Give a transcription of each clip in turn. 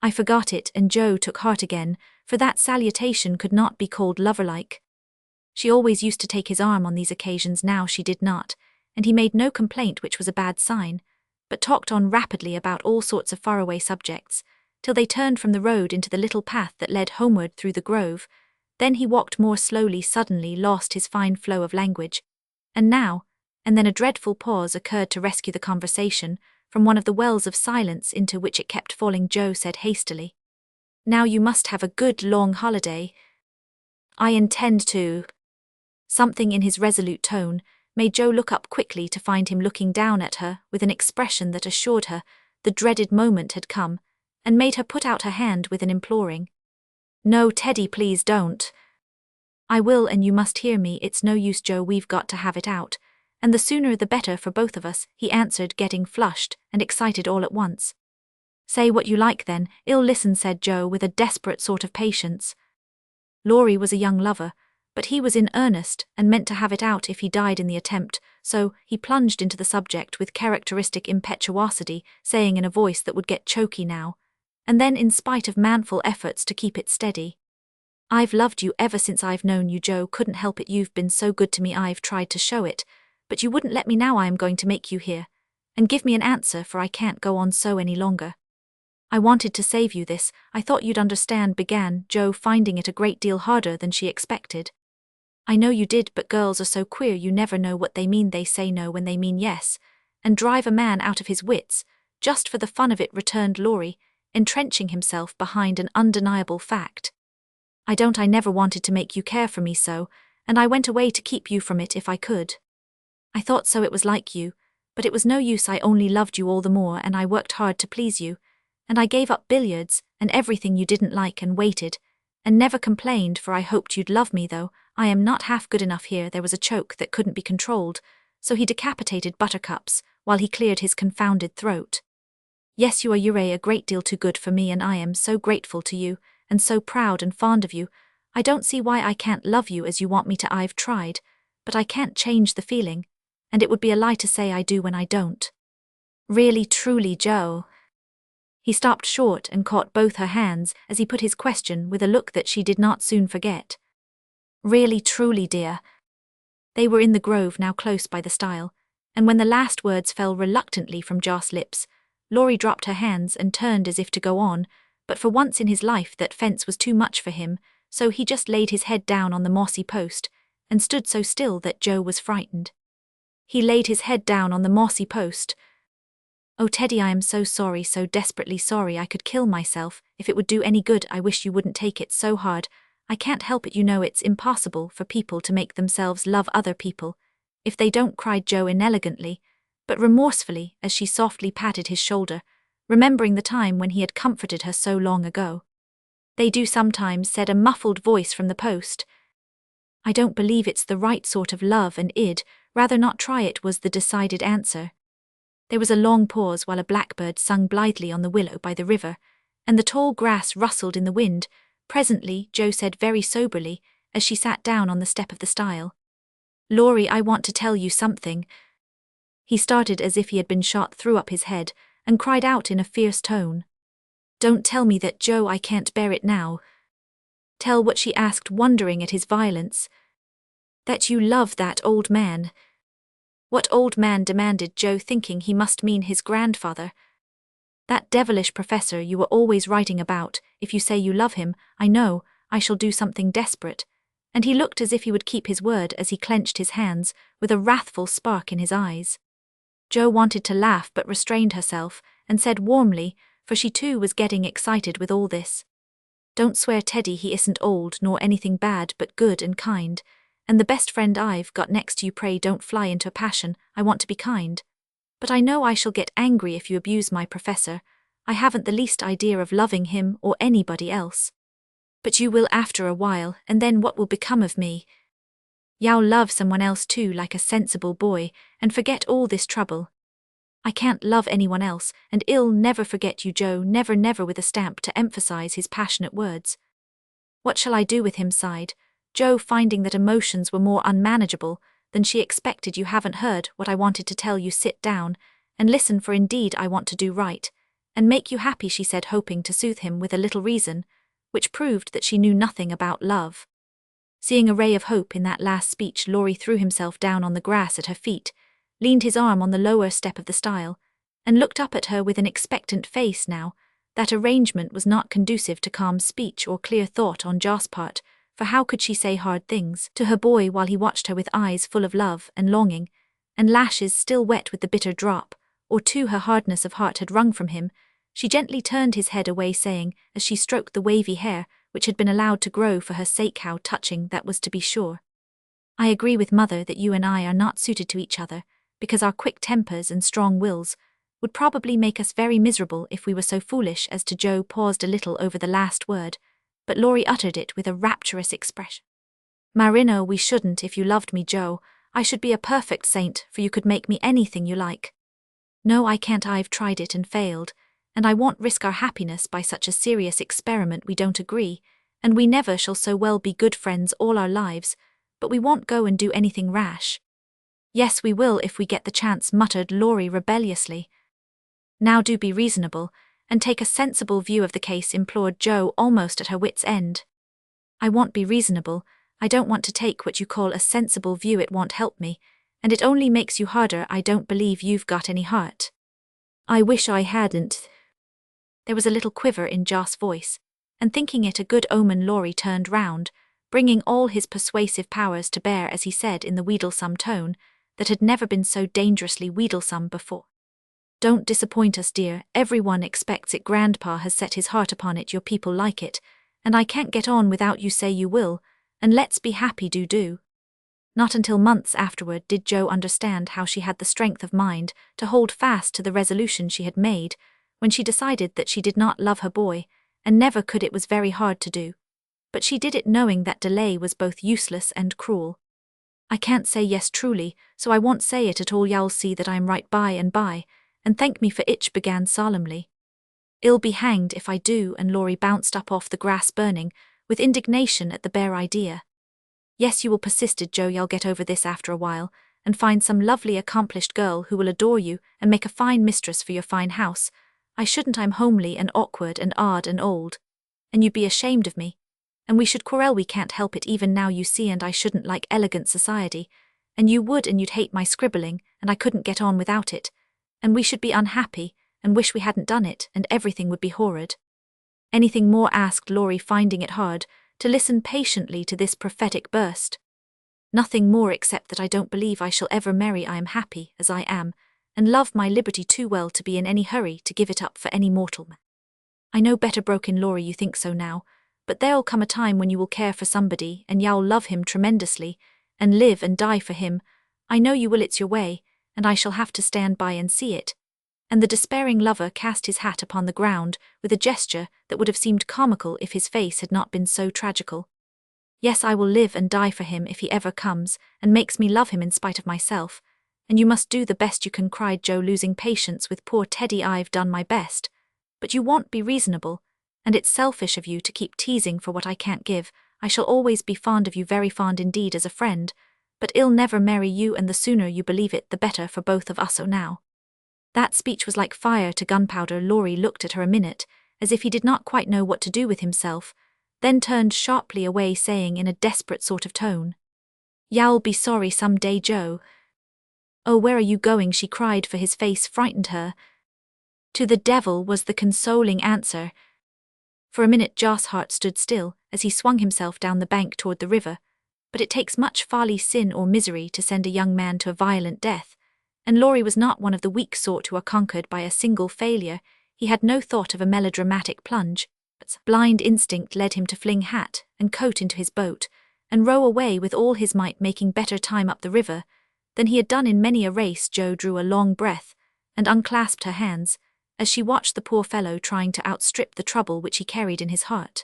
I forgot it, and Joe took heart again, for that salutation could not be called lover-like. She always used to take his arm on these occasions, now she did not, and he made no complaint, which was a bad sign, but talked on rapidly about all sorts of faraway subjects, till they turned from the road into the little path that led homeward through the grove. Then he walked more slowly, suddenly lost his fine flow of language. And now, and then a dreadful pause occurred to rescue the conversation from one of the wells of silence into which it kept falling. Joe said hastily, "Now you must have a good long holiday." "I intend to." Something in his resolute tone made Joe look up quickly to find him looking down at her with an expression that assured her the dreaded moment had come, and made her put out her hand with an imploring, "No, Teddy, please don't." "I will, and you must hear me. It's no use, Joe, we've got to have it out, and the sooner the better for both of us," he answered, getting flushed and excited all at once. "Say what you like then, I'll listen," said Joe with a desperate sort of patience. Laurie was a young lover, but he was in earnest and meant to have it out if he died in the attempt, so he plunged into the subject with characteristic impetuosity, saying in a voice that would get choky now, and then in spite of manful efforts to keep it steady, "I've loved you ever since I've known you, Joe, couldn't help it. You've been so good to me, I've tried to show it, but you wouldn't let me. Now I am going to make you hear, and give me an answer, for I can't go on so any longer." "I wanted to save you this, I thought you'd understand," began Joe, finding it a great deal harder than she expected. "I know you did, but girls are so queer, you never know what they mean. They say no when they mean yes, and drive a man out of his wits, just for the fun of it," returned Laurie, entrenching himself behind an undeniable fact. I never wanted to make you care for me so, and I went away to keep you from it if I could. I thought so, it was like you, but it was no use. I only loved you all the more, and I worked hard to please you, and I gave up billiards and everything you didn't like, and waited, and never complained, for I hoped you'd love me, though I am not half good enough." Here there was a choke that couldn't be controlled, so he decapitated Buttercups while he cleared his confounded throat. "Yes, you are a great deal too good for me, and I am so grateful to you, and so proud and fond of you. I don't see why I can't love you as you want me to. I've tried, but I can't change the feeling, and it would be a lie to say I do when I don't." "Really, truly, Joe?" He stopped short and caught both her hands as he put his question with a look that she did not soon forget. "Really, truly, dear?" They were in the grove now, close by the stile, and when the last words fell reluctantly from Joss' lips, Laurie dropped her hands and turned as if to go on, but for once in his life that fence was too much for him, so he just laid his head down on the mossy post and stood so still that Joe was frightened. He laid his head down on the mossy post. "Oh, Teddy, I am so sorry, so desperately sorry. I could kill myself if it would do any good. I wish you wouldn't take it so hard. I can't help it, you know. It's impossible for people to make themselves love other people if they don't," cried Joe inelegantly, but remorsefully, as she softly patted his shoulder, remembering the time when he had comforted her so long ago. "They do sometimes," said a muffled voice from the post. "I don't believe it's the right sort of love, and I'd rather not try it," was the decided answer. There was a long pause while a blackbird sung blithely on the willow by the river, and the tall grass rustled in the wind. Presently, Joe said very soberly, as she sat down on the step of the stile, "Laurie, I want to tell you something." He started as if he had been shot through up his head, and cried out in a fierce tone, "Don't tell me that, Joe, I can't bear it now." "Tell what?" she asked, wondering at his violence. "That you love that old man." "What old man?" demanded Joe, thinking he must mean his grandfather. "That devilish professor you were always writing about. If you say you love him, I know I shall do something desperate." And he looked as if he would keep his word as he clenched his hands, with a wrathful spark in his eyes. Joe wanted to laugh but restrained herself, and said warmly, for she too was getting excited with all this, "Don't swear, Teddy. He isn't old nor anything bad, but good and kind, and the best friend I've got next to you. Pray don't fly into a passion. I want to be kind. But I know I shall get angry if you abuse my professor. I haven't the least idea of loving him or anybody else. But you will after a while, and then what will become of me? You'll love someone else too, like a sensible boy, and forget all this trouble. I can't love anyone else, and I'll never forget you, Joe, never, never," with a stamp to emphasize his passionate words. "What shall I do with him?" sighed Joe, finding that emotions were more unmanageable than she expected. "You haven't heard what I wanted to tell you. Sit down and listen, for indeed I want to do right, and make you happy, she said, hoping to soothe him with a little reason, which proved that she knew nothing about love. Seeing a ray of hope in that last speech, Laurie threw himself down on the grass at her feet, leaned his arm on the lower step of the stile, and looked up at her with an expectant face now. That arrangement was not conducive to calm speech or clear thought on Jo's part, for how could she say hard things to her boy while he watched her with eyes full of love and longing, and lashes still wet with the bitter drop, or two her hardness of heart had wrung from him? She gently turned his head away, saying, as she stroked the wavy hair, which had been allowed to grow for her sake, how touching that was, to be sure. I agree with Mother that you and I are not suited to each other, because our quick tempers and strong wills would probably make us very miserable if we were so foolish as to. Jo paused a little over the last word, but Laurie uttered it with a rapturous expression. Marino, we shouldn't. If you loved me, Jo, I should be a perfect saint, for you could make me anything you like. No, I can't. I've tried it and failed, and I won't risk our happiness by such a serious experiment. We don't agree, and we never shall so well be good friends all our lives, but we won't go and do anything rash. Yes, we will if we get the chance, muttered Laurie rebelliously. Now do be reasonable, and take a sensible view of the case, implored Jo, almost at her wit's end. I won't be reasonable. I don't want to take what you call a sensible view. It won't help me, and it only makes you harder. I don't believe you've got any heart. I wish I hadn't. There was a little quiver in Jo's voice, and thinking it a good omen, Laurie turned round, bringing all his persuasive powers to bear as he said in the wheedlesome tone that had never been so dangerously wheedlesome before. Don't disappoint us, dear. Everyone expects it. Grandpa has set his heart upon it. Your people like it, and I can't get on without you. Say you will, and let's be happy. Do. Not until months afterward did Jo understand how she had the strength of mind to hold fast to the resolution she had made when she decided that she did not love her boy, and never could. It was very hard to do, but she did it knowing that delay was both useless and cruel. I can't say yes truly, so I won't say it at all. You'll see that I am right by and thank me for it, began solemnly. I'll be hanged if I do, and Laurie bounced up off the grass, burning with indignation at the bare idea. Yes, you will, persisted Jo. You'll get over this after a while, and find some lovely accomplished girl who will adore you and make a fine mistress for your fine house. I shouldn't. I'm homely and awkward and odd and old, and you'd be ashamed of me, and we should quarrel. We can't help it even now, you see, and I shouldn't like elegant society, and you would, and you'd hate my scribbling, and I couldn't get on without it, and we should be unhappy and wish we hadn't done it, and everything would be horrid. Anything more? Asked Laurie, finding it hard to listen patiently to this prophetic burst. Nothing more, except that I don't believe I shall ever marry. I am happy as I am, and love my liberty too well to be in any hurry to give it up for any mortal man. I know better, broke in Laurie. You think so now, but there'll come a time when you will care for somebody, and you'll love him tremendously, and live and die for him. I know you will. It's your way, and I shall have to stand by and see it. And the despairing lover cast his hat upon the ground with a gesture that would have seemed comical if his face had not been so tragical. Yes, I will live and die for him if he ever comes and makes me love him in spite of myself, and you must do the best you can, cried Jo, losing patience with poor Teddy. I've done my best, but you won't be reasonable, and it's selfish of you to keep teasing for what I can't give. I shall always be fond of you, very fond indeed, as a friend, but I'll never marry you, and the sooner you believe it the better for both of us. So now. That speech was like fire to gunpowder. Laurie looked at her a minute, as if he did not quite know what to do with himself, then turned sharply away, saying in a desperate sort of tone, "You'll be sorry some day, Jo." "Oh, where are you going?" she cried, for his face frightened her. "To the devil," was the consoling answer. For a minute Jo's heart stood still as he swung himself down the bank toward the river, but it takes much folly, sin or misery to send a young man to a violent death, and Laurie was not one of the weak sort who are conquered by a single failure. He had no thought of a melodramatic plunge, but blind instinct led him to fling hat and coat into his boat and row away with all his might, making better time up the river than he had done in many a race. Jo drew a long breath and unclasped her hands as she watched the poor fellow trying to outstrip the trouble which he carried in his heart.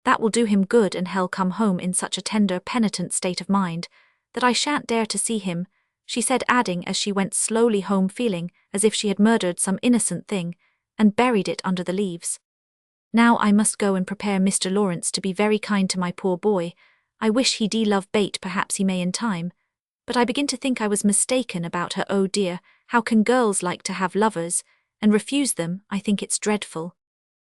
"That will do him good, and he'll come home in such a tender, penitent state of mind that I shan't dare to see him," she said, adding as she went slowly home, feeling as if she had murdered some innocent thing and buried it under the leaves. "Now I must go and prepare Mr. Lawrence to be very kind to my poor boy. I wish he'd love bait. Perhaps he may in time, but I begin to think I was mistaken about her. Oh dear, how can girls like to have lovers, and refuse them, I think it's dreadful."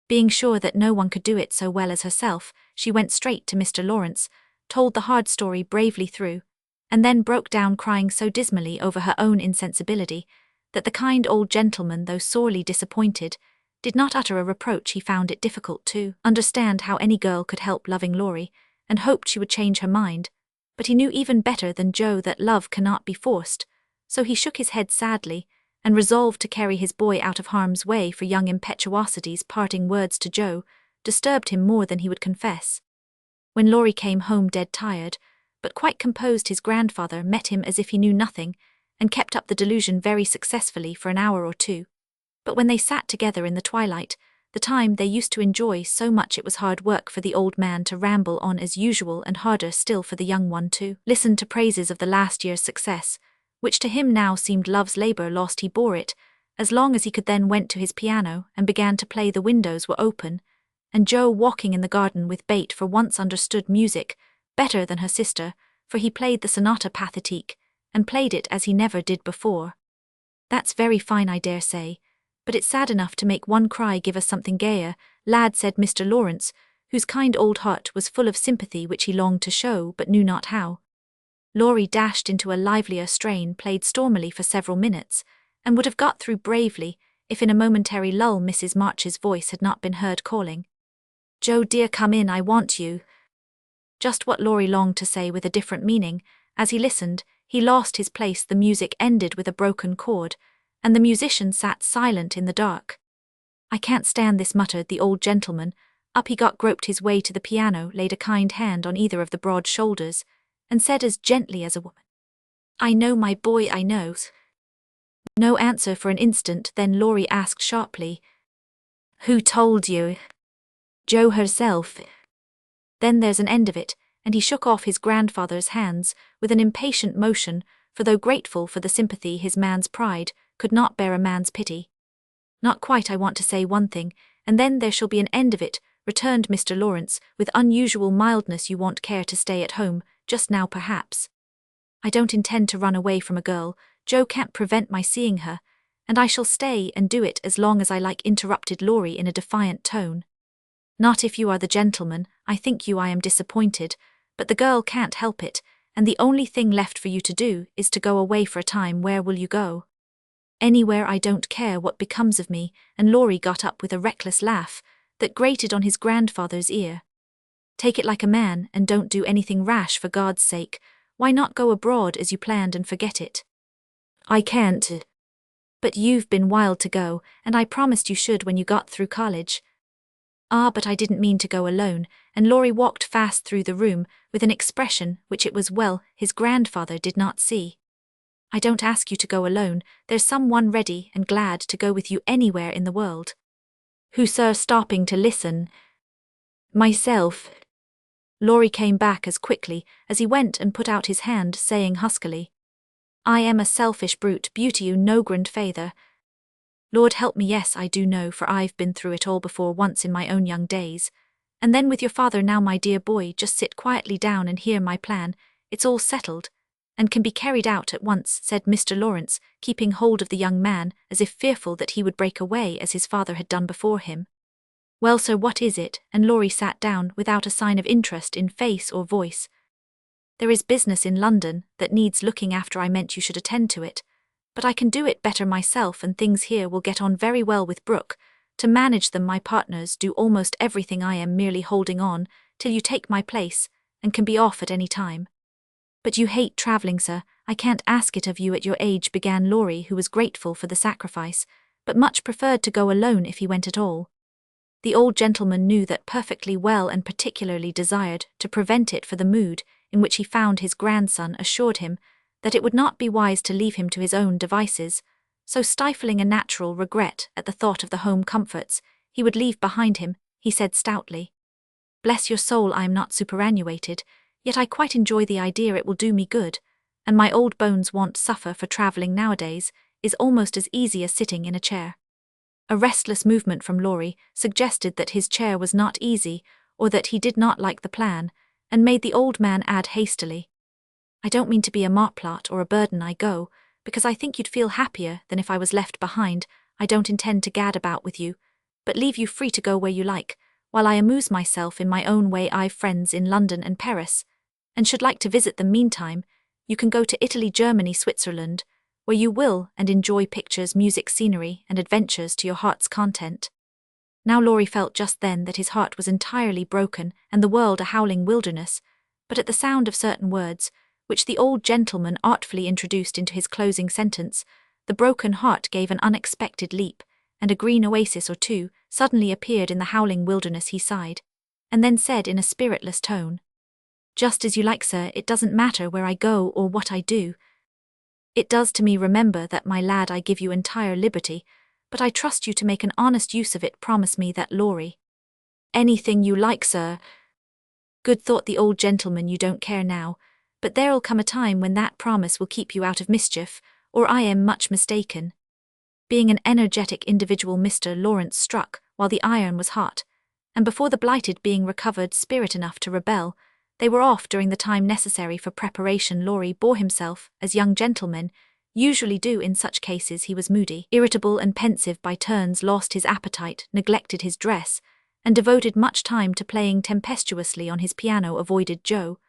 Being sure that no one could do it so well as herself, she went straight to Mr. Lawrence, told the hard story bravely through, and then broke down crying so dismally over her own insensibility that the kind old gentleman, though sorely disappointed, did not utter a reproach. He found it difficult to understand how any girl could help loving Laurie, and hoped she would change her mind, but he knew even better than Joe that love cannot be forced, so he shook his head sadly, and resolved to carry his boy out of harm's way. For young impetuosity's parting words to Joe disturbed him more than he would confess. When Laurie came home dead tired, but quite composed, his grandfather met him as if he knew nothing, and kept up the delusion very successfully for an hour or two. But when they sat together in the twilight, the time they used to enjoy so much, it was hard work for the old man to ramble on as usual, and harder still for the young one to listen to praises of the last year's success, which to him now seemed love's labour lost. He bore it as long as he could, then went to his piano and began to play. The windows were open, and Joe, walking in the garden with Beth, for once understood music better than her sister, for he played the sonata pathétique, and played it as he never did before. "That's very fine, I dare say, but it's sad enough to make one cry. Give us something gayer, lad," said Mr. Lawrence, whose kind old heart was full of sympathy which he longed to show but knew not how. Laurie dashed into a livelier strain, played stormily for several minutes, and would have got through bravely if in a momentary lull Mrs. March's voice had not been heard calling, "Joe dear, come in, I want you." Just what Laurie longed to say with a different meaning. As he listened, he lost his place. The music ended with a broken chord, and the musician sat silent in the dark. "I can't stand this," muttered the old gentleman. Up he got, groped his way to the piano, laid a kind hand on either of the broad shoulders, and said as gently as a woman, "I know, my boy, I know." No answer for an instant. Then Laurie asked sharply, "Who told you?" "Joe herself." "Then there's an end of it," and he shook off his grandfather's hands with an impatient motion, for though grateful for the sympathy, his man's pride could not bear a man's pity. "Not quite. I want to say one thing, and then there shall be an end of it," returned Mr. Lawrence with unusual mildness. "You won't care to stay at home just now, perhaps?" "I don't intend to run away from a girl. Joe can't prevent my seeing her, and I shall stay and do it as long as I like," interrupted Laurie in a defiant tone. "Not if you are the gentleman. I think you. I am disappointed, but the girl can't help it, and the only thing left for you to do is to go away for a time." "Where will you go?" "Anywhere. I don't care what becomes of me," and Laurie got up with a reckless laugh that grated on his grandfather's ear. "Take it like a man, and don't do anything rash, for God's sake. Why not go abroad as you planned and forget it?" "I can't." "But you've been wild to go, and I promised you should when you got through college." "Ah, but I didn't mean to go alone," and Laurie walked fast through the room with an expression which it was well his grandfather did not see. "I don't ask you to go alone. There's someone ready and glad to go with you anywhere in the world." "Who, sir?" Stopping to listen. "Myself." Laurie came back as quickly as he went and put out his hand, saying huskily, "I am a selfish brute, beauty you no grandfather. Lord help me, yes, I do know, for I've been through it all before once in my own young days. And then with your father. Now, my dear boy, just sit quietly down and hear my plan. It's all settled, and can be carried out at once," said Mr. Lawrence, keeping hold of the young man as if fearful that he would break away as his father had done before him. "Well, sir, what is it?" and Laurie sat down without a sign of interest in face or voice. "There is business in London that needs looking after. I meant you should attend to it, but I can do it better myself, and things here will get on very well with Brooke. To manage them, my partners do almost everything. I am merely holding on till you take my place, and can be off at any time." "But you hate travelling, sir." "I can't ask it of you at your age," began Laurie, who was grateful for the sacrifice, but much preferred to go alone if he went at all. The old gentleman knew that perfectly well, and particularly desired to prevent it, for the mood in which he found his grandson assured him that it would not be wise to leave him to his own devices, so stifling a natural regret at the thought of the home comforts he would leave behind him, he said stoutly, "Bless your soul, I am not superannuated, yet I quite enjoy the idea. It will do me good, and my old bones won't suffer, for travelling nowadays is almost as easy as sitting in a chair." A restless movement from Laurie suggested that his chair was not easy, or that he did not like the plan, and made the old man add hastily, "I don't mean to be a marplot or a burden. I go because I think you'd feel happier than if I was left behind. I don't intend to gad about with you, but leave you free to go where you like, while I amuse myself in my own way. I've friends in London and Paris, and should like to visit them meantime. You can go to Italy, Germany, Switzerland, where you will and enjoy pictures, music, scenery, and adventures to your heart's content. Now Laurie felt just then that his heart was entirely broken and the world a howling wilderness, but at the sound of certain words, which the old gentleman artfully introduced into his closing sentence, the broken heart gave an unexpected leap, and a green oasis or two suddenly appeared in the howling wilderness. He sighed, and then said in a spiritless tone, "Just as you like, sir, it doesn't matter where I go or what I do. It does to me. Remember that, my lad, I give you entire liberty, but I trust you to make an honest use of it. Promise me that, Laurie." "Anything you like, sir." "Good," thought the old gentleman, "you don't care now, but there'll come a time when that promise will keep you out of mischief, or I am much mistaken." Being an energetic individual, Mr. Lawrence struck while the iron was hot, and before the blighted being recovered spirit enough to rebel, they were off during the time necessary for preparation. Laurie bore himself as young gentlemen usually do in such cases. He was moody, irritable, and pensive by turns, lost his appetite, neglected his dress, and devoted much time to playing tempestuously on his piano. Avoided Jo,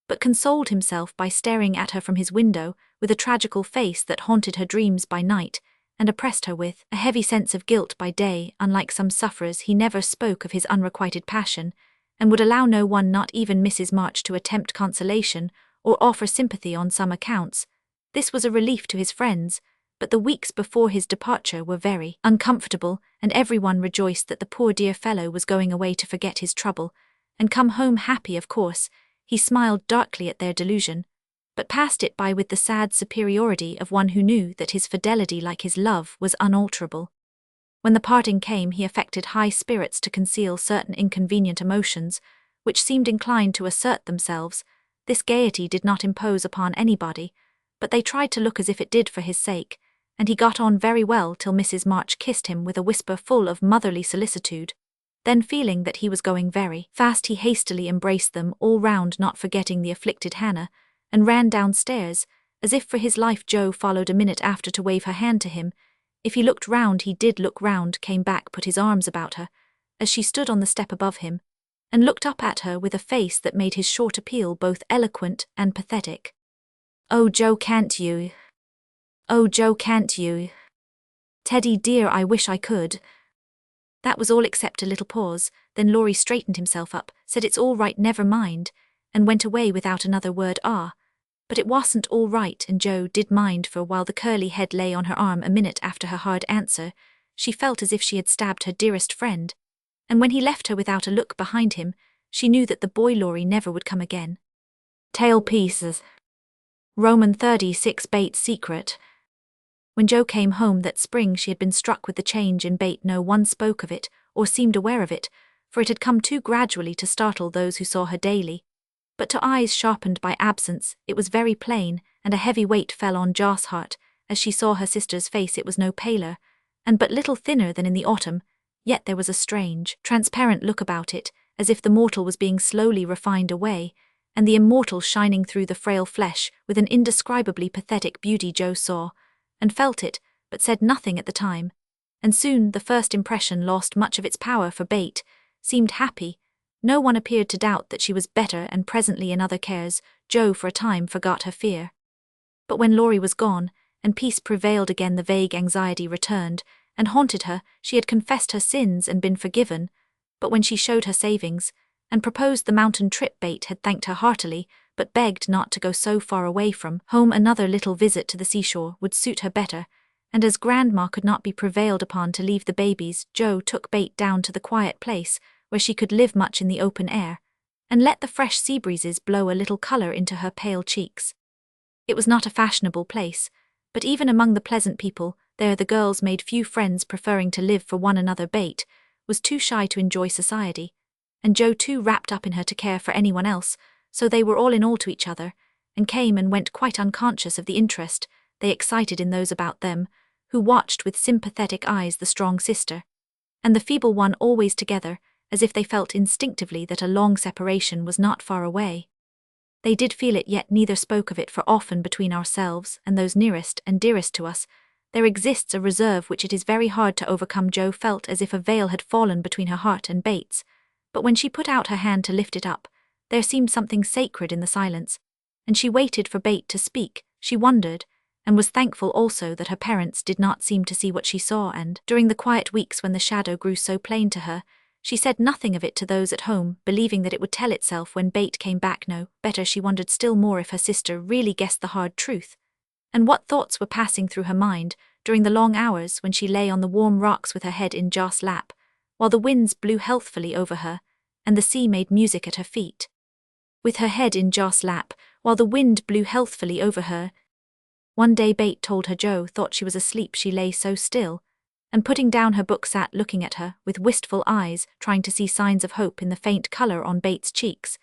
but consoled himself by staring at her from his window with a tragical face that haunted her dreams by night and oppressed her with a heavy sense of guilt by day. Unlike some sufferers, he never spoke of his unrequited passion, and would allow no one, not even Mrs. March, to attempt consolation or offer sympathy on some accounts. This was a relief to his friends, but the weeks before his departure were very uncomfortable, and everyone rejoiced that the poor dear fellow was going away to forget his trouble, and come home happy. Of course, he smiled darkly at their delusion, but passed it by with the sad superiority of one who knew that his fidelity, like his love, was unalterable. When the parting came, he affected high spirits to conceal certain inconvenient emotions, which seemed inclined to assert themselves. This gaiety did not impose upon anybody, but they tried to look as if it did for his sake, and he got on very well till Mrs. March kissed him with a whisper full of motherly solicitude. Then, feeling that he was going very fast, he hastily embraced them all round, not forgetting the afflicted Hannah, and ran downstairs, as if for his life. Jo followed a minute after to wave her hand to him. If he looked round, he did look round, came back, put his arms about her, as she stood on the step above him, and looked up at her with a face that made his short appeal both eloquent and pathetic. "Oh, Jo, can't you? Oh, Jo, can't you? Teddy dear, I wish I could." That was all, except a little pause. Then Laurie straightened himself up, said "It's all right, never mind," and went away without another word. But it wasn't all right, and Jo did mind, for while the curly head lay on her arm a minute after her hard answer, she felt as if she had stabbed her dearest friend, and when he left her without a look behind him, she knew that the boy Laurie never would come again. Tale pieces. Roman 36 Bates secret. When Jo came home that spring, she had been struck with the change in Bate. No one spoke of it, or seemed aware of it, for it had come too gradually to startle those who saw her daily. But to eyes sharpened by absence, it was very plain, and a heavy weight fell on Jo's heart as she saw her sister's face. It was no paler, and but little thinner than in the autumn, yet there was a strange, transparent look about it, as if the mortal was being slowly refined away, and the immortal shining through the frail flesh with an indescribably pathetic beauty. Jo saw and felt it, but said nothing at the time, and soon the first impression lost much of its power, for Bate seemed happy. No one appeared to doubt that she was better, and presently, in other cares, Jo for a time forgot her fear. But when Laurie was gone, and peace prevailed again, the vague anxiety returned, and haunted her. She had confessed her sins and been forgiven, but when she showed her savings, and proposed the mountain trip, Bate had thanked her heartily, but begged not to go so far away from home. Another little visit to the seashore would suit her better, and as Grandma could not be prevailed upon to leave the babies, Jo took Bate down to the quiet place, where she could live much in the open air, and let the fresh sea breezes blow a little colour into her pale cheeks. It was not a fashionable place, but even among the pleasant people there the girls made few friends, preferring to live for one another. Bate was too shy to enjoy society, and Jo too wrapped up in her to care for anyone else, so they were all in all to each other, and came and went quite unconscious of the interest they excited in those about them, who watched with sympathetic eyes the strong sister and the feeble one always together, as if they felt instinctively that a long separation was not far away. They did feel it, yet neither spoke of it, for often between ourselves and those nearest and dearest to us, There exists a reserve which it is very hard to overcome. Jo felt as if a veil had fallen between her heart and Bates, but when she put out her hand to lift it up, there seemed something sacred in the silence, and she waited for Bate to speak. She wondered, and was thankful also that her parents did not seem to see what she saw, and, during the quiet weeks when the shadow grew so plain to her, she said nothing of it to those at home, believing that it would tell itself when Bate came back. No, better, she wondered still more if her sister really guessed the hard truth, and what thoughts were passing through her mind during the long hours when she lay on the warm rocks with her head in Jo's lap, while the winds blew healthfully over her, and the sea made music at her feet. With her head in Jo's lap, while the wind blew healthfully over her. One day Bate told her Jo thought she was asleep. She lay so still, and putting down her book sat looking at her with wistful eyes, trying to see signs of hope in the faint color on Bate's cheeks,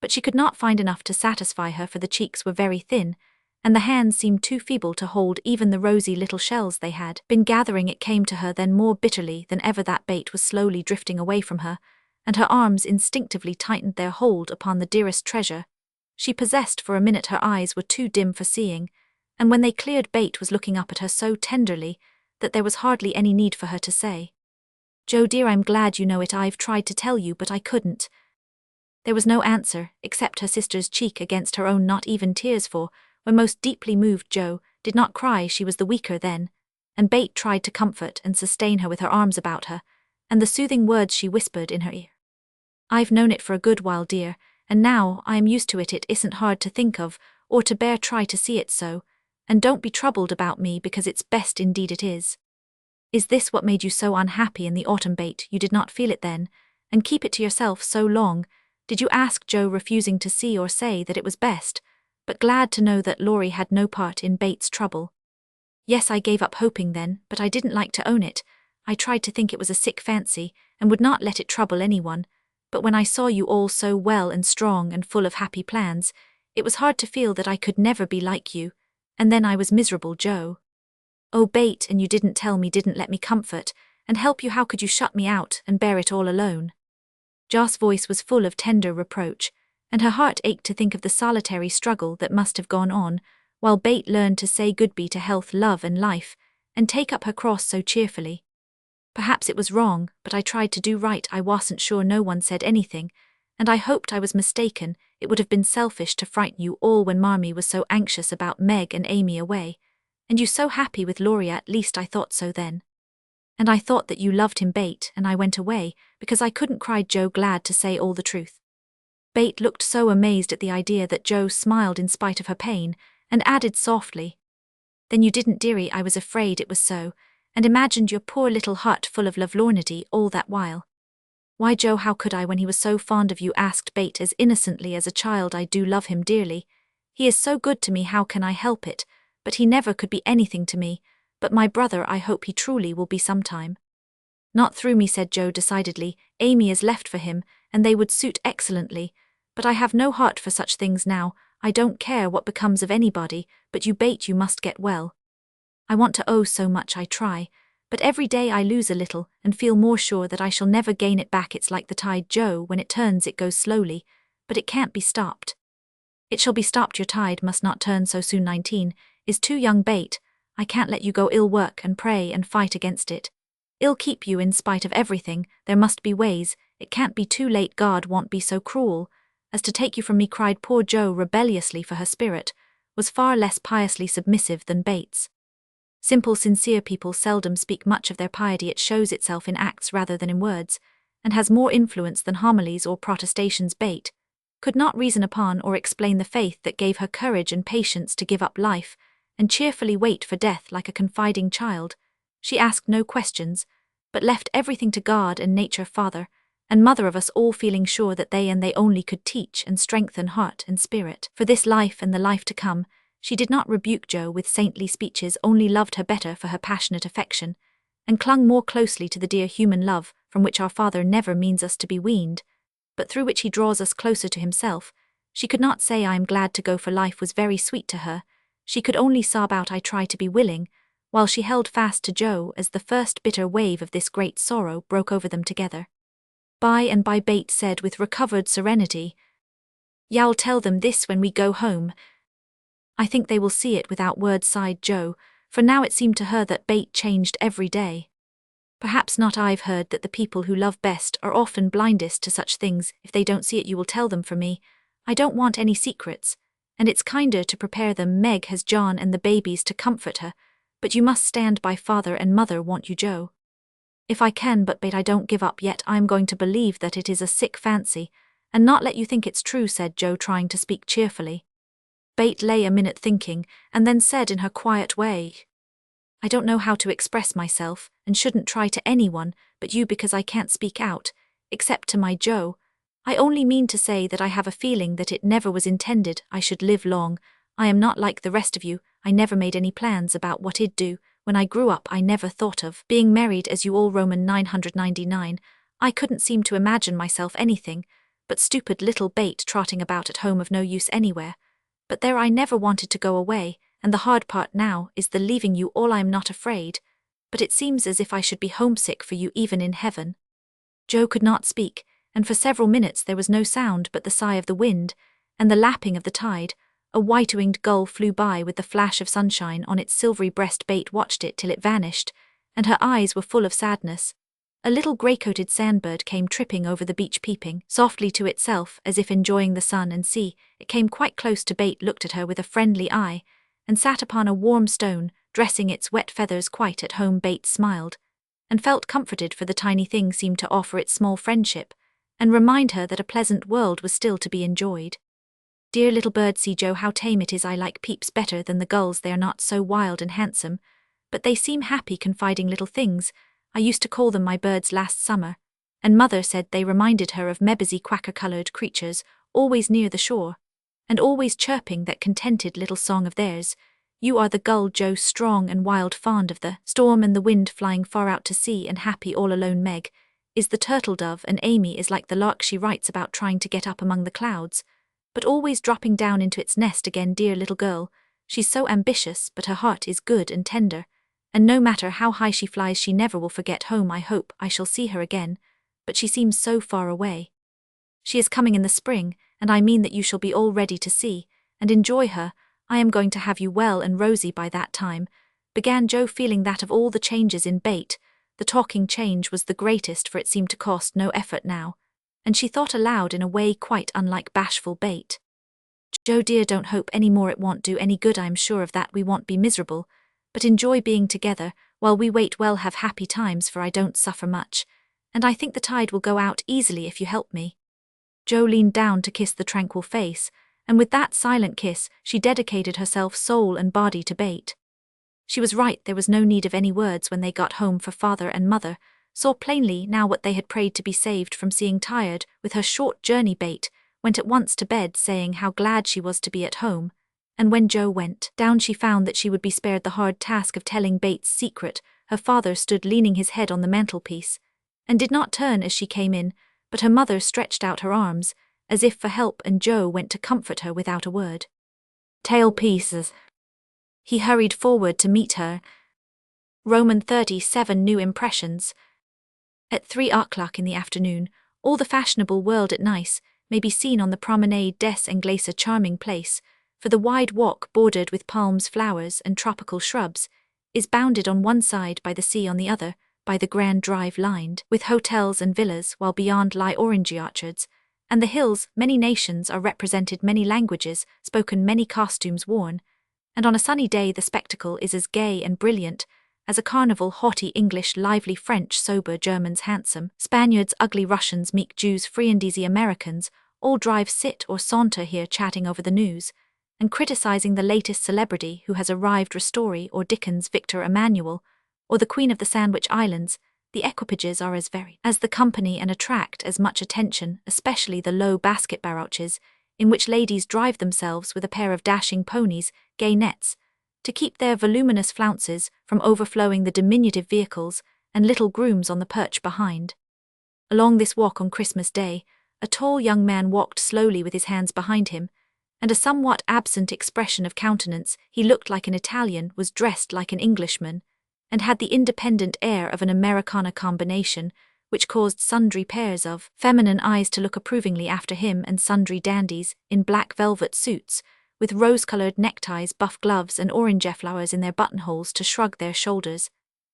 but she could not find enough to satisfy her, for the cheeks were very thin, and the hands seemed too feeble to hold even the rosy little shells they had been gathering. It came to her then more bitterly than ever that Bate was slowly drifting away from her, and her arms instinctively tightened their hold upon the dearest treasure she possessed. For a minute her eyes were too dim for seeing, and when they cleared Bate was looking up at her so tenderly that there was hardly any need for her to say, "Jo dear, I'm glad you know it. I've tried to tell you, but I couldn't." There was no answer, except her sister's cheek against her own. Not even tears, for, when most deeply moved, Jo did not cry. She was the weaker then, and Bate tried to comfort and sustain her with her arms about her, and the soothing words she whispered in her ear. "I've known it for a good while, dear, and now I am used to it. It isn't hard to think of, or to bear. Try to see it so, and don't be troubled about me, because it's best, indeed it is." "Is this what made you so unhappy in the autumn, Bate? You did not feel it then, and keep it to yourself so long, did you?" asked Jo, refusing to see or say that it was best, but glad to know that Laurie had no part in Bate's trouble. "Yes, I gave up hoping then, but I didn't like to own it. I tried to think it was a sick fancy, and would not let it trouble anyone, but when I saw you all so well and strong and full of happy plans, it was hard to feel that I could never be like you, and then I was miserable, Jo." "Oh, Bate, and you didn't tell me, didn't let me comfort and help you. How could you shut me out and bear it all alone?" Jo's voice was full of tender reproach, and her heart ached to think of the solitary struggle that must have gone on, while Bate learned to say goodbye to health, love and life, and take up her cross so cheerfully. "Perhaps it was wrong, but I tried to do right. I wasn't sure. No one said anything, and I hoped I was mistaken. It would have been selfish to frighten you all when Marmee was so anxious about Meg and Amy away, and you so happy with Laurie. At least I thought so then. And I thought that you loved him, Bate, and I went away because I couldn't," cried Jo, glad to say all the truth. Bate looked so amazed at the idea that Jo smiled in spite of her pain, and added softly, "Then you didn't, dearie. I was afraid it was so, and imagined your poor little heart full of lovelornity all that while." "Why, Jo, how could I when he was so fond of you?" asked Bate as innocently as a child. "I do love him dearly. He is so good to me. How can I help it? But he never could be anything to me. But my brother, I hope he truly will be sometime." "Not through me," said Jo decidedly. "Amy is left for him, and they would suit excellently. But I have no heart for such things now. I don't care what becomes of anybody, but you, Bate, you must get well. I want to. Oh, so much I try, but every day I lose a little and feel more sure that I shall never gain it back. It's like the tide, Jo. When it turns it goes slowly, but it can't be stopped." "It shall be stopped. Your tide must not turn so soon. 19 is too young, Bate. I can't let you go. Ill work and pray and fight against it. Ill keep you in spite of everything. There must be ways. It can't be too late. God won't be so cruel as to take you from me," cried poor Jo rebelliously, for her spirit was far less piously submissive than Bate's. Simple, sincere people seldom speak much of their piety. It shows itself in acts rather than in words, and has more influence than homilies or protestations. Bate could not reason upon or explain the faith that gave her courage and patience to give up life and cheerfully wait for death like a confiding child. She asked no questions, but left everything to God and nature, Father and Mother of us all, feeling sure that they and they only could teach and strengthen heart and spirit for this life and the life to come. She did not rebuke Jo with saintly speeches, only loved her better for her passionate affection, and clung more closely to the dear human love from which our Father never means us to be weaned, but through which he draws us closer to himself. She could not say "I am glad to go," for life was very sweet to her. She could only sob out "I try to be willing," while she held fast to Jo as the first bitter wave of this great sorrow broke over them together. By and by Bate said with recovered serenity, "You'll tell them this when we go home." "I think they will see it without words," sighed Jo, for now it seemed to her that Bate changed every day. Perhaps not. I've heard that the people who love best are often blindest to such things. If they don't see it, you will tell them for me. I don't want any secrets, and it's kinder to prepare them. Meg has John and the babies to comfort her, but you must stand by father and mother, won't you, Joe? If I can, but Bate, I don't give up yet. I'm going to believe that it is a sick fancy, and not let you think it's true, said Joe, trying to speak cheerfully. Bate lay a minute thinking, and then said in her quiet way, I don't know how to express myself, and shouldn't try to anyone but you, because I can't speak out, except to my Joe. I only mean to say that I have a feeling that it never was intended I should live long. I am not like the rest of you. I never made any plans about what I'd do. When I grew up I never thought of being married, as you all. Roman 999. I couldn't seem to imagine myself anything but stupid little Bate trotting about at home of no use anywhere. But there, I never wanted to go away, and the hard part now is the leaving you all. I'm not afraid, but it seems as if I should be homesick for you even in heaven. Joe could not speak, and for several minutes there was no sound but the sigh of the wind and the lapping of the tide. A white-winged gull flew by with the flash of sunshine on its silvery breast. Bate watched it till it vanished, and her eyes were full of sadness. A little grey-coated sandbird came tripping over the beach, peeping softly to itself as if enjoying the sun and sea. It came quite close to Bate, looked at her with a friendly eye, and sat upon a warm stone, dressing its wet feathers quite at home. Bate smiled, and felt comforted, for the tiny thing seemed to offer its small friendship, and remind her that a pleasant world was still to be enjoyed. Dear little bird, see Joe how tame it is. I like Peeps better than the gulls. They are not so wild and handsome, but they seem happy, confiding little things. I used to call them my birds last summer, and Mother said they reminded her of mebusy quacker-coloured creatures, always near the shore, and always chirping that contented little song of theirs. You are the gull, Joe, strong and wild, fond of the storm and the wind, flying far out to sea and happy all alone. Meg is the turtle dove, and Amy is like the lark. She writes about trying to get up among the clouds, but always dropping down into its nest again. Dear little girl, she's so ambitious, but her heart is good and tender, and no matter how high she flies she never will forget home. I hope I shall see her again, but she seems so far away. She is coming in the spring, and I mean that you shall be all ready to see and enjoy her. I am going to have you well and rosy by that time, began Joe, feeling that of all the changes in Bate, the talking change was the greatest, for it seemed to cost no effort now, and she thought aloud in a way quite unlike bashful Bate. Joe dear, don't hope any more, it won't do any good. I'm sure of that. We won't be miserable, but enjoy being together while we wait. Well, have happy times, for I don't suffer much, and I think the tide will go out easily if you help me. Joe leaned down to kiss the tranquil face, and with that silent kiss she dedicated herself soul and body to Bate. She was right, there was no need of any words when they got home, for father and mother saw plainly now what they had prayed to be saved from seeing. Tired with her short journey, Bate went at once to bed, saying how glad she was to be at home, and when Joe went down she found that she would be spared the hard task of telling Bate's secret. Her father stood leaning his head on the mantelpiece, and did not turn as she came in, but her mother stretched out her arms as if for help, and Joe went to comfort her without a word. Tail pieces. He hurried forward to meet her. Roman 37 New impressions. At 3 o'clock in the afternoon, all the fashionable world at Nice may be seen on the Promenade des Anglais, a charming place, for the wide walk, bordered with palms, flowers, and tropical shrubs, is bounded on one side by the sea, on the other by the Grand Drive lined with hotels and villas, while beyond lie orange orchards, and the hills. Many nations are represented, many languages spoken, many costumes worn, and on a sunny day the spectacle is as gay and brilliant as a carnival. Haughty English, lively French, sober Germans, handsome Spaniards, ugly Russians, meek Jews, free and easy Americans, all drive, sit or saunter here, chatting over the news and criticizing the latest celebrity who has arrived, Ristori or Dickens, Victor Emmanuel, or the Queen of the Sandwich Islands. The equipages are as varied as the company and attract as much attention, especially the low basket barouches, in which ladies drive themselves with a pair of dashing ponies, gay nets, to keep their voluminous flounces from overflowing the diminutive vehicles, and little grooms on the perch behind. Along this walk on Christmas Day, a tall young man walked slowly with his hands behind him, and a somewhat absent expression of countenance. He looked like an Italian, was dressed like an Englishman, and had the independent air of an Americana combination, which caused sundry pairs of feminine eyes to look approvingly after him, and sundry dandies in black velvet suits, with rose-coloured neckties, buff gloves and orange flowers in their buttonholes to shrug their shoulders.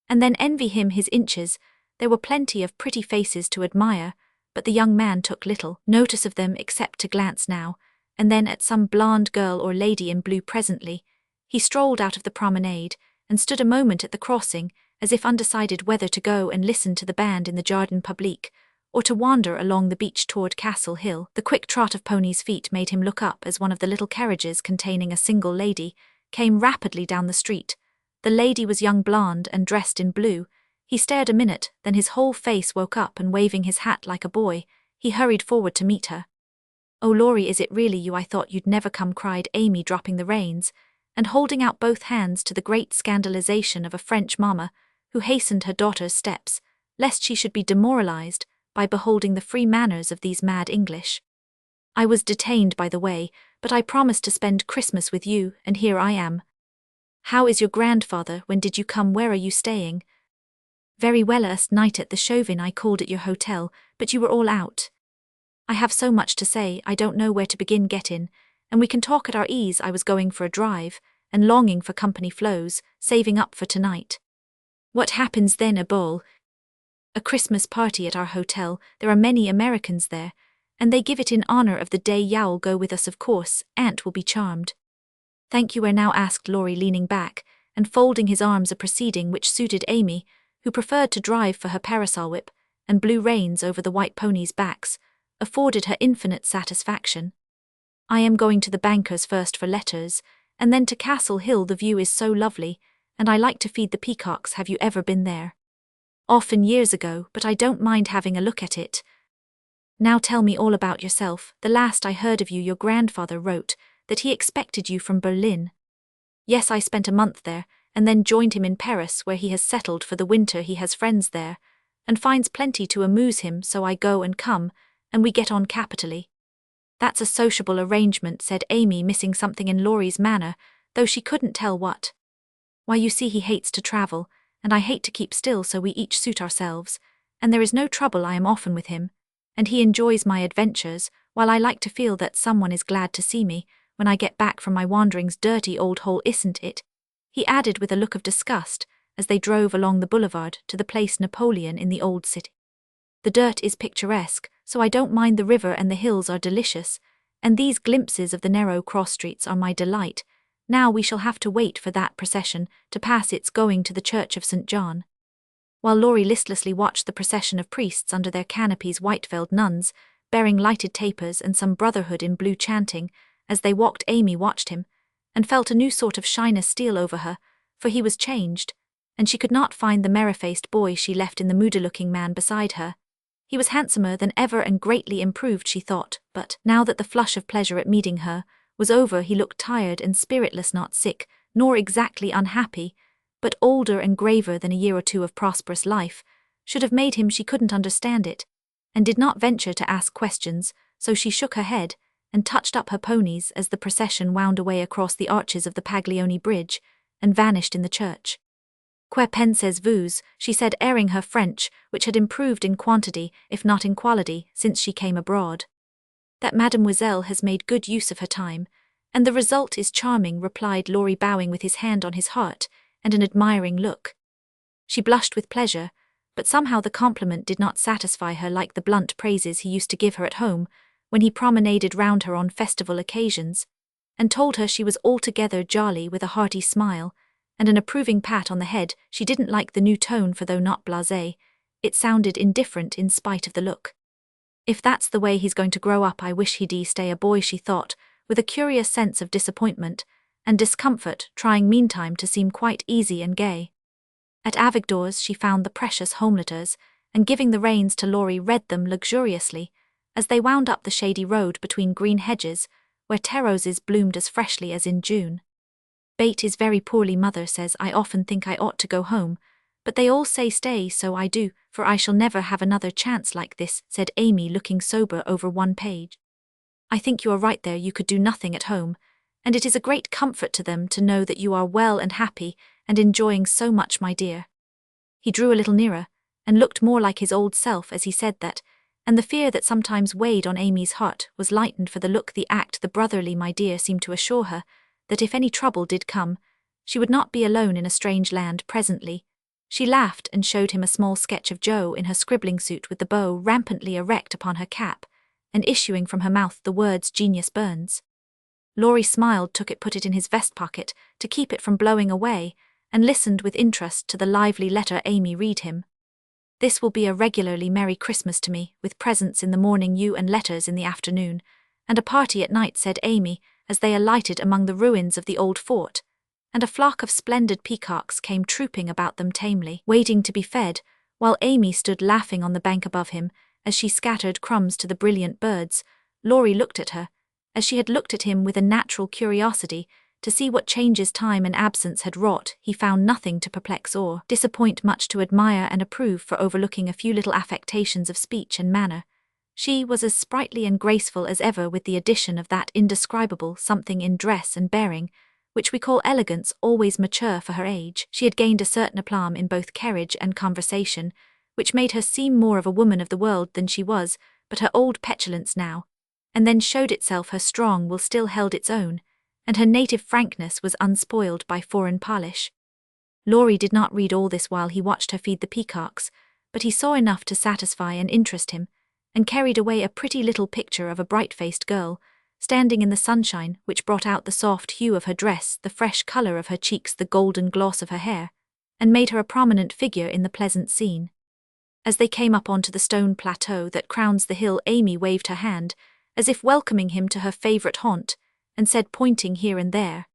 And then envy him his inches. There were plenty of pretty faces to admire, but the young man took little notice of them except to glance now and then at some blonde girl or lady in blue presently. He strolled out of the promenade and stood a moment at the crossing, as if undecided whether to go and listen to the band in the Jardin Public, or to wander along the beach toward Castle Hill. The quick trot of ponies' feet made him look up as one of the little carriages containing a single lady came rapidly down the street. The lady was young blonde and dressed in blue. He stared a minute, then his whole face woke up and waving his hat like a boy, he hurried forward to meet her. "Oh, Laurie, is it really you? I thought you'd never come," cried Amy, dropping the reins and holding out both hands to the great scandalization of a French mamma who hastened her daughter's steps, lest she should be demoralized by beholding the free manners of these mad English. "I was detained by the way, but I promised to spend Christmas with you, and here I am." "How is your grandfather? When did you come? Where are you staying?" "Very well. Last night at the Chauvin I called at your hotel, but you were all out." "I have so much to say, I don't know where to begin. Get in, and we can talk at our ease. I was going for a drive, and longing for company flows, saving up for tonight." "What happens then? A ball?" "A Christmas party at our hotel. There are many Americans there, and they give it in honor of the day. You'll go with us, of course. Aunt will be charmed." "Thank you. Where now?" asked Laurie, leaning back and folding his arms, a proceeding which suited Amy, who preferred to drive, for her parasol whip and blue reins over the white ponies' backs afforded her infinite satisfaction. "I am going to the banker's first for letters, and then to Castle Hill. The view is so lovely, and I like to feed the peacocks. Have you ever been there?" "Often, years ago, but I don't mind having a look at it." "Now tell me all about yourself. The last I heard of you, your grandfather wrote that he expected you from Berlin." "Yes, I spent a month there, and then joined him in Paris, where he has settled for the winter. He has friends there, and finds plenty to amuse him, so I go and come, and we get on capitally." "That's a sociable arrangement," said Amy, missing something in Laurie's manner, though she couldn't tell what. "Why, you see, he hates to travel, and I hate to keep still, so we each suit ourselves, and there is no trouble. I am often with him, and he enjoys my adventures, while I like to feel that someone is glad to see me when I get back from my wanderings. Dirty old hole, isn't it?" he added with a look of disgust as they drove along the boulevard to the place Napoleon in the old city. "The dirt is picturesque, so I don't mind. The river and the hills are delicious, and these glimpses of the narrow cross streets are my delight. Now we shall have to wait for that procession to pass. It's going to the Church of St. John." While Laurie listlessly watched the procession of priests under their canopies, white-veiled nuns, bearing lighted tapers, and some brotherhood in blue chanting, as they walked, Amy watched him, and felt a new sort of shyness steal over her, for he was changed, and she could not find the merry-faced boy she left in the moody-looking man beside her. He was handsomer than ever and greatly improved, she thought, but now that the flush of pleasure at meeting her was over, he looked tired and spiritless, not sick, nor exactly unhappy, but older and graver than a year or two of prosperous life should have made him. She couldn't understand it, and did not venture to ask questions, so she shook her head and touched up her ponies as the procession wound away across the arches of the Paglioni Bridge and vanished in the church. "Que pensez-vous?" she said, airing her French, which had improved in quantity, if not in quality, since she came abroad. "That mademoiselle has made good use of her time, and the result is charming," replied Laurie, bowing with his hand on his heart and an admiring look. She blushed with pleasure, but somehow the compliment did not satisfy her like the blunt praises he used to give her at home when he promenaded round her on festival occasions, and told her she was altogether jolly with a hearty smile and an approving pat on the head. She didn't like the new tone, for though not blasé, it sounded indifferent in spite of the look. "If that's the way he's going to grow up, I wish he'd stay a boy," she thought, with a curious sense of disappointment and discomfort, trying meantime to seem quite easy and gay. At Avigdor's she found the precious home letters, and giving the reins to Laurie, read them luxuriously as they wound up the shady road between green hedges where terroses bloomed as freshly as in June. "Bate is very poorly. Mother says I often think I ought to go home, but they all say stay, so I do, for I shall never have another chance like this," said Amy, looking sober over one page. "I think you are right there. You could do nothing at home, and it is a great comfort to them to know that you are well and happy and enjoying so much, my dear." He drew a little nearer and looked more like his old self as he said that, and the fear that sometimes weighed on Amy's heart was lightened for the look the brotherly my dear seemed to assure her, that if any trouble did come, she would not be alone in a strange land presently. She laughed and showed him a small sketch of Jo in her scribbling suit with the bow rampantly erect upon her cap, and issuing from her mouth the words "Genius burns." Laurie smiled, put it in his vest pocket to keep it from blowing away, and listened with interest to the lively letter Amy read him. "This will be a regularly merry Christmas to me, with presents in the morning, and letters in the afternoon, and a party at night," said Amy, as they alighted among the ruins of the old fort, and a flock of splendid peacocks came trooping about them tamely, waiting to be fed, while Amy stood laughing on the bank above him, as she scattered crumbs to the brilliant birds. Laurie looked at her, as she had looked at him with a natural curiosity, to see what changes time and absence had wrought. He found nothing to perplex or disappoint, much to admire and approve, for overlooking a few little affectations of speech and manner. She was as sprightly and graceful as ever, with the addition of that indescribable something in dress and bearing, which we call elegance, always mature for her age. She had gained a certain aplomb in both carriage and conversation, which made her seem more of a woman of the world than she was, but her old petulance now and then showed itself, her strong will still held its own, and her native frankness was unspoiled by foreign polish. Laurie did not read all this while he watched her feed the peacocks, but he saw enough to satisfy and interest him, and carried away a pretty little picture of a bright-faced girl, standing in the sunshine, which brought out the soft hue of her dress, the fresh colour of her cheeks, the golden gloss of her hair, and made her a prominent figure in the pleasant scene. As they came up onto the stone plateau that crowns the hill, Amy waved her hand, as if welcoming him to her favourite haunt, and said, pointing here and there,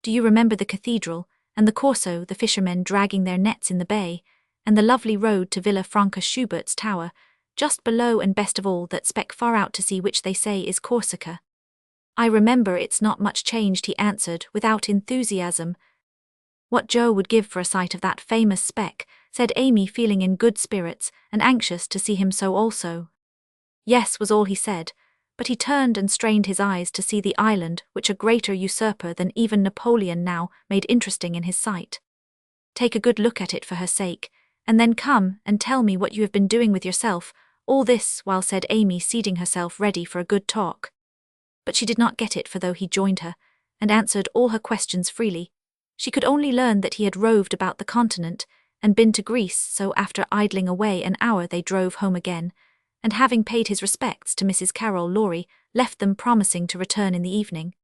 "Do you remember the cathedral, and the Corso, the fishermen dragging their nets in the bay, and the lovely road to Villa Franca Schubert's tower, just below, and best of all, that speck far out to sea which they say is Corsica?" "I remember, it's not much changed," he answered, without enthusiasm. "What Jo would give for a sight of that famous speck," said Amy, feeling in good spirits, and anxious to see him so also. "Yes," was all he said, but he turned and strained his eyes to see the island which a greater usurper than even Napoleon now made interesting in his sight. "Take a good look at it for her sake, and then come and tell me what you have been doing with yourself, all this while," said Amy, seating herself ready for a good talk. But she did not get it, for though he joined her, and answered all her questions freely, she could only learn that he had roved about the continent, and been to Greece, so after idling away an hour they drove home again, and having paid his respects to Mrs. Carroll, Laurie left them, promising to return in the evening.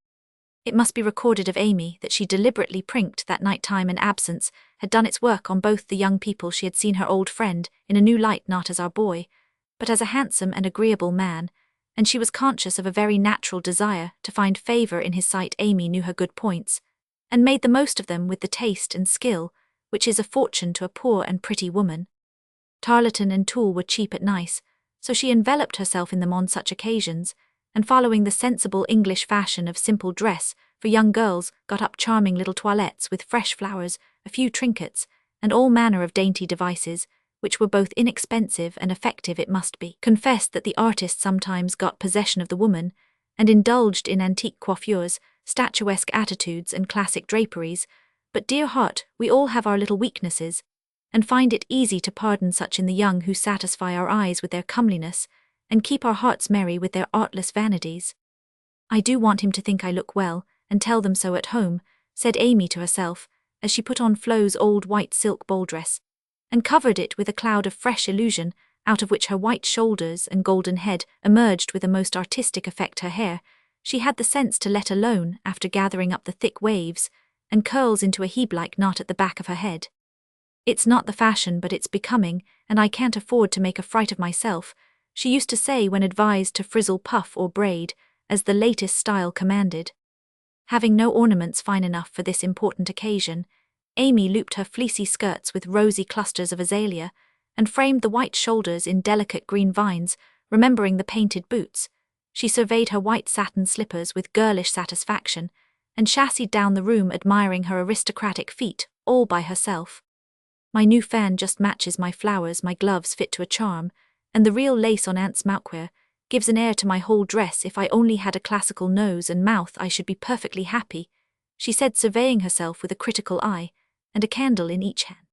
It must be recorded of Amy that she deliberately prinked that night-time and absence had done its work on both the young people. She had seen her old friend in a new light, not as our boy, but as a handsome and agreeable man, and she was conscious of a very natural desire to find favour in his sight. Amy knew her good points, and made the most of them with the taste and skill which is a fortune to a poor and pretty woman. Tarleton and tulle were cheap at nice, so she enveloped herself in them on such occasions, and following the sensible English fashion of simple dress for young girls, got up charming little toilettes with fresh flowers, a few trinkets, and all manner of dainty devices, which were both inexpensive and effective. It must be confessed that the artist sometimes got possession of the woman, and indulged in antique coiffures, statuesque attitudes, and classic draperies, but dear heart, we all have our little weaknesses, and find it easy to pardon such in the young, who satisfy our eyes with their comeliness, and keep our hearts merry with their artless vanities. "I do want him to think I look well, and tell them so at home," said Amy to herself, as she put on Flo's old white silk ball dress, and covered it with a cloud of fresh illusion, out of which her white shoulders and golden head emerged with a most artistic effect. Her hair she had the sense to let alone, after gathering up the thick waves and curls into a heap-like knot at the back of her head. "It's not the fashion, but it's becoming, and I can't afford to make a fright of myself," she used to say when advised to frizzle, puff, or braid, as the latest style commanded. Having no ornaments fine enough for this important occasion, Amy looped her fleecy skirts with rosy clusters of azalea, and framed the white shoulders in delicate green vines. Remembering the painted boots, she surveyed her white satin slippers with girlish satisfaction, and chassied down the room admiring her aristocratic feet, all by herself. "My new fan just matches my flowers, my gloves fit to a charm, and the real lace on Aunt's mouquet gives an air to my whole dress. If I only had a classical nose and mouth I should be perfectly happy," she said, surveying herself with a critical eye, and a candle in each hand.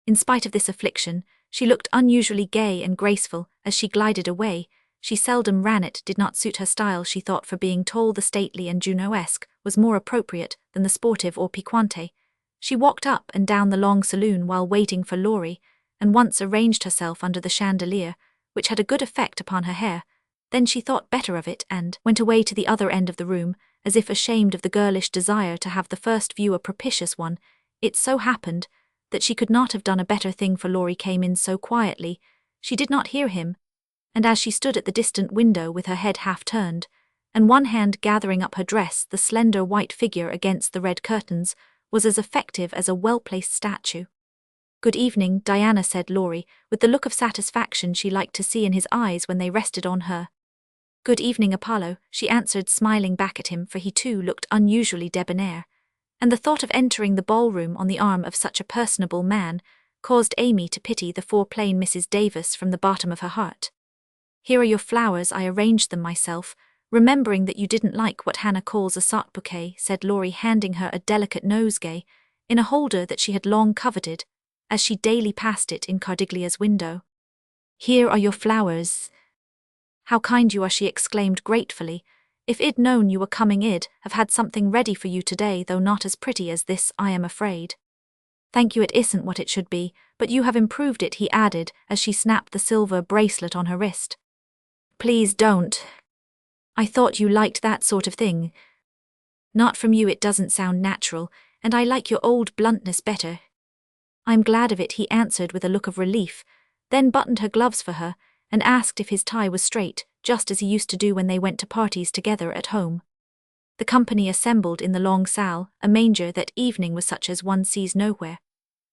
In spite of this affliction, she looked unusually gay and graceful, as she glided away. She seldom ran, it did not suit her style, she thought, for being tall the stately and Juno-esque was more appropriate than the sportive or piquante. She walked up and down the long saloon while waiting for Laurie, and once arranged herself under the chandelier, which had a good effect upon her hair. Then she thought better of it and went away to the other end of the room, as if ashamed of the girlish desire to have the first view a propitious one. It so happened that she could not have done a better thing, for Laurie came in so quietly. She did not hear him, and as she stood at the distant window with her head half turned, and one hand gathering up her dress, the slender white figure against the red curtains was as effective as a well-placed statue. "Good evening, Diana," said Laurie, with the look of satisfaction she liked to see in his eyes when they rested on her. "Good evening, Apollo," she answered, smiling back at him, for he too looked unusually debonair, and the thought of entering the ballroom on the arm of such a personable man caused Amy to pity the foreplain Mrs. Davis from the bottom of her heart. "Here are your flowers, I arranged them myself, remembering that you didn't like what Hannah calls a sot bouquet," said Laurie, handing her a delicate nosegay in a holder that she had long coveted, as she daily passed it in Cardiglia's window. "Here are your flowers." "How kind you are," she exclaimed gratefully. "If I'd known you were coming, I'd have had something ready for you today, though not as pretty as this, I am afraid." "Thank you, it isn't what it should be, but you have improved it," he added, as she snapped the silver bracelet on her wrist. "Please don't. I thought you liked that sort of thing." "Not from you, it doesn't sound natural, and I like your old bluntness better." "I'm glad of it," he answered with a look of relief, then buttoned her gloves for her, and asked if his tie was straight, just as he used to do when they went to parties together at home. The company assembled in the long salle, a manger that evening was such as one sees nowhere.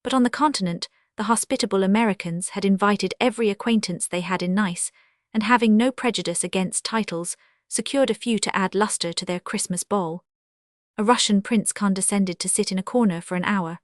But on the continent, the hospitable Americans had invited every acquaintance they had in Nice, and having no prejudice against titles, secured a few to add luster to their Christmas ball. A Russian prince condescended to sit in a corner for an hour,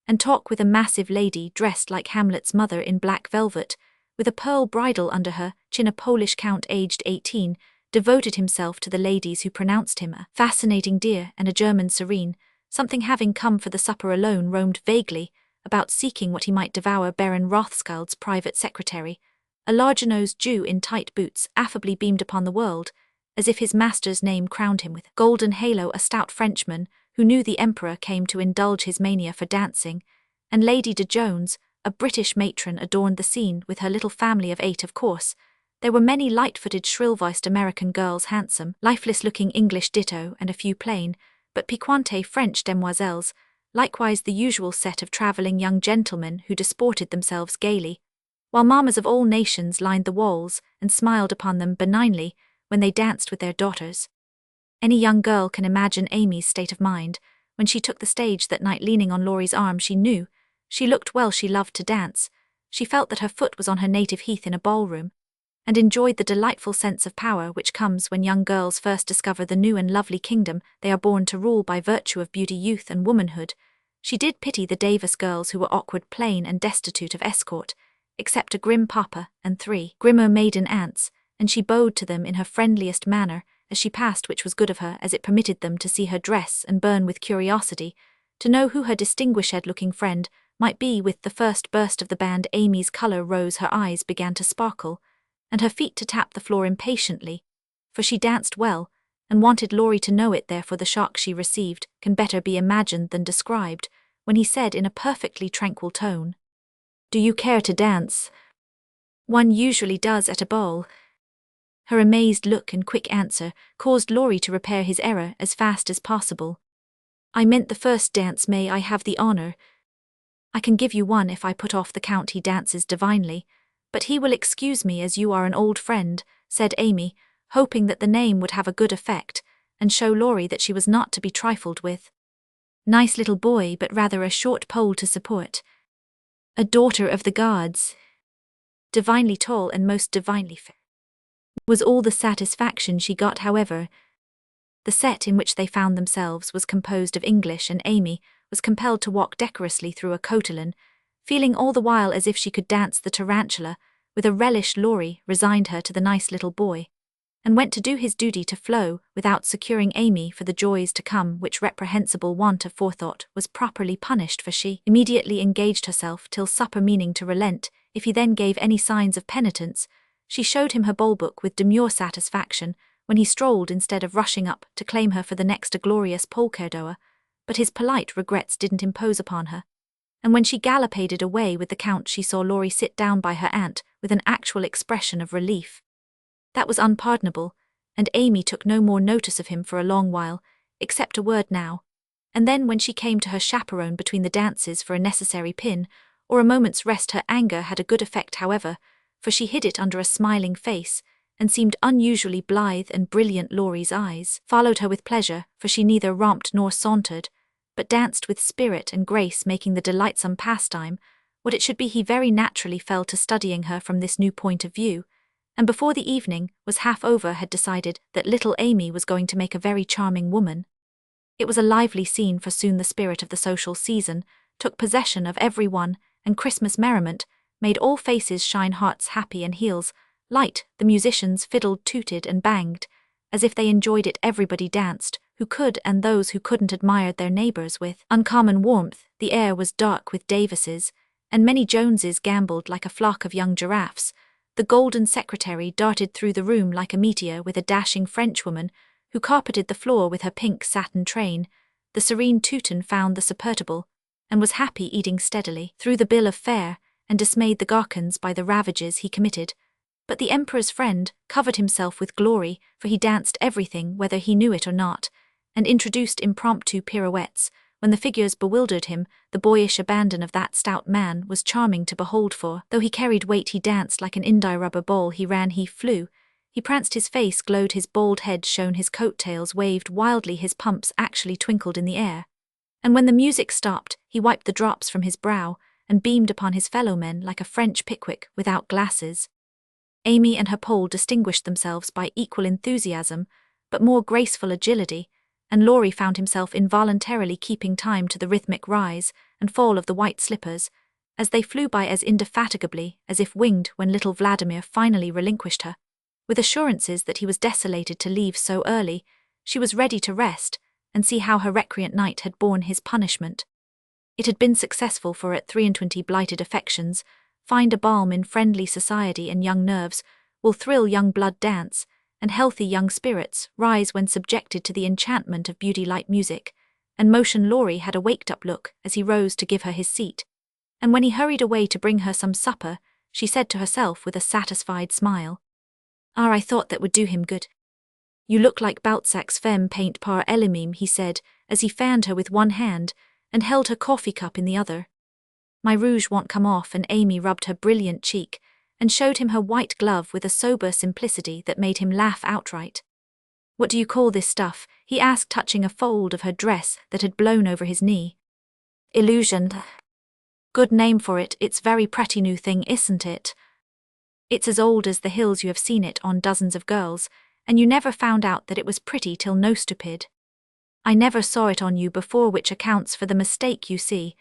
and talk with a massive lady dressed like Hamlet's mother in black velvet, with a pearl bridle under her chin. A Polish count aged 18 devoted himself to the ladies, who pronounced him a fascinating dear, and a German serene, something having come for the supper alone, roamed vaguely about seeking what he might devour. Baron Rothschild's private secretary, a larger-nosed Jew in tight boots, affably beamed upon the world, as if his master's name crowned him with golden halo. A stout Frenchman, who knew the emperor, came to indulge his mania for dancing, and Lady de Jones, a British matron, adorned the scene with her little family of 8. Of course, there were many light-footed, shrill-voiced American girls, handsome, lifeless-looking English ditto, and a few plain, but piquante French demoiselles, likewise the usual set of travelling young gentlemen who disported themselves gaily, while mammas of all nations lined the walls and smiled upon them benignly when they danced with their daughters. Any young girl can imagine Amy's state of mind when she took the stage that night, leaning on Laurie's arm. She knew she looked well, she loved to dance, she felt that her foot was on her native heath in a ballroom, and enjoyed the delightful sense of power which comes when young girls first discover the new and lovely kingdom they are born to rule by virtue of beauty, youth, and womanhood. She did pity the Davis girls, who were awkward, plain, and destitute of escort, except a grim papa and 3 grimmer maiden aunts, and she bowed to them in her friendliest manner as she passed, which was good of her, as it permitted them to see her dress and burn with curiosity to know who her distinguished-looking friend might be. With the first burst of the band, Amy's colour rose, her eyes began to sparkle, and her feet to tap the floor impatiently, for she danced well, and wanted Laurie to know it. Therefore the shock she received can better be imagined than described, when he said in a perfectly tranquil tone, "Do you care to dance?" "One usually does at a ball." Her amazed look and quick answer caused Laurie to repair his error as fast as possible. "I meant the first dance. May I have the honour?" "I can give you one if I put off the count. He dances divinely, but he will excuse me, as you are an old friend," said Amy, hoping that the name would have a good effect and show Laurie that she was not to be trifled with. "Nice little boy, but rather a short pole to support. A daughter of the gods. Divinely tall and most divinely fair," was all the satisfaction she got. However, the set in which they found themselves was composed of English, and Amy was compelled to walk decorously through a cotillion, feeling all the while as if she could dance the tarantula with a relish. Laurie resigned her to the nice little boy, and went to do his duty to Flo without securing Amy for the joys to come, which reprehensible want of forethought was properly punished, for she immediately engaged herself till supper, meaning to relent if he then gave any signs of penitence. She showed him her bowl book with demure satisfaction when he strolled instead of rushing up to claim her for the next glorious polcardoa, but his polite regrets didn't impose upon her. And when she gallopaded away with the Count, she saw Laurie sit down by her aunt with an actual expression of relief. That was unpardonable, and Amy took no more notice of him for a long while, except a word now. And then when she came to her chaperone between the dances for a necessary pin, or a moment's rest, her anger had a good effect however, for she hid it under a smiling face, and seemed unusually blithe and brilliant. Laurie's eyes followed her with pleasure, for she neither romped nor sauntered, but danced with spirit and grace, making the delightsome pastime what it should be. He very naturally fell to studying her from this new point of view, and before the evening was half over had decided that little Amy was going to make a very charming woman. It was a lively scene, for soon the spirit of the social season took possession of every one, and Christmas merriment made all faces shine, hearts happy and heels light. The musicians fiddled, tooted and banged, as if they enjoyed it. Everybody danced, who could, and those who couldn't admired their neighbours with uncommon warmth. The air was dark with Davises, and many Joneses gambolled like a flock of young giraffes. The golden secretary darted through the room like a meteor with a dashing Frenchwoman, who carpeted the floor with her pink satin train. The serene Teuton found the supertable, and was happy, eating steadily through the bill of fare, and dismayed the Garcons by the ravages he committed. But the Emperor's friend covered himself with glory, for he danced everything whether he knew it or not, and introduced impromptu pirouettes. When the figures bewildered him, the boyish abandon of that stout man was charming to behold, for, though he carried weight, he danced like an indie-rubber ball. He ran, he flew, he pranced, his face glowed, his bald head shone, his coat-tails waved wildly, his pumps actually twinkled in the air. And when the music stopped, he wiped the drops from his brow, and beamed upon his fellow-men like a French Pickwick without glasses. Amy and her pole distinguished themselves by equal enthusiasm, but more graceful agility, and Laurie found himself involuntarily keeping time to the rhythmic rise and fall of the white slippers, as they flew by as indefatigably as if winged. When little Vladimir finally relinquished her, with assurances that he was desolated to leave so early, she was ready to rest and see how her recreant knight had borne his punishment. It had been successful, for at 23 blighted affections find a balm in friendly society, and young nerves will thrill, young blood dance, and healthy young spirits rise when subjected to the enchantment of beauty. Light music and motion. Laurie had a waked-up look as he rose to give her his seat, and when he hurried away to bring her some supper, she said to herself with a satisfied smile, "Ah, I thought that would do him good." "You look like Balzac's femme paint par elle-même," he said, as he fanned her with one hand and held her coffee cup in the other. "My rouge won't come off," and Amy rubbed her brilliant cheek and showed him her white glove with a sober simplicity that made him laugh outright. "What do you call this stuff?" he asked, touching a fold of her dress that had blown over his knee. "Illusion." "Good name for it. It's very pretty new thing, isn't it? It's as old as the hills. You have seen it on dozens of girls, and you never found out that it was pretty till no, stupid. I never saw it on you before, which accounts for the mistake, you see.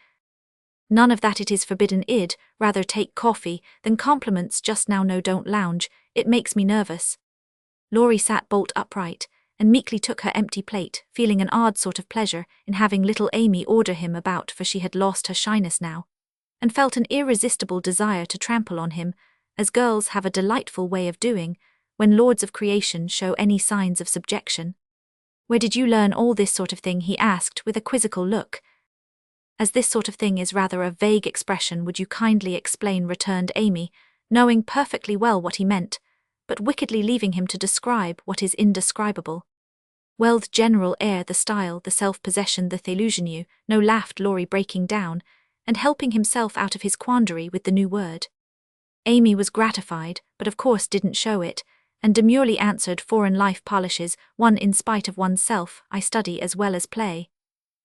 None of that, it is forbidden. Id rather take coffee than compliments just now. No, don't lounge, it makes me nervous." Laurie sat bolt upright and meekly took her empty plate, feeling an odd sort of pleasure in having little Amy order him about, for she had lost her shyness now, and felt an irresistible desire to trample on him, as girls have a delightful way of doing when lords of creation show any signs of subjection. "Where did you learn all this sort of thing?" he asked with a quizzical look. "As this sort of thing is rather a vague expression, would you kindly explain?" returned Amy, knowing perfectly well what he meant, but wickedly leaving him to describe what is indescribable. "Well, the general air, the style, the self-possession, the illusion. No," laughed Laurie, breaking down and helping himself out of his quandary with the new word. Amy was gratified, but of course didn't show it, and demurely answered, "Foreign life polishes one in spite of oneself. I study as well as play.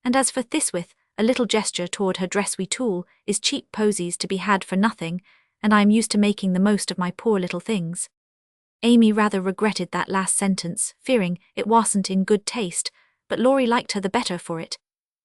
And as for this," with a little gesture toward her dress, "we tool is cheap posies to be had for nothing, and I am used to making the most of my poor little things." Amy rather regretted that last sentence, fearing it wasn't in good taste, but Laurie liked her the better for it,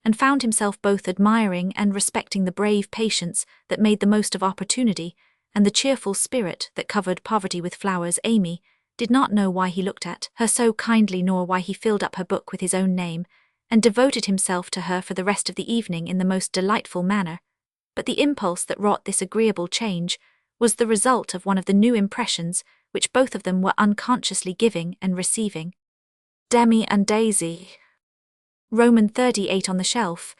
and found himself both admiring and respecting the brave patience that made the most of opportunity, and the cheerful spirit that covered poverty with flowers. Amy did not know why he looked at her so kindly, nor why he filled up her book with his own name, and devoted himself to her for the rest of the evening in the most delightful manner. But the impulse that wrought this agreeable change was the result of one of the new impressions which both of them were unconsciously giving and receiving. Demi and Daisy. Roman 38 on the shelf.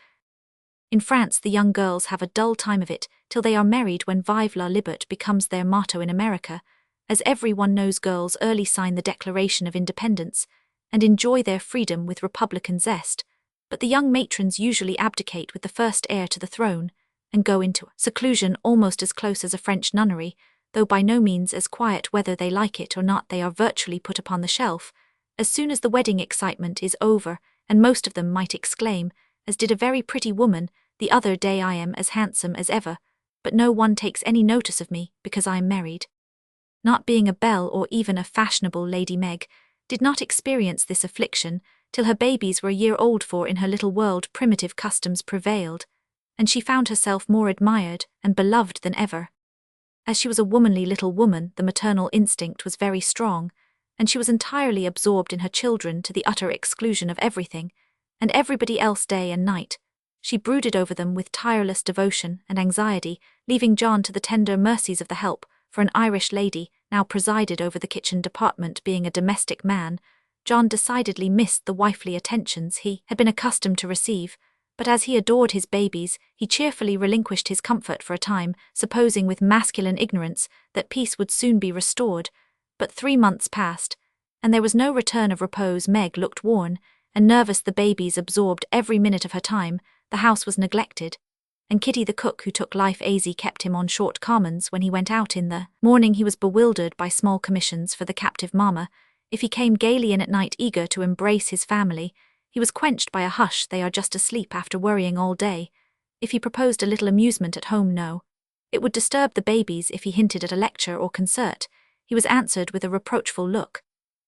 In France, the young girls have a dull time of it till they are married, when Vive la Liberté becomes their motto in America, as everyone knows girls early sign the Declaration of Independence and enjoy their freedom with republican zest, but the young matrons usually abdicate with the first heir to the throne and go into seclusion almost as close as a French nunnery, though by no means as quiet. Whether they like it or not, they are virtually put upon the shelf as soon as the wedding excitement is over, and most of them might exclaim, as did a very pretty woman the other day, "I am as handsome as ever, but no one takes any notice of me because I am married." Not being a belle or even a fashionable Lady Meg did not experience this affliction till her babies were a year old, for in her little world primitive customs prevailed, and she found herself more admired and beloved than ever. As she was a womanly little woman, the maternal instinct was very strong, and she was entirely absorbed in her children to the utter exclusion of everything and everybody else day and night. She brooded over them with tireless devotion and anxiety, leaving John to the tender mercies of the help, for an Irish lady now presided over the kitchen department. Being a domestic man, John decidedly missed the wifely attentions he had been accustomed to receive, but as he adored his babies, he cheerfully relinquished his comfort for a time, supposing with masculine ignorance that peace would soon be restored. But 3 months passed, and there was no return of repose. Meg looked worn and nervous, the babies absorbed every minute of her time, the house was neglected, and Kitty the cook, who took life easy, kept him on short commons. When he went out in the morning he was bewildered by small commissions for the captive mamma. If he came gaily in at night eager to embrace his family, he was quenched by a hush, "They are just asleep after worrying all day." If he proposed a little amusement at home, no, it would disturb the babies. If he hinted at a lecture or concert, he was answered with a reproachful look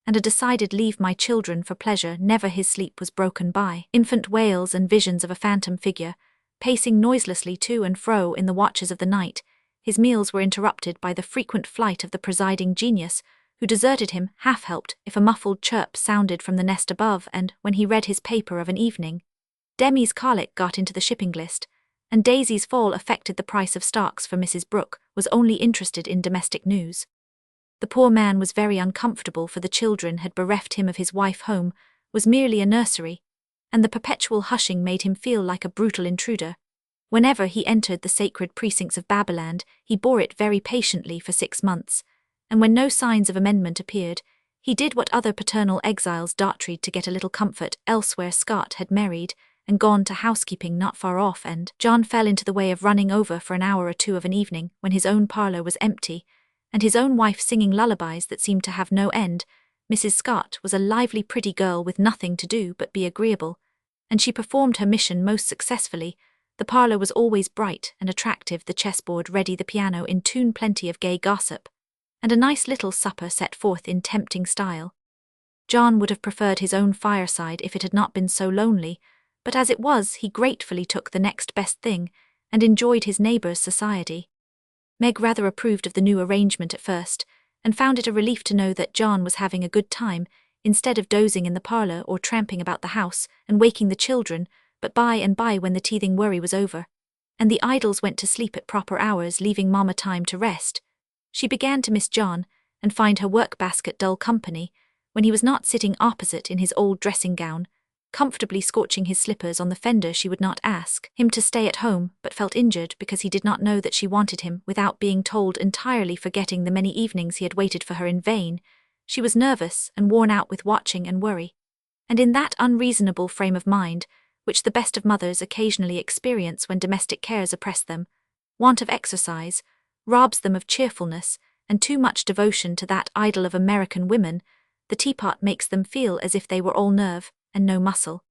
and a decided "Leave my children for pleasure." Never his sleep was broken by infant wails and visions of a phantom figure pacing noiselessly to and fro in the watches of the night. His meals were interrupted by the frequent flight of the presiding genius, who deserted him, half-helped, if a muffled chirp sounded from the nest above, and, when he read his paper of an evening, Demi's colic got into the shipping list, and Daisy's fall affected the price of stocks, for Mrs. Brooke was only interested in domestic news. The poor man was very uncomfortable, for the children had bereft him of his wife. Home was merely a nursery, and the perpetual hushing made him feel like a brutal intruder. Whenever he entered the sacred precincts of Babyland, he bore it very patiently for 6 months, and when no signs of amendment appeared, he did what other paternal exiles tried to get a little comfort elsewhere. Scott had married and gone to housekeeping not far off, and John fell into the way of running over for an hour or two of an evening when his own parlour was empty, and his own wife singing lullabies that seemed to have no end. Mrs. Scott was a lively, pretty girl with nothing to do but be agreeable, and she performed her mission most successfully. The parlour was always bright and attractive, the chessboard ready, the piano in tune, plenty of gay gossip, and a nice little supper set forth in tempting style. John would have preferred his own fireside if it had not been so lonely, but as it was, he gratefully took the next best thing and enjoyed his neighbours' society. Meg rather approved of the new arrangement at first, and found it a relief to know that John was having a good time, instead of dozing in the parlour or tramping about the house and waking the children. But by and by, when the teething worry was over, and the Idols went to sleep at proper hours, leaving Mamma time to rest, she began to miss John and find her work-basket dull company, when he was not sitting opposite in his old dressing-gown, comfortably scorching his slippers on the fender. She would not ask him to stay at home, but felt injured because he did not know that she wanted him without being told, entirely forgetting the many evenings he had waited for her in vain. She was nervous and worn out with watching and worry, and in that unreasonable frame of mind which the best of mothers occasionally experience when domestic cares oppress them, want of exercise robs them of cheerfulness, and too much devotion to that idol of American women, the teapot, makes them feel as if they were all nerve and no muscle.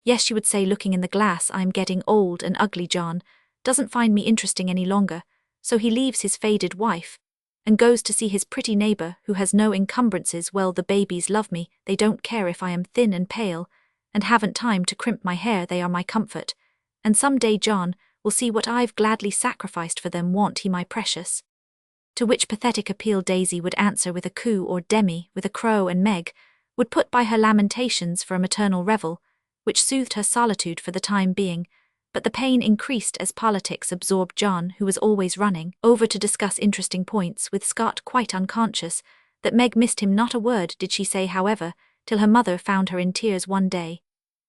Yes, she would say, looking in the glass, "I'm getting old and ugly. John doesn't find me interesting any longer, so he leaves his faded wife and goes to see his pretty neighbour who has no encumbrances. Well, the babies love me, they don't care if I am thin and pale and haven't time to crimp my hair, they are my comfort, and some day John will see what I've gladly sacrificed for them, won't he, my precious?" To which pathetic appeal Daisy would answer with a coo, or Demi with a crow, and Meg would put by her lamentations for a maternal revel, which soothed her solitude for the time being. But the pain increased as politics absorbed John, who was always running over to discuss interesting points with Scott, quite unconscious that Meg missed him. Not a word did she say, however, till her mother found her in tears one day,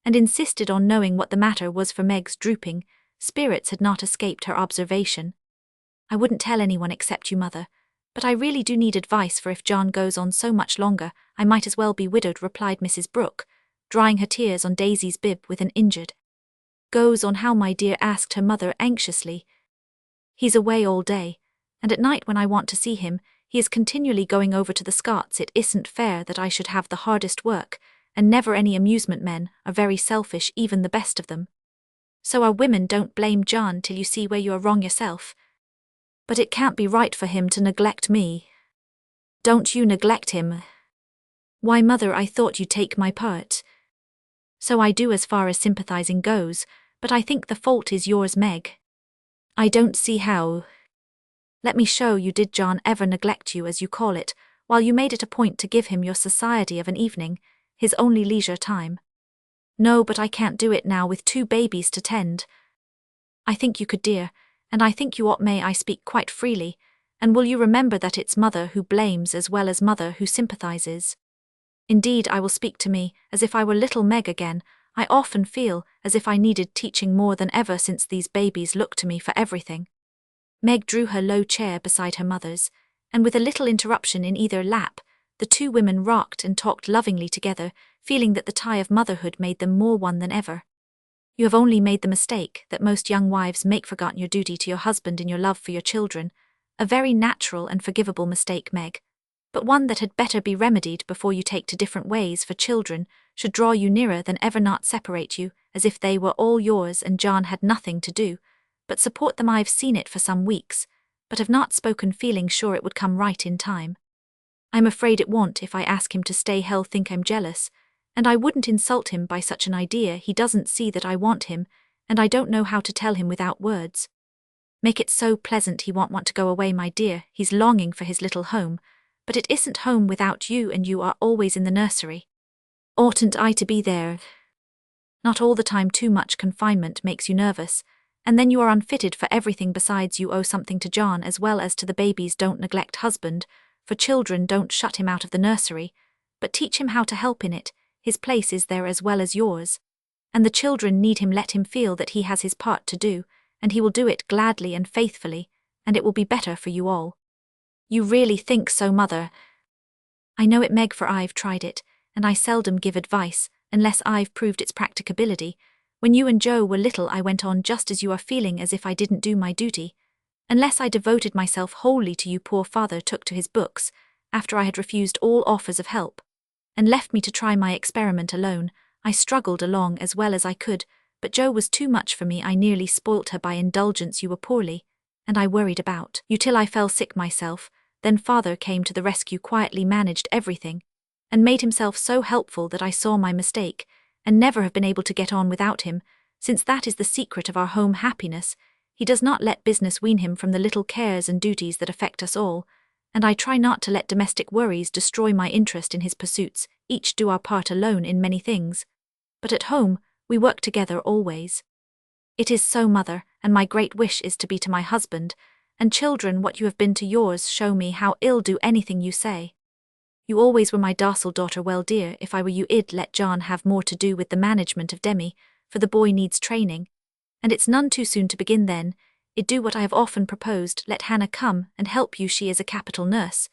and insisted on knowing what the matter was, for Meg's drooping spirits had not escaped her observation. "I wouldn't tell anyone except you, Mother, but I really do need advice, for if John goes on so much longer, I might as well be widowed," replied Mrs. Brooke, drying her tears on Daisy's bib with an injured "Goes on how, my dear?" asked her mother anxiously. "He's away all day, and at night when I want to see him, he is continually going over to the Scots. It isn't fair that I should have the hardest work, and never any amusement. Men are very selfish, even the best of them. So are women. Don't blame John till you see where you are wrong yourself. But it can't be right for him to neglect me." "Don't you neglect him." "Why, Mother, I thought you'd take my part." "So I do as far as sympathizing goes, but I think the fault is yours, Meg." "I don't see how." "Let me show you. Did John ever neglect you, as you call it, while you made it a point to give him your society of an evening, his only leisure time?" "No, but I can't do it now with 2 babies to tend." "I think you could, dear, and I think you ought. May I speak quite freely? And will you remember that it's Mother who blames as well as Mother who sympathizes?" "Indeed, I will speak to me, as if I were little Meg again. I often feel as if I needed teaching more than ever, since these babies look to me for everything." Meg drew her low chair beside her mother's, and with a little interruption in either lap, the 2 women rocked and talked lovingly together, feeling that the tie of motherhood made them more one than ever. "You have only made the mistake that most young wives make, forgotten your duty to your husband in your love for your children. A very natural and forgivable mistake, Meg, but one that had better be remedied before you take to different ways, for children should draw you nearer than ever, not separate you, as if they were all yours and John had nothing to do, but support them. I've seen it for some weeks, but have not spoken, feeling sure it would come right in time. I'm afraid it won't if I ask him to stay. He'll think I'm jealous, and I wouldn't insult him by such an idea. He doesn't see that I want him, and I don't know how to tell him without words. Make it so pleasant. He won't want to go away, my dear. He's longing for his little home, but it isn't home without you, and you are always in the nursery. Oughtn't I to be there? Not all the time. Too much confinement makes you nervous, and then you are unfitted for everything. Besides, you owe something to John as well as to the babies. Don't neglect husband, for children. Don't shut him out of the nursery, but teach him how to help in it. His place is there as well as yours, and the children need him. Let him feel that he has his part to do, and he will do it gladly and faithfully, and it will be better for you all." "You really think so, Mother?" "I know it, Meg, for I've tried it, and I seldom give advice unless I've proved its practicability. When you and Joe were little, I went on just as you are feeling, as if I didn't do my duty. Unless I devoted myself wholly to you, poor father took to his books, after I had refused all offers of help, and left me to try my experiment alone. I struggled along as well as I could, but Joe was too much for me. I nearly spoilt her by indulgence. You were poorly, and I worried about you till I fell sick myself. Then father came to the rescue, quietly managed everything, and made himself so helpful that I saw my mistake, and never have been able to get on without him, since that is the secret of our home happiness. He does not let business wean him from the little cares and duties that affect us all, and I try not to let domestic worries destroy my interest in his pursuits. Each do our part alone in many things, but at home we work together always. It is so, Mother, and my great wish is to be to my husband and children what you have been to yours. Show me how I'll do anything you say. You always were my docile daughter. Well, dear, if I were you, I'd let John have more to do with the management of Demi, for the boy needs training, and it's none too soon to begin then. I'd do what I have often proposed, let Hannah come and help you. She is a capital nurse,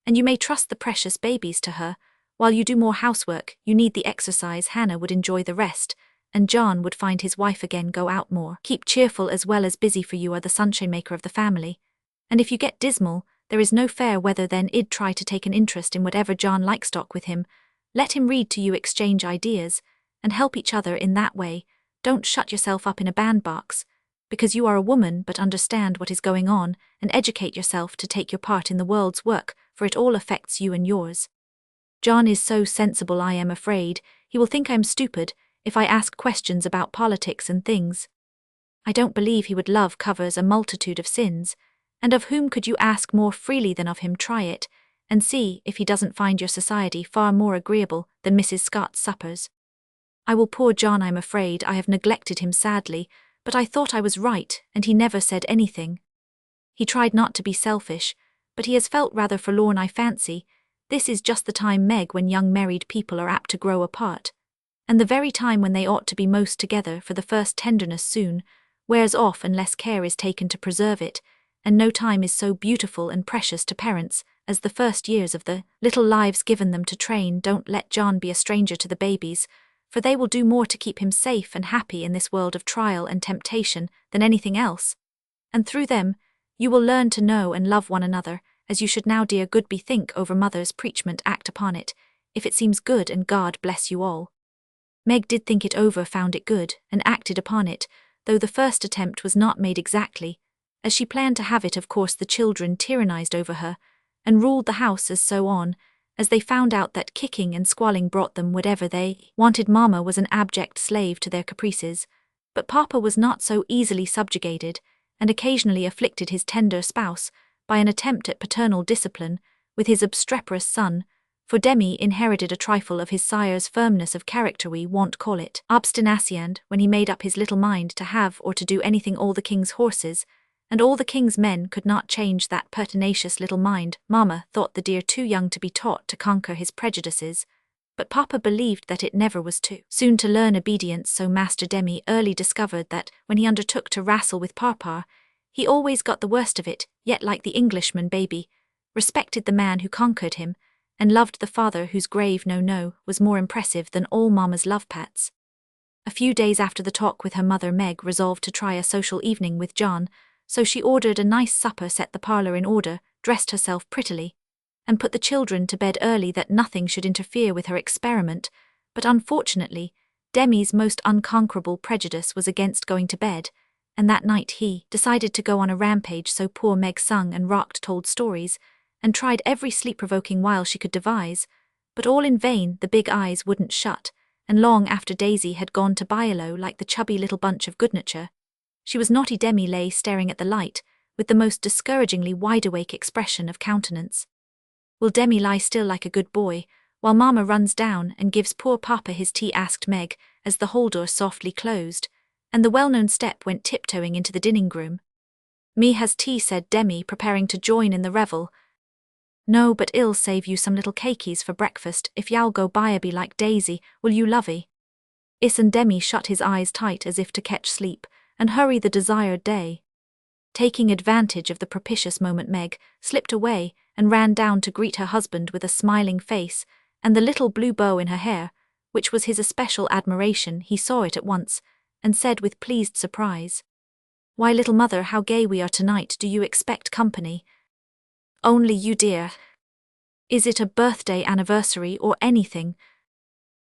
and you may trust the precious babies to her. While you do more housework, you need the exercise. Hannah would enjoy the rest, and John would find his wife again. Go out more, keep cheerful as well as busy, for you are the sunshine maker of the family, and if you get dismal, there is no fair weather then. I'd try to take an interest in whatever John likes. Talk with him, let him read to you, exchange ideas, and help each other in that way. Don't shut yourself up in a bandbox, because you are a woman, but understand what is going on, and educate yourself to take your part in the world's work, for it all affects you and yours. John is so sensible. I am afraid he will think I am stupid if I ask questions about politics and things. I don't believe he would. Love covers a multitude of sins, and of whom could you ask more freely than of him? Try it, and see if he doesn't find your society far more agreeable than Mrs. Scott's suppers. I will. Poor John, I'm afraid I have neglected him sadly, but I thought I was right, and he never said anything. He tried not to be selfish, but he has felt rather forlorn, I fancy, This is just the time, Meg, when young married people are apt to grow apart. And the very time when they ought to be most together, for the first tenderness soon wears off unless care is taken to preserve it, and no time is so beautiful and precious to parents as the first years of the little lives given them to train. Don't let John be a stranger to the babies, for they will do more to keep him safe and happy in this world of trial and temptation than anything else. And through them, you will learn to know and love one another, as you should now, dear good. Bethink over mother's preachment, act upon it, if it seems good, and God bless you all. Meg did think it over, found it good, and acted upon it, though the first attempt was not made exactly as she planned to have it. Of course the children tyrannized over her, and ruled the house as so on, as they found out that kicking and squalling brought them whatever they wanted. Mama was an abject slave to their caprices, but Papa was not so easily subjugated, and occasionally afflicted his tender spouse by an attempt at paternal discipline with his obstreperous son, for Demi inherited a trifle of his sire's firmness of character. We won't call it obstinacy, when he made up his little mind to have or to do anything, all the king's horses and all the king's men could not change that pertinacious little mind. Mama thought the dear too young to be taught to conquer his prejudices, but Papa believed that it never was too soon to learn obedience. So Master Demi early discovered that when he undertook to wrestle with Papa, he always got the worst of it, yet like the Englishman baby, respected the man who conquered him, and loved the father whose grave no was more impressive than all Mama's love pats. A few days after the talk with her mother, Meg resolved to try a social evening with John, so she ordered a nice supper, set the parlour in order, dressed herself prettily, and put the children to bed early that nothing should interfere with her experiment. But unfortunately, Demi's most unconquerable prejudice was against going to bed, and that night he decided to go on a rampage. So poor Meg sung and rocked, told stories, and tried every sleep-provoking wile she could devise, but all in vain. The big eyes wouldn't shut, and long after Daisy had gone to Biolo, like the chubby little bunch of goodnature, she was naughty. Demi lay staring at the light, with the most discouragingly wide-awake expression of countenance. Will Demi lie still like a good boy, while Mama runs down and gives poor Papa his tea? Asked Meg, as the hall door softly closed, and the well-known step went tiptoeing into the dining-room. Me has tea, said Demi, preparing to join in the revel. No, but I'll save you some little cakeys for breakfast, if y'all go by a be like Daisy, will you, lovey? Is. And Demi shut his eyes tight as if to catch sleep, and hurry the desired day. Taking advantage of the propitious moment, Meg slipped away and ran down to greet her husband with a smiling face, and the little blue bow in her hair, which was his especial admiration. He saw it at once, and said with pleased surprise, "Why, little mother, how gay we are tonight. Do you expect company?" "Only you, dear." "Is it a birthday, anniversary, or anything?"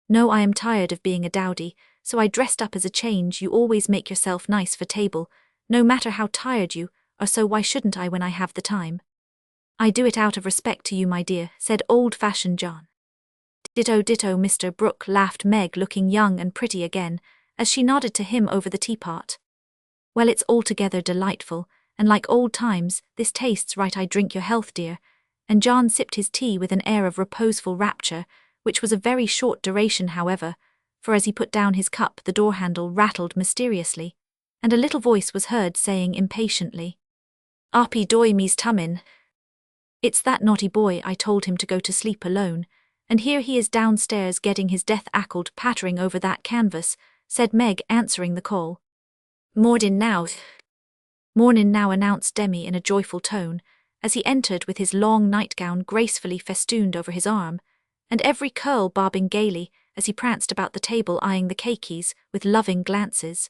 "No, I am tired of being a dowdy, so I dressed up as a change. You always make yourself nice for table, no matter how tired you are, so why shouldn't I when I have the time?" "I do it out of respect to you, my dear," said old-fashioned John. "Ditto, ditto, Mr. Brooke," laughed Meg, looking young and pretty again, as she nodded to him over the teapot. "Well, it's altogether delightful, and like old times, this tastes right. I drink your health, dear," and John sipped his tea with an air of reposeful rapture, which was of very short duration, however, for as he put down his cup the door-handle rattled mysteriously, and a little voice was heard saying impatiently, "Arpy doy me's tummin." "It's that naughty boy. I told him to go to sleep alone, and here he is downstairs getting his death-ackled pattering over that canvas," said Meg, answering the call. "Mornin' now." "Mornin' now," announced Demi in a joyful tone, as he entered with his long nightgown gracefully festooned over his arm, and every curl bobbing gaily as he pranced about the table, eyeing the cakeys with loving glances.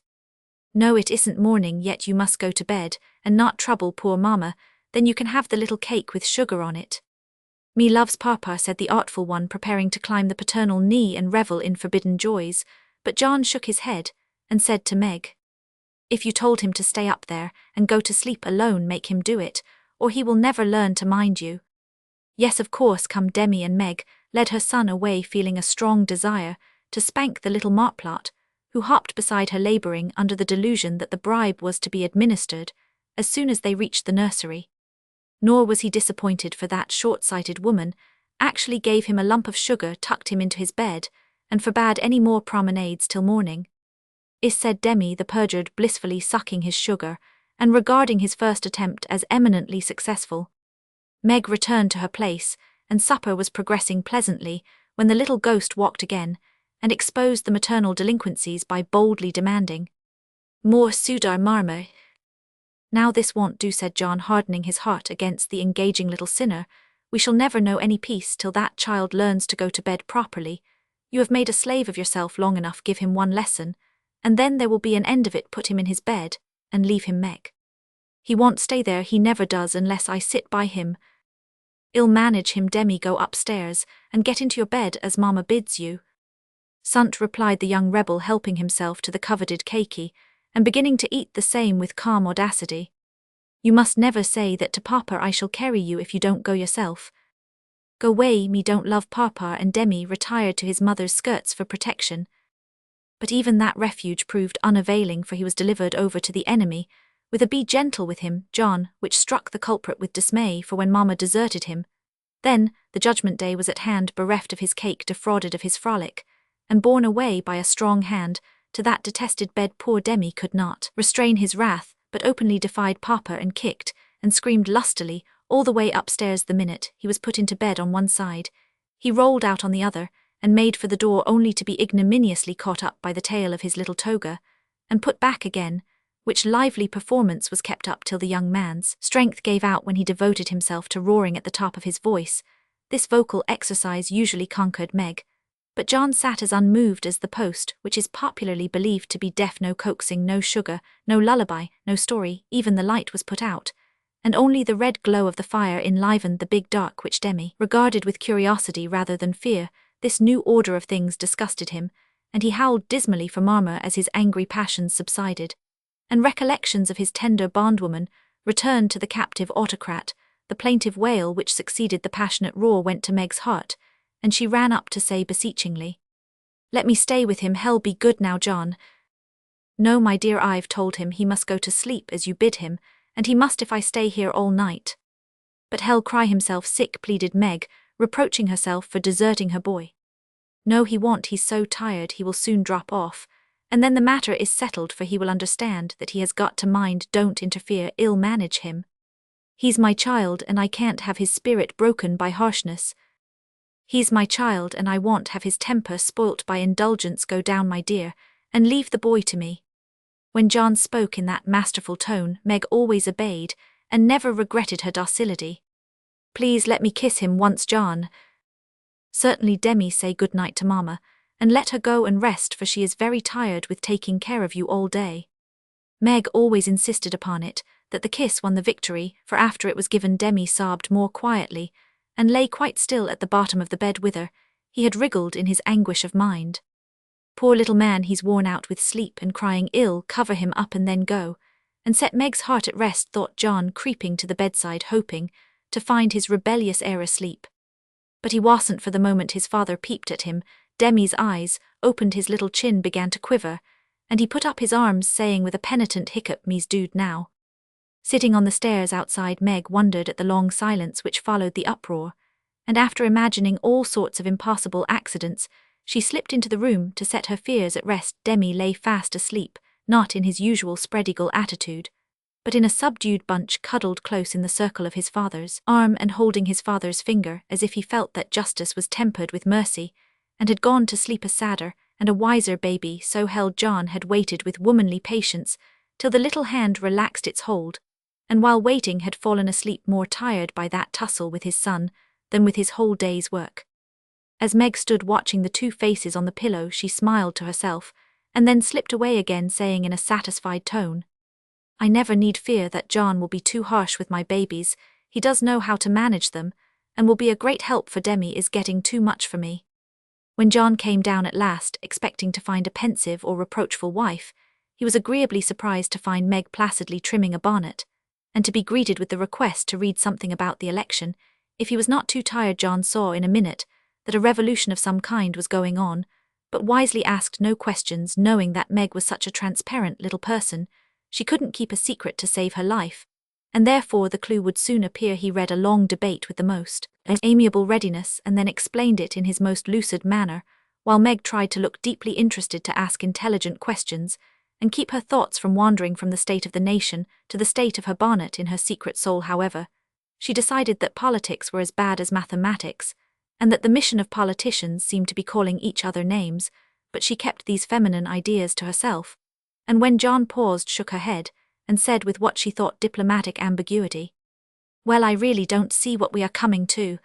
"No, it isn't morning yet. You must go to bed, and not trouble poor Mama, then you can have the little cake with sugar on it." "Me loves Papa," said the artful one, preparing to climb the paternal knee and revel in forbidden joys, but John shook his head, and said to Meg, "If you told him to stay up there and go to sleep alone, make him do it, or he will never learn to mind you." "Yes, of course, come." Demi and Meg led her son away, feeling a strong desire to spank the little marplot, who hopped beside her, labouring under the delusion that the bribe was to be administered as soon as they reached the nursery. Nor was he disappointed, for that short-sighted woman actually gave him a lump of sugar, tucked him into his bed, and forbade any more promenades till morning. "Is," said Demi the perjured, blissfully sucking his sugar, and regarding his first attempt as eminently successful. Meg returned to her place, and supper was progressing pleasantly, when the little ghost walked again, and exposed the maternal delinquencies by boldly demanding, "More sudar marma." "Now this won't do," said John, hardening his heart against the engaging little sinner. "We shall never know any peace till that child learns to go to bed properly. You have made a slave of yourself long enough, give him one lesson, and then there will be an end of it. Put him in his bed, and leave him, Meg. He won't stay there, he never does unless I sit by him. I'll manage him. Demi, go upstairs, and get into your bed as Mama bids you." "Sunt," replied the young rebel, helping himself to the coveted cakey, and beginning to eat the same with calm audacity. "You must never say that to Papa. I shall carry you if you don't go yourself." "Go way, me don't love Papa," and Demi retired to his mother's skirts for protection. But even that refuge proved unavailing, for he was delivered over to the enemy, with a "Be gentle with him, John," which struck the culprit with dismay, for when Mama deserted him, then the judgment day was at hand, bereft of his cake, defrauded of his frolic, and borne away by a strong hand to that detested bed. Poor Demi could not restrain his wrath, but openly defied Papa and kicked and screamed lustily all the way upstairs. The minute he was put into bed on one side, he rolled out on the other and made for the door, only to be ignominiously caught up by the tail of his little toga and put back again, which lively performance was kept up till the young man's strength gave out, when he devoted himself to roaring at the top of his voice. This vocal exercise usually conquered Meg, but John sat as unmoved as the post, which is popularly believed to be deaf. No coaxing, no sugar, no lullaby, no story. Even the light was put out, and only the red glow of the fire enlivened the big dark, which Demi regarded with curiosity rather than fear. This new order of things disgusted him, and he howled dismally for Mama as his angry passions subsided, and recollections of his tender bondwoman returned to the captive autocrat. The plaintive wail which succeeded the passionate roar went to Meg's heart, and she ran up to say beseechingly, "Let me stay with him. Hell, be good now, John." "No, my dear, I've told him he must go to sleep as you bid him, and he must if I stay here all night." "But he'll cry himself sick," pleaded Meg, reproaching herself for deserting her boy. "No, he won't. He's so tired he will soon drop off, and then the matter is settled, for he will understand that he has got to mind. Don't interfere. I'll manage him. He's my child, and I can't have his spirit broken by harshness. He's my child, and I won't have his temper spoilt by indulgence. Go down, my dear, and leave the boy to me." When John spoke in that masterful tone, Meg always obeyed, and never regretted her docility. "Please let me kiss him once, John." "Certainly, Demi. Say good night to Mama, and let her go and rest, for she is very tired with taking care of you all day." Meg always insisted upon it, that the kiss won the victory, for after it was given Demi sobbed more quietly, and lay quite still at the bottom of the bed with her. He had wriggled in his anguish of mind. "Poor little man, he's worn out with sleep and crying. Ill cover him up and then go, and set Meg's heart at rest," thought John, creeping to the bedside, hoping to find his rebellious heir asleep. But he wasn't, for the moment his father peeped at him, Demi's eyes opened, his little chin began to quiver, and he put up his arms, saying with a penitent hiccup, "Me's dude now." Sitting on the stairs outside, Meg wondered at the long silence which followed the uproar, and after imagining all sorts of impossible accidents, she slipped into the room to set her fears at rest. Demi lay fast asleep, not in his usual spread-eagle attitude, but in a subdued bunch, cuddled close in the circle of his father's arm and holding his father's finger, as if he felt that justice was tempered with mercy, and had gone to sleep a sadder and a wiser baby. So held John had waited with womanly patience till the little hand relaxed its hold, and while waiting had fallen asleep, more tired by that tussle with his son than with his whole day's work. As Meg stood watching the two faces on the pillow, she smiled to herself, and then slipped away again, saying in a satisfied tone, "I never need fear that John will be too harsh with my babies. He does know how to manage them, and will be a great help, for Demi is getting too much for me." When John came down at last, expecting to find a pensive or reproachful wife, he was agreeably surprised to find Meg placidly trimming a bonnet, and to be greeted with the request to read something about the election. If he was not too tired, John saw in a minute that a revolution of some kind was going on, but wisely asked no questions, knowing that Meg was such a transparent little person, she couldn't keep a secret to save her life, and therefore the clue would soon appear. He read a long debate with the most amiable readiness, and then explained it in his most lucid manner, while Meg tried to look deeply interested, to ask intelligent questions, and keep her thoughts from wandering from the state of the nation to the state of her bonnet. In her secret soul, however, She decided that politics were as bad as mathematics, and that the mission of politicians seemed to be calling each other names, but she kept these feminine ideas to herself, and when John paused, shook her head, and said with what she thought diplomatic ambiguity, "Well, I really don't see what we are coming to."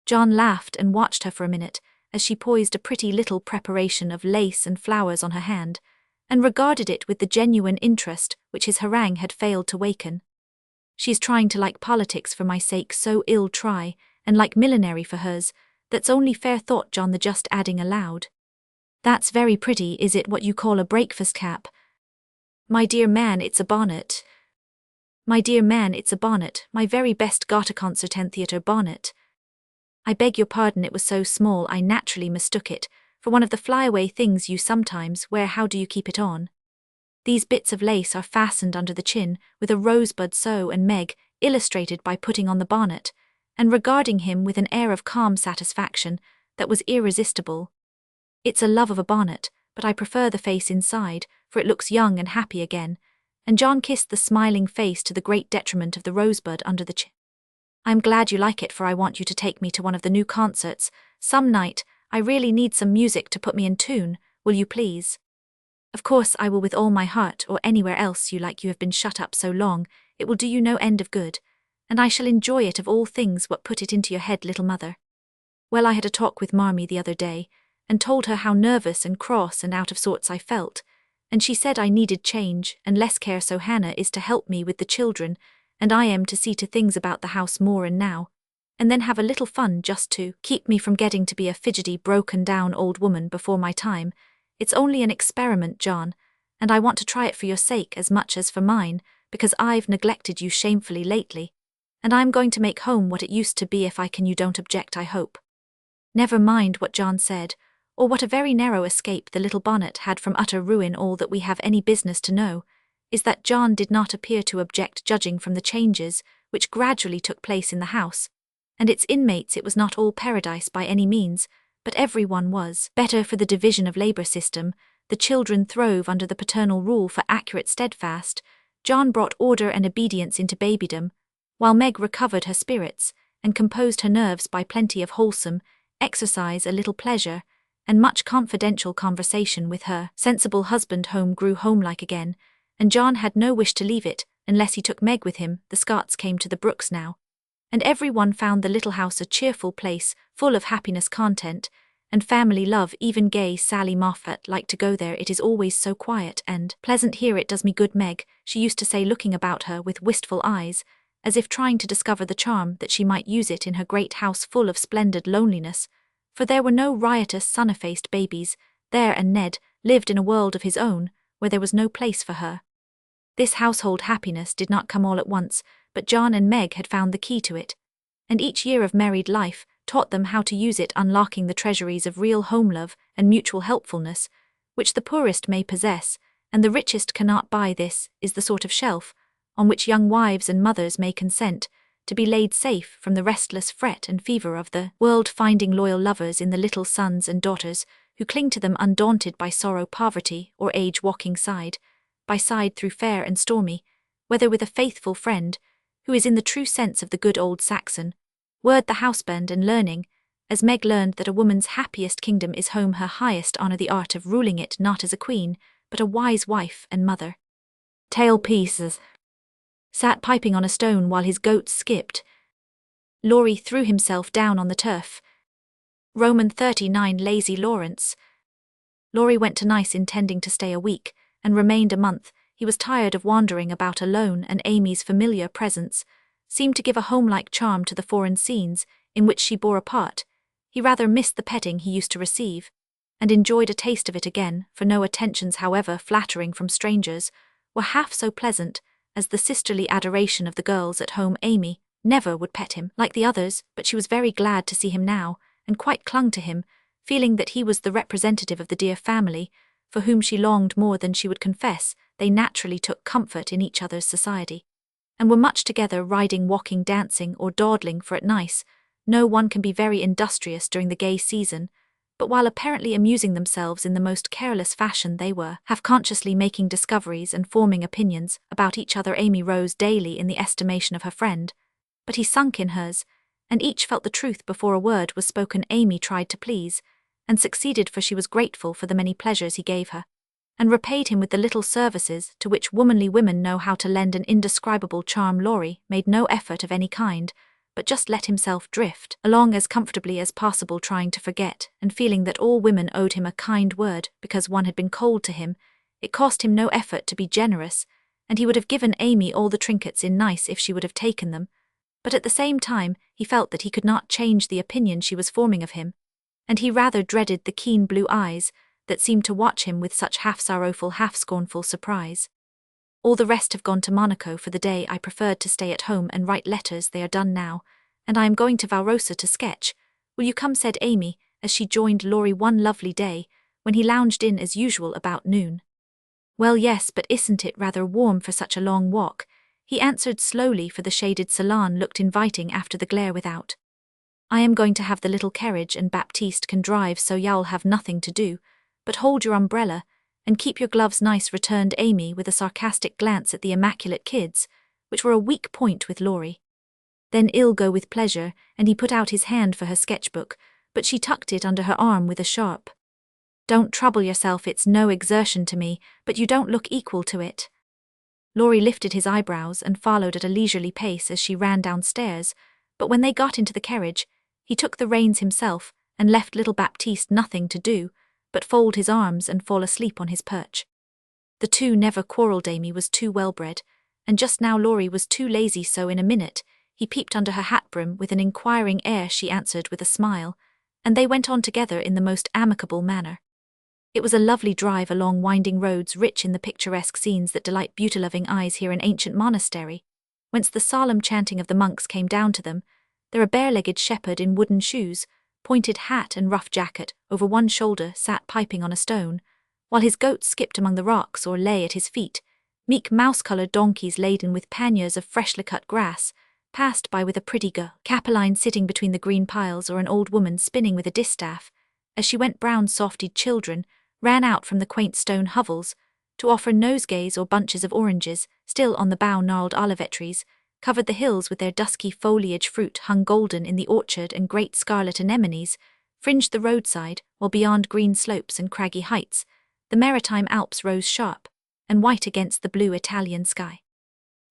John laughed and watched her for a minute, as she poised a pretty little preparation of lace and flowers on her hand, and regarded it with the genuine interest which his harangue had failed to waken. "She's trying to like politics for my sake, so ill try, and like millinery for hers, that's only fair," thought John, the just adding aloud, "That's very pretty, is it what you call a breakfast cap?" "My dear man, it's a bonnet. My dear man, it's a bonnet, my very best Gotha concert theatre bonnet. I beg your pardon, it was so small I naturally mistook it for one of the flyaway things you sometimes wear. How do you keep it on? These bits of lace are fastened under the chin with a rosebud sew," and Meg illustrated by putting on the bonnet, and regarding him with an air of calm satisfaction that was irresistible. "It's a love of a bonnet, but I prefer the face inside, for it looks young and happy again," and John kissed the smiling face to the great detriment of the rosebud under the chin. "I'm glad you like it, for I want you to take me to one of the new concerts some night. I really need some music to put me in tune, will you please?" "Of course I will, with all my heart, or anywhere else you like. You have been shut up so long, it will do you no end of good, and I shall enjoy it of all things. What put it into your head, little mother?" "Well, I had a talk with Marmee the other day, and told her how nervous and cross and out of sorts I felt, and she said I needed change and less care, so Hannah is to help me with the children, and I am to see to things about the house more and now, and then have a little fun just to keep me from getting to be a fidgety, broken-down old woman before my time. It's only an experiment, John, and I want to try it for your sake as much as for mine, because I've neglected you shamefully lately, and I'm going to make home what it used to be if I can. You don't object, I hope?" Never mind what John said, or what a very narrow escape the little bonnet had from utter ruin. All that we have any business to know is that John did not appear to object, judging from the changes which gradually took place in the house, and its inmates. It was not all paradise by any means, but everyone was better for the division of labor system. The children throve under the paternal rule for accurate steadfast. John brought order and obedience into babydom, while Meg recovered her spirits and composed her nerves by plenty of wholesome exercise, a little pleasure, and much confidential conversation with her sensible husband. Home grew homelike again, and John had no wish to leave it unless he took Meg with him. The Scotts came to the Brooks now, and everyone found the little house a cheerful place, full of happiness, content, and family love. Even gay Sally Moffat liked to go there. "It is always so quiet and pleasant here, it does me good, Meg," she used to say, looking about her with wistful eyes, as if trying to discover the charm that she might use it in her great house full of splendid loneliness, for there were no riotous, sun-effaced babies there, and Ned lived in a world of his own, where there was no place for her. This household happiness did not come all at once, but John and Meg had found the key to it, and each year of married life taught them how to use it, unlocking the treasuries of real home love and mutual helpfulness, which the poorest may possess, and the richest cannot buy. This is the sort of shelf on which young wives and mothers may consent to be laid safe from the restless fret and fever of the world, finding loyal lovers in the little sons and daughters who cling to them undaunted by sorrow, poverty, or age, walking side by side through fair and stormy, whether with a faithful friend, who is in the true sense of the good old Saxon word the houseband, and learning, as Meg learned, that a woman's happiest kingdom is home, her highest honour the art of ruling it not as a queen, but a wise wife and mother. Tail pieces sat piping on a stone while his goats skipped. Laurie threw himself down on the turf. Roman 39 Lazy Lawrence. Laurie went to Nice intending to stay a week, and remained a month. He was tired of wandering about alone, and Amy's familiar presence seemed to give a homelike charm to the foreign scenes in which she bore a part. He rather missed the petting he used to receive, and enjoyed a taste of it again, for no attentions, however flattering from strangers, were half so pleasant as the sisterly adoration of the girls at home. Amy never would pet him like the others, but she was very glad to see him now, and quite clung to him, feeling that he was the representative of the dear family, for whom she longed more than she would confess. They naturally took comfort in each other's society, and were much together, riding, walking, dancing, or dawdling, for at Nice no one can be very industrious during the gay season, but while apparently amusing themselves in the most careless fashion, they were half-consciously making discoveries and forming opinions about each other. Amy rose daily in the estimation of her friend, but he sunk in hers, and each felt the truth before a word was spoken. Amy tried to please, and succeeded, for she was grateful for the many pleasures he gave her, and repaid him with the little services to which womanly women know how to lend an indescribable charm. Laurie made no effort of any kind, but just let himself drift along as comfortably as possible, trying to forget, and feeling that all women owed him a kind word because one had been cold to him. It cost him no effort to be generous, and he would have given Amy all the trinkets in nice if she would have taken them, but at the same time he felt that he could not change the opinion she was forming of him, and he rather dreaded the keen blue eyes that seemed to watch him with such half-sorrowful, half-scornful surprise. All the rest have gone to Monaco for the day. I preferred to stay at home and write letters. They are done now, and I am going to Valrosa to sketch. Will you come? Said Amy, as she joined Laurie one lovely day, when he lounged in as usual about noon. Well, yes, but isn't it rather warm for such a long walk? He answered slowly, for the shaded salon looked inviting after the glare without. I am going to have the little carriage, and Baptiste can drive, so you'll have nothing to do but hold your umbrella and keep your gloves nice, returned Amy with a sarcastic glance at the immaculate kids, which were a weak point with Laurie. Then I'll go with pleasure, and he put out his hand for her sketchbook, but she tucked it under her arm with a sharp, "Don't trouble yourself, it's no exertion to me, but you don't look equal to it." Laurie lifted his eyebrows and followed at a leisurely pace as she ran downstairs, but when they got into the carriage, he took the reins himself and left little Baptiste nothing to do but fold his arms and fall asleep on his perch. The two never quarrelled. Amy was too well-bred, and just now Laurie was too lazy, so in a minute he peeped under her hat-brim with an inquiring air. She answered with a smile, and they went on together in the most amicable manner. It was a lovely drive along winding roads rich in the picturesque scenes that delight beauty-loving eyes. Here an ancient monastery, whence the solemn chanting of the monks came down to them. There a bare-legged shepherd in wooden shoes, pointed hat and rough jacket over one shoulder sat piping on a stone, while his goats skipped among the rocks or lay at his feet. Meek mouse-coloured donkeys laden with panniers of freshly cut grass passed by with a pretty girl Capeline sitting between the green piles, or an old woman spinning with a distaff. As she went, brown soft-eyed children ran out from the quaint stone hovels to offer nosegays or bunches of oranges. Still on the bough gnarled olivet trees covered the hills with their dusky foliage. Fruit hung golden in the orchard, and great scarlet anemones fringed the roadside, while beyond green slopes and craggy heights the maritime Alps rose sharp and white against the blue Italian sky.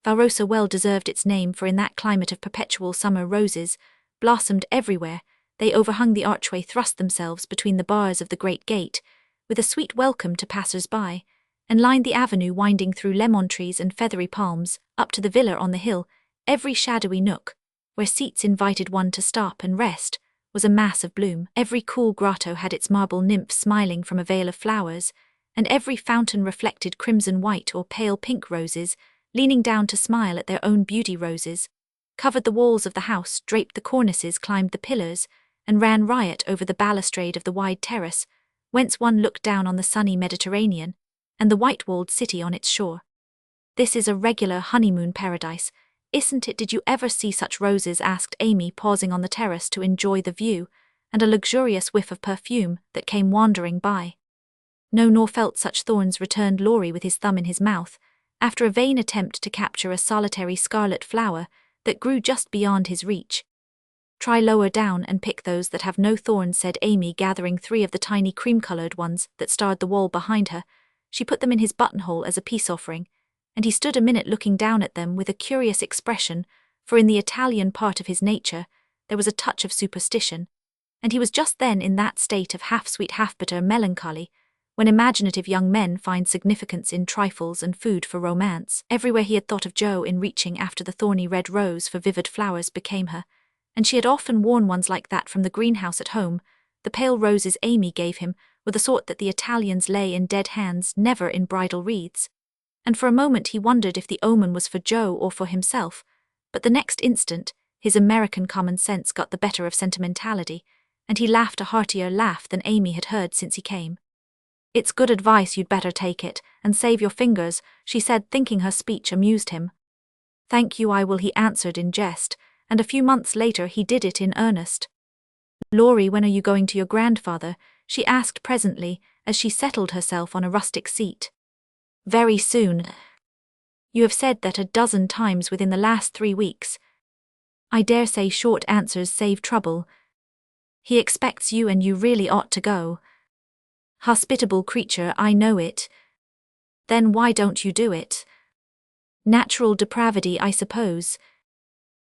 Valrosa well deserved its name, for in that climate of perpetual summer roses blossomed everywhere. They overhung the archway, thrust themselves between the bars of the great gate with a sweet welcome to passers-by, and lined the avenue winding through lemon trees and feathery palms up to the villa on the hill. Every shadowy nook, where seats invited one to stop and rest, was a mass of bloom. Every cool grotto had its marble nymph smiling from a veil of flowers, and every fountain reflected crimson white or pale pink roses, leaning down to smile at their own beauty. Roses covered the walls of the house, draped the cornices, climbed the pillars, and ran riot over the balustrade of the wide terrace, whence one looked down on the sunny Mediterranean and the white-walled city on its shore. This is a regular honeymoon paradise, isn't it? Did you ever see such roses? Asked Amy, pausing on the terrace to enjoy the view and a luxurious whiff of perfume that came wandering by. No, nor felt such thorns, returned Laurie with his thumb in his mouth, after a vain attempt to capture a solitary scarlet flower that grew just beyond his reach. Try lower down and pick those that have no thorns, said Amy, gathering 3 of the tiny cream-coloured ones that starred the wall behind her. She put them in his buttonhole as a peace offering, and he stood a minute looking down at them with a curious expression, for in the Italian part of his nature there was a touch of superstition, and he was just then in that state of half-sweet half-bitter melancholy when imaginative young men find significance in trifles and food for romance. Everywhere he had thought of Jo in reaching after the thorny red rose, for vivid flowers became her, and she had often worn ones like that from the greenhouse at home. The pale roses Amy gave him were the sort that the Italians lay in dead hands, never in bridal wreaths, and for a moment he wondered if the omen was for Jo or for himself, but the next instant his American common sense got the better of sentimentality, and he laughed a heartier laugh than Amy had heard since he came. "It's good advice, you'd better take it, and save your fingers," she said, thinking her speech amused him. "Thank you, I will," he answered in jest, and a few months later he did it in earnest. "Laurie, when are you going to your grandfather?" she asked presently, as she settled herself on a rustic seat. "Very soon. You have said that a dozen times within the last 3 weeks. I dare say short answers save trouble. He expects you and you really ought to go. Hospitable creature, I know it. Then why don't you do it? Natural depravity, I suppose.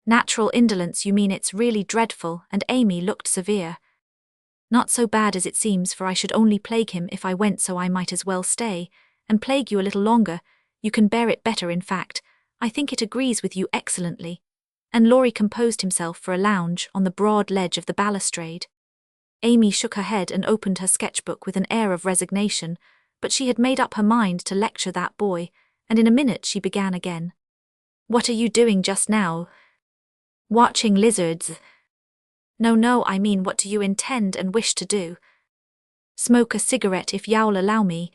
Natural indolence, you mean? It's really dreadful, and Amy looked severe. Not so bad as it seems, for I should only plague him if I went, so I might as well stay, and plague you a little longer. You can bear it better, in fact. I think it agrees with you excellently. And Laurie composed himself for a lounge on the broad ledge of the balustrade. Amy shook her head and opened her sketchbook with an air of resignation, but she had made up her mind to lecture that boy, and in a minute she began again. What are you doing just now? Watching lizards. No, I mean, what do you intend and wish to do? Smoke a cigarette if you'll allow me.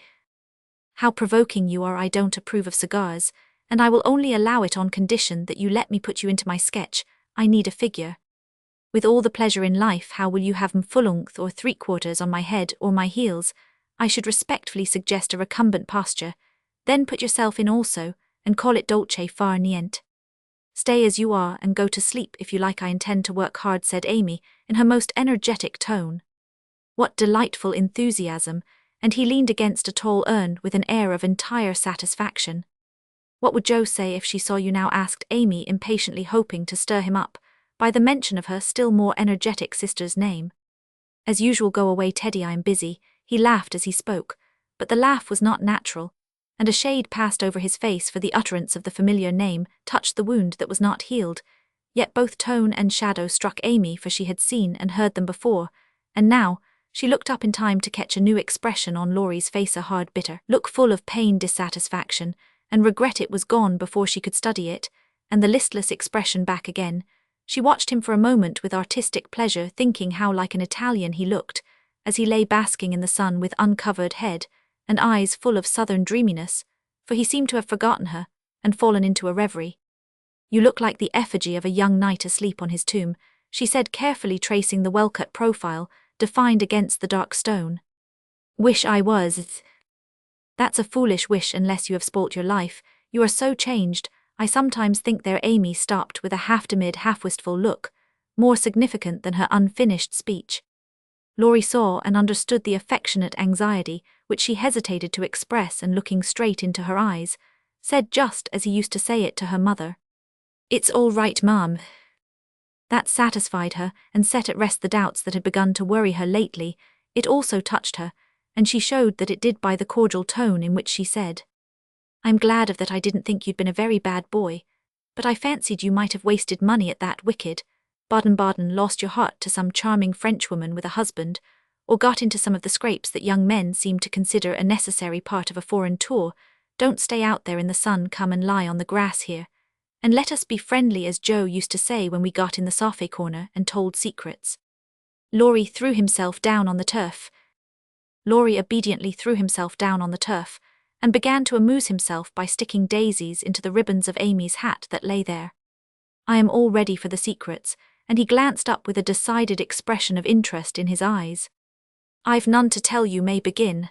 How provoking you are. I don't approve of cigars, and I will only allow it on condition that you let me put you into my sketch. I need a figure. With all the pleasure in life, how will you have 'em full-length or three-quarters on my head or my heels? I should respectfully suggest a recumbent posture. Then put yourself in also, and call it dolce far niente. Stay as you are and go to sleep if you like. I intend to work hard, said Amy, in her most energetic tone. What delightful enthusiasm, and he leaned against a tall urn with an air of entire satisfaction. What would Jo say if she saw you now? Asked Amy, impatiently, hoping to stir him up by the mention of her still more energetic sister's name. As usual, go away, Teddy, I am busy. He laughed as he spoke, but the laugh was not natural, and a shade passed over his face, for the utterance of the familiar name touched the wound that was not healed. Yet both tone and shadow struck Amy, for she had seen and heard them before, and now she looked up in time to catch a new expression on Laurie's face, a hard, bitter look full of pain, dissatisfaction, and regret. It was gone before she could study it, and the listless expression back again. She watched him for a moment with artistic pleasure, thinking how like an Italian he looked, as he lay basking in the sun with uncovered head and eyes full of southern dreaminess, for he seemed to have forgotten her and fallen into a reverie. You look like the effigy of a young knight asleep on his tomb, she said, carefully tracing the well-cut profile defined against the dark stone. Wish I was. That's a foolish wish unless you have spoilt your life. You are so changed. I sometimes think there. Amy stopped with a half-timid, half-wistful look, more significant than her unfinished speech. Laurie saw and understood the affectionate anxiety which she hesitated to express, and looking straight into her eyes, said just as he used to say it to her mother. It's all right, Mum. That satisfied her and set at rest the doubts that had begun to worry her lately. It also touched her, and she showed that it did by the cordial tone in which she said, I'm glad of that. I didn't think you'd been a very bad boy, but I fancied you might have wasted money at that wicked Baden-Baden, lost your heart to some charming Frenchwoman with a husband, or got into some of the scrapes that young men seem to consider a necessary part of a foreign tour. Don't stay out there in the sun. Come and lie on the grass here, and let us be friendly, as Joe used to say when we got in the sofa corner and told secrets. Laurie threw himself down on the turf. Laurie obediently threw himself down on the turf, and began to amuse himself by sticking daisies into the ribbons of Amy's hat that lay there. I am all ready for the secrets, and he glanced up with a decided expression of interest in his eyes. I've none to tell you. May begin.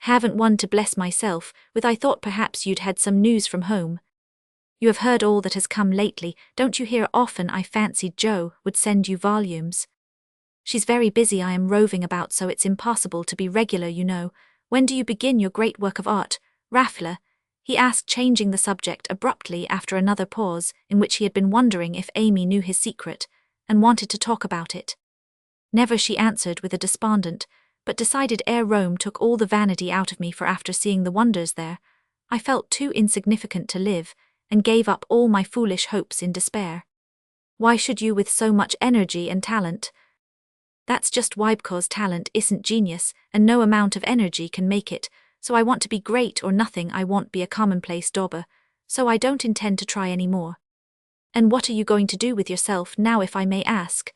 Haven't one to bless myself with. I thought perhaps you'd had some news from home. You have heard all that has come lately, don't you hear often? I fancied Joe would send you volumes. She's very busy. I am roving about, so it's impossible to be regular, you know. When do you begin your great work of art, Raffler? He asked, changing the subject abruptly after another pause in which he had been wondering if Amy knew his secret and wanted to talk about it. Never, she answered with a despondent but decided air. Rome took all the vanity out of me, for after seeing the wonders there, I felt too insignificant to live, and gave up all my foolish hopes in despair. Why should you, with so much energy and talent? That's just why, because talent isn't genius, and no amount of energy can make it. So I want to be great or nothing. I won't be a commonplace dauber, so I don't intend to try any more. And what are you going to do with yourself now, if I may ask?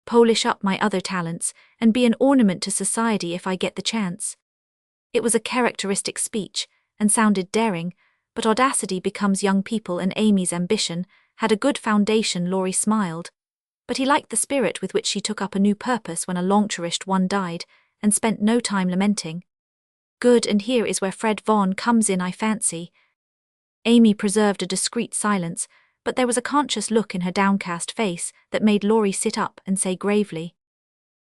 Polish up my other talents, and be an ornament to society if I get the chance. It was a characteristic speech, and sounded daring, but audacity becomes young people, and Amy's ambition had a good foundation. Laurie smiled, but he liked the spirit with which she took up a new purpose when a long-cherished one died, and spent no time lamenting. Good, and here is where Fred Vaughan comes in, I fancy. Amy preserved a discreet silence, but there was a conscious look in her downcast face that made Laurie sit up and say gravely,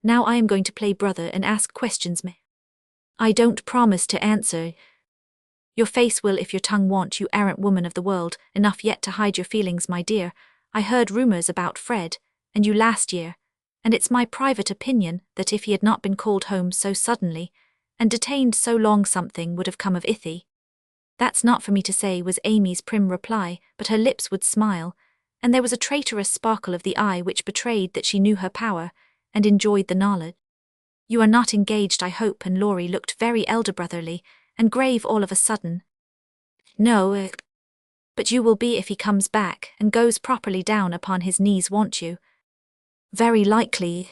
"Now I am going to play brother and ask questions, me. I don't promise to answer. Your face will if your tongue won't, you arrant woman of the world, enough yet to hide your feelings, my dear. I heard rumors about Fred, and you last year, and it's my private opinion that if he had not been called home so suddenly, and detained so long, something would have come of Ithy." "That's not for me to say," was Amy's prim reply, but her lips would smile, and there was a traitorous sparkle of the eye which betrayed that she knew her power, and enjoyed the knowledge. "You are not engaged, I hope," and Laurie looked very elder-brotherly, and grave all of a sudden. "No, but you will be if he comes back, and goes properly down upon his knees, won't you?" "Very likely."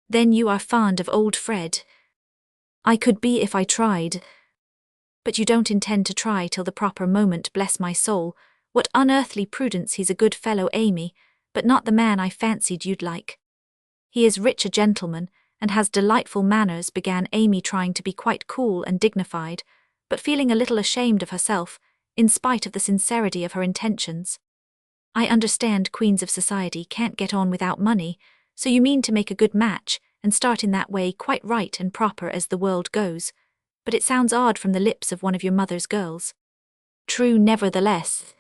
"Then you are fond of old Fred?" "I could be if I tried." "But you don't intend to try till the proper moment, bless my soul. What unearthly prudence! He's a good fellow, Amy, but not the man I fancied you'd like." "He is rich, a gentleman, and has delightful manners," began Amy, trying to be quite cool and dignified, but feeling a little ashamed of herself, in spite of the sincerity of her intentions. "I understand queens of society can't get on without money, so you mean to make a good match, and start in that way, quite right and proper as the world goes. But it sounds odd from the lips of one of your mother's girls." "True, nevertheless."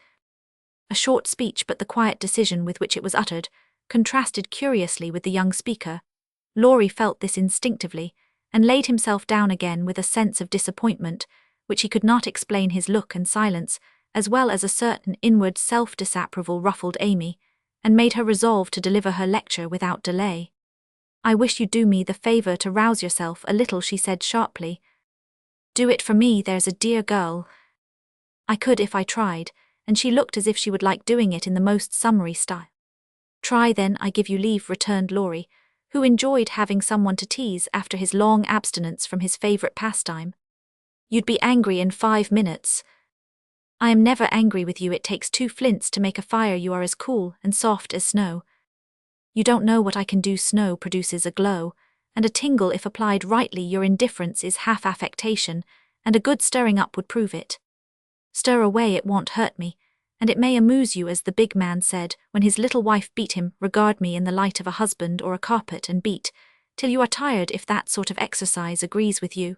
A short speech, but the quiet decision with which it was uttered contrasted curiously with the young speaker. Laurie felt this instinctively, and laid himself down again with a sense of disappointment, which he could not explain. His look and silence, as well as a certain inward self-disapproval, ruffled Amy, and made her resolve to deliver her lecture without delay. "I wish you'd do me the favor to rouse yourself a little," she said sharply. "Do it for me, there's a dear girl." "I could if I tried," and she looked as if she would like doing it in the most summary style. "Try then, I give you leave," returned Laurie, who enjoyed having someone to tease after his long abstinence from his favorite pastime. "You'd be angry in 5 minutes." "I am never angry with you. It takes 2 flints to make a fire. You are as cool and soft as snow." "You don't know what I can do. Snow produces a glow, and a tingle if applied rightly. Your indifference is half affectation, and a good stirring up would prove it." "Stir away, it won't hurt me, and it may amuse you, as the big man said when his little wife beat him. Regard me in the light of a husband or a carpet, and beat till you are tired, if that sort of exercise agrees with you."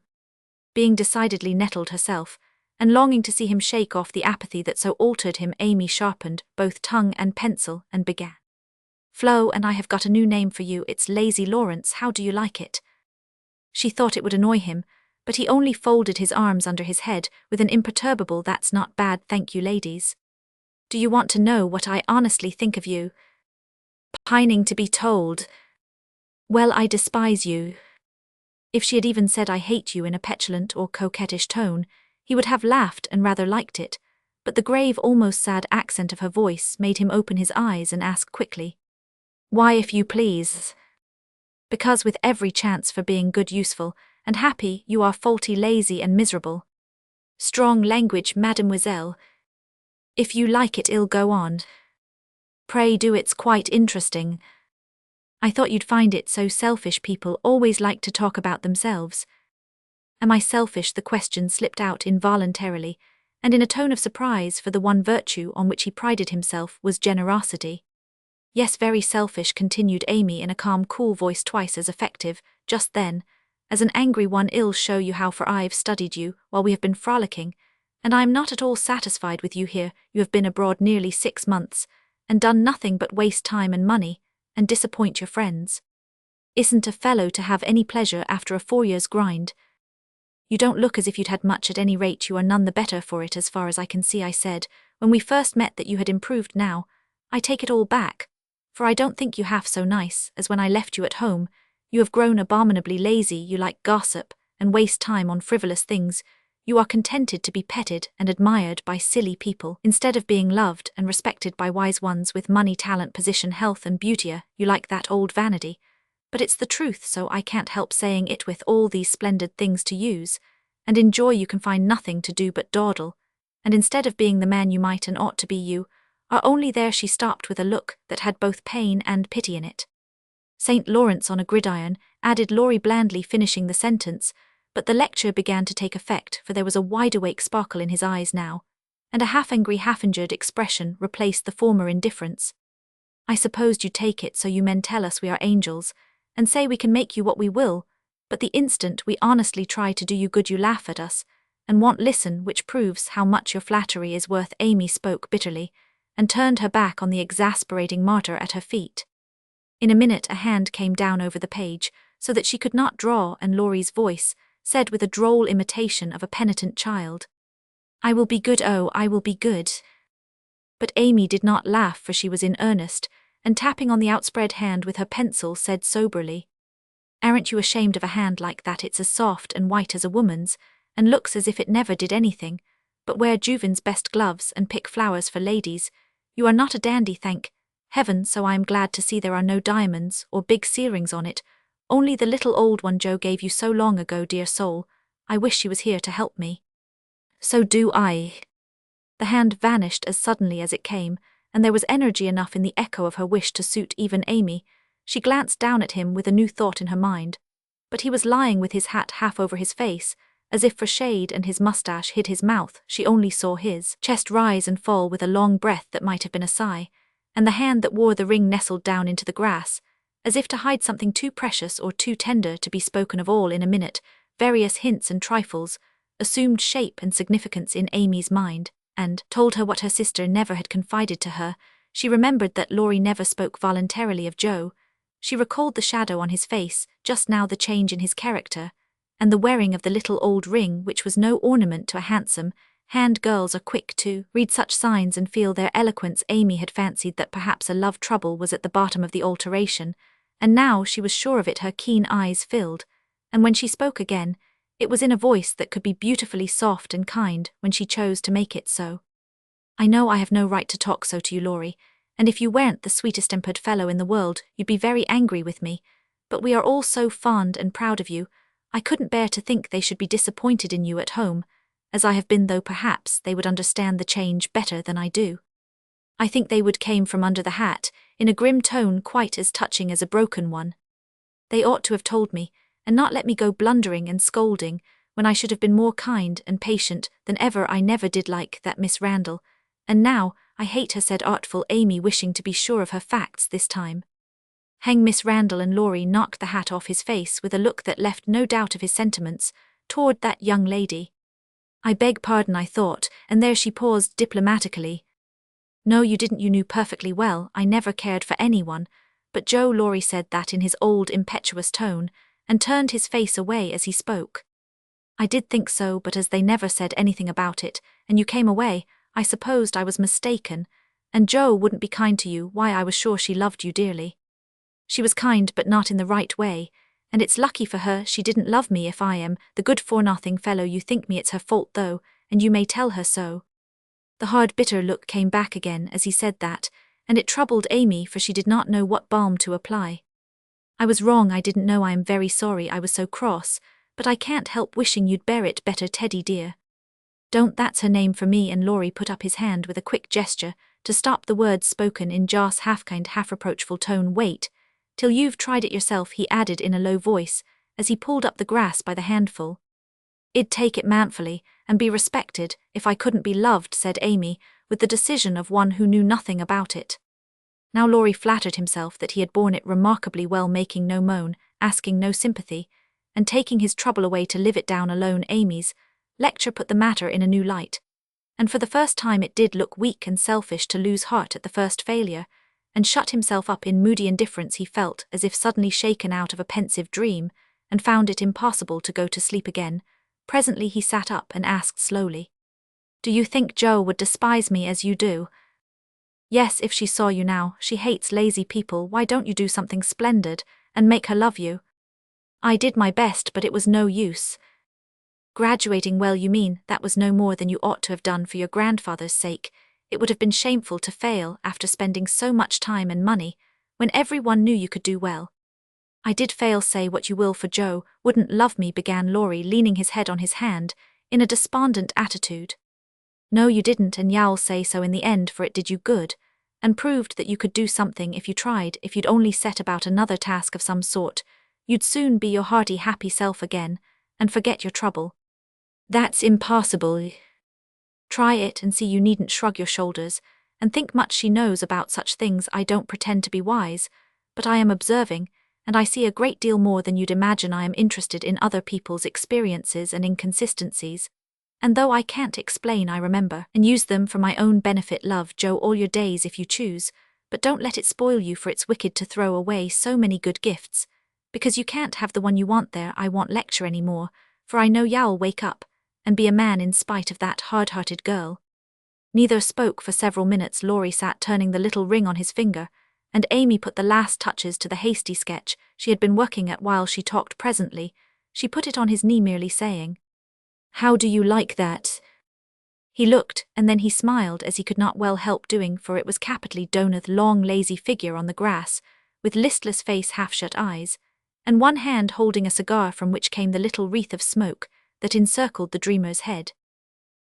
Being decidedly nettled herself, and longing to see him shake off the apathy that so altered him, Amy sharpened both tongue and pencil and began. "Flo, and I have got a new name for you. It's Lazy Lawrence. How do you like it?" She thought it would annoy him, but he only folded his arms under his head with an imperturbable "That's not bad, thank you, ladies." "Do you want to know what I honestly think of you?" "Pining to be told." "Well, I despise you." If she had even said "I hate you" in a petulant or coquettish tone, he would have laughed and rather liked it, but the grave, almost sad accent of her voice made him open his eyes and ask quickly, "Why, if you please?" "Because with every chance for being good, useful, and happy, you are faulty, lazy, and miserable." "Strong language, mademoiselle." "If you like it, I'll go on." "Pray do, it's quite interesting." "I thought you'd find it so selfish. People always like to talk about themselves." "Am I selfish?" The question slipped out involuntarily, and in a tone of surprise, for the one virtue on which he prided himself was generosity. "Yes, very selfish," continued Amy in a calm, cool voice twice as effective, just then, as an angry one. "I'll show you how, for I've studied you while we have been frolicking, and I am not at all satisfied with you here. You have been abroad nearly 6 months, and done nothing but waste time and money, and disappoint your friends. Isn't a fellow to have any pleasure after a 4 years' grind?" "You don't look as if you'd had much. At any rate, you are none the better for it, as far as I can see. I said, when we first met, that you had improved. Now, I take it all back, for I don't think you half so nice as when I left you at home. You have grown abominably lazy. You like gossip, and waste time on frivolous things. You are contented to be petted and admired by silly people, instead of being loved and respected by wise ones with money, talent, position, health, and beauty. You like that old vanity. But it's the truth, so I can't help saying it. With all these splendid things to use and enjoy, you can find nothing to do but dawdle, and instead of being the man you might and ought to be, you are only there." She stopped with a look that had both pain and pity in it. "St. Lawrence on a gridiron," added Laurie blandly, finishing the sentence, but the lecture began to take effect, for there was a wide-awake sparkle in his eyes now, and a half-angry, half-injured expression replaced the former indifference. I supposed you'd take it so you men tell us we are angels, and say we can make you what we will, but the instant we honestly try to do you good you laugh at us, and won't listen, which proves how much your flattery is worth. Amy spoke bitterly, and turned her back on the exasperating martyr at her feet. In a minute a hand came down over the page, so that she could not draw, and Laurie's voice said with a droll imitation of a penitent child, "I will be good, oh, I will be good." But Amy did not laugh, for she was in earnest, and tapping on the outspread hand with her pencil said soberly, "Aren't you ashamed of a hand like that? It's as soft and white as a woman's, and looks as if it never did anything but wear Juven's best gloves and pick flowers for ladies. You are not a dandy, thank heaven, so I am glad to see there are no diamonds or big earrings on it, only the little old one Joe gave you so long ago, dear soul. I wish she was here to help me." "So do I." The hand vanished as suddenly as it came, and there was energy enough in the echo of her wish to suit even Amy. She glanced down at him with a new thought in her mind, but he was lying with his hat half over his face, as if for shade, and his mustache hid his mouth. She only saw his chest rise and fall with a long breath that might have been a sigh, and the hand that wore the ring nestled down into the grass, as if to hide something too precious or too tender to be spoken of. All in a minute, various hints and trifles assumed shape and significance in Amy's mind, and told her what her sister never had confided to her. She remembered that Laurie never spoke voluntarily of Joe. She recalled the shadow on his face, just now, the change in his character, and the wearing of the little old ring, which was no ornament to a handsome hand. Girls are quick to read such signs and feel their eloquence. Amy had fancied that perhaps a love trouble was at the bottom of the alteration, and now she was sure of it. Her keen eyes filled, and when she spoke again, it was in a voice that could be beautifully soft and kind when she chose to make it so. "I know I have no right to talk so to you, Laurie, and if you weren't the sweetest-tempered fellow in the world, you'd be very angry with me, but we are all so fond and proud of you. I couldn't bear to think they should be disappointed in you at home, as I have been, though perhaps they would understand the change better than I do." "I think they would," came from under the hat, in a grim tone quite as touching as a broken one. "They ought to have told me, and not let me go blundering and scolding, when I should have been more kind and patient than ever. I never did like that Miss Randall, and now I hate her," said artful Amy, wishing to be sure of her facts this time. "Hang Miss Randall," and Laurie knocked the hat off his face with a look that left no doubt of his sentiments toward that young lady. "I beg pardon, I thought," and there she paused diplomatically. "No, you didn't. You knew perfectly well I never cared for anyone but Joe." Laurie said that in his old impetuous tone, and turned his face away as he spoke. "I did think so, but as they never said anything about it, and you came away, I supposed I was mistaken, and Joe wouldn't be kind to you. Why, I was sure she loved you dearly. She was kind, but not in the right way, and it's lucky for her she didn't love me. If I am the good-for-nothing fellow you think me, it's her fault though, and you may tell her so." The hard, bitter look came back again as he said that, and it troubled Amy, for she did not know what balm to apply. "I was wrong, I didn't know. I am very sorry I was so cross, but I can't help wishing you'd bear it better, Teddy dear." "Don't, that's her name for me," and Laurie put up his hand with a quick gesture to stop the words spoken in Joss' half-kind, half-reproachful tone. "Wait till you've tried it yourself," he added in a low voice, as he pulled up the grass by the handful. "I'd take it manfully, and be respected, if I couldn't be loved," said Amy, with the decision of one who knew nothing about it. Now Laurie flattered himself that he had borne it remarkably well, making no moan, asking no sympathy, and taking his trouble away to live it down alone. Amy's lecture put the matter in a new light, and for the first time it did look weak and selfish to lose heart at the first failure, and shut himself up in moody indifference. He felt as if suddenly shaken out of a pensive dream, and found it impossible to go to sleep again. Presently he sat up and asked slowly, "Do you think Joe would despise me as you do?" "Yes, if she saw you now. She hates lazy people. Why don't you do something splendid, and make her love you?" "I did my best, but it was no use." "Graduating well, you mean. That was no more than you ought to have done for your grandfather's sake. It would have been shameful to fail after spending so much time and money, when everyone knew you could do well." "I did fail. Say what you will, for Joe wouldn't love me," began Laurie, leaning his head on his hand in a despondent attitude. "No, you didn't, and y'all say so in the end, for it did you good, and proved that you could do something if you tried. If you'd only set about another task of some sort, you'd soon be your hearty, happy self again, and forget your trouble." "That's impossible." Try it and see you needn't shrug your shoulders, and think much she knows about such things. I don't pretend to be wise, but I am observing, and I see a great deal more than you'd imagine. I am interested in other people's experiences and inconsistencies. And though I can't explain, I remember, and use them for my own benefit. Love Joe all your days if you choose, but don't let it spoil you, for it's wicked to throw away so many good gifts, because you can't have the one you want there. I won't lecture any more, for I know you'll wake up and be a man in spite of that hard-hearted girl. Neither spoke for several minutes. Laurie sat turning the little ring on his finger, and Amy put the last touches to the hasty sketch she had been working at while she talked. Presently, she put it on his knee, merely saying, "How do you like that?" He looked, and then he smiled, as he could not well help doing, for it was capitally done. A long lazy figure on the grass, with listless face, half-shut eyes, and one hand holding a cigar from which came the little wreath of smoke that encircled the dreamer's head.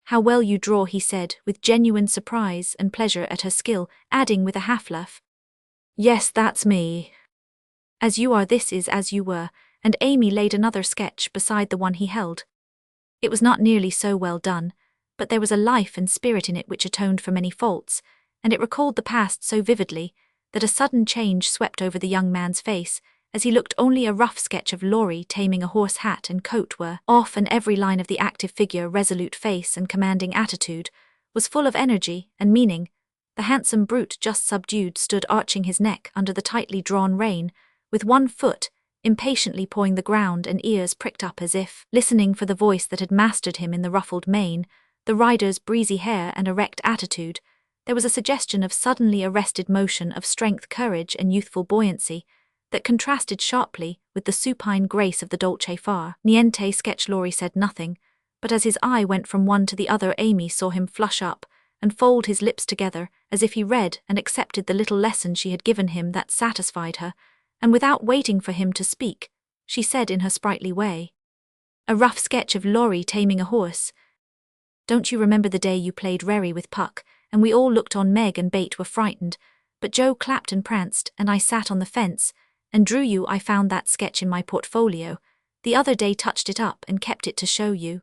"How well you draw," he said, with genuine surprise and pleasure at her skill, adding with a half-laugh, "Yes, that's me. As you are, this is as you were," and Amy laid another sketch beside the one he held. It was not nearly so well done, but there was a life and spirit in it which atoned for many faults, and it recalled the past so vividly that a sudden change swept over the young man's face, as he looked. Only a rough sketch of Laurie taming a horse. Hat and coat were off, and every line of the active figure, resolute face and commanding attitude, was full of energy and meaning. The handsome brute, just subdued, stood arching his neck under the tightly drawn rein, with one foot impatiently pawing the ground and ears pricked up as if listening for the voice that had mastered him. In the ruffled mane, the rider's breezy hair and erect attitude, there was a suggestion of suddenly arrested motion, of strength, courage, and youthful buoyancy, that contrasted sharply with the supine grace of the dolce far niente sketch. Laurie said nothing, but as his eye went from one to the other, Amy saw him flush up and fold his lips together, as if he read and accepted the little lesson she had given him. That satisfied her, and without waiting for him to speak, she said in her sprightly way, "A rough sketch of Laurie taming a horse. Don't you remember the day you played Rary with Puck, and we all looked on? Meg and Bate were frightened, but Joe clapped and pranced, and I sat on the fence and drew you. I found that sketch in my portfolio the other day, touched it up and kept it to show you.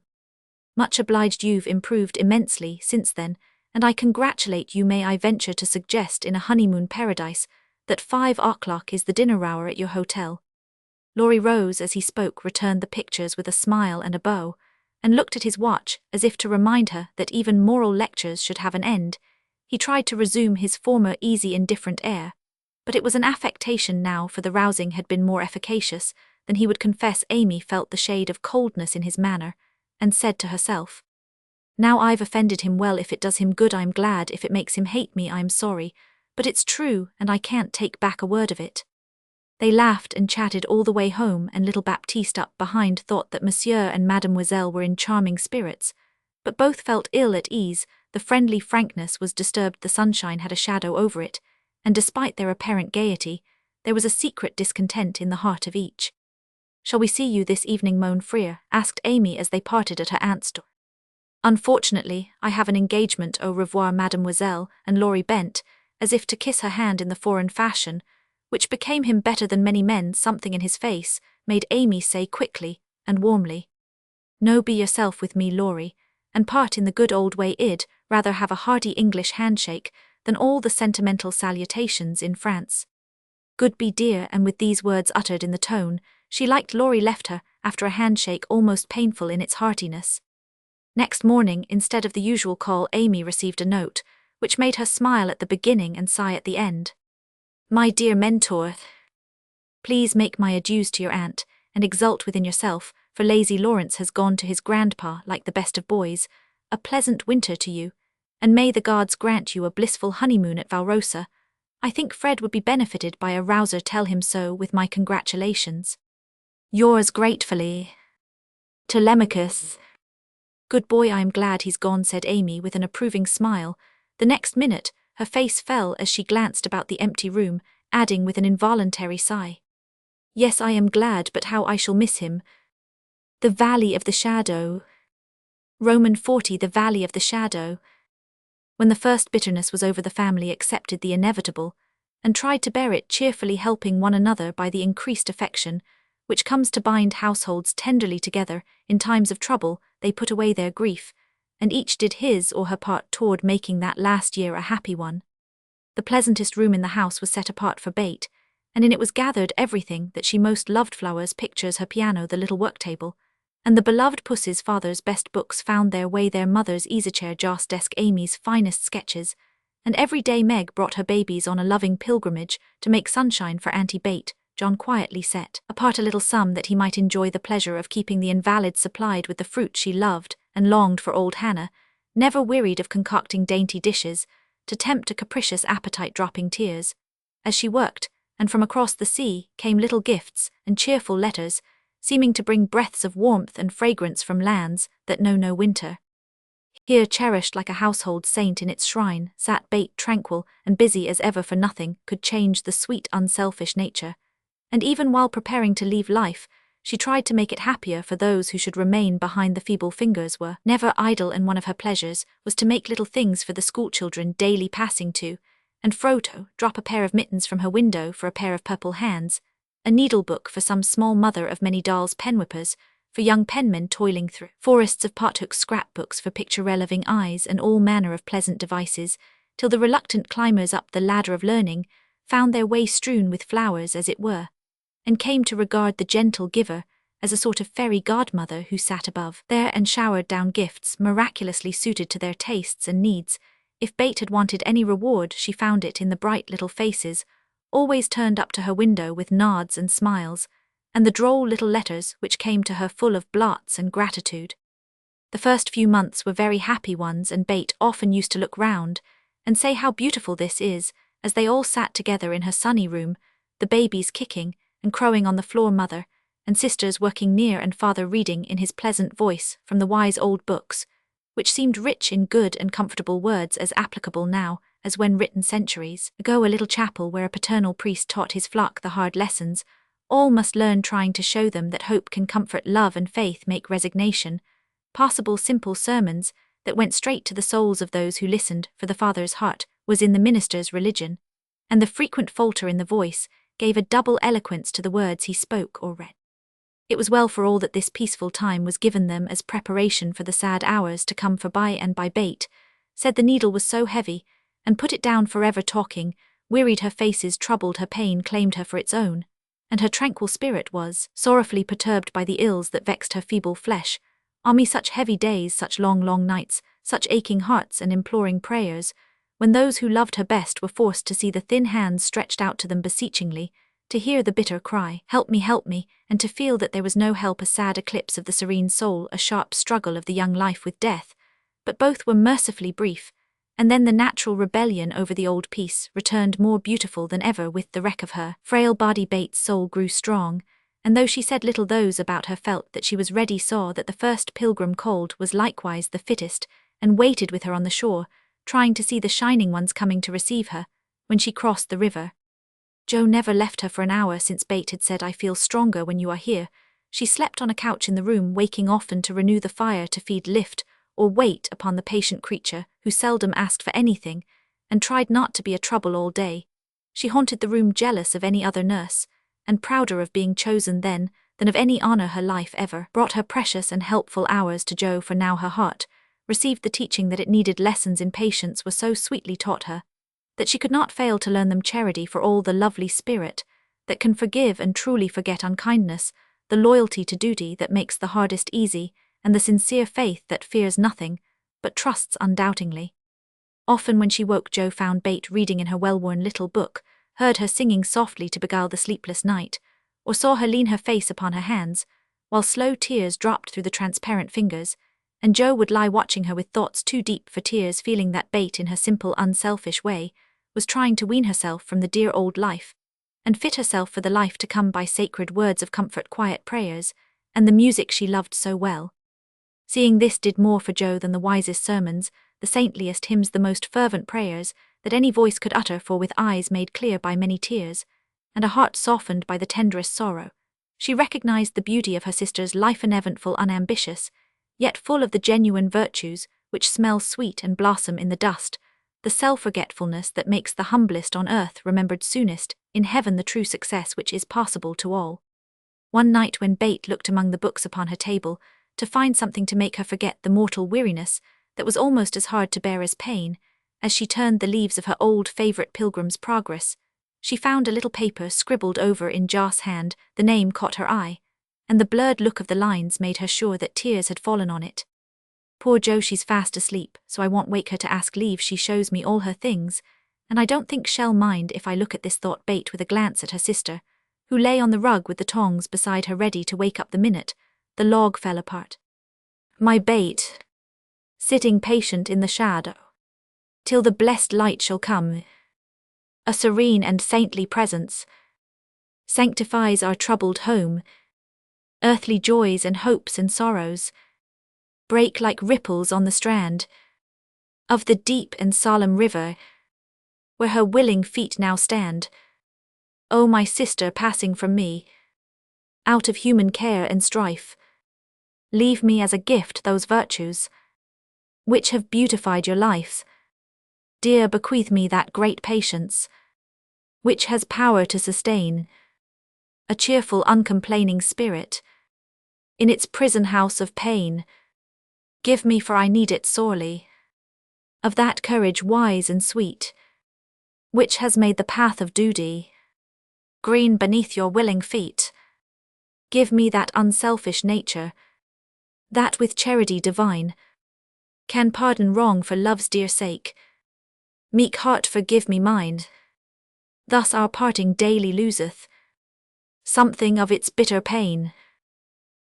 Much obliged. You've improved immensely since then, and I congratulate you. May I venture to suggest, in a honeymoon paradise, that 5 o'clock is the dinner hour at your hotel?" Laurie rose as he spoke, returned the pictures with a smile and a bow, and looked at his watch as if to remind her that even moral lectures should have an end. He tried to resume his former easy, indifferent air, but it was an affectation now, for the rousing had been more efficacious than he would confess. Amy felt the shade of coldness in his manner, and said to herself, "Now I've offended him. Well, if it does him good, I'm glad. If it makes him hate me, I'm sorry. But it's true, and I can't take back a word of it." They laughed and chatted all the way home, and little Baptiste up behind thought that Monsieur and Mademoiselle were in charming spirits, but both felt ill at ease. The friendly frankness was disturbed. The sunshine had a shadow over it, and despite their apparent gaiety, there was a secret discontent in the heart of each. "Shall we see you this evening, mon frere?" asked Amy as they parted at her aunt's door. "Unfortunately, I have an engagement. Au revoir, mademoiselle," and Laurie bent, as if to kiss her hand in the foreign fashion, which became him better than many men. Something in his face made Amy say quickly and warmly, "No, be yourself with me, Laurie, and part in the good old way. I'd rather have a hearty English handshake than all the sentimental salutations in France." "Good be dear," and with these words uttered in the tone she liked, Laurie left her, after a handshake almost painful in its heartiness. Next morning, instead of the usual call, Amy received a note, which made her smile at the beginning and sigh at the end. "My dear mentor, please make my adieus to your aunt, and exult within yourself, for lazy Lawrence has gone to his grandpa like the best of boys. A pleasant winter to you, and may the gods grant you a blissful honeymoon at Valrosa. I think Fred would be benefited by a rouser. Tell him so, with my congratulations. Yours gratefully, Telemachus." "Good boy, I'm glad he's gone," said Amy with an approving smile. The next minute, her face fell as she glanced about the empty room, adding with an involuntary sigh, "Yes, I am glad, but how I shall miss him. The Valley of the Shadow." Roman 40. The Valley of the Shadow. When the first bitterness was over, the family accepted the inevitable, and tried to bear it cheerfully, helping one another by the increased affection which comes to bind households tenderly together. In times of trouble, they put away their grief, and each did his or her part toward making that last year a happy one. The pleasantest room in the house was set apart for Beth, and in it was gathered everything that she most loved: flowers, pictures, her piano, the little work table, and the beloved puss's father's best books found their way there, mother's easy-chair, Joss' desk, Amy's finest sketches, and every day Meg brought her babies on a loving pilgrimage to make sunshine for Auntie Beth. John quietly set apart a little sum that he might enjoy the pleasure of keeping the invalid supplied with the fruit she loved and longed for. Old Hannah never wearied of concocting dainty dishes to tempt a capricious appetite, dropping tears as she worked, and from across the sea came little gifts and cheerful letters, seeming to bring breaths of warmth and fragrance from lands that know no winter. Here, cherished like a household saint in its shrine, sat Beth, tranquil and busy as ever, for nothing could change the sweet, unselfish nature. And even while preparing to leave life, she tried to make it happier for those who should remain behind. The feeble fingers were never idle, and one of her pleasures was to make little things for the schoolchildren daily passing to and fro to, drop a pair of mittens from her window for a pair of purple hands, a needlebook for some small mother of many dolls, pen whippers for young penmen toiling through forests of pothooks, scrapbooks for picture-releving eyes, and all manner of pleasant devices, till the reluctant climbers up the ladder of learning found their way strewn with flowers, as it were, and came to regard the gentle giver as a sort of fairy godmother who sat above there and showered down gifts miraculously suited to their tastes and needs. If Beth had wanted any reward, she found it in the bright little faces, always turned up to her window with nods and smiles, and the droll little letters which came to her full of blots and gratitude. The first few months were very happy ones, and Beth often used to look round and say how beautiful this is, as they all sat together in her sunny room, the babies kicking and crowing on the floor, mother and sisters working near, and father reading in his pleasant voice from the wise old books, which seemed rich in good and comfortable words, as applicable now as when written centuries ago. A little chapel where a paternal priest taught his flock the hard lessons all must learn, trying to show them that hope can comfort, love and faith make resignation possible. Simple sermons that went straight to the souls of those who listened, for the Father's heart was in the minister's religion, and the frequent falter in the voice gave a double eloquence to the words he spoke or read. It was well for all that this peaceful time was given them as preparation for the sad hours to come, for by and by Beth said the needle was so heavy, and put it down forever. Talking wearied her, faces troubled her, pain claimed her for its own, and her tranquil spirit was sorrowfully perturbed by the ills that vexed her feeble flesh. Me such heavy days, such long, long nights, such aching hearts and imploring prayers, when those who loved her best were forced to see the thin hands stretched out to them beseechingly, to hear the bitter cry, help me, and to feel that there was no help, a sad eclipse of the serene soul, a sharp struggle of the young life with death. But both were mercifully brief, and then the natural rebellion over the old peace returned more beautiful than ever with the wreck of her frail body. Beth's soul grew strong, and though she said little, those about her felt that she was ready, saw that the first pilgrim called was likewise the fittest, and waited with her on the shore, trying to see the shining ones coming to receive her when she crossed the river. Joe never left her for an hour since Beth had said, "I feel stronger when you are here." She slept on a couch in the room, waking often to renew the fire, to feed, lift, or wait upon the patient creature who seldom asked for anything, and tried not to be a trouble all day. She haunted the room jealous of any other nurse, and prouder of being chosen then than of any honor her life ever brought her precious and helpful hours to Joe, for now her heart received the teaching that it needed. Lessons in patience were so sweetly taught her that she could not fail to learn them: charity for all, the lovely spirit that can forgive and truly forget unkindness, the loyalty to duty that makes the hardest easy, and the sincere faith that fears nothing but trusts undoubtingly. Often when she woke, Joe found Beth reading in her well-worn little book, heard her singing softly to beguile the sleepless night, or saw her lean her face upon her hands, while slow tears dropped through the transparent fingers, and Joe would lie watching her with thoughts too deep for tears, feeling that Beth, in her simple, unselfish way, was trying to wean herself from the dear old life, and fit herself for the life to come by sacred words of comfort, quiet prayers, and the music she loved so well. Seeing this did more for Joe than the wisest sermons, the saintliest hymns, the most fervent prayers that any voice could utter, for with eyes made clear by many tears, and a heart softened by the tenderest sorrow, she recognized the beauty of her sister's life, uneventful, unambitious, yet full of the genuine virtues which smell sweet and blossom in the dust, the self-forgetfulness that makes the humblest on earth remembered soonest, in heaven the true success which is possible to all. One night when Beth looked among the books upon her table, to find something to make her forget the mortal weariness that was almost as hard to bear as pain. As she turned the leaves of her old favourite Pilgrim's Progress, she found a little paper scribbled over in Jo's hand. The name caught her eye, and the blurred look of the lines made her sure that tears had fallen on it. Poor Jo, she's fast asleep, so I won't wake her to ask leave. She shows me all her things, and I don't think she'll mind if I look at this, thought Bate with a glance at her sister, who lay on the rug with the tongs beside her ready to wake up the minute the log fell apart. My Bate, sitting patient in the shadow, till the blessed light shall come, a serene and saintly presence, sanctifies our troubled home. Earthly joys and hopes and sorrows break like ripples on the strand of the deep and solemn river, where her willing feet now stand. O my sister, passing from me, out of human care and strife, leave me as a gift those virtues which have beautified your life. Dear, bequeath me that great patience which has power to sustain a cheerful, uncomplaining spirit in its prison house of pain. Give me, for I need it sorely, of that courage wise and sweet, which has made the path of duty green beneath your willing feet. Give me that unselfish nature, that with charity divine can pardon wrong for love's dear sake. Meek heart, forgive me mine. Thus our parting daily loseth something of its bitter pain,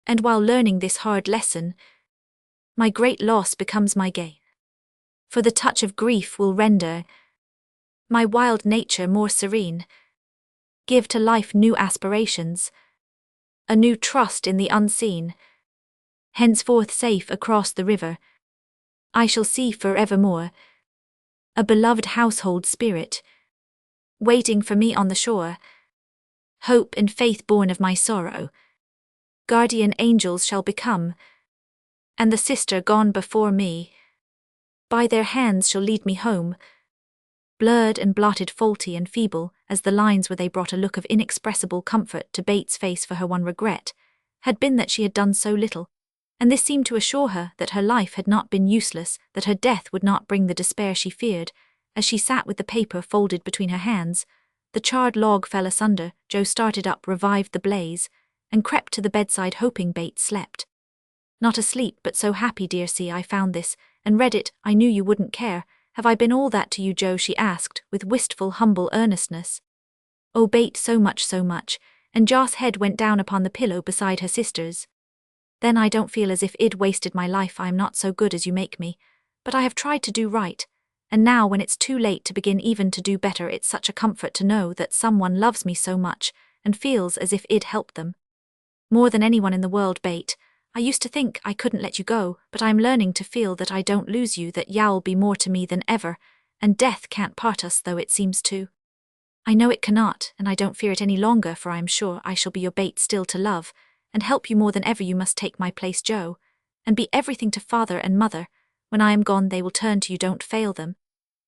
and while learning this hard lesson, my great loss becomes my gain. For the touch of grief will render my wild nature more serene, give to life new aspirations, a new trust in the unseen. Henceforth safe across the river, I shall see forevermore a beloved household spirit waiting for me on the shore. Hope and faith born of my sorrow, guardian angels shall become, and the sister gone before me by their hands shall lead me home. Blurred and blotted, faulty and feeble as the lines were, they brought a look of inexpressible comfort to Bate's face, for her one regret had been that she had done so little, and this seemed to assure her that her life had not been useless, that her death would not bring the despair she feared. As she sat with the paper folded between her hands, the charred log fell asunder. Jo started up, revived the blaze, and crept to the bedside, hoping Bate slept. Not asleep, but so happy, dear. See, I found this, and read it. I knew you wouldn't care. Have I been all that to you, Jo? She asked, with wistful, humble earnestness. Oh, Bate, so much, and Jo's head went down upon the pillow beside her sister's. Then I don't feel as if I'd wasted my life. I am not so good as you make me, but I have tried to do right, and now when it's too late to begin even to do better, it's such a comfort to know that someone loves me so much, and feels as if I'd help them more than anyone in the world. Bate, I used to think I couldn't let you go, but I'm learning to feel that I don't lose you, that you'll be more to me than ever, and death can't part us, though it seems to. I know it cannot, and I don't fear it any longer, for I am sure I shall be your Bate still, to love and help you more than ever. You must take my place, Jo, and be everything to father and mother. When I am gone, they will turn to you. Don't fail them.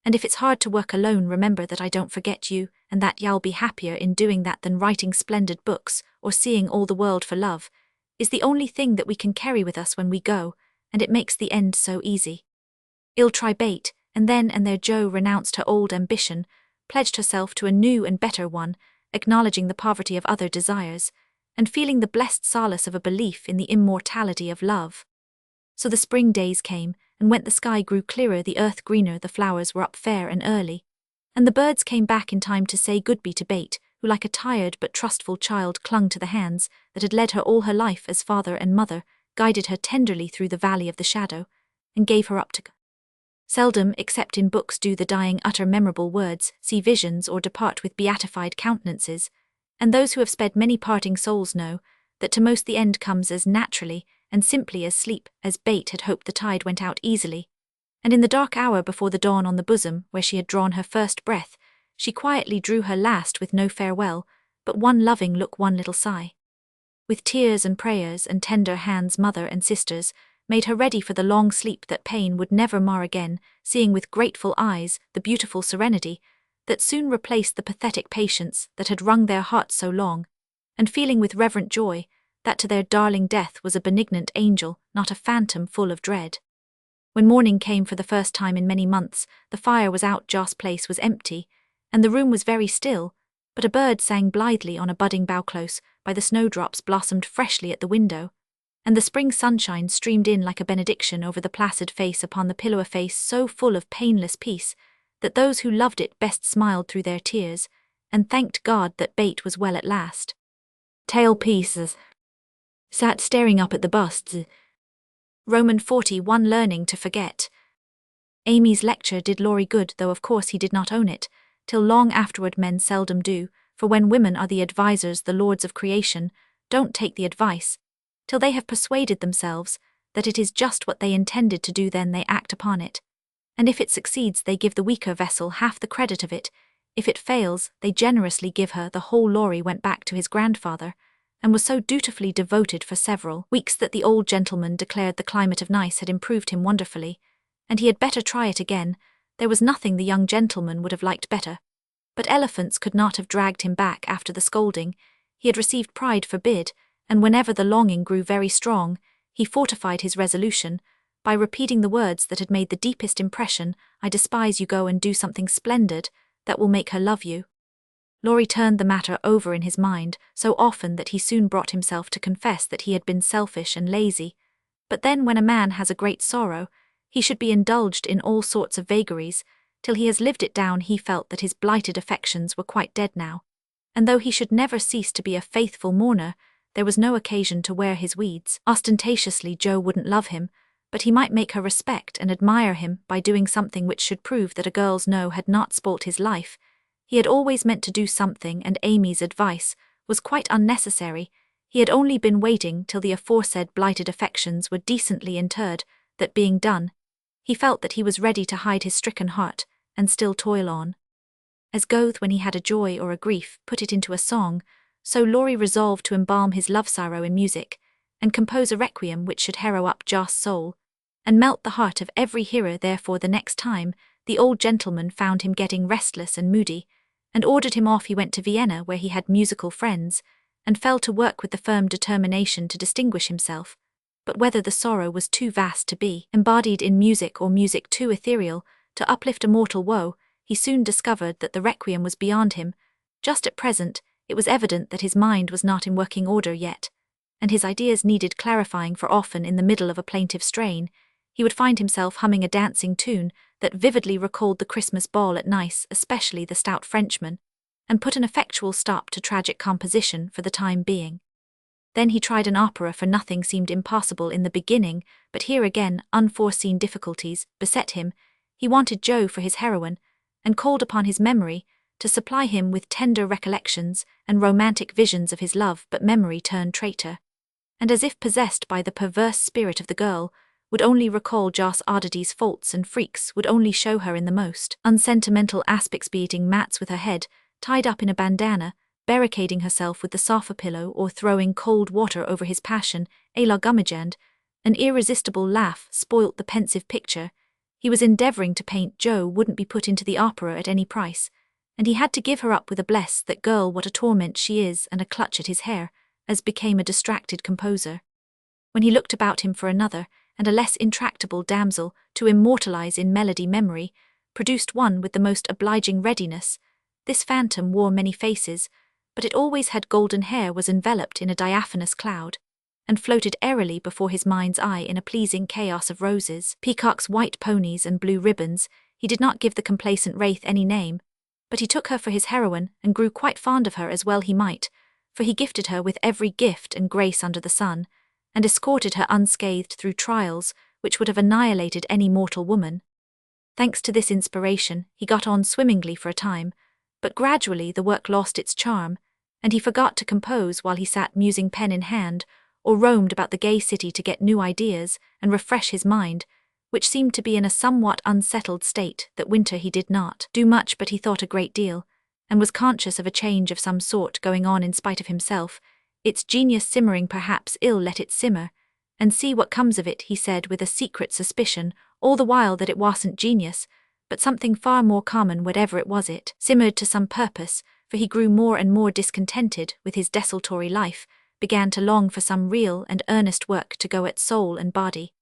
And if it's hard to work alone, remember that I don't forget you, and that you'll be happier in doing that than writing splendid books or seeing all the world. For love is the only thing that we can carry with us when we go, and it makes the end so easy. I'll try, Bate. And then and there Jo renounced her old ambition, pledged herself to a new and better one, acknowledging the poverty of other desires, and feeling the blessed solace of a belief in the immortality of love. So the spring days came, and when the sky grew clearer, the earth greener, the flowers were up fair and early, and the birds came back in time to say goodbye to Bate, who like a tired but trustful child clung to the hands that had led her all her life as father and mother, guided her tenderly through the valley of the shadow, and gave her up to God. Seldom, except in books, do the dying utter memorable words, see visions, or depart with beatified countenances, and those who have sped many parting souls know that to most the end comes as naturally and simply as sleep. As Bate had hoped, the tide went out easily, and in the dark hour before the dawn, on the bosom where she had drawn her first breath, she quietly drew her last, with no farewell, but one loving look, one little sigh. With tears and prayers and tender hands, mother and sisters made her ready for the long sleep that pain would never mar again, seeing with grateful eyes the beautiful serenity that soon replaced the pathetic patience that had wrung their hearts so long, and feeling with reverent joy that to their darling death was a benignant angel, not a phantom full of dread. When morning came for the first time in many months, the fire was out, Joss' place was empty, and the room was very still, but a bird sang blithely on a budding bough close by the snowdrops blossomed freshly at the window, and the spring sunshine streamed in like a benediction over the placid face upon the pillow, a face so full of painless peace that those who loved it best smiled through their tears, and thanked God that Bate was well at last. Tailpieces sat staring up at the busts. Roman 41 Learning to Forget. Amy's lecture did Laurie good, though of course he did not own it, till long afterward. Men seldom do, for when women are the advisers, the lords of creation, don't take the advice, till they have persuaded themselves that it is just what they intended to do, then they act upon it. And if it succeeds, they give the weaker vessel half the credit of it. If it fails, they generously give her the whole. Laurie went back to his grandfather, and was so dutifully devoted for several weeks that the old gentleman declared the climate of Nice had improved him wonderfully, and he had better try it again. There was nothing the young gentleman would have liked better. But elephants could not have dragged him back after the scolding. He had received pride forbid, and whenever the longing grew very strong, he fortified his resolution by repeating the words that had made the deepest impression: I despise you, go and do something splendid that will make her love you. Laurie turned the matter over in his mind so often that he soon brought himself to confess that he had been selfish and lazy. But then when a man has a great sorrow, he should be indulged in all sorts of vagaries. Till he has lived it down, he felt that his blighted affections were quite dead now, and though he should never cease to be a faithful mourner, there was no occasion to wear his weeds ostentatiously. Jo wouldn't love him, but he might make her respect and admire him by doing something which should prove that a girl's no had not spoilt his life. He had always meant to do something, and Amy's advice was quite unnecessary. He had only been waiting till the aforesaid blighted affections were decently interred, that being done, he felt that he was ready to hide his stricken heart and still toil on. As Goethe, when he had a joy or a grief, put it into a song, so Laurie resolved to embalm his love-sorrow in music, and compose a requiem which should harrow up Joss' soul, and melt the heart of every hearer. Therefore the next time the old gentleman found him getting restless and moody, and ordered him off, he went to Vienna, where he had musical friends, and fell to work with the firm determination to distinguish himself. But whether the sorrow was too vast to be embodied in music, or music too ethereal to uplift a mortal woe, he soon discovered that the requiem was beyond him. Just at present, it was evident that his mind was not in working order yet, and his ideas needed clarifying, for often in the middle of a plaintive strain, he would find himself humming a dancing tune that vividly recalled the Christmas ball at Nice, especially the Stout Frenchman, and put an effectual stop to tragic composition for the time being. Then he tried an opera, for nothing seemed impossible in the beginning, but here again unforeseen difficulties beset him. He wanted Jo for his heroine, and called upon his memory to supply him with tender recollections and romantic visions of his love, but memory turned traitor, and as if possessed by the perverse spirit of the girl, would only recall Joss' oddities, faults and freaks, would only show her in the most unsentimental aspects, be eating mats with her head tied up in a bandana, barricading herself with the sofa pillow, or throwing cold water over his passion, a la Gummidgend. An irresistible laugh spoilt the pensive picture. He was endeavouring to paint Jo wouldn't be put into the opera at any price, and he had to give her up with a bless that girl, what a torment she is, and a clutch at his hair, as became a distracted composer. When he looked about him for another, and a less intractable damsel to immortalize in melody, memory produced one with the most obliging readiness. This phantom wore many faces, but it always had golden hair, was enveloped in a diaphanous cloud, and floated airily before his mind's eye in a pleasing chaos of roses, peacocks, white ponies, and blue ribbons. He did not give the complacent wraith any name, but he took her for his heroine, and grew quite fond of her, as well he might, for he gifted her with every gift and grace under the sun, and escorted her unscathed through trials which would have annihilated any mortal woman. Thanks to this inspiration, he got on swimmingly for a time, but gradually the work lost its charm, and he forgot to compose while he sat musing, pen in hand, or roamed about the gay city to get new ideas and refresh his mind, which seemed to be in a somewhat unsettled state. That winter he did not do much, but he thought a great deal, and was conscious of a change of some sort going on in spite of himself. Its genius simmering, perhaps ill, let it simmer, and see what comes of it, he said with a secret suspicion, all the while that it wasn't genius, but something far more common. Whatever it was, it simmered to some purpose, for he grew more and more discontented with his desultory life, began to long for some real and earnest work to go at soul and body.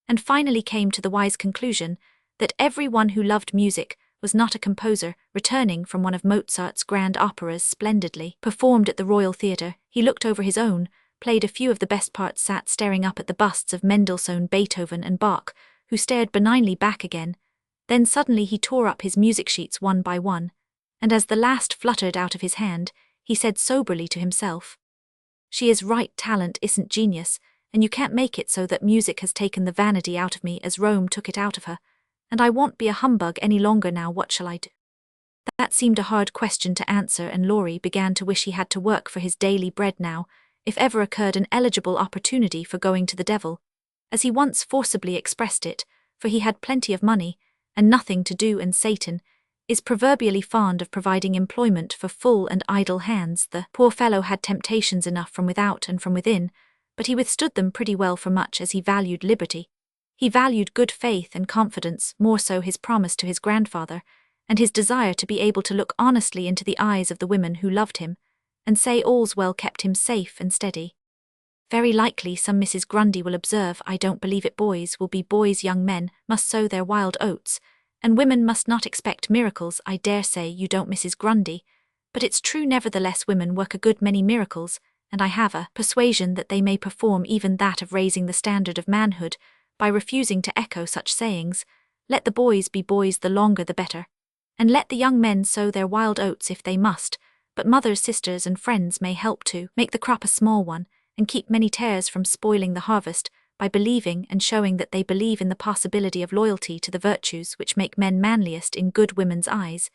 and finally came to the wise conclusion that everyone who loved music was not a composer. Returning from one of Mozart's grand operas splendidly performed at the Royal Theatre, he looked over his own, played a few of the best parts, sat staring up at the busts of Mendelssohn, Beethoven and Bach, who stared benignly back again. Then suddenly he tore up his music sheets one by one, and as the last fluttered out of his hand, he said soberly to himself, "She is right, talent isn't genius, and you can't make it so that music has taken the vanity out of me as Rome took it out of her, and I won't be a humbug any longer now. What shall I do?" That seemed a hard question to answer, and Laurie began to wish he had to work for his daily bread now, if ever occurred an eligible opportunity for going to the devil, as he once forcibly expressed it, for he had plenty of money, and nothing to do, and Satan is proverbially fond of providing employment for full and idle hands. The poor fellow had temptations enough from without and from within, but he withstood them pretty well, for much as he valued liberty. He valued good faith and confidence, more so his promise to his grandfather, and his desire to be able to look honestly into the eyes of the women who loved him, and say all's well kept him safe and steady. Very likely some Mrs. Grundy will observe, "I don't believe it. Boys will be boys, young men must sow their wild oats, and women must not expect miracles." I dare say you don't, Mrs. Grundy, but it's true nevertheless. Women work a good many miracles, and I have a persuasion that they may perform even that of raising the standard of manhood, by refusing to echo such sayings. Let the boys be boys, the longer the better, and let the young men sow their wild oats if they must, but mothers, sisters and friends may help to make the crop a small one, and keep many tares from spoiling the harvest, by believing and showing that they believe in the possibility of loyalty to the virtues which make men manliest in good women's eyes.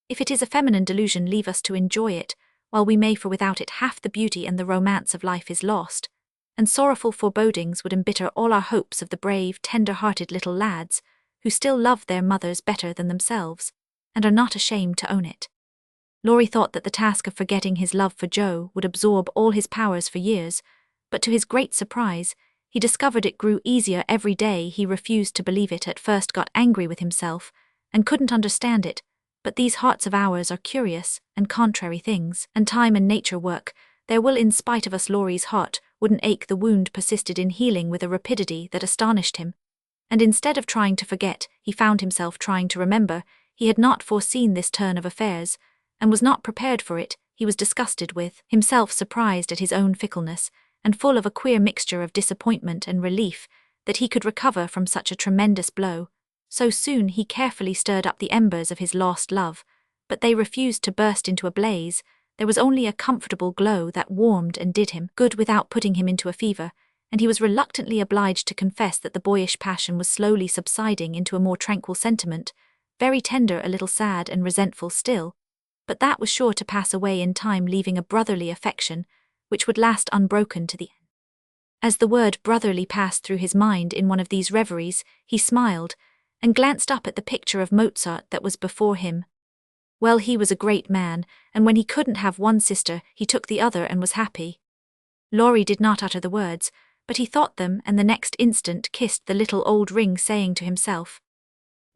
If it is a feminine delusion, leave us to enjoy it, while we may, for without it half the beauty and the romance of life is lost, and sorrowful forebodings would embitter all our hopes of the brave, tender-hearted little lads, who still love their mothers better than themselves, and are not ashamed to own it. Laurie thought that the task of forgetting his love for Joe would absorb all his powers for years, but to his great surprise, he discovered it grew easier every day. He refused to believe it at first, got angry with himself, and couldn't understand it, but these hearts of ours are curious and contrary things, and time and nature work their will in spite of us. Laurie's heart wouldn't ache. The wound persisted in healing with a rapidity that astonished him, and instead of trying to forget, he found himself trying to remember. He had not foreseen this turn of affairs, and was not prepared for it. He was disgusted with himself, surprised at his own fickleness, and full of a queer mixture of disappointment and relief that he could recover from such a tremendous blow so soon. He carefully stirred up the embers of his lost love, but they refused to burst into a blaze. There was only a comfortable glow that warmed and did him good without putting him into a fever, and he was reluctantly obliged to confess that the boyish passion was slowly subsiding into a more tranquil sentiment, very tender, a little sad and resentful still, but that was sure to pass away in time, leaving a brotherly affection which would last unbroken to the end. As the word brotherly passed through his mind in one of these reveries, he smiled, and glanced up at the picture of Mozart that was before him. Well, he was a great man, and when he couldn't have one sister, he took the other and was happy. Laurie did not utter the words, but he thought them, and the next instant kissed the little old ring, saying to himself,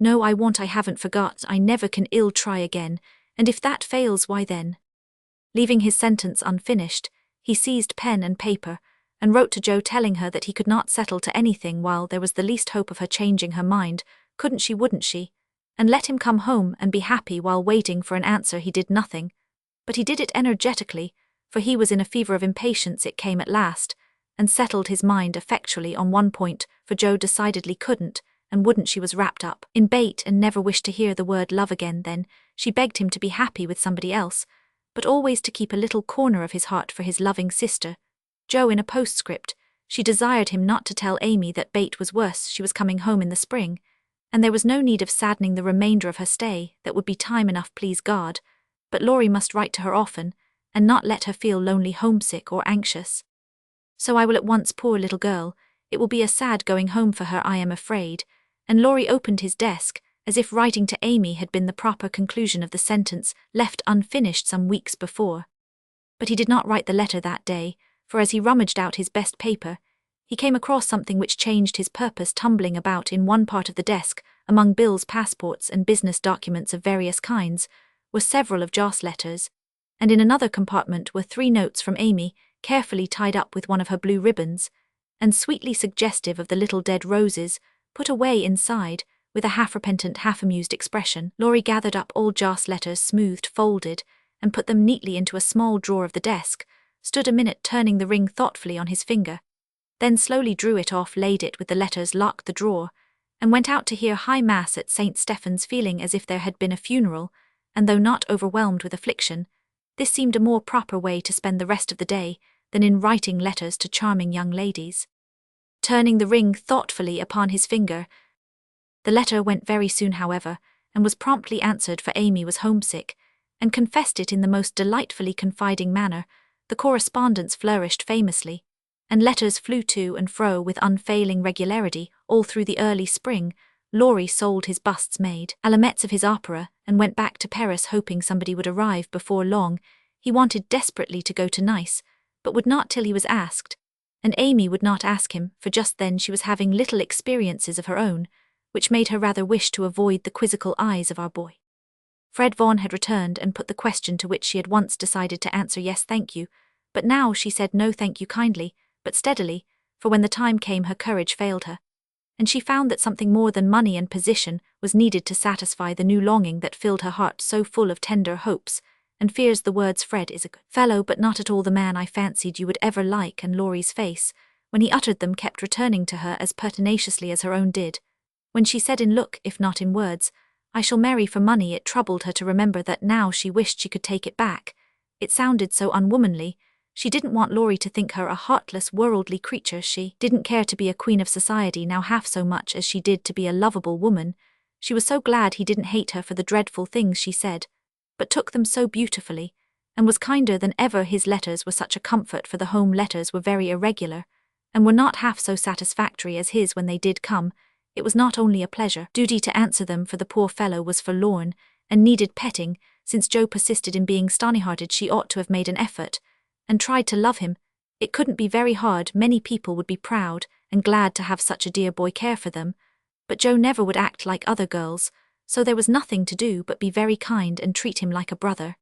"No, I won't. I haven't forgot. I never can. Ill try again, and if that fails, why then?" Leaving his sentence unfinished, he seized pen and paper, and wrote to Jo, telling her that he could not settle to anything while there was the least hope of her changing her mind. Couldn't she, wouldn't she? And let him come home and be happy. While waiting for an answer, he did nothing, but he did it energetically, for he was in a fever of impatience. It came at last, and settled his mind effectually on one point, for Jo decidedly couldn't and wouldn't. She was wrapped up in bait and never wished to hear the word love again. Then she begged him to be happy with somebody else, but always to keep a little corner of his heart for his loving sister, Jo. In a postscript, she desired him not to tell Amy that bait was worse. She was coming home in the spring, and there was no need of saddening the remainder of her stay. That would be time enough, please God, but Laurie must write to her often, and not let her feel lonely, homesick or anxious. "So I will at once, poor little girl. It will be a sad going home for her, I am afraid." And Laurie opened his desk, as if writing to Amy had been the proper conclusion of the sentence left unfinished some weeks before. But he did not write the letter that day, for as he rummaged out his best paper, he came across something which changed his purpose. Tumbling about in one part of the desk, among bills, passports and business documents of various kinds, were several of Jo's letters, and in another compartment were 3 notes from Amy, carefully tied up with one of her blue ribbons, and sweetly suggestive of the little dead roses, put away inside, with a half-repentant, half-amused expression. Laurie gathered up all Jo's letters, smoothed, folded, and put them neatly into a small drawer of the desk, stood a minute turning the ring thoughtfully on his finger, then slowly drew it off, laid it with the letters, locked the drawer, and went out to hear High Mass at St. Stephen's, feeling as if there had been a funeral, and though not overwhelmed with affliction, this seemed a more proper way to spend the rest of the day than in writing letters to charming young ladies. Turning the ring thoughtfully upon his finger, the letter went very soon, however, and was promptly answered, for Amy was homesick, and confessed it in the most delightfully confiding manner. The correspondence flourished famously, and letters flew to and fro with unfailing regularity all through the early spring. Laurie sold his busts made alamets of his opera and went back to Paris, hoping somebody would arrive before long. He wanted desperately to go to Nice, but would not till he was asked, and Amy would not ask him, for just then she was having little experiences of her own, which made her rather wish to avoid the quizzical eyes of our boy. Fred Vaughan had returned and put the question to which she had once decided to answer yes, thank you, but now she said no, thank you, kindly, but steadily, for when the time came her courage failed her, and she found that something more than money and position was needed to satisfy the new longing that filled her heart, so full of tender hopes and fears. The words, "Fred is a good fellow, but not at all the man I fancied you would ever like," and Laurie's face, when he uttered them, kept returning to her as pertinaciously as her own did. When she said in look, if not in words, "I shall marry for money," it troubled her to remember that now she wished she could take it back. It sounded so unwomanly. She didn't want Laurie to think her a heartless, worldly creature. She didn't care to be a queen of society now half so much as she did to be a lovable woman. She was so glad he didn't hate her for the dreadful things she said, but took them so beautifully, and was kinder than ever. His letters were such a comfort, for the home letters were very irregular, and were not half so satisfactory as his when they did come. It was not only a pleasure, duty to answer them, for the poor fellow was forlorn, and needed petting. Since Jo persisted in being stony-hearted, she ought to have made an effort, and tried to love him. It couldn't be very hard. Many people would be proud and glad to have such a dear boy care for them, but Jo never would act like other girls, so there was nothing to do but be very kind and treat him like a brother.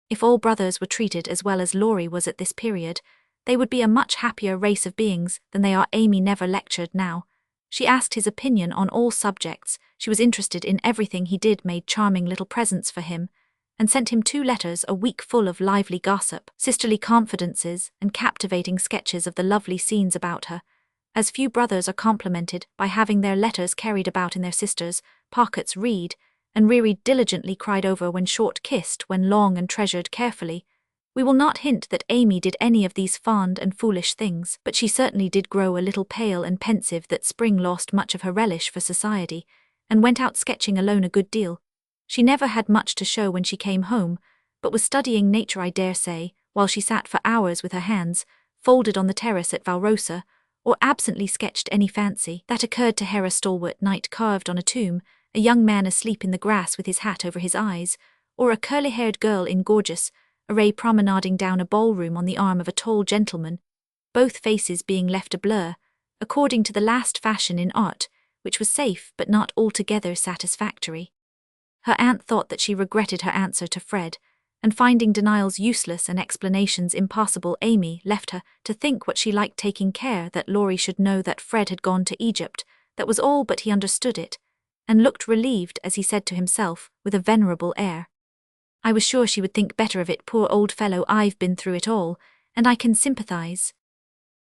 If all brothers were treated as well as Laurie was at this period, they would be a much happier race of beings than they are. Amy never lectured now. She asked his opinion on all subjects. She was interested in everything he did, made charming little presents for him, and sent him 2 letters a week full of lively gossip, sisterly confidences, and captivating sketches of the lovely scenes about her. As few brothers are complimented by having their letters carried about in their sisters' pockets, read and reread, diligently cried over when short, kissed when long, and treasured carefully. We will not hint that Amy did any of these fond and foolish things, but she certainly did grow a little pale and pensive that spring, lost much of her relish for society, and went out sketching alone a good deal. She never had much to show when she came home, but was studying nature, I dare say, while she sat for hours with her hands folded on the terrace at Valrosa, or absently sketched any fancy that occurred to her. A stalwart knight carved on a tomb, a young man asleep in the grass with his hat over his eyes, or a curly-haired girl in gorgeous array promenading down a ballroom on the arm of a tall gentleman, both faces being left a blur, according to the last fashion in art, which was safe but not altogether satisfactory. Her aunt thought that she regretted her answer to Fred, and finding denials useless and explanations impossible, Amy left her to think what she liked, taking care that Laurie should know that Fred had gone to Egypt. That was all, but he understood it, and looked relieved as he said to himself, with a venerable air, "I was sure she would think better of it, poor old fellow. I've been through it all, and I can sympathize."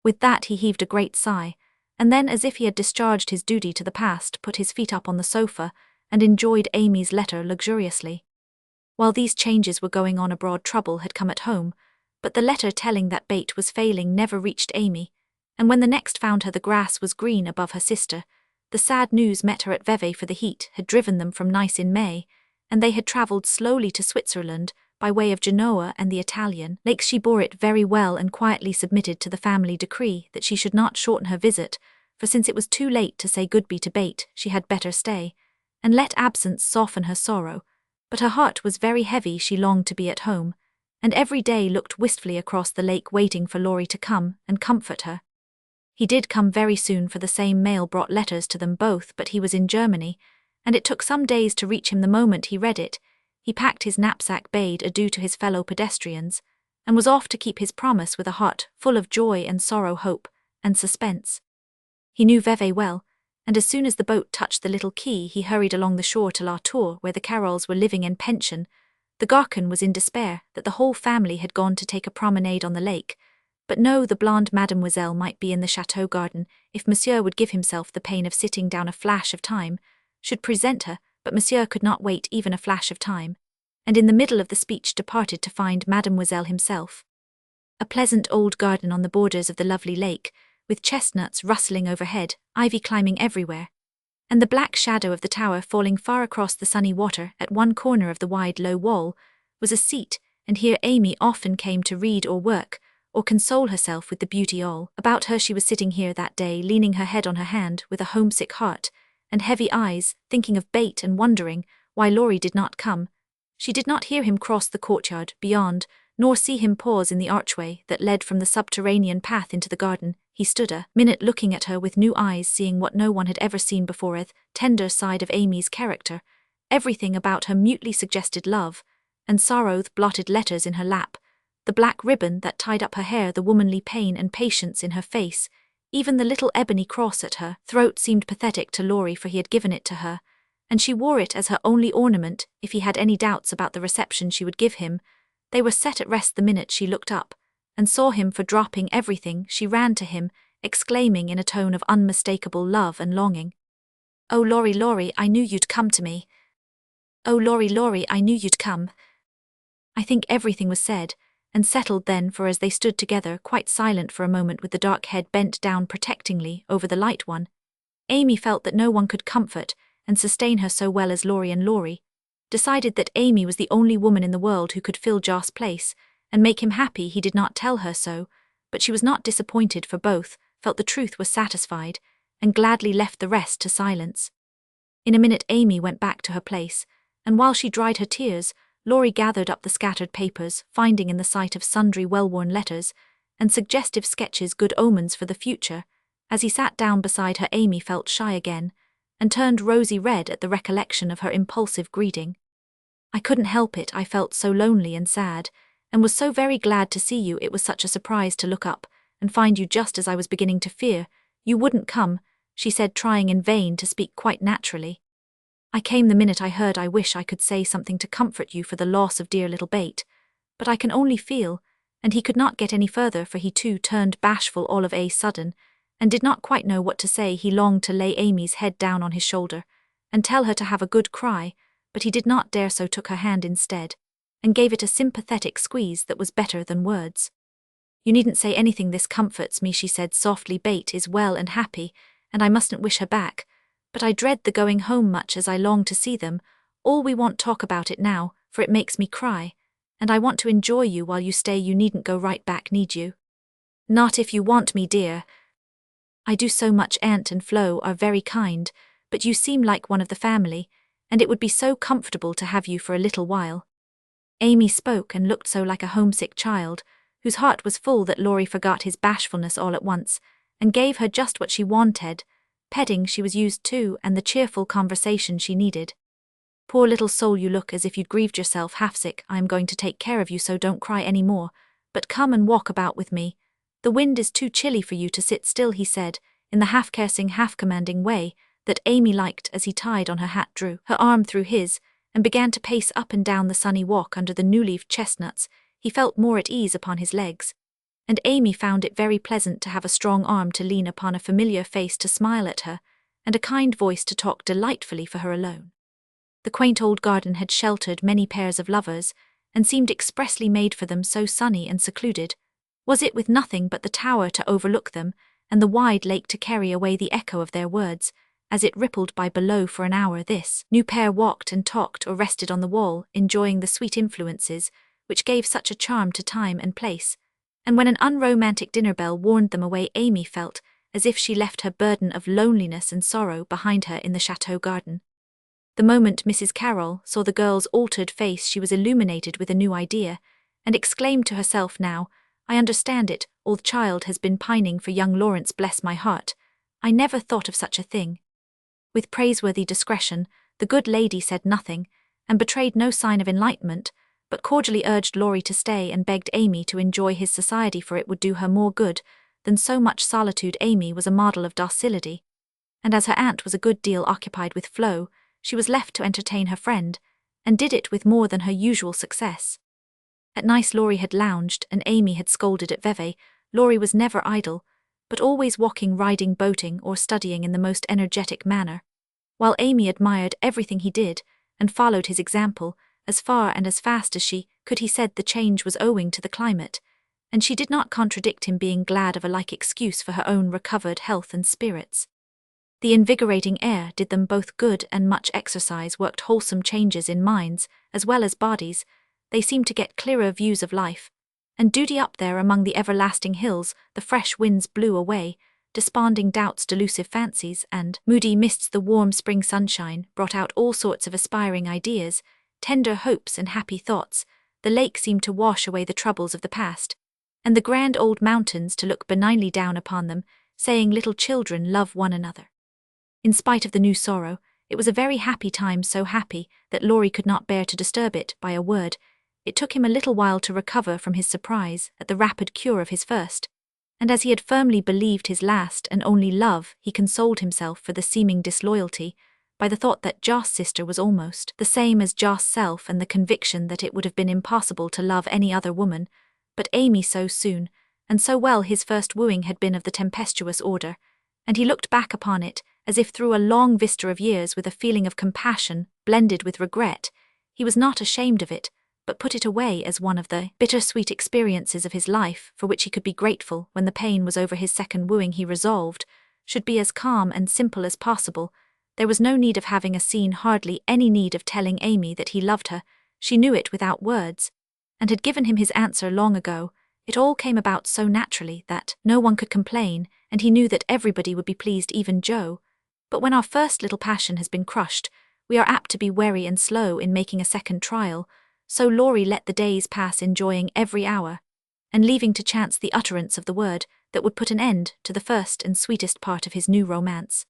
With that he heaved a great sigh, and then, as if he had discharged his duty to the past, put his feet up on the sofa, and enjoyed Amy's letter luxuriously. While these changes were going on abroad, trouble had come at home, but the letter telling that Bate was failing never reached Amy, and when the next found her the grass was green above her sister, the sad news met her at Vevey, for the heat had driven them from Nice in May, and they had travelled slowly to Switzerland by way of Genoa and the Italian lakes. She bore it very well and quietly submitted to the family decree that she should not shorten her visit, for since it was too late to say goodbye to Bate, she had better stay, and let absence soften her sorrow. But her heart was very heavy. She longed to be at home, and every day looked wistfully across the lake, waiting for Laurie to come and comfort her. He did come very soon, for the same mail brought letters to them both, but he was in Germany, and it took some days to reach him. The moment he read it, he packed his knapsack, bade adieu to his fellow pedestrians, and was off to keep his promise with a heart full of joy and sorrow, hope and suspense. He knew Vevey well, and as soon as the boat touched the little quay he hurried along the shore to La Tour where the Carols were living in pension. The Garcon was in despair that the whole family had gone to take a promenade on the lake, but no, the blonde mademoiselle might be in the chateau garden if monsieur would give himself the pain of sitting down a flash of time, should present her, but monsieur could not wait even a flash of time, and in the middle of the speech departed to find mademoiselle himself. A pleasant old garden on the borders of the lovely lake, with chestnuts rustling overhead, ivy climbing everywhere, and the black shadow of the tower falling far across the sunny water at one corner of the wide low wall, was a seat, and here Amy often came to read or work, or console herself with the beauty all about her. She was sitting here that day, leaning her head on her hand with a homesick heart, and heavy eyes, thinking of Bate and wondering why Laurie did not come. She did not hear him cross the courtyard beyond, nor see him pause in the archway that led from the subterranean path into the garden. He stood a minute looking at her with new eyes, seeing what no one had ever seen before, the tender side of Amy's character. Everything about her mutely suggested love, and sorrow. The blotted letters in her lap, the black ribbon that tied up her hair, the womanly pain and patience in her face, even the little ebony cross at her throat seemed pathetic to Laurie, for he had given it to her, and she wore it as her only ornament. If he had any doubts about the reception she would give him, they were set at rest the minute she looked up and saw him, for dropping everything she ran to him, exclaiming in a tone of unmistakable love and longing, "Oh, Laurie, Laurie, I knew you'd come to me. Oh, Laurie, Laurie, I knew you'd come." I think everything was said and settled then, for as they stood together, quite silent for a moment with the dark head bent down protectingly over the light one, Amy felt that no one could comfort and sustain her so well as Laurie, and Laurie decided that Amy was the only woman in the world who could fill Joss' place and make him happy. He did not tell her so, but she was not disappointed, for both felt the truth, was satisfied, and gladly left the rest to silence. In a minute Amy went back to her place, and while she dried her tears, Laurie gathered up the scattered papers, finding in the sight of sundry well-worn letters and suggestive sketches good omens for the future. As he sat down beside her, Amy felt shy again, and turned rosy red at the recollection of her impulsive greeting. "I couldn't help it, I felt so lonely and sad, and was so very glad to see you. It was such a surprise to look up and find you just as I was beginning to fear you wouldn't come," she said, trying in vain to speak quite naturally. "I came the minute I heard. I wish I could say something to comfort you for the loss of dear little Bate, but I can only feel," and he could not get any further, for he too turned bashful all of a sudden, and did not quite know what to say. He longed to lay Amy's head down on his shoulder and tell her to have a good cry, but he did not dare, so took her hand instead and gave it a sympathetic squeeze that was better than words. "You needn't say anything, this comforts me," she said softly. "Bate is well and happy, and I mustn't wish her back, but I dread the going home much as I long to see them. All we won't talk about it now, for it makes me cry, and I want to enjoy you while you stay. You needn't go right back, need you?" "Not if you want me, dear. I do so much. Aunt and Flo are very kind, but you seem like one of the family, and it would be so comfortable to have you for a little while." Amy spoke and looked so like a homesick child, whose heart was full, that Laurie forgot his bashfulness all at once, and gave her just what she wanted, petting she was used to and the cheerful conversation she needed. "Poor little soul, you look as if you'd grieved yourself half sick. I am going to take care of you, so don't cry any more, but come and walk about with me. The wind is too chilly for you to sit still," he said, in the half-caressing, half-commanding way that Amy liked, as he tied on her hat, drew her arm through his, and began to pace up and down the sunny walk under the new-leaved chestnuts. He felt more at ease upon his legs, and Amy found it very pleasant to have a strong arm to lean upon, a familiar face to smile at her, and a kind voice to talk delightfully for her alone. The quaint old garden had sheltered many pairs of lovers, and seemed expressly made for them, so sunny and secluded was it, with nothing but the tower to overlook them, and the wide lake to carry away the echo of their words, as it rippled by below. For an hour this new pair walked and talked or rested on the wall, enjoying the sweet influences which gave such a charm to time and place, and when an unromantic dinner bell warned them away, Amy felt as if she left her burden of loneliness and sorrow behind her in the chateau garden. The moment Mrs. Carroll saw the girl's altered face, she was illuminated with a new idea, and exclaimed to herself, "Now, I understand it, old child has been pining for young Lawrence. Bless my heart, I never thought of such a thing." With praiseworthy discretion, the good lady said nothing, and betrayed no sign of enlightenment, but cordially urged Laurie to stay and begged Amy to enjoy his society, for it would do her more good than so much solitude. Amy was a model of docility, and as her aunt was a good deal occupied with Flo, she was left to entertain her friend, and did it with more than her usual success. At nice Laurie had lounged, and Amy had scolded at Veve. Laurie was never idle, but always walking, riding, boating, or studying in the most energetic manner, while Amy admired everything he did, and followed his example, as far and as fast as she could. He said the change was owing to the climate, and she did not contradict him, being glad of a like excuse for her own recovered health and spirits. The invigorating air did them both good, and much exercise worked wholesome changes in minds as well as bodies. They seemed to get clearer views of life, and duty up there among the everlasting hills. The fresh winds blew away desponding doubts, delusive fancies, and moody mists. The warm spring sunshine brought out all sorts of aspiring ideas, tender hopes, and happy thoughts. The lake seemed to wash away the troubles of the past, and the grand old mountains to look benignly down upon them, saying, "Little children, love one another." In spite of the new sorrow, it was a very happy time, so happy that Laurie could not bear to disturb it by a word. It took him a little while to recover from his surprise at the rapid cure of his first, and as he had firmly believed his last and only love, he consoled himself for the seeming disloyalty by the thought that Joss's sister was almost the same as Joss's self, and the conviction that it would have been impossible to love any other woman but Amy so soon, and so well. His first wooing had been of the tempestuous order, and he looked back upon it as if through a long vista of years with a feeling of compassion blended with regret. He was not ashamed of it, but put it away as one of the bittersweet experiences of his life for which he could be grateful. When the pain was over his second wooing, he resolved should be as calm and simple as possible. There was no need of having a scene, hardly any need of telling Amy that he loved her. She knew it without words, and had given him his answer long ago. It all came about so naturally that no one could complain, and he knew that everybody would be pleased, even Joe. But when our first little passion has been crushed, we are apt to be wary and slow in making a second trial. So Laurie let the days pass, enjoying every hour, and leaving to chance the utterance of the word that would put an end to the first and sweetest part of his new romance.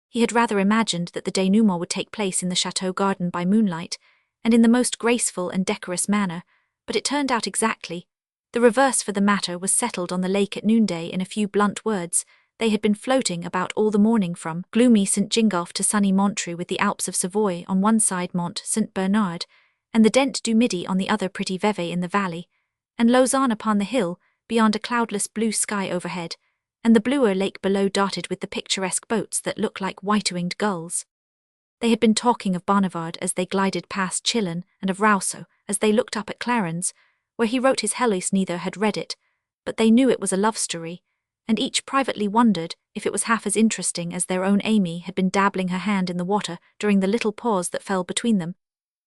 He had rather imagined that the denouement would take place in the chateau garden by moonlight, and in the most graceful and decorous manner, but it turned out exactly the reverse, for the matter was settled on the lake at noonday. In a few blunt words, they had been floating about all the morning from gloomy St. Gingolph to sunny Montreux, with the Alps of Savoy on one side, Mont St. Bernard, and the Dent du Midi on the other, pretty Veve in the valley, and Lausanne upon the hill, beyond a cloudless blue sky overhead, and the bluer lake below, dotted with the picturesque boats that look like white-winged gulls. They had been talking of Bonnivard as they glided past Chillon, and of Rousseau as they looked up at Clarens, where he wrote his Heloise. Neither had read it, but they knew it was a love story, and each privately wondered if it was half as interesting as their own. Amy had been dabbling her hand in the water during the little pause that fell between them,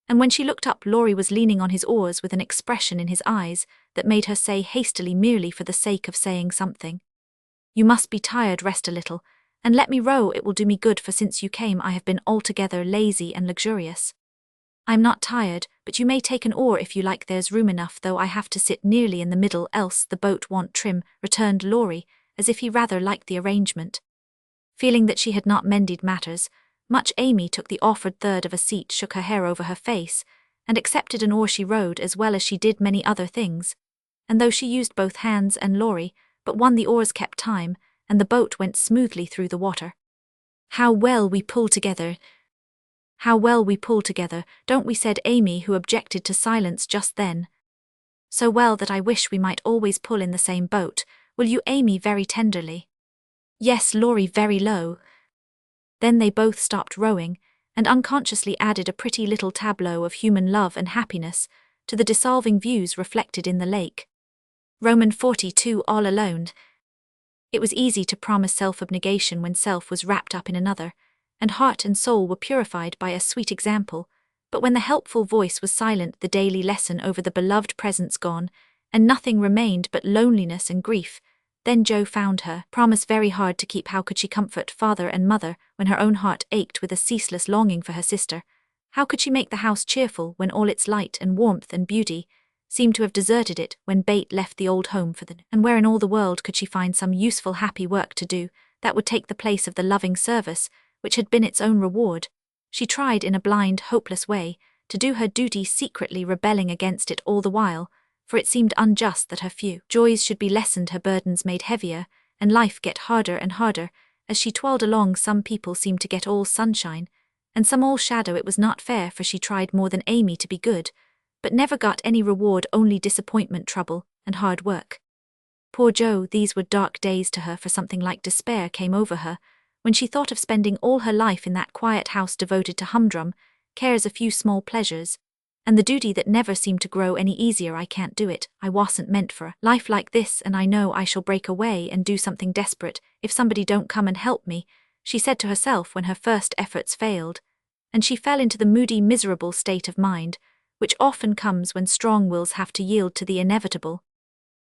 and when she looked up, Laurie was leaning on his oars with an expression in his eyes that made her say hastily, merely for the sake of saying something, "You must be tired, rest a little, and let me row. It will do me good, for since you came I have been altogether lazy and luxurious." "I'm not tired, but you may take an oar if you like. There's room enough, though I have to sit nearly in the middle, else the boat won't trim," returned Laurie, as if he rather liked the arrangement. Feeling that she had not mended matters much, Amy took the offered third of a seat, shook her hair over her face, and accepted an oar. She rowed as well as she did many other things, and though she used both hands and Laurie, but one, the oars kept time, and the boat went smoothly through the water. "How well we pull together! How well we pull together, don't we?" said Amy, who objected to silence just then. "So well that I wish we might always pull in the same boat. Will you?" Amy very tenderly. "Yes," Laurie very low. Then they both stopped rowing, and unconsciously added a pretty little tableau of human love and happiness to the dissolving views reflected in the lake. Roman 42. All alone. It was easy to promise self-abnegation when self was wrapped up in another, and heart and soul were purified by a sweet example, but when the helpful voice was silent, the daily lesson over the beloved presence gone, and nothing remained but loneliness and grief, then Joe found her promise very hard to keep. How could she comfort father and mother when her own heart ached with a ceaseless longing for her sister? How could she make the house cheerful when all its light and warmth and beauty seemed to have deserted it when Bate left the old home for them? And where in all the world could she find some useful, happy work to do that would take the place of the loving service which had been its own reward? She tried in a blind, hopeless way to do her duty, secretly rebelling against it all the while, for it seemed unjust that her few joys should be lessened, her burdens made heavier, and life get harder and harder. As she toiled along, some people seemed to get all sunshine, and some all shadow. It was not fair, for she tried more than Amy to be good, but never got any reward, only disappointment, trouble, and hard work. Poor Jo, these were dark days to her, for something like despair came over her when she thought of spending all her life in that quiet house devoted to humdrum cares, a few small pleasures, and the duty that never seemed to grow any easier. I can't do it. I wasn't meant for a life like this, and I know I shall break away and do something desperate if somebody don't come and help me, she said to herself when her first efforts failed, and she fell into the moody, miserable state of mind which often comes when strong wills have to yield to the inevitable.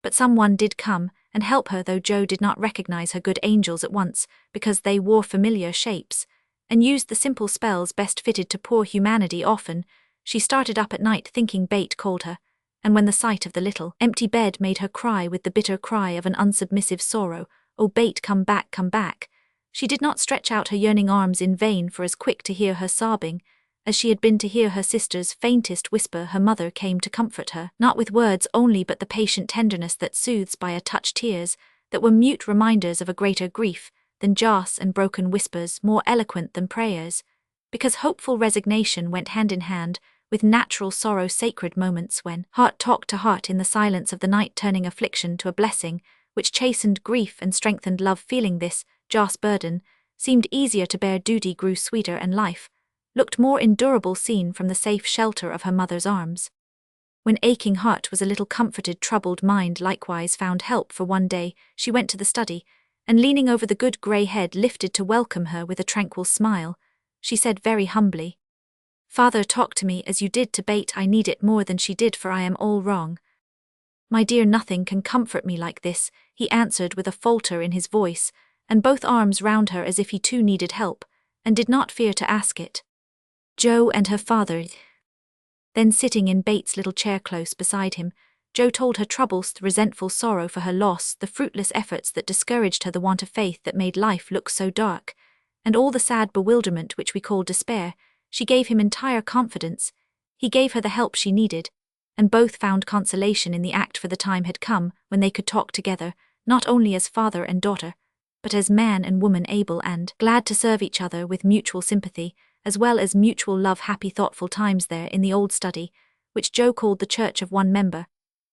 But someone did come and help her, though Jo did not recognize her good angels at once, because they wore familiar shapes and used the simple spells best fitted to poor humanity. Often she started up at night thinking Bate called her, and when the sight of the little empty bed made her cry with the bitter cry of an unsubmissive sorrow, "Oh Bate, come back, come back," she did not stretch out her yearning arms in vain, for as quick to hear her sobbing as she had been to hear her sister's faintest whisper, her mother came to comfort her, not with words only, but the patient tenderness that soothes by a touch, tears that were mute reminders of a greater grief than jaws, and broken whispers more eloquent than prayers, because hopeful resignation went hand in hand with natural sorrow, sacred moments when heart talked to heart in the silence of the night, turning affliction to a blessing which chastened grief and strengthened love. Feeling this, Joss' burden seemed easier to bear, duty grew sweeter, and life looked more endurable seen from the safe shelter of her mother's arms. When aching heart was a little comforted, troubled mind likewise found help, for one day she went to the study, and leaning over the good grey head lifted to welcome her with a tranquil smile, she said very humbly, "Father, talk to me as you did to Bate. I need it more than she did, for I am all wrong." "My dear, nothing can comfort me like this," he answered with a falter in his voice, and both arms round her as if he too needed help, and did not fear to ask it. Jo and her father. Then sitting in Bates' little chair close beside him, Jo told her troubles, the resentful sorrow for her loss, the fruitless efforts that discouraged her, the want of faith that made life look so dark, and all the sad bewilderment which we call despair. She gave him entire confidence, he gave her the help she needed, and both found consolation in the act, for the time had come when they could talk together, not only as father and daughter, but as man and woman, able and glad to serve each other with mutual sympathy, as well as mutual love. Happy, thoughtful times there in the old study, which Jo called the church of one member,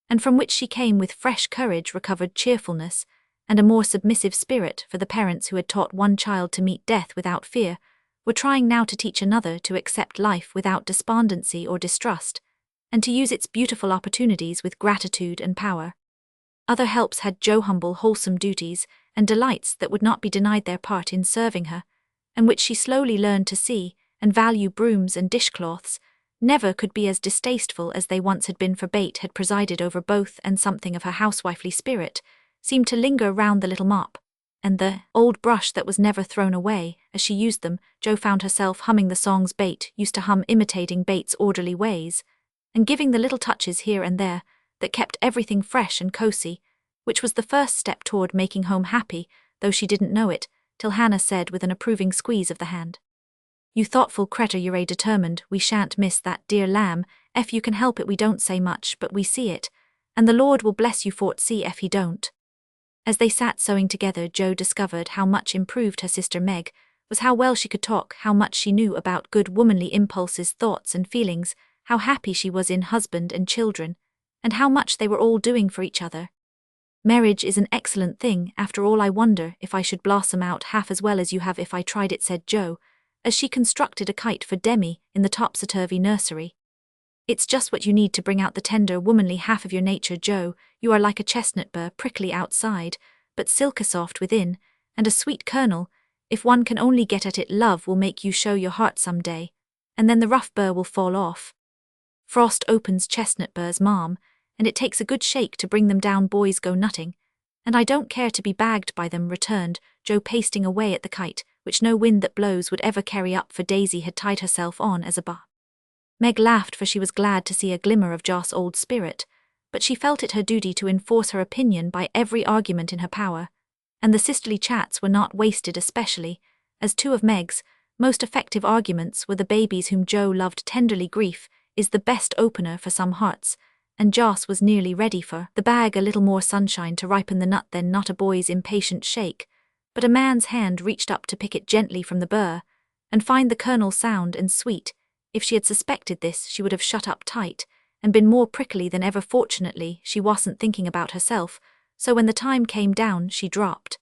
and from which she came with fresh courage, recovered cheerfulness, and a more submissive spirit, for the parents who had taught one child to meet death without fear were trying now to teach another to accept life without despondency or distrust, and to use its beautiful opportunities with gratitude and power. Other helps had Jo, humble, wholesome duties and delights that would not be denied their part in serving her, and which she slowly learned to see and value. Brooms and dishcloths never could be as distasteful as they once had been, for Bate had presided over both, and something of her housewifely spirit seemed to linger round the little mop and the old brush that was never thrown away. As she used them, Jo found herself humming the songs Bate used to hum, imitating Bates' orderly ways, and giving the little touches here and there that kept everything fresh and cosy, which was the first step toward making home happy, though she didn't know it, till Hannah said with an approving squeeze of the hand, "You thoughtful cretur, you're determined. We shan't miss that dear lamb, ef you can help it. We don't say much, but we see it, and the Lord will bless you for't, see ef he don't." As they sat sewing together, Jo discovered how much improved her sister Meg was, how well she could talk, how much she knew about good womanly impulses, thoughts and feelings, how happy she was in husband and children, and how much they were all doing for each other. "Marriage is an excellent thing, after all. I wonder if I should blossom out half as well as you have if I tried it," said Jo, as she constructed a kite for Demi in the topsy-turvy nursery. "It's just what you need to bring out the tender, womanly half of your nature, Jo. You are like a chestnut burr, prickly outside, but silky-soft within, and a sweet kernel. If one can only get at it, love will make you show your heart some day, and then the rough burr will fall off. Frost opens chestnut burrs, Mom, and it takes a good shake to bring them down. Boys go nutting, and I don't care to be bagged by them," returned Jo, pasting away at the kite, which no wind that blows would ever carry up, for Daisy had tied herself on as a bar. Meg laughed, for she was glad to see a glimmer of Joss' old spirit, but she felt it her duty to enforce her opinion by every argument in her power, and the sisterly chats were not wasted, especially as two of Meg's most effective arguments were the babies whom Jo loved tenderly. Grief is the best opener for some hearts, and Joss was nearly ready for the bag, a little more sunshine to ripen the nut than not a boy's impatient shake, but a man's hand reached up to pick it gently from the burr, and find the kernel sound and sweet. If she had suspected this, she would have shut up tight, and been more prickly than ever. Fortunately, she wasn't thinking about herself, so when the time came down, she dropped.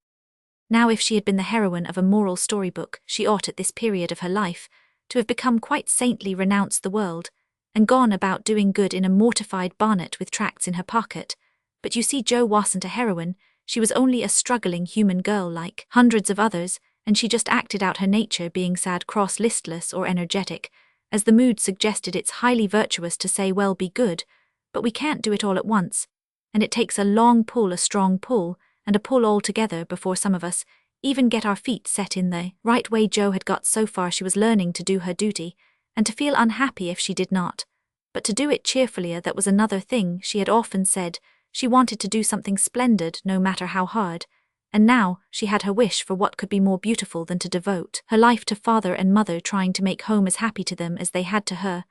Now if she had been the heroine of a moral storybook, she ought at this period of her life to have become quite saintly, renounced the world, and gone about doing good in a mortified bonnet with tracts in her pocket. But you see, Jo wasn't a heroine, she was only a struggling human girl like hundreds of others, and she just acted out her nature, being sad, cross, listless, or energetic. As the mood suggested, it's highly virtuous to say, well, be good, but we can't do it all at once, and it takes a long pull, a strong pull, and a pull all together before some of us even get our feet set in the right way. Jo had got so far she was learning to do her duty, and to feel unhappy if she did not, but to do it cheerfully, that was another thing. She had often said she wanted to do something splendid, no matter how hard, and now she had her wish, for what could be more beautiful than to devote her life to father and mother, trying to make home as happy to them as they had to her,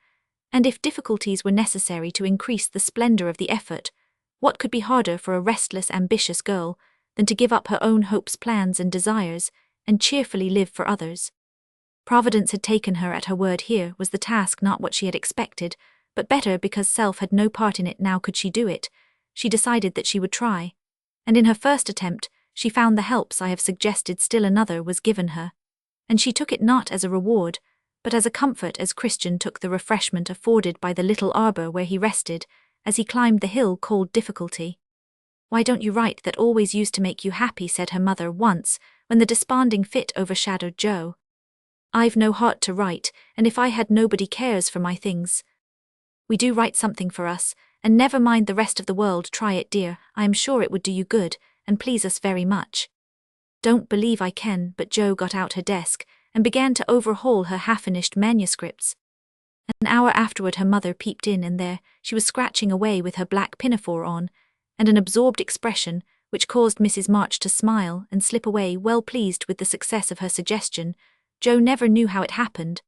and if difficulties were necessary to increase the splendor of the effort, what could be harder for a restless, ambitious girl than to give up her own hopes, plans, and desires, and cheerfully live for others? Providence had taken her at her word. Here was the task, not what she had expected, but better, because self had no part in it. Now could she do it? She decided that she would try, and in her first attempt, she found the helps I have suggested. Still another was given her, and she took it not as a reward, but as a comfort, as Christian took the refreshment afforded by the little arbor where he rested as he climbed the hill called difficulty. "Why don't you write? That always used to make you happy," said her mother once, when the desponding fit overshadowed Jo. "I've no heart to write, and if I had, nobody cares for my things. We do write something for us, and never mind the rest of the world. Try it, dear, I am sure it would do you good, and please us very much." "Don't believe I can," but Jo got out her desk and began to overhaul her half-finished manuscripts. An hour afterward her mother peeped in, and there she was, scratching away with her black pinafore on, and an absorbed expression which caused Mrs. March to smile and slip away, well pleased with the success of her suggestion. Jo never knew how it happened,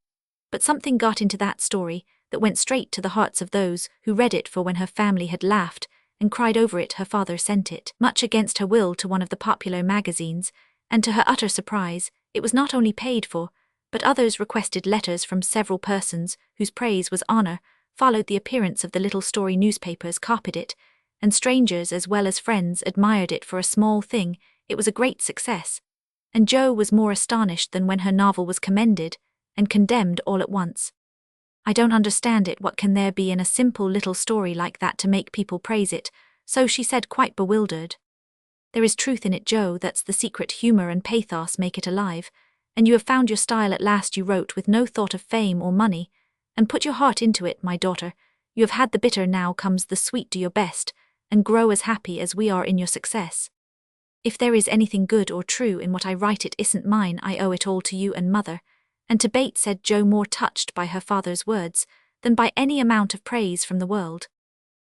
but something got into that story that went straight to the hearts of those who read it, for when her family had laughed and cried over it, her father sent it, much against her will, to one of the popular magazines, and to her utter surprise, it was not only paid for, but others requested letters from several persons whose praise was honor, followed the appearance of the little story. Newspapers copied it, and strangers as well as friends admired it. For a small thing, it was a great success, and Jo was more astonished than when her novel was commended and condemned all at once. "I don't understand it. What can there be in a simple little story like that to make people praise it?" So she said, quite bewildered. "There is truth in it, Jo, that's the secret. Humor and pathos make it alive, and you have found your style at last. You wrote with no thought of fame or money, and put your heart into it, my daughter. You have had the bitter, now comes the sweet. Do your best, and grow as happy as we are in your success. If there is anything good or true in what I write, it isn't mine. I owe it all to you and mother, and to Bates," said Jo, more touched by her father's words than by any amount of praise from the world.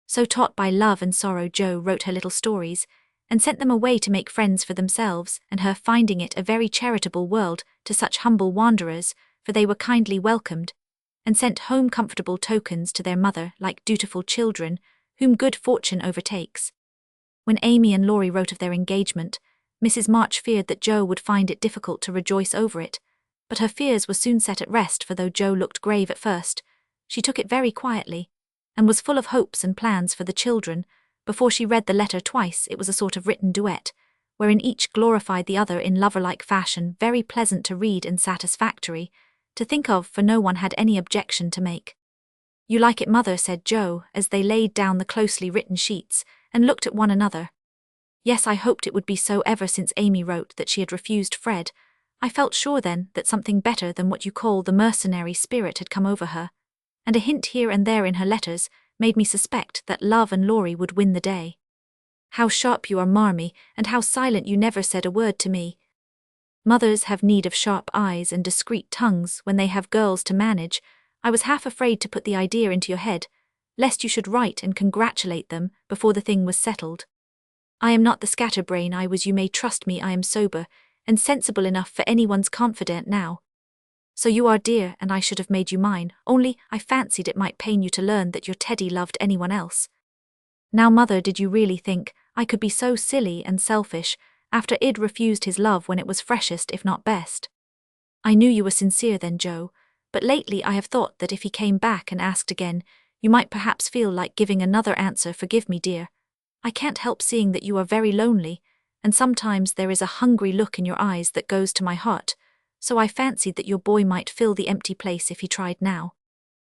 So taught by love and sorrow, Jo wrote her little stories and sent them away to make friends for themselves and her, finding it a very charitable world to such humble wanderers, for they were kindly welcomed, and sent home comfortable tokens to their mother, like dutiful children whom good fortune overtakes. When Amy and Laurie wrote of their engagement, Mrs. March feared that Jo would find it difficult to rejoice over it, but her fears were soon set at rest, for though Jo looked grave at first, she took it very quietly, and was full of hopes and plans for the children. Before she read the letter twice, it was a sort of written duet, wherein each glorified the other in lover-like fashion, very pleasant to read and satisfactory to think of, for no one had any objection to make. "You like it, mother?" said Jo, as they laid down the closely written sheets and looked at one another. "Yes, I hoped it would be so. Ever since Amy wrote that she had refused Fred, I felt sure then that something better than what you call the mercenary spirit had come over her, and a hint here and there in her letters made me suspect that love and Laurie would win the day. How sharp you are, Marmee, and how silent! You never said a word to me. Mothers have need of sharp eyes and discreet tongues when they have girls to manage. I was half afraid to put the idea into your head, lest you should write and congratulate them before the thing was settled. I am not the scatterbrain I was. You may trust me. I am sober and sensible enough for anyone's confidant now. So you are, dear, and I should have made you mine, only I fancied it might pain you to learn that your Teddy loved anyone else. Now mother, did you really think I could be so silly and selfish after Id refused his love when it was freshest if not best? I knew you were sincere then, Joe, but lately I have thought that if he came back and asked again, you might perhaps feel like giving another answer. Forgive me, dear. I can't help seeing that you are very lonely, and sometimes there is a hungry look in your eyes that goes to my heart, so I fancied that your boy might fill the empty place if he tried now.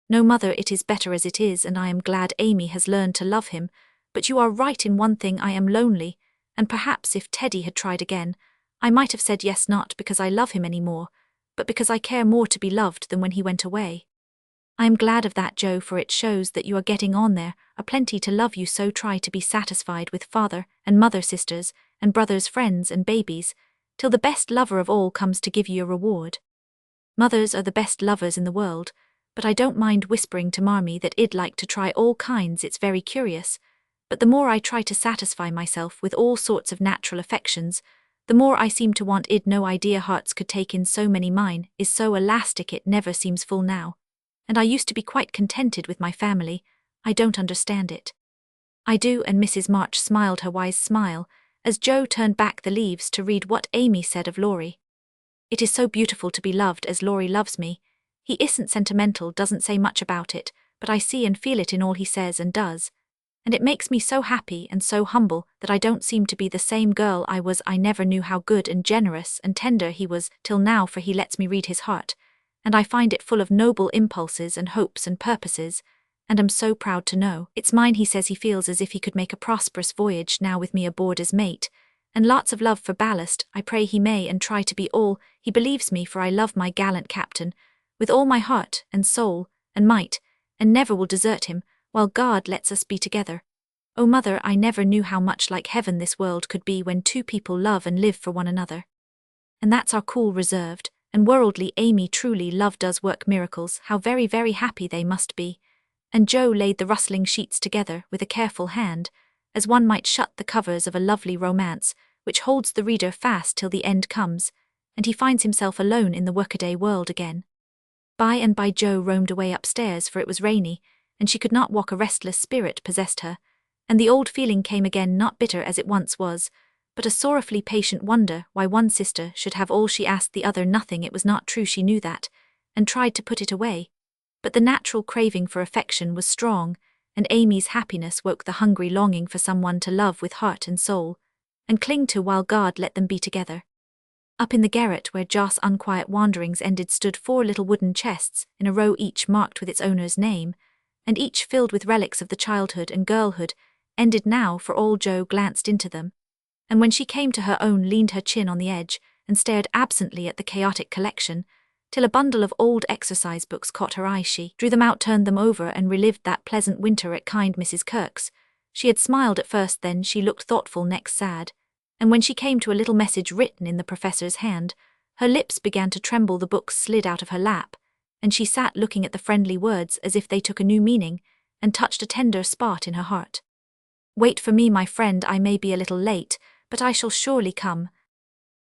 No, mother, it is better as it is, and I am glad Amy has learned to love him, but you are right in one thing, I am lonely, and perhaps if Teddy had tried again, I might have said yes, not because I love him any more, but because I care more to be loved than when he went away. I am glad of that, Joe, for it shows that you are getting on. There are plenty to love you, so try to be satisfied with father and mother, sisters and brothers, friends and babies, till the best lover of all comes to give you a reward. Mothers are the best lovers in the world, but I don't mind whispering to Marmee that I'd like to try all kinds. It's very curious, but the more I try to satisfy myself with all sorts of natural affections, the more I seem to want. I'd no idea hearts could take in so many. Mine is so elastic it never seems full now. And I used to be quite contented with my family. I don't understand it. I do, and Mrs. March smiled her wise smile as Joe turned back the leaves to read what Amy said of Laurie. It is so beautiful to be loved as Laurie loves me. He isn't sentimental, doesn't say much about it, but I see and feel it in all he says and does. And it makes me so happy and so humble that I don't seem to be the same girl I was. I never knew how good and generous and tender he was till now, for he lets me read his heart, and I find it full of noble impulses and hopes and purposes, and am so proud to know it's mine. He says he feels as if he could make a prosperous voyage now with me aboard as mate, and lots of love for ballast. I pray he may, and try to be all he believes me, for I love my gallant captain with all my heart and soul and might, and never will desert him while God lets us be together. Oh mother, I never knew how much like heaven this world could be when two people love and live for one another. And that's our cool, reserved and worldly Amy. Truly love does work miracles. How very, very happy they must be. And Joe laid the rustling sheets together with a careful hand, as one might shut the covers of a lovely romance, which holds the reader fast till the end comes, and he finds himself alone in the workaday world again. By and by Joe roamed away upstairs, for it was rainy, and she could not walk. A restless spirit possessed her, and the old feeling came again, not bitter as it once was, but a sorrowfully patient wonder why one sister should have all she asked, the other nothing. It was not true, she knew that, and tried to put it away, but the natural craving for affection was strong, and Amy's happiness woke the hungry longing for someone to love with heart and soul, and cling to while God let them be together. Up in the garret where Joss' unquiet wanderings ended stood 4 little wooden chests in a row, each marked with its owner's name, and each filled with relics of the childhood and girlhood, ended now, for all Joe glanced into them, and when she came to her own leaned her chin on the edge and stared absently at the chaotic collection, till a bundle of old exercise books caught her eye. She drew them out, turned them over, and relived that pleasant winter at kind Mrs. Kirk's. She had smiled at first, then she looked thoughtful, next sad, and when she came to a little message written in the professor's hand, her lips began to tremble. The books slid out of her lap, and she sat looking at the friendly words as if they took a new meaning, and touched a tender spot in her heart. Wait for me, my friend, I may be a little late, but I shall surely come.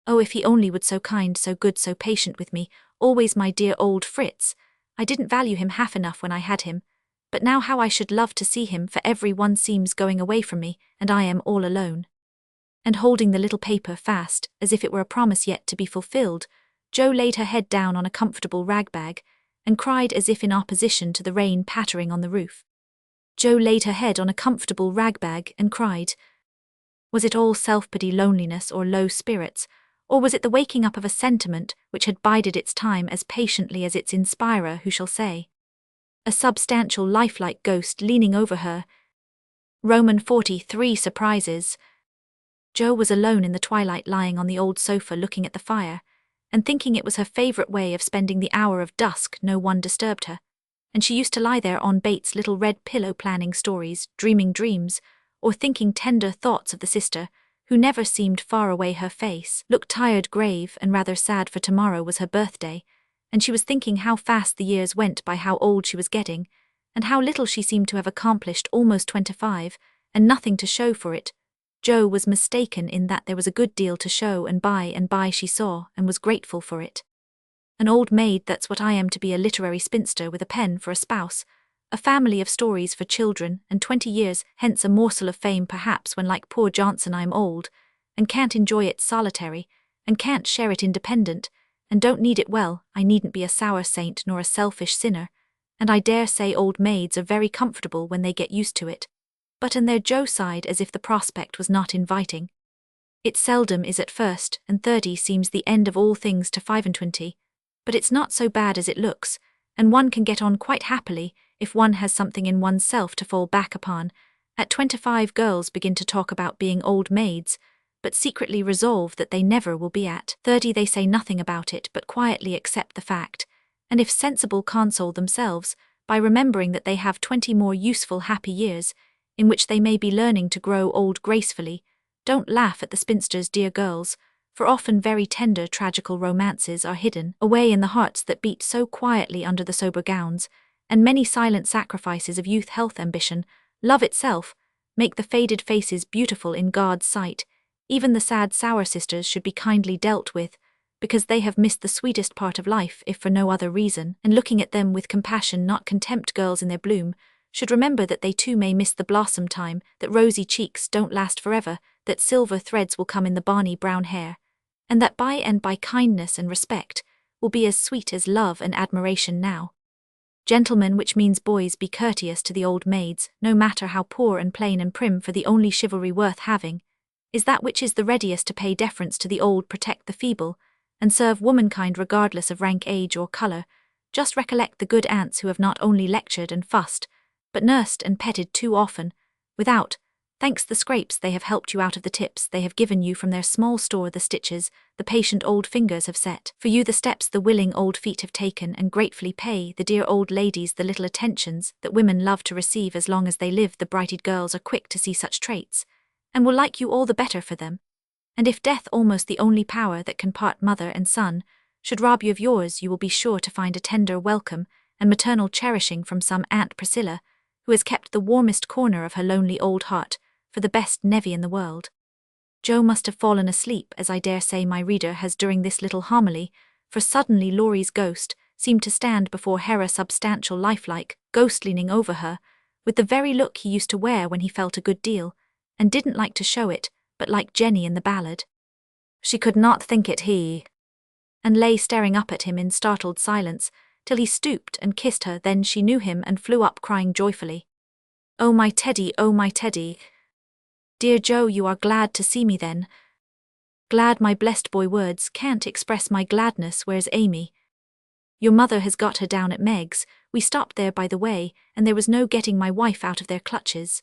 Oh, if he only would, so kind, so good, so patient with me, always my dear old Fritz. I didn't value him half enough when I had him, but now how I should love to see him, for every one seems going away from me, and I am all alone. And holding the little paper fast, as if it were a promise yet to be fulfilled, Joe laid her head down on a comfortable rag-bag, and cried as if in opposition to the rain pattering on the roof. Joe laid her head on a comfortable rag-bag and cried. Was it all self-pity, loneliness, or low spirits, or was it the waking up of a sentiment which had bided its time as patiently as its inspirer? Who shall say? A substantial, lifelike ghost leaning over her. Roman 43 surprises. Joe was alone in the twilight, lying on the old sofa looking at the fire, and thinking it was her favourite way of spending the hour of dusk. No one disturbed her, and she used to lie there on Bates' little red pillow planning stories, dreaming dreams, or thinking tender thoughts of the sister, who never seemed far away. Her face looked tired, grave, and rather sad, for tomorrow was her birthday, and she was thinking how fast the years went by, how old she was getting, and how little she seemed to have accomplished. Almost 25, and nothing to show for it. Joe was mistaken in that there was a good deal to show, and by she saw and was grateful for it. An old maid, that's what I am to be, a literary spinster with a pen for a spouse, a family of stories for children, and 20 years hence a morsel of fame perhaps when like poor Johnson I'm old, and can't enjoy it solitary, and can't share it independent, and don't need it well, I needn't be a sour saint nor a selfish sinner, and I dare say old maids are very comfortable when they get used to it. But and there Joe sighed as if the prospect was not inviting. It seldom is at first, and 30 seems the end of all things to 25, but it's not so bad as it looks, and one can get on quite happily if one has something in oneself to fall back upon. At 25 girls begin to talk about being old maids, but secretly resolve that they never will be. At 30 they say nothing about it but quietly accept the fact, and if sensible console themselves by remembering that they have 20 more useful happy years, in which they may be learning to grow old gracefully. Don't laugh at the spinsters, dear girls, for often very tender tragical romances are hidden away in the hearts that beat so quietly under the sober gowns, and many silent sacrifices of youth, health, ambition, love itself, make the faded faces beautiful in God's sight. Even the sad sour sisters should be kindly dealt with, because they have missed the sweetest part of life if for no other reason, and looking at them with compassion, not contempt, girls in their bloom, should remember that they too may miss the blossom time, that rosy cheeks don't last forever, that silver threads will come in the barny brown hair, and that by and by kindness and respect will be as sweet as love and admiration now. Gentlemen, which means boys, be courteous to the old maids, no matter how poor and plain and prim, for the only chivalry worth having is that which is the readiest to pay deference to the old, protect the feeble, and serve womankind regardless of rank, age, or colour. Just recollect the good aunts who have not only lectured and fussed, but nursed and petted too often, without, thanks the scrapes they have helped you out of the tips they have given you from their small store, the stitches the patient old fingers have set for you, the steps the willing old feet have taken and gratefully pay the dear old ladies the little attentions that women love to receive as long as they live. The bright-eyed girls are quick to see such traits, and will like you all the better for them. And if death, almost the only power that can part mother and son, should rob you of yours, you will be sure to find a tender welcome and maternal cherishing from some Aunt Priscilla, who has kept the warmest corner of her lonely old heart for the best nevy in the world. Joe must have fallen asleep, as I dare say my reader has during this little homily, for suddenly Laurie's ghost seemed to stand before Hera, substantial, lifelike, ghost leaning over her, with the very look he used to wear when he felt a good deal, and didn't like to show it, but like Jenny in the ballad. She could not think it he, and lay staring up at him in startled silence, till he stooped and kissed her. Then she knew him and flew up crying joyfully, "Oh my Teddy, oh my Teddy! Dear Joe, you are glad to see me then?" "Glad, my blessed boy, words can't express my gladness. Where's Amy?" "Your mother has got her down at Meg's. We stopped there by the way, and there was no getting my wife out of their clutches."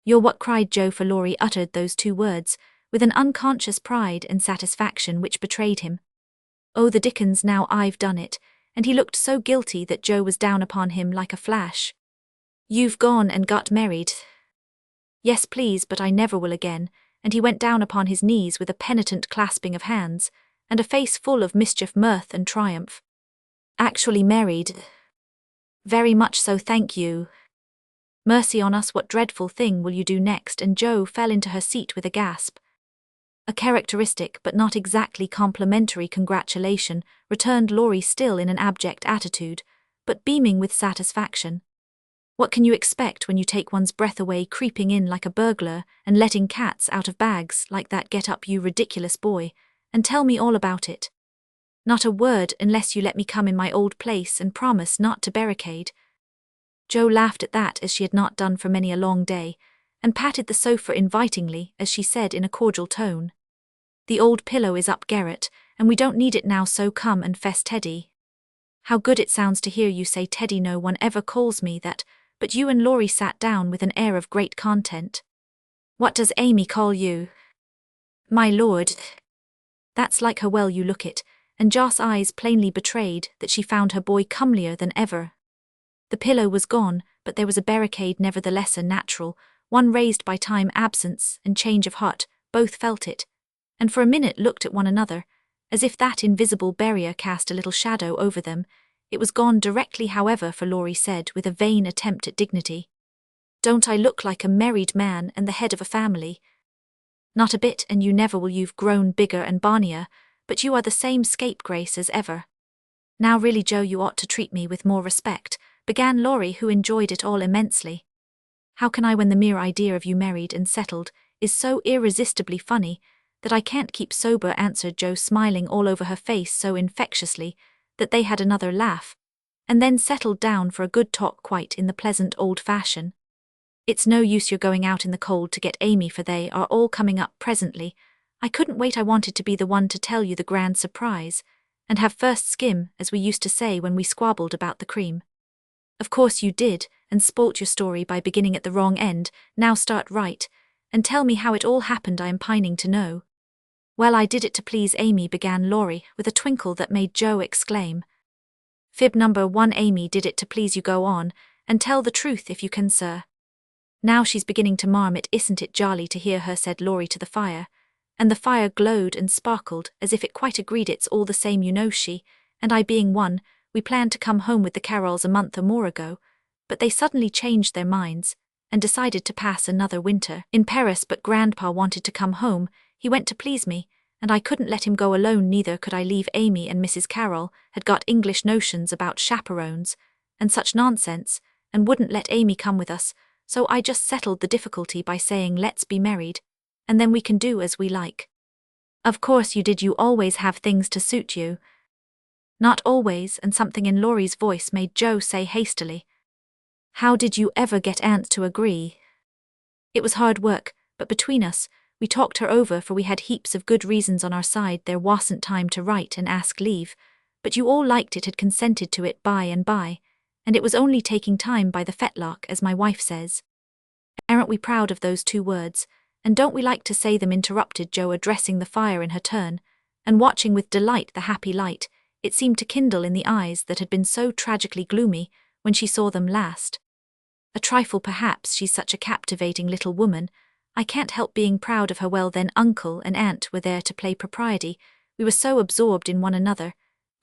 "You're what?" cried Joe, for Laurie uttered those two words with an unconscious pride and satisfaction which betrayed him. "Oh, the dickens, now I've done it," and he looked so guilty that Joe was down upon him like a flash. "You've gone and got married?" "Yes, please, but I never will again," and he went down upon his knees with a penitent clasping of hands, and a face full of mischief, mirth, and triumph. "Actually married?" "Very much so, thank you." "Mercy on us, what dreadful thing will you do next?" And Joe fell into her seat with a gasp. "A characteristic but not exactly complimentary congratulation," returned Laurie, still in an abject attitude, but beaming with satisfaction. "What can you expect when you take one's breath away, creeping in like a burglar and letting cats out of bags like that? Get up, you ridiculous boy, and tell me all about it." "Not a word unless you let me come in my old place and promise not to barricade." Joe laughed at that, as she had not done for many a long day, and patted the sofa invitingly as she said in a cordial tone, "The old pillow is up garret, and we don't need it now, so come and fess Teddy." "How good it sounds to hear you say Teddy. No one ever calls me that." But you and Laurie sat down with an air of great content. "What does Amy call you?" "My lord." "That's like her. Well, you look it," and Joss' eyes plainly betrayed that she found her boy comelier than ever. The pillow was gone, but there was a barricade nevertheless, a natural one raised by time, absence, and change of heart. Both felt it, and for a minute looked at one another, as if that invisible barrier cast a little shadow over them. It was gone directly, however, for Laurie said with a vain attempt at dignity, "Don't I look like a married man and the head of a family?" "Not a bit, and you never will. You've grown bigger and barnier, but you are the same scapegrace as ever." "Now really, Joe, you ought to treat me with more respect. began Laurie, who enjoyed it all immensely. How can I, when the mere idea of you married and settled is so irresistibly funny that I can't keep sober, answered Jo, smiling all over her face so infectiously that they had another laugh, and then settled down for a good talk quite in the pleasant old fashion. It's no use your going out in the cold to get Amy, for they are all coming up presently. I couldn't wait, I wanted to be the one to tell you the grand surprise, and have first skim, as we used to say when we squabbled about the cream. Of course you did, and spoilt your story by beginning at the wrong end. Now start right, and tell me how it all happened, I am pining to know. Well, I did it to please Amy, began Laurie, with a twinkle that made Jo exclaim. Fib number one, Amy did it to please you. Go on, and tell the truth if you can, sir. Now she's beginning to marmot, isn't it jolly to hear her, said Laurie to the fire, and the fire glowed and sparkled as if it quite agreed. It's all the same, you know, she and I being one. We planned to come home with the Carrolls a month or more ago, but they suddenly changed their minds and decided to pass another winter in Paris. But Grandpa wanted to come home, he went to please me, and I couldn't let him go alone, neither could I leave Amy, and Mrs. Carroll had got English notions about chaperones and such nonsense, and wouldn't let Amy come with us, so I just settled the difficulty by saying let's be married, and then we can do as we like. Of course you did, you always have things to suit you. Not always, and something in Laurie's voice made Jo say hastily, how did you ever get Aunt to agree? It was hard work, but between us, we talked her over, for we had heaps of good reasons on our side. There wasn't time to write and ask leave, but you all liked it, had consented to it by and by, and it was only taking time by the fetlock, as my wife says. Aren't we proud of those 2 words, and don't we like to say them, interrupted Jo, addressing the fire in her turn, and watching with delight the happy light it seemed to kindle in the eyes that had been so tragically gloomy when she saw them last. A trifle perhaps, she's such a captivating little woman. I can't help being proud of her. Well then, Uncle and Aunt were there to play propriety. We were so absorbed in one another.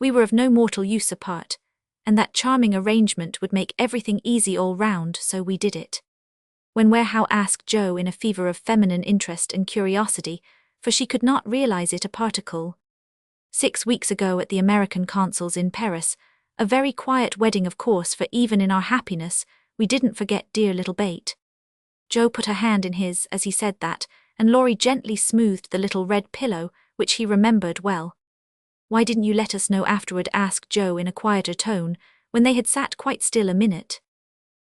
We were of no mortal use apart, and that charming arrangement would make everything easy all round, so we did it. When, where, how, asked Jo in a fever of feminine interest and curiosity, for she could not realize it a particle. 6 weeks ago at the American consul's in Paris, a very quiet wedding, of course, for even in our happiness, we didn't forget dear little Bate. Jo put her hand in his as he said that, and Laurie gently smoothed the little red pillow, which he remembered well. Why didn't you let us know afterward, asked Jo in a quieter tone, when they had sat quite still a minute.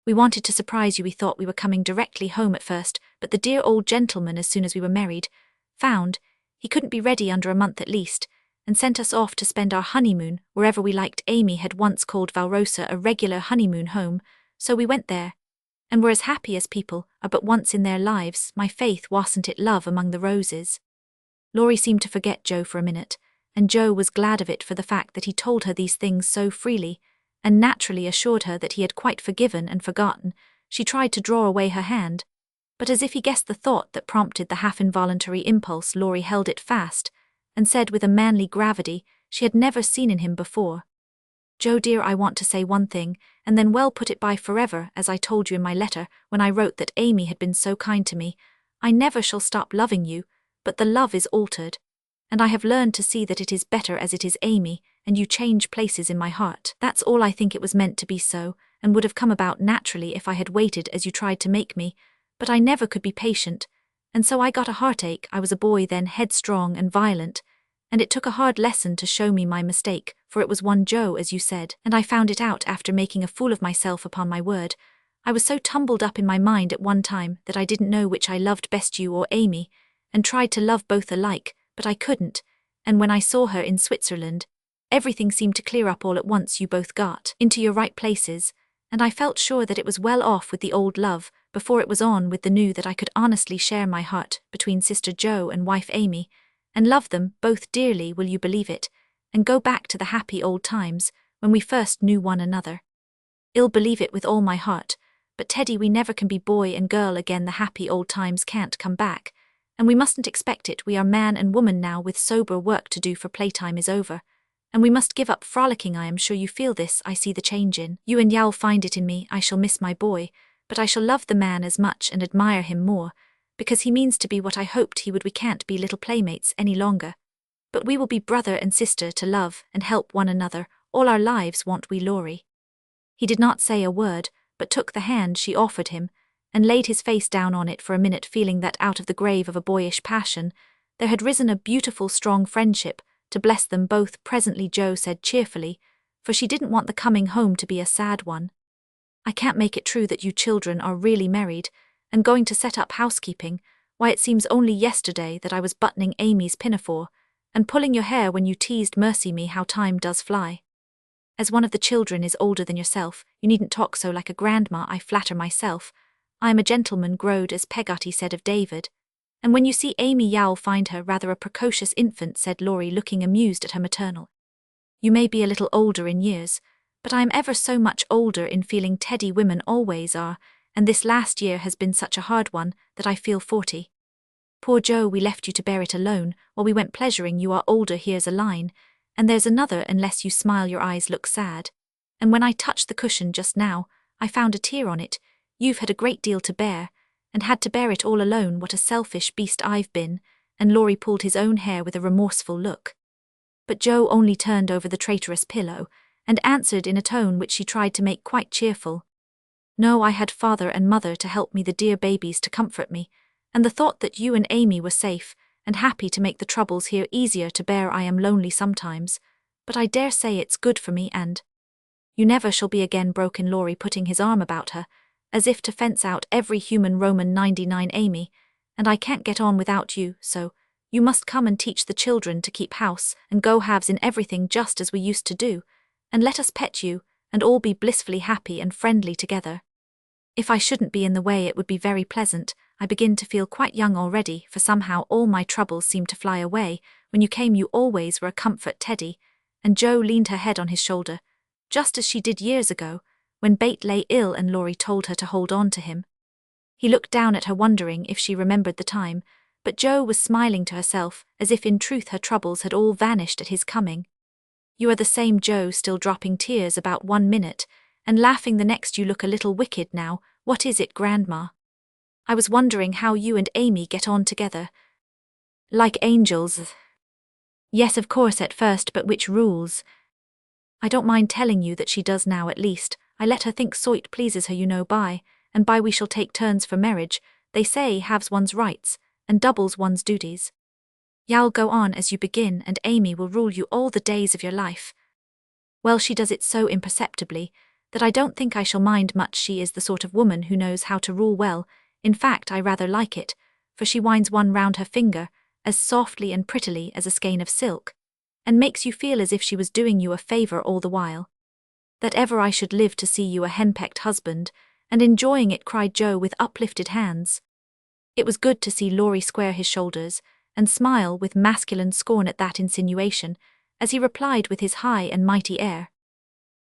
We wanted to surprise you. We thought we were coming directly home at first, but the dear old gentleman, as soon as we were married, found he couldn't be ready under a month at least, and sent us off to spend our honeymoon wherever we liked. Amy had once called Valrosa a regular honeymoon home, so we went there, and were as happy as people are but once in their lives. My faith, wasn't it love among the roses? Laurie seemed to forget Jo for a minute, and Jo was glad of it, for the fact that he told her these things so freely, and naturally assured her that he had quite forgiven and forgotten. She tried to draw away her hand, but as if he guessed the thought that prompted the half-involuntary impulse, Laurie held it fast, and said with a manly gravity she had never seen in him before, Jo dear, I want to say one thing, and then well put it by forever, as I told you in my letter when I wrote that Amy had been so kind to me. I never shall stop loving you, but the love is altered, and I have learned to see that it is better as it is, Amy, and you change places in my heart. That's all. I think it was meant to be so, and would have come about naturally if I had waited as you tried to make me, but I never could be patient, and so I got a heartache. I was a boy then, headstrong and violent, and it took a hard lesson to show me my mistake, for it was one, Jo, as you said, and I found it out after making a fool of myself. Upon my word, I was so tumbled up in my mind at one time that I didn't know which I loved best, you or Amy, and tried to love both alike, but I couldn't, and when I saw her in Switzerland, everything seemed to clear up all at once. You both got into your right places, and I felt sure that it was well off with the old love before it was on with the new, that I could honestly share my heart between sister Jo and wife Amy, and love them both dearly, will you believe it, and go back to the happy old times when we first knew one another. I'll believe it with all my heart, but Teddy, we never can be boy and girl again. The happy old times can't come back, and we mustn't expect it. We are man and woman now, with sober work to do, for playtime is over, and we must give up frolicking. I am sure you feel this. I see the change in you, and you'll find it in me. I shall miss my boy, but I shall love the man as much and admire him more, because he means to be what I hoped he would. We can't be little playmates any longer, but we will be brother and sister to love and help one another all our lives, won't we, Laurie? He did not say a word, but took the hand she offered him, and laid his face down on it for a minute, feeling that out of the grave of a boyish passion, there had risen a beautiful, strong friendship, to bless them both. Presently Jo said cheerfully, for she didn't want the coming home to be a sad one. I can't make it true that you children are really married, and going to set up housekeeping. Why, it seems only yesterday that I was buttoning Amy's pinafore, and pulling your hair when you teased. Mercy me, how time does fly. As one of the children is older than yourself, you needn't talk so like a grandma. I flatter myself. I am a gentleman growed, as Peggotty said of David. And when you see Amy, you'll find her rather a precocious infant, said Laurie, looking amused at her maternal. You may be a little older in years, but I am ever so much older in feeling. Teddy, women always are, and this last year has been such a hard one that I feel 40. Poor Jo, we left you to bear it alone while we went pleasuring. You are older, here's a line, and there's another. Unless you smile, your eyes look sad. And when I touched the cushion just now, I found a tear on it. You've had a great deal to bear, and had to bear it all alone. What a selfish beast I've been. And Laurie pulled his own hair with a remorseful look. But Jo only turned over the traitorous pillow, and answered in a tone which she tried to make quite cheerful. No, I had father and mother to help me, the dear babies to comfort me, and the thought that you and Amy were safe and happy to make the troubles here easier to bear. I am lonely sometimes, but I dare say it's good for me. And you never shall be again, broke in Laurie, putting his arm about her, as if to fence out every human Roman 99. Amy, and I can't get on without you, so you must come and teach the children to keep house and go halves in everything, just as we used to do, and let us pet you and all be blissfully happy and friendly together. If I shouldn't be in the way, it would be very pleasant. I begin to feel quite young already, for somehow all my troubles seem to fly away. When you came, you always were a comfort, Teddy. And Jo leaned her head on his shoulder, just as she did years ago, when Bate lay ill and Laurie told her to hold on to him. He looked down at her, wondering if she remembered the time, but Jo was smiling to herself, as if in truth her troubles had all vanished at his coming. You are the same, Jo, still dropping tears about 1 minute, and laughing the next. You look a little wicked now. What is it, Grandma? I was wondering how you and Amy get on together. Like angels. Yes, of course, at first, but which rules? I don't mind telling you that she does now, at least. I let her think so it pleases her, you know. By and by we shall take turns for marriage. They say halves one's rights and doubles one's duties. You'll go on as you begin, and Amy will rule you all the days of your life. Well, she does it so imperceptibly that I don't think I shall mind much. She is the sort of woman who knows how to rule well. In fact, I rather like it, for she winds one round her finger as softly and prettily as a skein of silk, and makes you feel as if she was doing you a favour all the while. That ever I should live to see you a henpecked husband, and enjoying it, cried Jo with uplifted hands. It was good to see Laurie square his shoulders and smile with masculine scorn at that insinuation, as he replied with his high and mighty air.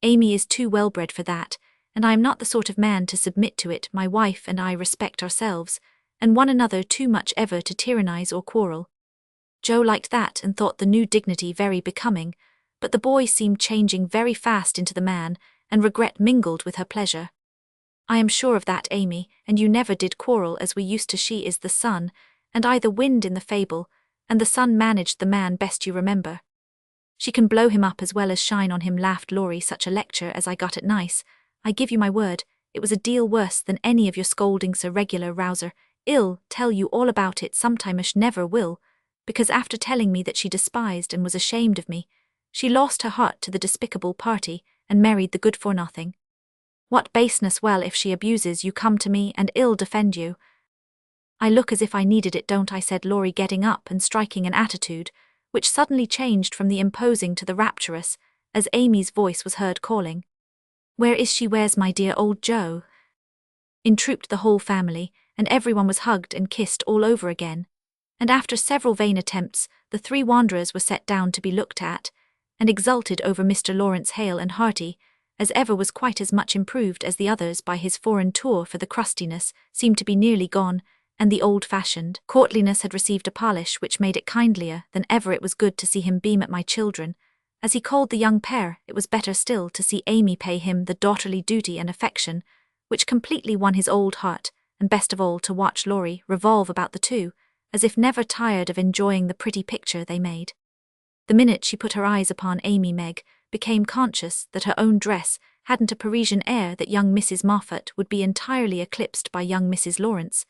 Amy is too well-bred for that, and I am not the sort of man to submit to it. My wife and I respect ourselves, and one another too much ever to tyrannize or quarrel. Jo liked that and thought the new dignity very becoming, but the boy seemed changing very fast into the man, and regret mingled with her pleasure. I am sure of that, Amy, and you never did quarrel as we used to. She is the sun, and I the wind in the fable, and the sun managed the man best, you remember. She can blow him up as well as shine on him, laughed Laurie. Such a lecture as I got at Nice, I give you my word, it was a deal worse than any of your scoldings. A regular rouser. I'll tell you all about it sometime. Never will, because after telling me that she despised and was ashamed of me, she lost her heart to the despicable party and married the good-for-nothing. What baseness! Well, if she abuses you, come to me and I'll defend you. I look as if I needed it, don't I? Said Laurie, getting up and striking an attitude, which suddenly changed from the imposing to the rapturous, as Amy's voice was heard calling. Where is she? Where's my dear old Jo? In trooped the whole family, and everyone was hugged and kissed all over again, and after several vain attempts, the 3 wanderers were set down to be looked at, and exulted over Mr. Lawrence, hale and hearty, as ever, was quite as much improved as the others by his foreign tour, for the crustiness seemed to be nearly gone, and the old-fashioned courtliness had received a polish which made it kindlier than ever. It was good to see him beam at my children, as he called the young pair. It was better still to see Amy pay him the daughterly duty and affection, which completely won his old heart, and best of all to watch Laurie revolve about the two, as if never tired of enjoying the pretty picture they made. The minute she put her eyes upon Amy, Meg became conscious that her own dress hadn't a Parisian air that young Mrs. Moffat would be entirely eclipsed by young Mrs. Lawrence,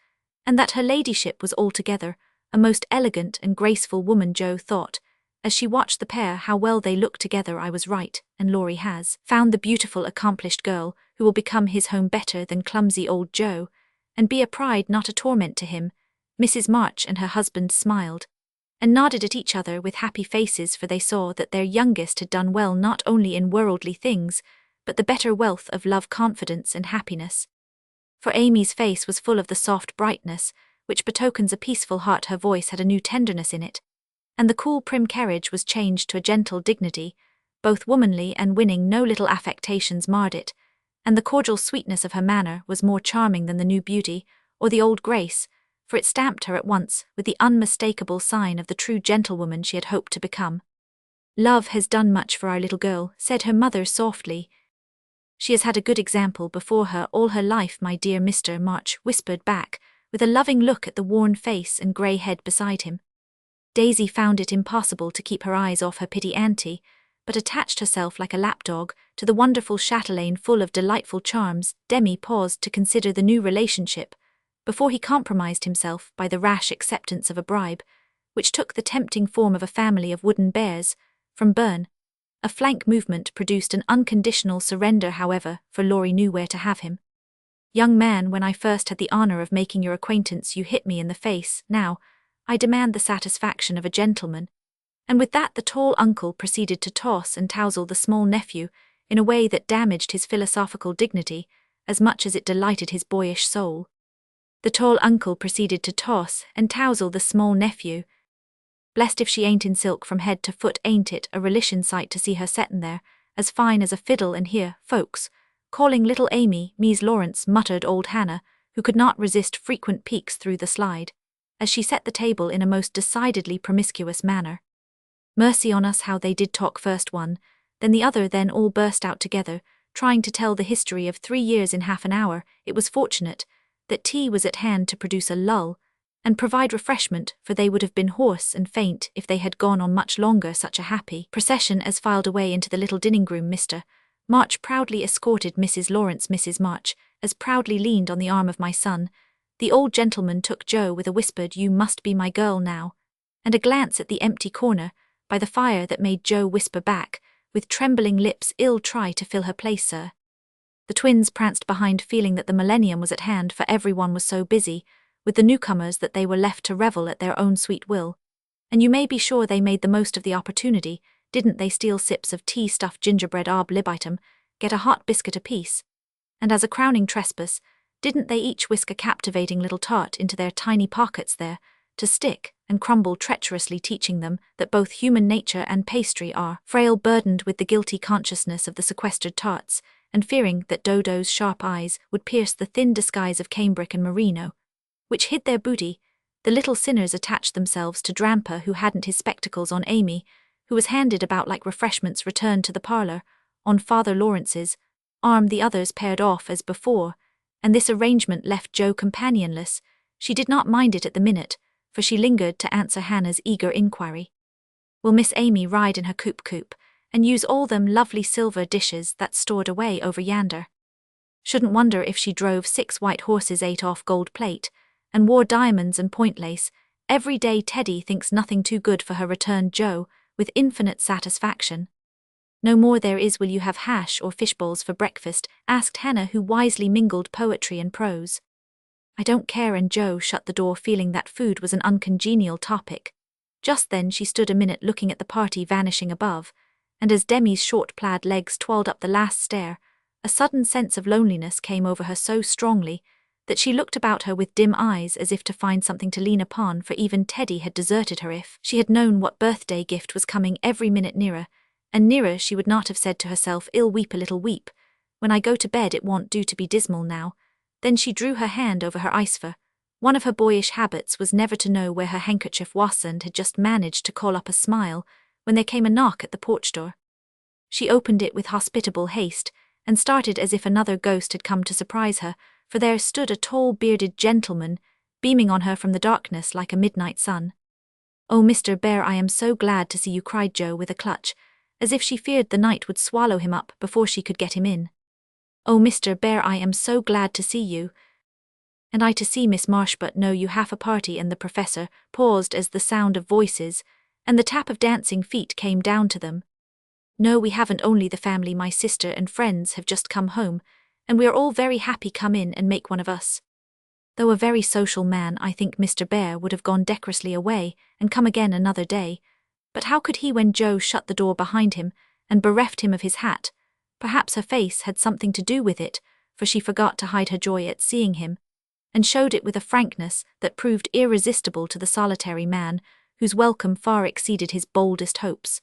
and that her ladyship was altogether a most elegant and graceful woman. Jo thought, as she watched the pair, how well they look together. I was right, and Laurie has found the beautiful, accomplished girl who will become his home better than clumsy old Jo, and be a pride not a torment to him. Mrs. March and her husband smiled and nodded at each other with happy faces, for they saw that their youngest had done well not only in worldly things, but the better wealth of love, confidence, and happiness. For Amy's face was full of the soft brightness which betokens a peaceful heart. Her voice had a new tenderness in it, and the cool prim carriage was changed to a gentle dignity, both womanly and winning. No little affectations marred it, and the cordial sweetness of her manner was more charming than the new beauty or the old grace, for it stamped her at once with the unmistakable sign of the true gentlewoman she had hoped to become. "Love has done much for our little girl," said her mother softly. "She has had a good example before her all her life, my dear." Mr. March whispered back, with a loving look at the worn face and grey head beside him. Daisy found it impossible to keep her eyes off her pretty auntie, but attached herself like a lapdog to the wonderful chatelaine full of delightful charms. Demi paused to consider the new relationship before he compromised himself by the rash acceptance of a bribe, which took the tempting form of a family of wooden bears from Bern. A flank movement produced an unconditional surrender, however, for Laurie knew where to have him. "Young man, when I first had the honor of making your acquaintance, you hit me in the face. Now, I demand the satisfaction of a gentleman." And with that the tall uncle proceeded to toss and touzle the small nephew in a way that damaged his philosophical dignity as much as it delighted his boyish soul. The tall uncle proceeded to toss and touzle the small nephew. "Blessed if she ain't in silk from head to foot, ain't it a religion sight to see her settin' there, as fine as a fiddle, and hear folks calling little Amy Mies Lawrence," muttered old Hannah, who could not resist frequent peeks through the slide, as she set the table in a most decidedly promiscuous manner. Mercy on us, how they did talk, first one, then the other, then all burst out together, trying to tell the history of 3 years in half an hour. It was fortunate that tea was at hand to produce a lull and provide refreshment, for they would have been hoarse and faint if they had gone on much longer. Such a happy procession as filed away into the little dining room. Mr. March proudly escorted Mrs. Lawrence. Mrs. March as proudly leaned on the arm of my son. The old gentleman took Jo with a whispered, "You must be my girl now," and a glance at the empty corner by the fire that made Jo whisper back, with trembling lips, "Ill try to fill her place, sir." The twins pranced behind, feeling that the millennium was at hand, for everyone was so busy with the newcomers that they were left to revel at their own sweet will. And you may be sure they made the most of the opportunity. Didn't they steal sips of tea, stuffed gingerbread ab libitum, get a hot biscuit apiece? And as a crowning trespass, didn't they each whisk a captivating little tart into their tiny pockets there, to stick and crumble treacherously, teaching them that both human nature and pastry are frail, burdened with the guilty consciousness of the sequestered tarts, and fearing that Dodo's sharp eyes would pierce the thin disguise of cambric and merino, which hid their booty, the little sinners attached themselves to Dramper, who hadn't his spectacles on. Amy, who was handed about like refreshments, returned to the parlour on Father Lawrence's arm. The others paired off as before, and this arrangement left Jo companionless. She did not mind it at the minute, for she lingered to answer Hannah's eager inquiry. "Will Miss Amy ride in her coupe and use all them lovely silver dishes that's stored away over yonder? Shouldn't wonder if she drove 6 white horses, ate off gold plate, and wore diamonds and point lace every day. Teddy thinks nothing too good for her," returned Jo, with infinite satisfaction. "No more there is. Will you have hash or fishballs for breakfast?" asked Hannah, who wisely mingled poetry and prose. "I don't care," and Jo shut the door, feeling that food was an uncongenial topic. Just then she stood a minute looking at the party vanishing above, and as Demi's short plaid legs toiled up the last stair, a sudden sense of loneliness came over her so strongly that she looked about her with dim eyes, as if to find something to lean upon, for even Teddy had deserted her. If she had known what birthday gift was coming every minute nearer and nearer, she would not have said to herself, "Ill weep a little weep, when I go to bed it won't do to be dismal now." Then she drew her hand over her eyes, for one of her boyish habits was never to know where her handkerchief was, and had just managed to call up a smile when there came a knock at the porch door. She opened it with hospitable haste, and started as if another ghost had come to surprise her, for there stood a tall bearded gentleman, beaming on her from the darkness like a midnight sun. "Oh, Mr. Bear, I am so glad to see you," cried Jo with a clutch, as if she feared the night would swallow him up before she could get him in. "Oh, Mr. Bear, I am so glad to see you." "And I to see Miss Marsh, but no, you have a party," and the professor paused as the sound of voices and the tap of dancing feet came down to them. "No, we haven't, only the family, my sister and friends have just come home, and we are all very happy. Come in and make one of us." Though a very social man, I think Mr. Bear would have gone decorously away and come again another day. But how could he when Joe shut the door behind him and bereft him of his hat? Perhaps her face had something to do with it, for she forgot to hide her joy at seeing him, and showed it with a frankness that proved irresistible to the solitary man, whose welcome far exceeded his boldest hopes.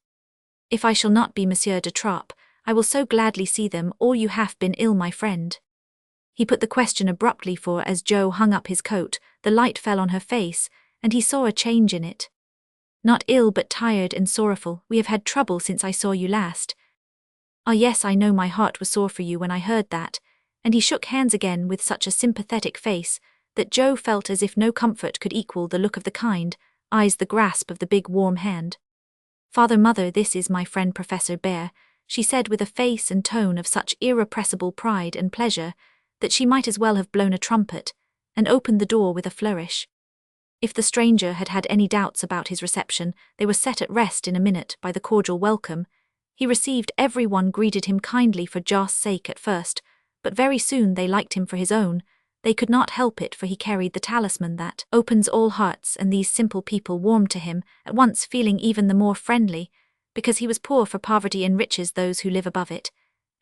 "If I shall not be Monsieur de Trappe, I will so gladly see them all. You have been ill, my friend?" He put the question abruptly, for as Joe hung up his coat, the light fell on her face, and he saw a change in it. "Not ill, but tired and sorrowful. We have had trouble since I saw you last." "Ah, yes, I know, my heart was sore for you when I heard that," and he shook hands again with such a sympathetic face that Joe felt as if no comfort could equal the look of the kind eyes, the grasp of the big warm hand. "Father, Mother, this is my friend Professor Bear," she said with a face and tone of such irrepressible pride and pleasure that she might as well have blown a trumpet, and opened the door with a flourish. If the stranger had had any doubts about his reception, they were set at rest in a minute by the cordial welcome he received. Everyone greeted him kindly for Joss' sake at first, but very soon they liked him for his own. They could not help it, for he carried the talisman that opens all hearts, and these simple people warmed to him, at once feeling even the more friendly, because he was poor, for poverty enriches those who live above it,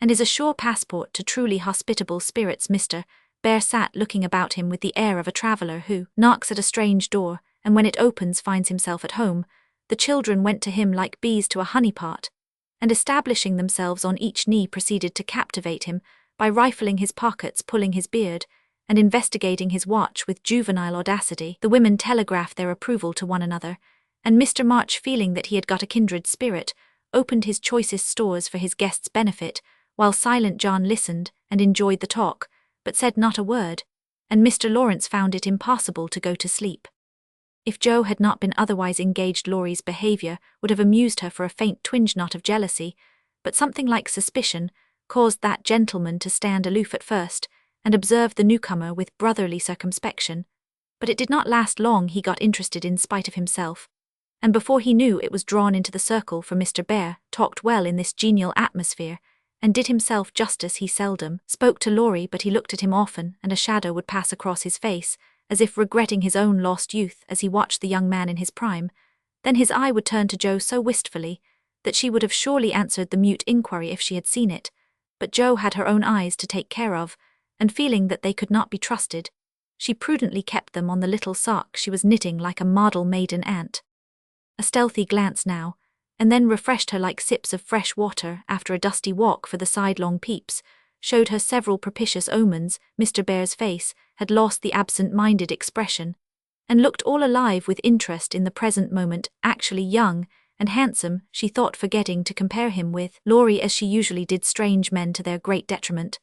and is a sure passport to truly hospitable spirits. Mr. Bear sat looking about him with the air of a traveller who knocks at a strange door, and when it opens finds himself at home. The children went to him like bees to a honeypot, and establishing themselves on each knee proceeded to captivate him by rifling his pockets, pulling his beard, and investigating his watch with juvenile audacity. The women telegraphed their approval to one another, and Mr. March, feeling that he had got a kindred spirit, opened his choicest stores for his guests' benefit, while silent John listened and enjoyed the talk, but said not a word, and Mr. Lawrence found it impossible to go to sleep. If Joe had not been otherwise engaged, Laurie's behaviour would have amused her for a faint twinge, not of jealousy, but something like suspicion, caused that gentleman to stand aloof at first, and observe the newcomer with brotherly circumspection. But it did not last long. He got interested in spite of himself, and before he knew it was drawn into the circle, for Mr. Bear talked well in this genial atmosphere, and did himself justice. He seldom spoke to Laurie, but he looked at him often, and a shadow would pass across his face, as if regretting his own lost youth as he watched the young man in his prime. Then his eye would turn to Joe so wistfully that she would have surely answered the mute inquiry if she had seen it, but Joe had her own eyes to take care of, and feeling that they could not be trusted, she prudently kept them on the little sock she was knitting like a model maiden aunt. A stealthy glance now, and then refreshed her like sips of fresh water after a dusty walk, for the sidelong peeps showed her several propitious omens. Mr. Bear's face had lost the absent-minded expression, and looked all alive with interest in the present moment, actually young and handsome, she thought, forgetting to compare him with Laurie as she usually did, strange men to their great detriment.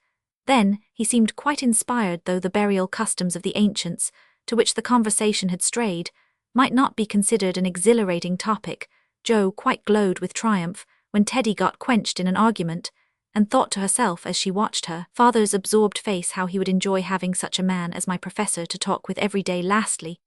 Then he seemed quite inspired, though the burial customs of the ancients, to which the conversation had strayed, might not be considered an exhilarating topic. Joe quite glowed with triumph when Teddy got quenched in an argument, and thought to herself as she watched her father's absorbed face how he would enjoy having such a man as my professor to talk with every day. Lastly,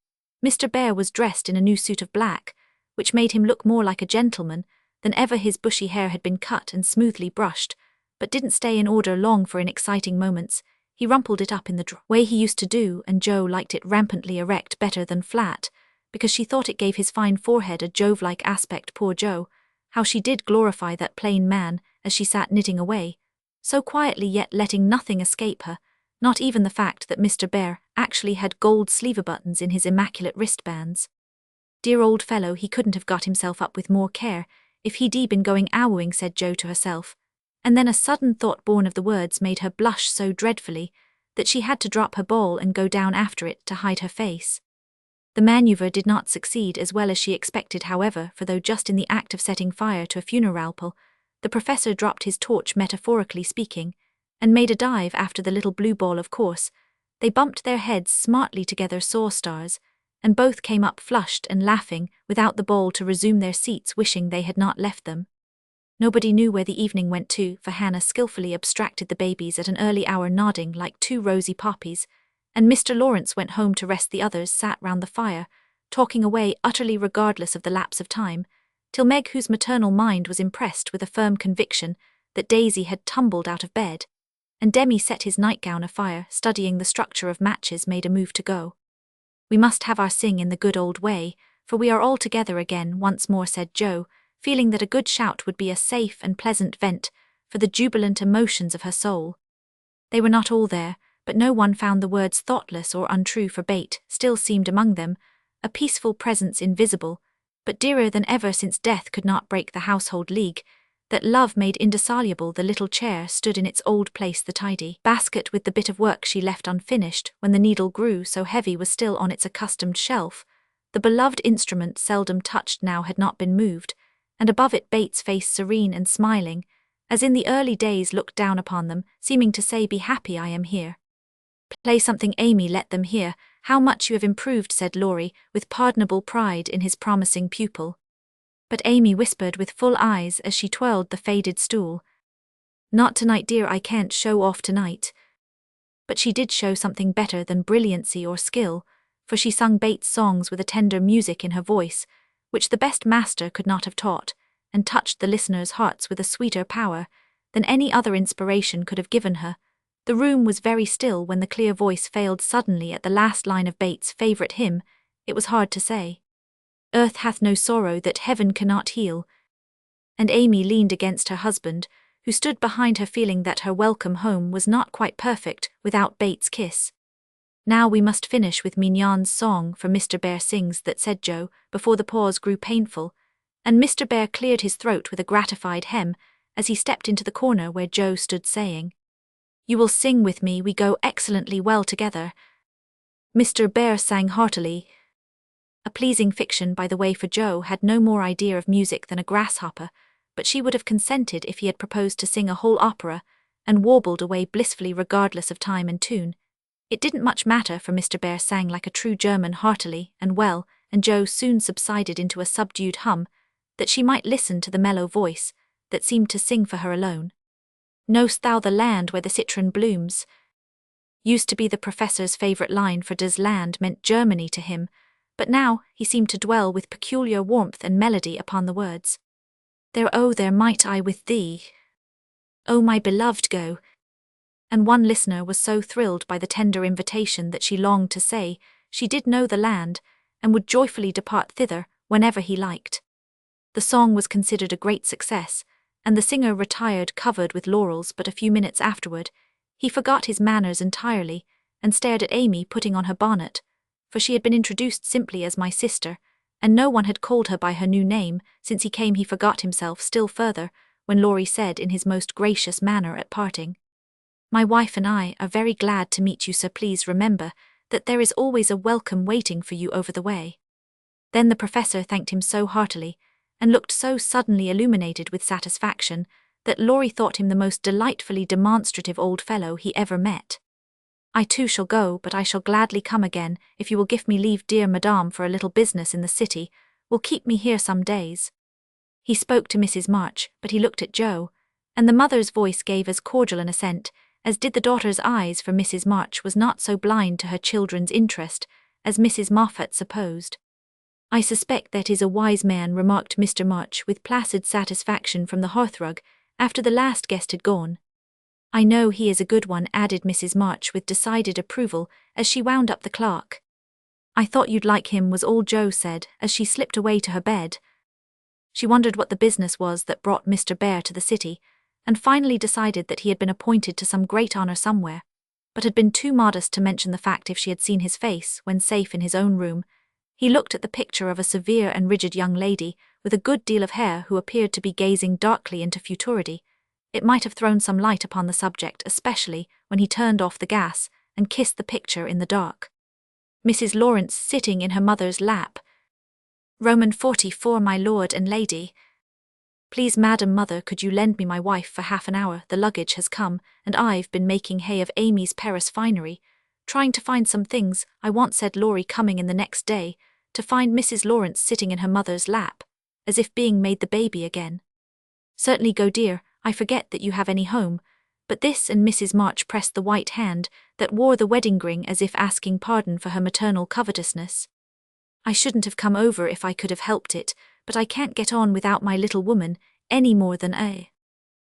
Mr. Bear was dressed in a new suit of black, which made him look more like a gentleman than ever. His bushy hair had been cut and smoothly brushed, but didn't stay in order long, for in exciting moments he rumpled it up in the way he used to do, and Joe liked it rampantly erect better than flat, because she thought it gave his fine forehead a Jove-like aspect. Poor Joe, how she did glorify that plain man as she sat knitting away, so quietly, yet letting nothing escape her, not even the fact that Mr. Bear actually had gold sleeve buttons in his immaculate wristbands. Dear old fellow, he couldn't have got himself up with more care if he'd been going awooing, said Joe to herself, and then a sudden thought born of the words made her blush so dreadfully that she had to drop her ball and go down after it to hide her face. The maneuver did not succeed as well as she expected, however, for though just in the act of setting fire to a funeral, the professor dropped his torch, metaphorically speaking, and made a dive after the little blue ball. Of course, they bumped their heads smartly together, saw stars, and both came up flushed and laughing without the ball to resume their seats, wishing they had not left them. Nobody knew where the evening went to, for Hannah skillfully abstracted the babies at an early hour, nodding like two rosy poppies, and Mr. Lawrence went home to rest. The others sat round the fire, talking away utterly regardless of the lapse of time, till Meg, whose maternal mind was impressed with a firm conviction that Daisy had tumbled out of bed, and Demi set his nightgown afire, studying the structure of matches, made a move to go. "We must have our sing in the good old way, for we are all together again once more," said Jo, feeling that a good shout would be a safe and pleasant vent for the jubilant emotions of her soul. They were not all there, but no one found the words thoughtless or untrue, for Bate still seemed among them, a peaceful presence invisible, but dearer than ever since death could not break the household league that love made indissoluble. The little chair stood in its old place, the tidy basket with the bit of work she left unfinished when the needle grew so heavy was still on its accustomed shelf. The beloved instrument, seldom touched now, had not been moved, and above it Bates' face, serene and smiling, as in the early days, looked down upon them, seeming to say, "Be happy, I am here." "Play something, Amy, let them hear how much you have improved," said Laurie, with pardonable pride in his promising pupil. But Amy whispered with full eyes as she twirled the faded stool, "Not tonight, dear, I can't show off tonight." But she did show something better than brilliancy or skill, for she sung Bates' songs with a tender music in her voice, which the best master could not have taught, and touched the listeners' hearts with a sweeter power than any other inspiration could have given her. The room was very still when the clear voice failed suddenly at the last line of Bates' favourite hymn. It was hard to say, "Earth hath no sorrow that heaven cannot heal," and Amy leaned against her husband, who stood behind her, feeling that her welcome home was not quite perfect without Bates' kiss. "Now we must finish with Mignon's song, for Mr. Bear sings that," said Jo, before the pause grew painful, and Mr. Bear cleared his throat with a gratified hem as he stepped into the corner where Jo stood, saying, "You will sing with me, we go excellently well together." Mr. Bear sang heartily. A pleasing fiction, by the way, for Jo had no more idea of music than a grasshopper, but she would have consented if he had proposed to sing a whole opera, and warbled away blissfully regardless of time and tune. It didn't much matter, for Mr. Bear sang like a true German heartily and well, and Jo soon subsided into a subdued hum, that she might listen to the mellow voice that seemed to sing for her alone. "Know'st thou the land where the citron blooms?" used to be the professor's favourite line, for das Land meant Germany to him, but now he seemed to dwell with peculiar warmth and melody upon the words. "There, oh, there might I with thee, oh, my beloved, go." And one listener was so thrilled by the tender invitation that she longed to say she did know the land, and would joyfully depart thither whenever he liked. The song was considered a great success, and the singer retired covered with laurels, but a few minutes afterward he forgot his manners entirely, and stared at Amy putting on her bonnet, for she had been introduced simply as "my sister," and no one had called her by her new name. Since he came, he forgot himself still further when Laurie said in his most gracious manner at parting, "My wife and I are very glad to meet you, sir. Please remember that there is always a welcome waiting for you over the way." Then the professor thanked him so heartily, and looked so suddenly illuminated with satisfaction, that Laurie thought him the most delightfully demonstrative old fellow he ever met. "I too shall go, but I shall gladly come again, if you will give me leave, dear madame, for a little business in the city will keep me here some days." He spoke to Mrs. March, but he looked at Jo, and the mother's voice gave as cordial an assent as did the daughter's eyes, for Mrs. March was not so blind to her children's interest as Mrs. Moffat supposed. "I suspect that is a wise man," remarked Mr. March with placid satisfaction from the hearthrug, after the last guest had gone. "I know he is a good one," added Mrs. March with decided approval as she wound up the clock. "I thought you'd like him," was all Jo said as she slipped away to her bed. She wondered what the business was that brought Mr. Bear to the city, and finally decided that he had been appointed to some great honour somewhere, but had been too modest to mention the fact if she had seen his face when safe in his own room. He looked at the picture of a severe and rigid young lady with a good deal of hair who appeared to be gazing darkly into futurity. It might have thrown some light upon the subject, especially when he turned off the gas and kissed the picture in the dark. Mrs. Lawrence sitting in her mother's lap. Roman 44, my lord and lady. "Please, madam, mother, could you lend me my wife for half an hour? The luggage has come, and I've been making hay of Amy's Paris finery, trying to find some things I want," said Laurie, coming in the next day to find Mrs. Lawrence sitting in her mother's lap, as if being made the baby again. Certainly go, dear, I forget that you have any home. But this, and Mrs. March pressed the white hand that wore the wedding ring as if asking pardon for her maternal covetousness. I shouldn't have come over if I could have helped it, but I can't get on without my little woman, any more than a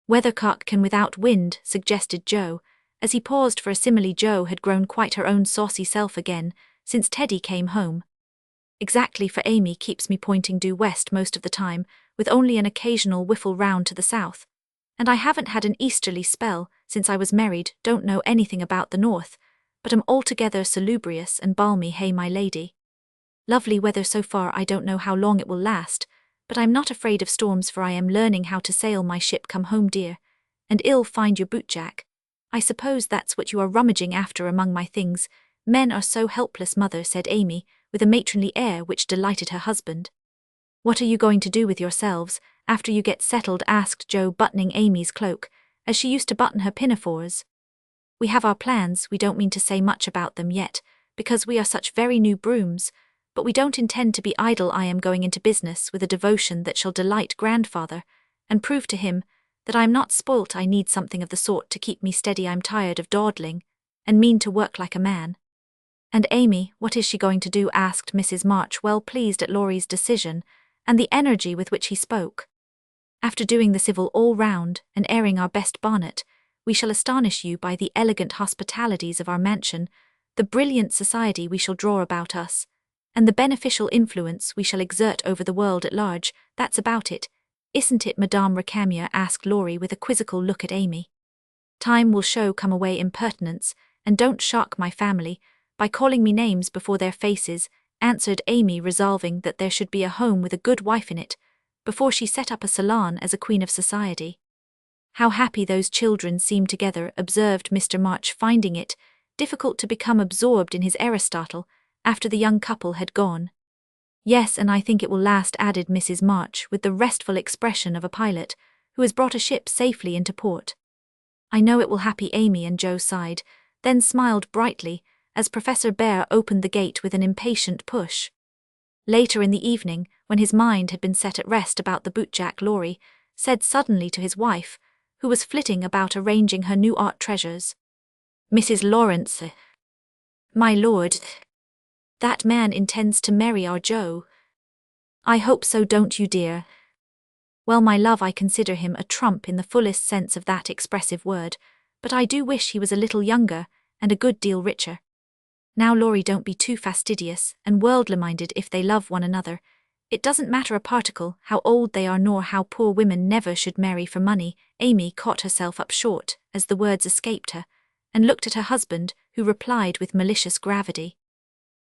weathercock can without wind, suggested Joe, as he paused for a simile. Joe had grown quite her own saucy self again, since Teddy came home. Exactly, for Amy keeps me pointing due west most of the time, with only an occasional whiffle round to the south. And I haven't had an easterly spell since I was married, don't know anything about the north, but am altogether salubrious and balmy, hey my lady. Lovely weather so far. I don't know how long it will last, but I'm not afraid of storms, for I am learning how to sail my ship. Come home, dear, and ill find your bootjack. I suppose that's what you are rummaging after among my things. Men are so helpless, mother, said Amy, with a matronly air which delighted her husband. What are you going to do with yourselves after you get settled? Asked Joe, buttoning Amy's cloak, as she used to button her pinafores. We have our plans. We don't mean to say much about them yet, because we are such very new brooms, but we don't intend to be idle. I am going into business with a devotion that shall delight grandfather, and prove to him that I am not spoilt. I need something of the sort to keep me steady. I'm tired of dawdling, and mean to work like a man. And Amy, what is she going to do? Asked Mrs. March, well pleased at Laurie's decision, and the energy with which he spoke. After doing the civil all round, and airing our best bonnet, we shall astonish you by the elegant hospitalities of our mansion, the brilliant society we shall draw about us, and the beneficial influence we shall exert over the world at large. That's about it, isn't it, Madame Recamier? Asked Laurie with a quizzical look at Amy. Time will show. Come away, impertinence, and don't shock my family by calling me names before their faces, answered Amy, resolving that there should be a home with a good wife in it, before she set up a salon as a queen of society. How happy those children seem together, observed Mr. March, finding it difficult to become absorbed in his Aristotle after the young couple had gone. Yes, and I think it will last, added Mrs. March, with the restful expression of a pilot who has brought a ship safely into port. I know it will. Happy Amy and Joe sighed, then smiled brightly as Professor Bear opened the gate with an impatient push. Later in the evening, when his mind had been set at rest about the bootjack, Laurie said suddenly to his wife, who was flitting about arranging her new art treasures, Mrs. Lawrence, my lord, that man intends to marry our Joe. I hope so, don't you, dear? Well, my love, I consider him a trump in the fullest sense of that expressive word, but I do wish he was a little younger and a good deal richer. Now, Laurie, don't be too fastidious and worldly-minded. If they love one another, it doesn't matter a particle how old they are, nor how poor. Women never should marry for money. Amy caught herself up short as the words escaped her, and looked at her husband, who replied with malicious gravity.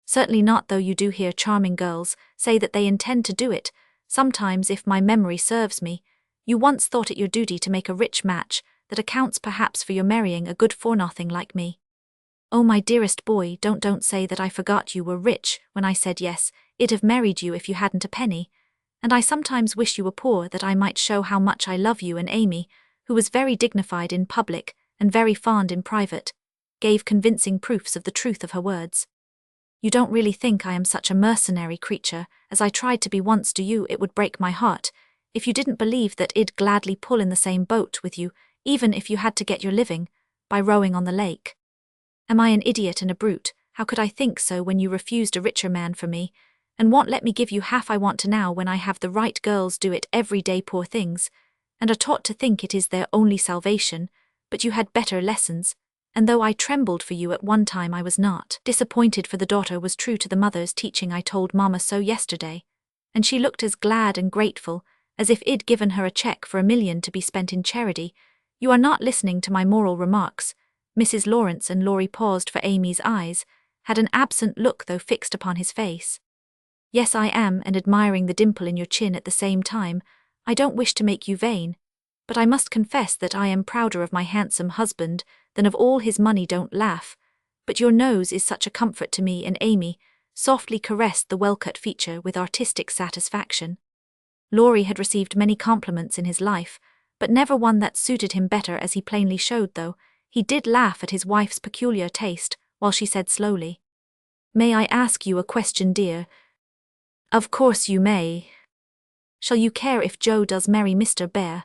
Certainly not, though you do hear charming girls say that they intend to do it. Sometimes, if my memory serves me, you once thought it your duty to make a rich match that accounts perhaps for your marrying a good for-nothing like me. Oh, my dearest boy, don't say that I forgot you were rich when I said yes, I'd have married you if you hadn't a penny, and I sometimes wish you were poor that I might show how much I love you. And Amy, who was very dignified in public and very fond in private, gave convincing proofs of the truth of her words. You don't really think I am such a mercenary creature as I tried to be once, do you? It would break my heart if you didn't believe that I'd gladly pull in the same boat with you, even if you had to get your living by rowing on the lake. Am I an idiot and a brute? How could I think so when you refused a richer man for me, and won't let me give you half I want to now, when I have the right girls do it every day, poor things, and are taught to think it is their only salvation? But you had better lessons, and though I trembled for you at one time, I was not disappointed, for the daughter was true to the mother's teaching. I told Mama so yesterday, and she looked as glad and grateful as if I'd given her a check for $1 million to be spent in charity. You are not listening to my moral remarks, Mrs. Lawrence. And Laurie paused, for Amy's eyes had an absent look though fixed upon his face. Yes, I am, and admiring the dimple in your chin at the same time. I don't wish to make you vain, but I must confess that I am prouder of my handsome husband than of all his money. Don't laugh, but your nose is such a comfort to me. And Amy softly caressed the well-cut feature with artistic satisfaction. Laurie had received many compliments in his life, but never one that suited him better, as he plainly showed, though he did laugh at his wife's peculiar taste, while she said slowly, May I ask you a question, dear? Of course you may. Shall you care if Joe does marry Mr. Bear?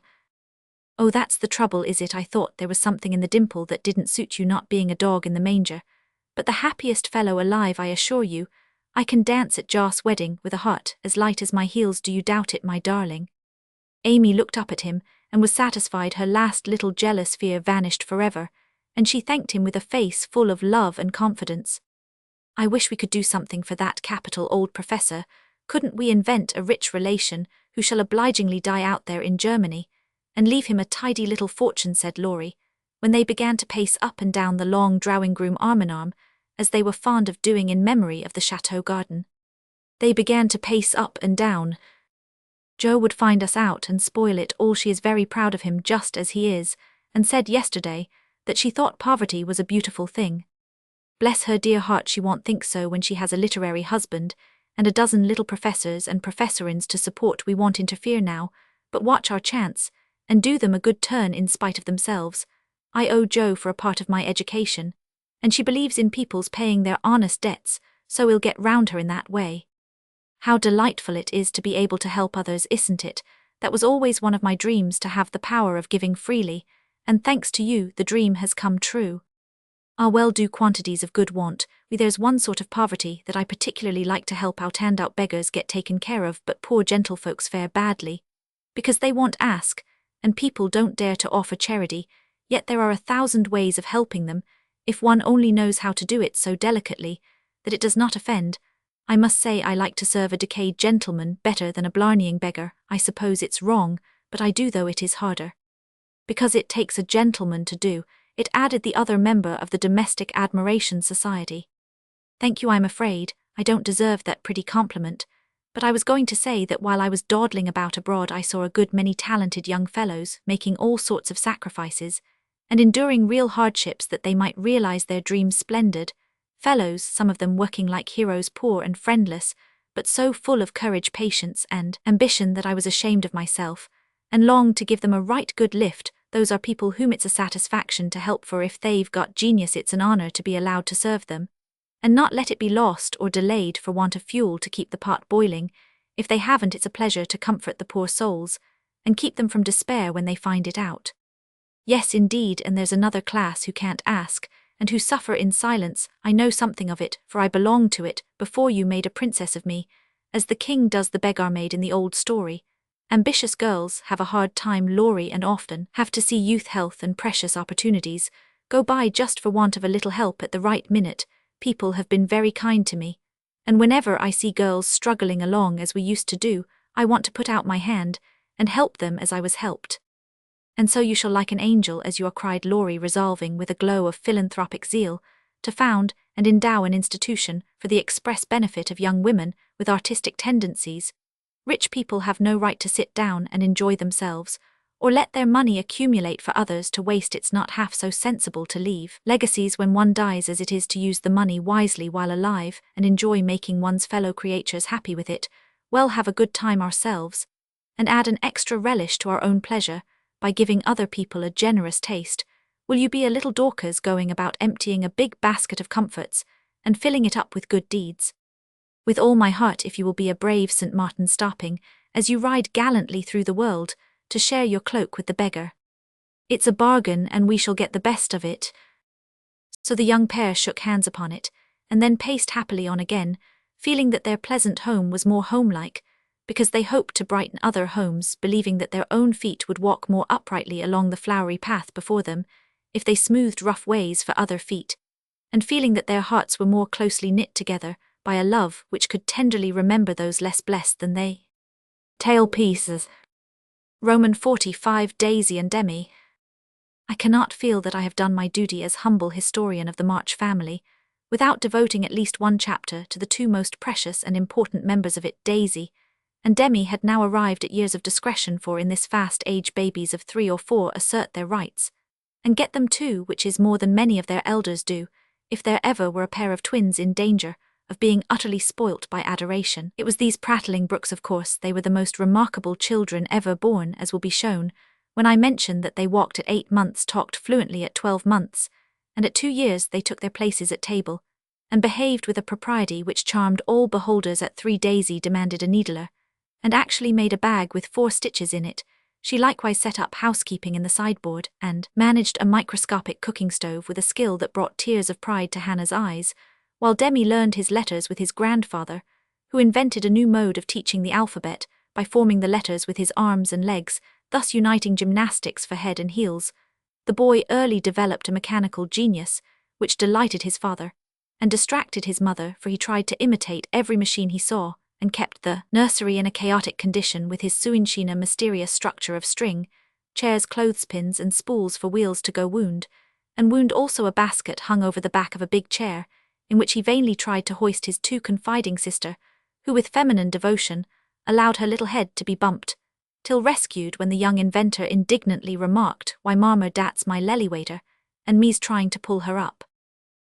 Oh, that's the trouble, is it? I thought there was something in the dimple that didn't suit you, not being a dog in the manger. But the happiest fellow alive, I assure you. I can dance at Joss' wedding with a heart as light as my heels. Do you doubt it, my darling? Amy looked up at him and was satisfied her last little jealous fear vanished forever, and she thanked him with a face full of love and confidence. I wish we could do something for that capital old professor. Couldn't we invent a rich relation who shall obligingly die out there in Germany, and leave him a tidy little fortune, said Laurie, when they began to pace up and down the long drawing-room arm-in-arm, as they were fond of doing in memory of the chateau garden. They began to pace up and down. Joe would find us out and spoil it all. She is very proud of him just as he is, and said yesterday that she thought poverty was a beautiful thing. Bless her dear heart, she won't think so when she has a literary husband and a dozen little professors and professorins to support. We won't interfere now, but watch our chance, and do them a good turn in spite of themselves. I owe Joe for a part of my education, and she believes in people's paying their honest debts, so we'll get round her in that way. How delightful it is to be able to help others, isn't it? That was always one of my dreams, to have the power of giving freely, and thanks to you, the dream has come true. Well, do quantities of good want we. There's one sort of poverty that I particularly like to help out. Handout beggars get taken care of, but poor gentlefolks fare badly, because they won't ask, and people don't dare to offer charity, yet there are 1,000 ways of helping them, if one only knows how to do it so delicately that it does not offend. I must say I like to serve a decayed gentleman better than a blarneying beggar. I suppose it's wrong, but I do, though it is harder. Because it takes a gentleman to do it, added the other member of the Domestic Admiration Society. Thank you, I'm afraid I don't deserve that pretty compliment, but I was going to say that while I was dawdling about abroad I saw a good many talented young fellows making all sorts of sacrifices, and enduring real hardships that they might realize their dreams. Splendid fellows, some of them working like heroes, poor and friendless, but so full of courage, patience, and ambition that I was ashamed of myself, and longed to give them a right good lift. Those are people whom it's a satisfaction to help, for if they've got genius it's an honor to be allowed to serve them, and not let it be lost or delayed for want of fuel to keep the pot boiling. If they haven't, it's a pleasure to comfort the poor souls, and keep them from despair when they find it out. Yes, indeed, and there's another class who can't ask, and who suffer in silence. I know something of it, for I belonged to it before you made a princess of me, as the king does the beggar maid in the old story. Ambitious girls have a hard time, Laurie, and often have to see youth, health, and precious opportunities go by just for want of a little help at the right minute. People have been very kind to me, and whenever I see girls struggling along as we used to do, I want to put out my hand and help them as I was helped. And so you shall like an angel as you are, cried Laurie, resolving with a glow of philanthropic zeal to found and endow an institution for the express benefit of young women with artistic tendencies. Rich people have no right to sit down and enjoy themselves, or let their money accumulate for others to waste. It's not half so sensible to leave legacies when one dies as it is to use the money wisely while alive and enjoy making one's fellow creatures happy with it. Well, have a good time ourselves, and add an extra relish to our own pleasure by giving other people a generous taste. Will you be a little Dorcas, going about emptying a big basket of comforts and filling it up with good deeds? With all my heart, if you will be a brave St. Martin, stopping, as you ride gallantly through the world, to share your cloak with the beggar. It's a bargain, and we shall get the best of it. So the young pair shook hands upon it, and then paced happily on again, feeling that their pleasant home was more homelike, because they hoped to brighten other homes, believing that their own feet would walk more uprightly along the flowery path before them, if they smoothed rough ways for other feet, and feeling that their hearts were more closely knit together by a love which could tenderly remember those less blessed than they. Tale pieces. Roman 45. Daisy and Demi. I cannot feel that I have done my duty as humble historian of the March family, without devoting at least one chapter to the two most precious and important members of it. Daisy and Demi had now arrived at years of discretion, for in this fast age babies of 3 or 4 assert their rights, and get them too, which is more than many of their elders do, if there ever were a pair of twins in danger of being utterly spoilt by adoration. It was these prattling brooks, of course. They were the most remarkable children ever born, as will be shown when I mention that they walked at 8 months, talked fluently at 12 months, and at 2 years they took their places at table, and behaved with a propriety which charmed all beholders. At 3 Daisy demanded a needler, and actually made a bag with 4 stitches in it. She likewise set up housekeeping in the sideboard and managed a microscopic cooking stove with a skill that brought tears of pride to Hannah's eyes, while Demi learned his letters with his grandfather, who invented a new mode of teaching the alphabet by forming the letters with his arms and legs, thus uniting gymnastics for head and heels. The boy early developed a mechanical genius, which delighted his father, and distracted his mother, for he tried to imitate every machine he saw, and kept the nursery in a chaotic condition with his suinchina mysterious structure of string, chairs, clothespins, and spools for wheels to go wound, and wound also a basket hung over the back of a big chair, in which he vainly tried to hoist his too confiding sister, who with feminine devotion allowed her little head to be bumped, till rescued when the young inventor indignantly remarked, "Why, marmer, dat's my lelywaiter," and me's trying to pull her up.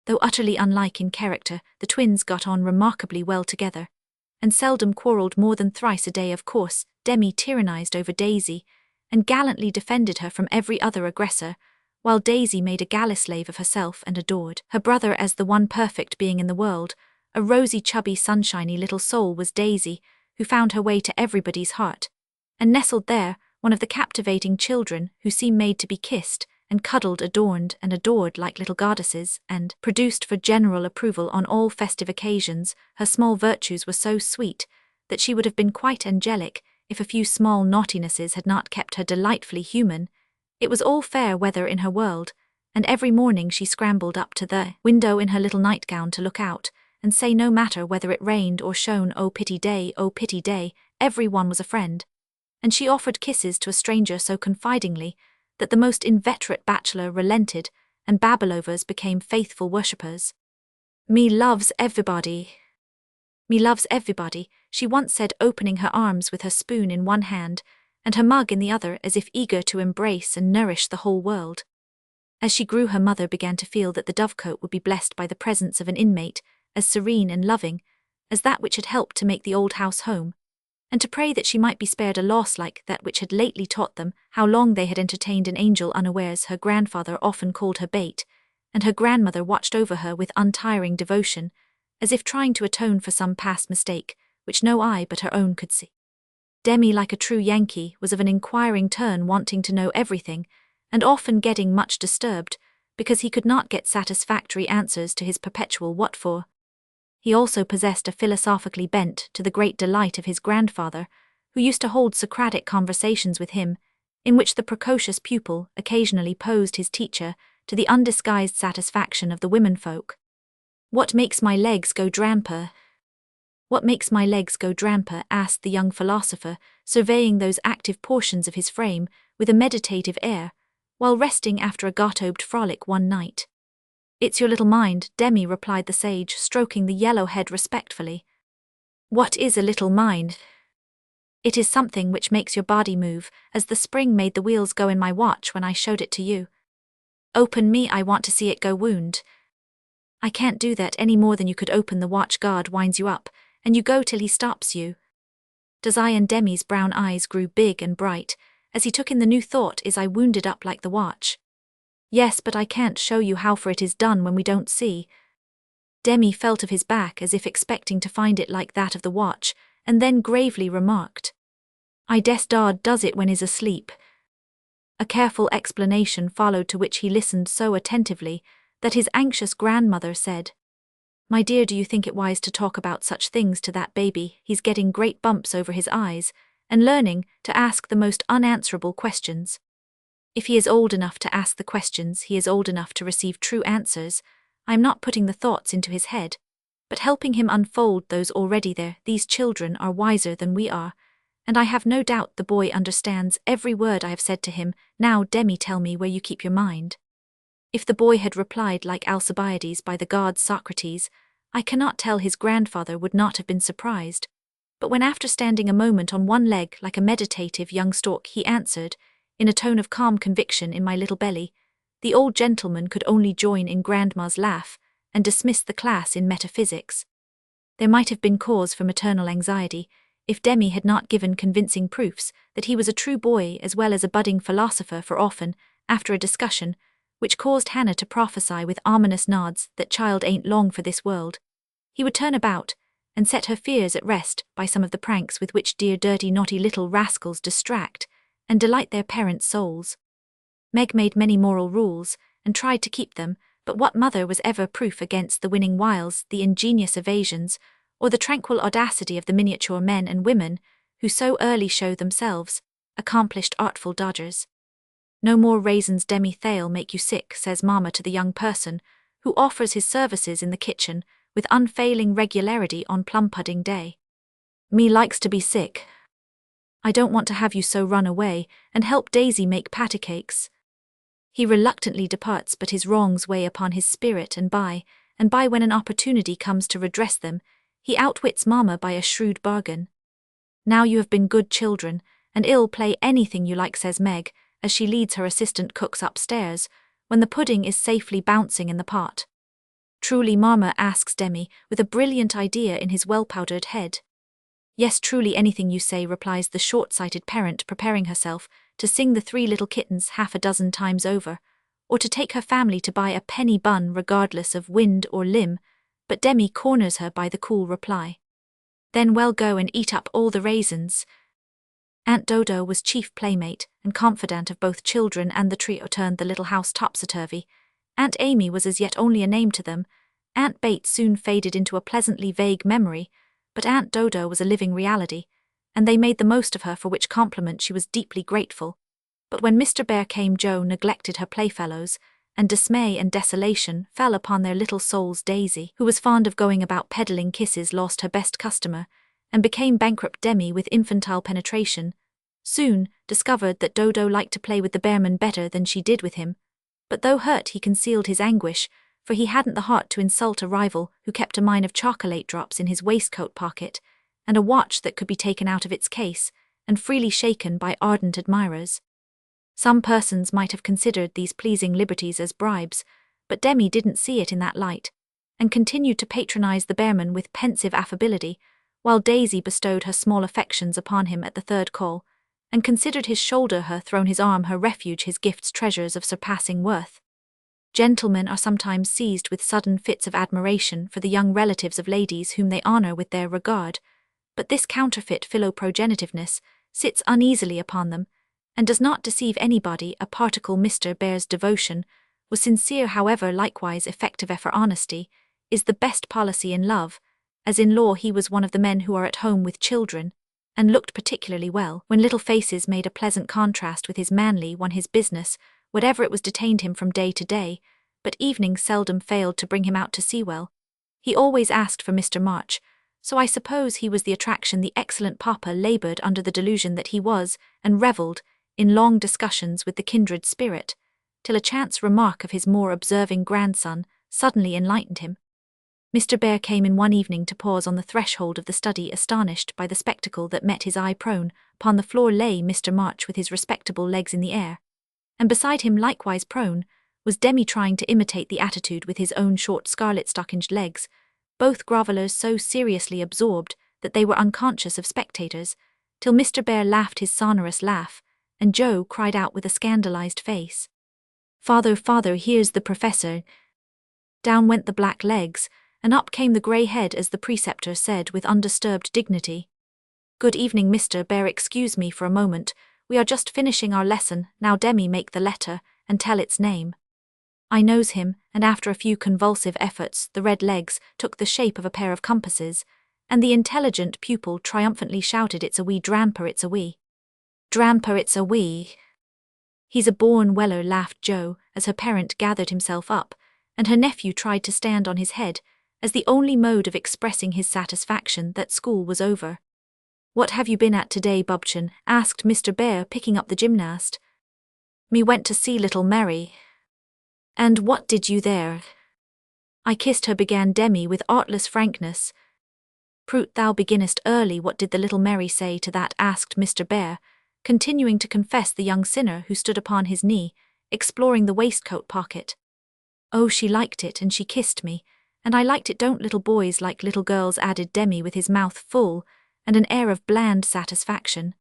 Though utterly unlike in character, the twins got on remarkably well together, and seldom quarrelled more than thrice a day. Of course, Demi tyrannized over Daisy, and gallantly defended her from every other aggressor, while Daisy made a galley slave of herself and adored her brother as the one perfect being in the world. A rosy, chubby, sunshiny little soul was Daisy, who found her way to everybody's heart, and nestled there, one of the captivating children who seem made to be kissed and cuddled, adorned and adored like little goddesses, and produced for general approval on all festive occasions. Her small virtues were so sweet that she would have been quite angelic if a few small naughtinesses had not kept her delightfully human. It was all fair weather in her world, and every morning she scrambled up to the window in her little nightgown to look out, and say, no matter whether it rained or shone, "Oh pity day, every one was a friend." And she offered kisses to a stranger so confidingly that the most inveterate bachelor relented, and Babylovers became faithful worshippers. "Me loves everybody. Me loves everybody," she once said, opening her arms with her spoon in one hand and her mug in the other, as if eager to embrace and nourish the whole world. As she grew, her mother began to feel that the dovecote would be blessed by the presence of an inmate as serene and loving as that which had helped to make the old house home, and to pray that she might be spared a loss like that which had lately taught them how long they had entertained an angel unawares. Her grandfather often called her bait, and her grandmother watched over her with untiring devotion, as if trying to atone for some past mistake which no eye but her own could see. Demi, like a true Yankee, was of an inquiring turn, wanting to know everything, and often getting much disturbed because he could not get satisfactory answers to his perpetual "what for?" He also possessed a philosophically bent, to the great delight of his grandfather, who used to hold Socratic conversations with him, in which the precocious pupil occasionally posed his teacher, to the undisguised satisfaction of the womenfolk. "What makes my legs go dramper? What makes my legs go dramper?" asked the young philosopher, surveying those active portions of his frame with a meditative air, while resting after a gotobed frolic one night. "It's your little mind," Demi replied the sage, stroking the yellow head respectfully. "What is a little mind?" "It is something which makes your body move, as the spring made the wheels go in my watch when I showed it to you." "Open me, I want to see it go wound." "I can't do that any more than you could open the watch. God winds you up, and you go till he stops you." Does I? And Demi's brown eyes grew big and bright as he took in the new thought. "Is I wounded up like the watch?" "Yes, but I can't show you how, for it is done when we don't see." Demi felt of his back as if expecting to find it like that of the watch, and then gravely remarked, "I dess Dodd does it when is asleep." A careful explanation followed, to which he listened so attentively that his anxious grandmother said, "My dear, do you think it wise to talk about such things to that baby? He's getting great bumps over his eyes, and learning to ask the most unanswerable questions." "If he is old enough to ask the questions, he is old enough to receive true answers. I am not putting the thoughts into his head, but helping him unfold those already there. These children are wiser than we are, and I have no doubt the boy understands every word I have said to him. Now, Demi, tell me where you keep your mind." If the boy had replied like Alcibiades, "By the gods, Socrates," I cannot tell, his grandfather would not have been surprised. But when, after standing a moment on one leg like a meditative young stork, he answered, in a tone of calm conviction, "In my little belly," the old gentleman could only join in grandma's laugh and dismiss the class in metaphysics. There might have been cause for maternal anxiety if Demi had not given convincing proofs that he was a true boy as well as a budding philosopher, for often, after a discussion, which caused Hannah to prophesy with ominous nods that child ain't long for this world, he would turn about and set her fears at rest by some of the pranks with which dear dirty naughty little rascals distract and delight their parents' souls. Meg made many moral rules, and tried to keep them, but what mother was ever proof against the winning wiles, the ingenious evasions, or the tranquil audacity of the miniature men and women, who so early show themselves accomplished artful dodgers? No more raisins demi-thale make you sick, says Mama to the young person, who offers his services in the kitchen with unfailing regularity on plum pudding day. Me likes to be sick. I don't want to have you so run away and help Daisy make patty cakes. He reluctantly departs, but his wrongs weigh upon his spirit, and by when an opportunity comes to redress them, he outwits Mama by a shrewd bargain. Now you have been good children, and ill play anything you like, says Meg, as she leads her assistant cooks upstairs, when the pudding is safely bouncing in the pot. Truly, Mama, asks Demi, with a brilliant idea in his well-powdered head. Yes, truly, anything you say, replies the short-sighted parent, preparing herself to sing the Three Little Kittens half a dozen times over, or to take her family to buy a penny bun regardless of wind or limb, but Demi corners her by the cool reply. Then well, go and eat up all the raisins. Aunt Dodo was chief playmate and confidant of both children, and the trio turned the little house topsy-turvy. Aunt Amy was as yet only a name to them. Aunt Bates soon faded into a pleasantly vague memory, but Aunt Dodo was a living reality, and they made the most of her, for which compliment she was deeply grateful. But when Mr. Bear came, Joe neglected her playfellows, and dismay and desolation fell upon their little souls. Daisy, who was fond of going about peddling kisses, lost her best customer, and became bankrupt. Demi, with infantile penetration, soon discovered that Dodo liked to play with the Bearman better than she did with him, but though hurt he concealed his anguish, for he hadn't the heart to insult a rival who kept a mine of chocolate drops in his waistcoat pocket, and a watch that could be taken out of its case, and freely shaken by ardent admirers. Some persons might have considered these pleasing liberties as bribes, but Demi didn't see it in that light, and continued to patronize the Bearman with pensive affability, while Daisy bestowed her small affections upon him at the third call, and considered his shoulder her throne, his arm her refuge, his gifts treasures of surpassing worth. Gentlemen are sometimes seized with sudden fits of admiration for the young relatives of ladies whom they honor with their regard, but this counterfeit philoprogenitiveness sits uneasily upon them, and does not deceive anybody a particle. Mr. Bear's devotion was sincere, however, likewise effective, for honesty is the best policy in love, as in law. He was one of the men who are at home with children, and looked particularly well when little faces made a pleasant contrast with his manly one. His business, whatever it was, detained him from day to day, but evening seldom failed to bring him out to Sewell. He always asked for Mr. March, so I suppose he was the attraction. The excellent papa laboured under the delusion that he was, and revelled in long discussions with the kindred spirit, till a chance remark of his more observing grandson suddenly enlightened him. Mr. Bear came in one evening to pause on the threshold of the study, astonished by the spectacle that met his eye. Prone upon the floor lay Mr. March with his respectable legs in the air, and beside him, likewise prone, was Demi, trying to imitate the attitude with his own short scarlet-stockinged legs, both grovellers so seriously absorbed that they were unconscious of spectators, till Mr. Bear laughed his sonorous laugh, and Joe cried out with a scandalized face, "Father, father, here's the professor." Down went the black legs, and up came the grey head as the preceptor said with undisturbed dignity, "Good evening, Mr. Bear, excuse me for a moment, we are just finishing our lesson. Now Demi, make the letter, and tell its name." I knows him, and after a few convulsive efforts the red legs took the shape of a pair of compasses, and the intelligent pupil triumphantly shouted, "It's a wee Dramper, it's a wee Dramper, it's a wee." "He's a born Weller," laughed Joe, as her parent gathered himself up, and her nephew tried to stand on his head, as the only mode of expressing his satisfaction that school was over. "What have you been at today, Bubchin?" asked Mr. Bear, picking up the gymnast. "Me went to see little Mary." "And what did you there?" "I kissed her," began Demi with artless frankness. "Prut, thou beginnest early. What did the little Mary say to that?" asked Mr. Bear, continuing to confess the young sinner who stood upon his knee, exploring the waistcoat pocket. "Oh, she liked it, and she kissed me, and I liked it. Don't little boys like little girls?" added Demi with his mouth full, and an air of bland satisfaction.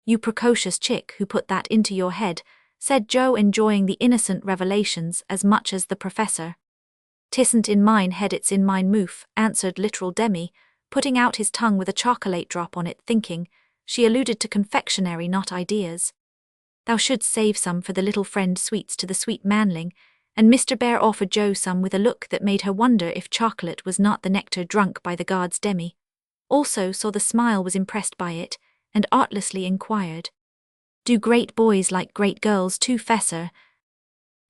"You precocious chick, who put that into your head?" said Joe, enjoying the innocent revelations as much as the professor. "'Tisn't in mine head, it's in mine moof," answered literal Demi, putting out his tongue with a chocolate drop on it, thinking she alluded to confectionery, not ideas. Thou shouldst save some for the little friend sweets to the sweet manling, and Mr. Bear offered Jo some with a look that made her wonder if chocolate was not the nectar drunk by the gods Demi. Also saw the smile was impressed by it, and artlessly inquired, "Do great boys like great girls too, Fessor?"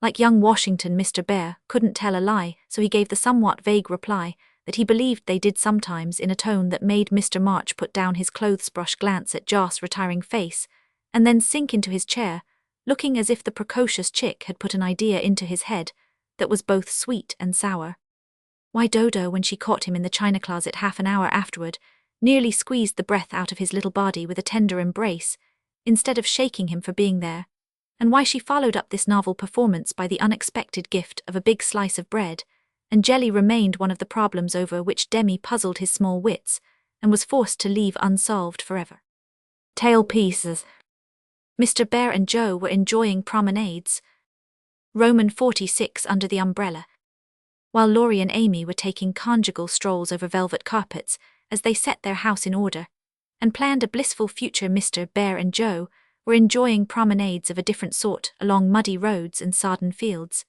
Like young Washington, Mr. Bear couldn't tell a lie, so he gave the somewhat vague reply that he believed they did sometimes, in a tone that made Mr. March put down his clothes-brush, glance at Joss' retiring face, and then sink into his chair, looking as if the precocious chick had put an idea into his head that was both sweet and sour. Why, Dodo, when she caught him in the china closet half an hour afterward, nearly squeezed the breath out of his little body with a tender embrace, instead of shaking him for being there, and why she followed up this novel performance by the unexpected gift of a big slice of bread, and jelly remained one of the problems over which Demi puzzled his small wits, and was forced to leave unsolved forever. Tail pieces. Mr. Bear and Jo were enjoying promenades. Roman 46 under the umbrella, while Laurie and Amy were taking conjugal strolls over velvet carpets as they set their house in order, and planned a blissful future. Mr. Bear and Jo were enjoying promenades of a different sort along muddy roads and sodden fields.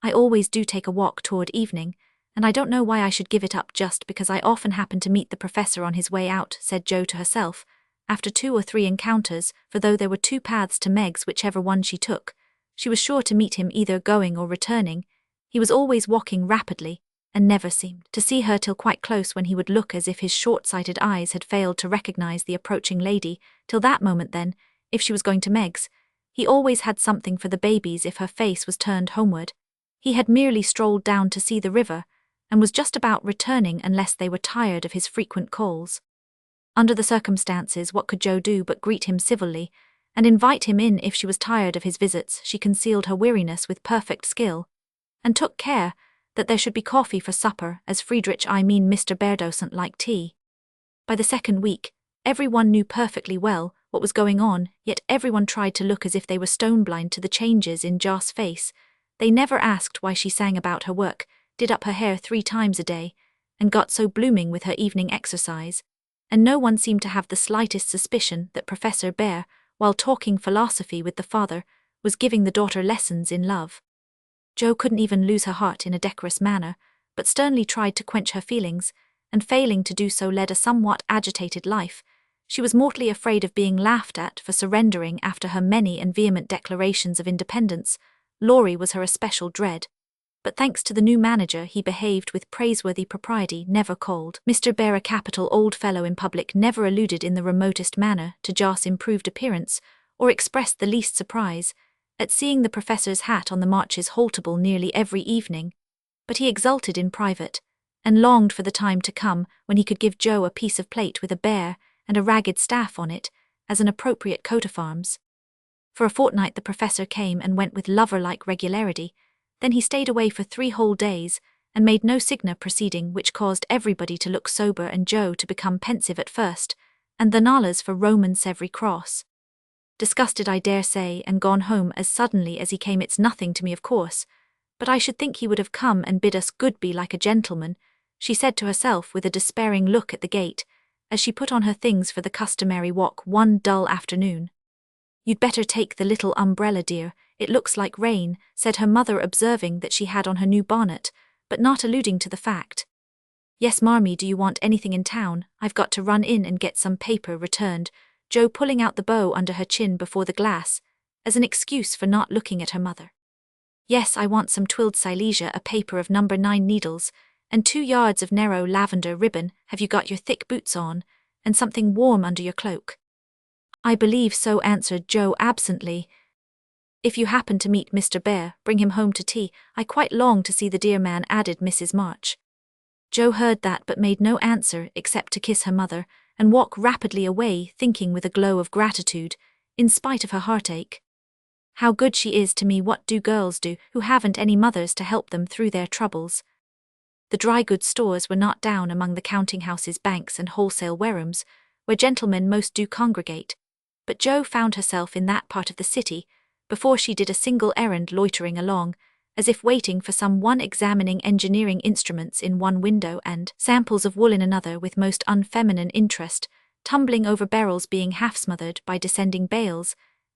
I always do take a walk toward evening, and I don't know why I should give it up just because I often happen to meet the professor on his way out, said Jo to herself, after 2 or 3 encounters, for though there were 2 paths to Meg's, whichever one she took, she was sure to meet him either going or returning. He was always walking rapidly, and never seemed to see her till quite close, when he would look as if his short-sighted eyes had failed to recognize the approaching lady. Till that moment then, if she was going to Meg's, he always had something for the babies if her face was turned homeward. He had merely strolled down to see the river, and was just about returning unless they were tired of his frequent calls. Under the circumstances, what could Jo do but greet him civilly, and invite him in if she was tired of his visits? She concealed her weariness with perfect skill, and took care that there should be coffee for supper, as Mr. Bear doesn't like tea. By the second week, everyone knew perfectly well what was going on, yet everyone tried to look as if they were stone-blind to the changes in Joss' face. They never asked why she sang about her work, did up her hair 3 times a day, and got so blooming with her evening exercise, and no one seemed to have the slightest suspicion that Professor Bear, while talking philosophy with the father, was giving the daughter lessons in love. Jo couldn't even lose her heart in a decorous manner, but sternly tried to quench her feelings, and failing to do so led a somewhat agitated life. She was mortally afraid of being laughed at for surrendering after her many and vehement declarations of independence. Laurie was her especial dread, but thanks to the new manager he behaved with praiseworthy propriety, never called Mr. Bear a capital old fellow in public, never alluded in the remotest manner to Joss' improved appearance, or expressed the least surprise at seeing the professor's hat on the Marches' hall table nearly every evening, but he exulted in private, and longed for the time to come when he could give Jo a piece of plate with a bear and a ragged staff on it, as an appropriate coat of arms. For a fortnight the professor came and went with lover-like regularity, then he stayed away for 3 whole days, and made no signa proceeding, which caused everybody to look sober and Jo to become pensive at first, and the Nalas for Roman Sevry Cross. Disgusted, I dare say, and gone home as suddenly as he came. It's nothing to me, of course, but I should think he would have come and bid us good-bye like a gentleman, she said to herself with a despairing look at the gate, as she put on her things for the customary walk one dull afternoon. You'd better take the little umbrella, dear, it looks like rain, said her mother, observing that she had on her new bonnet, but not alluding to the fact. Yes, Marmee, do you want anything in town? I've got to run in and get some paper, returned Jo, pulling out the bow under her chin before the glass, as an excuse for not looking at her mother. Yes, I want some twilled silesia, a paper of number 9 needles, and 2 yards of narrow lavender ribbon. Have you got your thick boots on, and something warm under your cloak? I believe so, answered Jo absently. If you happen to meet Mr. Bear, bring him home to tea. I quite long to see the dear man, added Mrs. March. Jo heard that but made no answer except to kiss her mother, and walk rapidly away, thinking with a glow of gratitude, in spite of her heartache. How good she is to me. What do girls do who haven't any mothers to help them through their troubles? The dry goods stores were not down among the counting-houses, banks and wholesale warehams, where gentlemen most do congregate, but Jo found herself in that part of the city before she did a single errand, loitering along, as if waiting for some one, examining engineering instruments in one window and samples of wool in another with most unfeminine interest, tumbling over barrels, being half smothered by descending bales,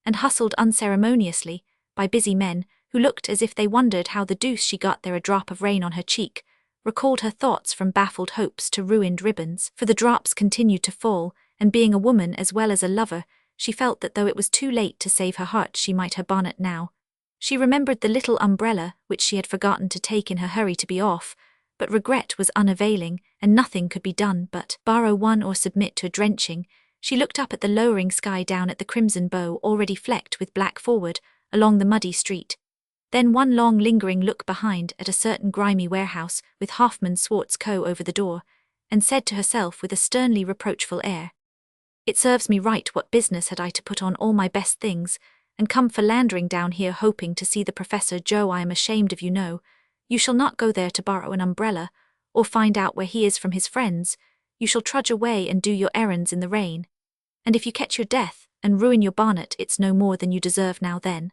and hustled unceremoniously by busy men who looked as if they wondered how the deuce she got there. A drop of rain on her cheek recalled her thoughts from baffled hopes to ruined ribbons, for the drops continued to fall, and being a woman as well as a lover, she felt that though it was too late to save her heart, she might her bonnet now. She remembered the little umbrella which she had forgotten to take in her hurry to be off, but regret was unavailing, and nothing could be done but borrow one or submit to a drenching. She looked up at the lowering sky, down at the crimson bow already flecked with black forward along the muddy street. Then one long lingering look behind at a certain grimy warehouse with Hoffman Swartz Co. over the door, and said to herself with a sternly reproachful air, "It serves me right. What business had I to put on all my best things, and come philandering down here hoping to see the Professor? Joe, I am ashamed of you. No, you shall not go there to borrow an umbrella, or find out where he is from his friends. You shall trudge away and do your errands in the rain. And if you catch your death, and ruin your bonnet, it's no more than you deserve now then."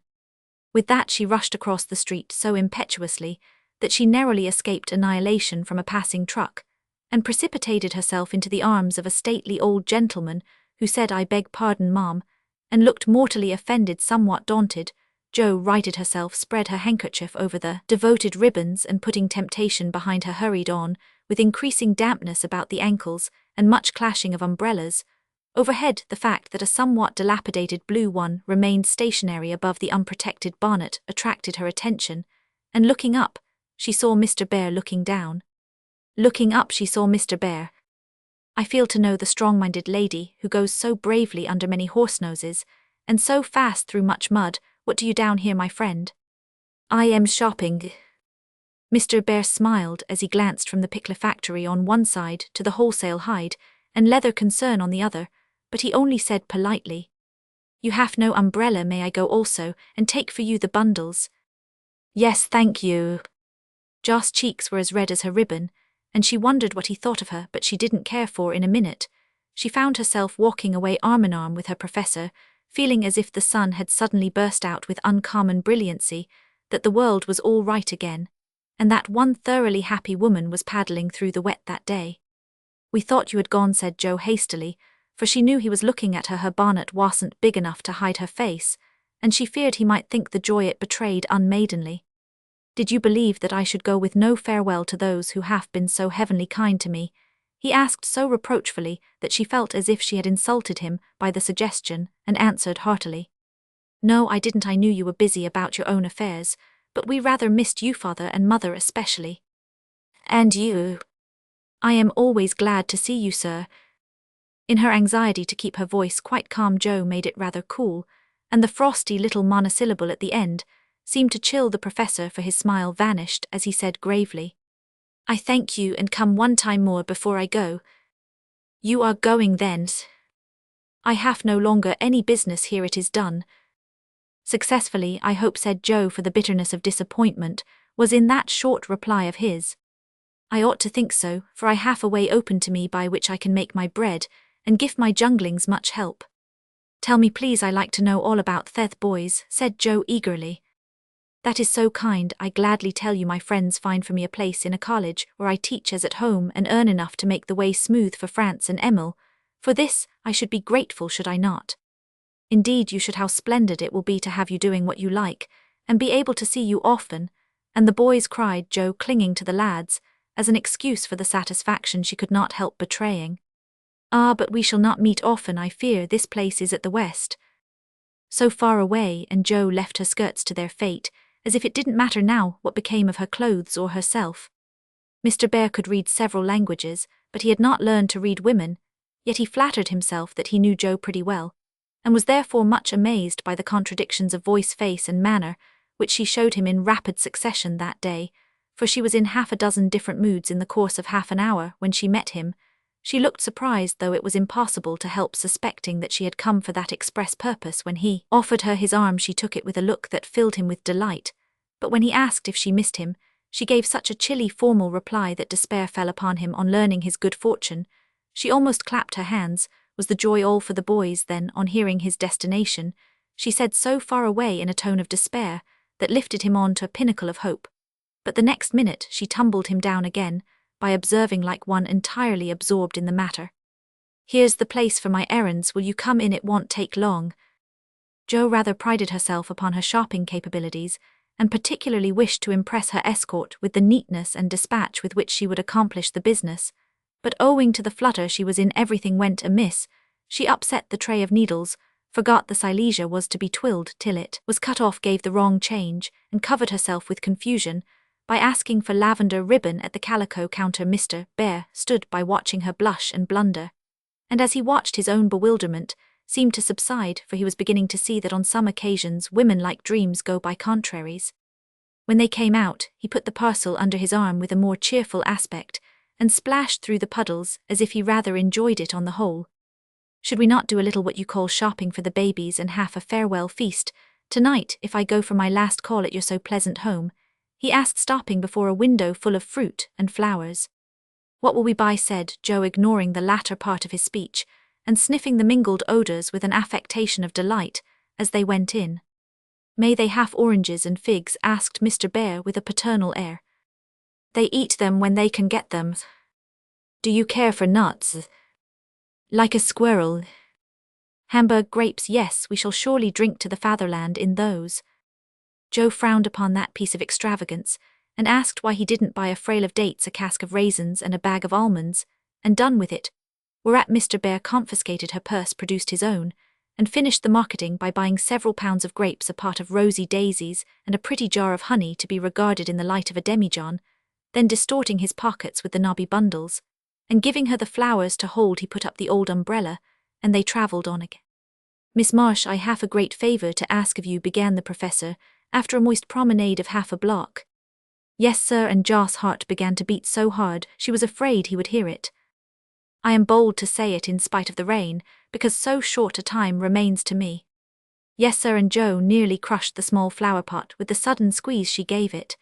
With that she rushed across the street so impetuously that she narrowly escaped annihilation from a passing truck, and precipitated herself into the arms of a stately old gentleman who said, "I beg pardon, ma'am," and looked mortally offended. Somewhat daunted, Jo righted herself, spread her handkerchief over the devoted ribbons, and putting temptation behind her hurried on, with increasing dampness about the ankles and much clashing of umbrellas. Overhead, the fact that a somewhat dilapidated blue one remained stationary above the unprotected bonnet attracted her attention, and looking up, she saw Mr. Bear looking down. Looking up, she saw Mr. Bear. "I feel to know the strong-minded lady who goes so bravely under many horse-noses, and so fast through much mud. What do you down here, my friend?" "I am shopping." Mr. Bear smiled as he glanced from the pickler factory on one side to the wholesale hide and leather concern on the other, but he only said politely, "You have no umbrella. May I go also, and take for you the bundles?" "Yes, thank you." Jo's cheeks were as red as her ribbon, and she wondered what he thought of her, but she didn't care, for in a minute she found herself walking away arm-in-arm with her professor, feeling as if the sun had suddenly burst out with uncommon brilliancy, that the world was all right again, and that one thoroughly happy woman was paddling through the wet that day. "We thought you had gone," said Jo hastily, for she knew he was looking at her. Her bonnet wasn't big enough to hide her face, and she feared he might think the joy it betrayed unmaidenly. "Did you believe that I should go with no farewell to those who have been so heavenly kind to me?" he asked so reproachfully that she felt as if she had insulted him by the suggestion, and answered heartily, "No, I didn't. I knew you were busy about your own affairs, but we rather missed you, father and mother especially." "And you?" "I am always glad to see you, sir." In her anxiety to keep her voice quite calm, Jo made it rather cool, and the frosty little monosyllable at the end seemed to chill the professor, for his smile vanished as he said gravely, "I thank you, and come one time more before I go." "You are going then?" "I have no longer any business here. It is done." "Successfully, I hope," said Jo, for the bitterness of disappointment was in that short reply of his. "I ought to think so, for I have a way open to me by which I can make my bread, and give my junglings much help." "Tell me, please. I like to know all about Theth boys," said Jo eagerly. "That is so kind. I gladly tell you. My friends find for me a place in a college where I teach as at home, and earn enough to make the way smooth for France and Emil. For this I should be grateful, should I not?" "Indeed you should. How splendid it will be to have you doing what you like, and be able to see you often." "And the boys," cried Jo, clinging to the lads as an excuse for the satisfaction she could not help betraying. "Ah, but we shall not meet often, I fear. This place is at the west, so far away," and Jo left her skirts to their fate, as if it didn't matter now what became of her clothes or herself. Mr. Bear could read several languages, but he had not learned to read women, yet he flattered himself that he knew Jo pretty well, and was therefore much amazed by the contradictions of voice, face, and manner, which she showed him in rapid succession that day, for she was in half a dozen different moods in the course of half an hour when she met him. She looked surprised, though it was impossible to help suspecting that she had come for that express purpose. When he offered her his arm, she took it with a look that filled him with delight, but when he asked if she missed him, she gave such a chilly formal reply that despair fell upon him on learning his good fortune. She almost clapped her hands. Was the joy all for the boys then, on hearing his destination? She said so far away in a tone of despair that lifted him on to a pinnacle of hope. But the next minute she tumbled him down again, by observing like one entirely absorbed in the matter, "Here's the place for my errands. Will you come in? It won't take long." Jo rather prided herself upon her shopping capabilities, and particularly wished to impress her escort with the neatness and dispatch with which she would accomplish the business, but owing to the flutter she was in everything went amiss. She upset the tray of needles, forgot the silesia was to be twilled till it was cut off, gave the wrong change, and covered herself with confusion by asking for lavender ribbon at the calico counter. Mr. Bear stood by watching her blush and blunder, and as he watched his own bewilderment seemed to subside, for he was beginning to see that on some occasions women like dreams go by contraries. When they came out, he put the parcel under his arm with a more cheerful aspect, and splashed through the puddles as if he rather enjoyed it on the whole. Should we not do a little what you call shopping for the babies and half a farewell feast, tonight, if I go for my last call at your so pleasant home? He asked, stopping before a window full of fruit and flowers. What will we buy? Said Jo, ignoring the latter part of his speech, and sniffing the mingled odours with an affectation of delight as they went in. May they have oranges and figs? Asked Mr. Bear with a paternal air. They eat them when they can get them. Do you care for nuts? Like a squirrel. Hamburg grapes? Yes, we shall surely drink to the fatherland in those. Jo frowned upon that piece of extravagance, and asked why he didn't buy a frail of dates, a cask of raisins, and a bag of almonds, and done with it. Whereat Mr. Bear confiscated her purse, produced his own, and finished the marketing by buying several pounds of grapes, a pot of rosy daisies, and a pretty jar of honey to be regarded in the light of a demijohn, then distorting his pockets with the knobby bundles, and giving her the flowers to hold, he put up the old umbrella, and they travelled on again. Miss Marsh, I have a great favour to ask of you, began the professor, after a moist promenade of half a block. Yes, sir, and Jo's heart began to beat so hard she was afraid he would hear it. I am bold to say it in spite of the rain, because so short a time remains to me. Yes, sir, and Jo nearly crushed the small flower pot with the sudden squeeze she gave it.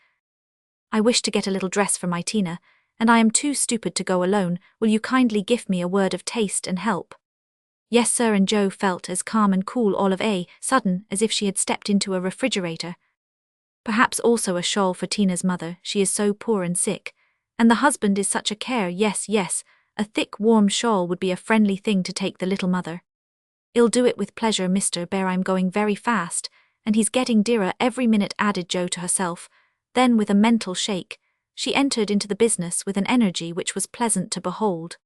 I wish to get a little dress for my Tina, and I am too stupid to go alone. Will you kindly give me a word of taste and help? Yes, sir, and Jo felt as calm and cool all of a sudden as if she had stepped into a refrigerator. Perhaps also a shawl for Tina's mother, she is so poor and sick, and the husband is such a care. Yes, a thick warm shawl would be a friendly thing to take the little mother. I'll do it with pleasure, Mr. Bear. I'm going very fast, and he's getting dearer every minute, added Jo to herself. Then, with a mental shake, she entered into the business with an energy which was pleasant to behold.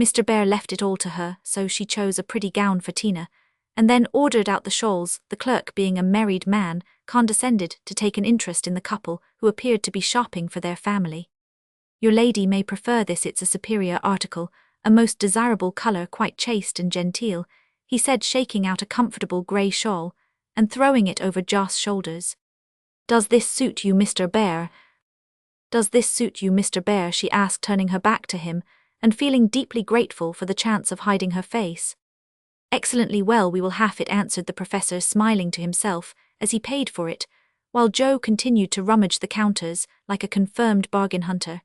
Mr. Bear left it all to her, so she chose a pretty gown for Tina, and then ordered out the shawls. The clerk, being a married man, condescended to take an interest in the couple, who appeared to be shopping for their family. Your lady may prefer this, it's a superior article, a most desirable colour, quite chaste and genteel, he said, shaking out a comfortable grey shawl, and throwing it over Jo's shoulders. Does this suit you, Mr. Bear? Does this suit you, Mr. Bear? She asked, turning her back to him, and feeling deeply grateful for the chance of hiding her face. Excellently well, we will have it, answered the professor, smiling to himself as he paid for it, while Jo continued to rummage the counters like a confirmed bargain hunter.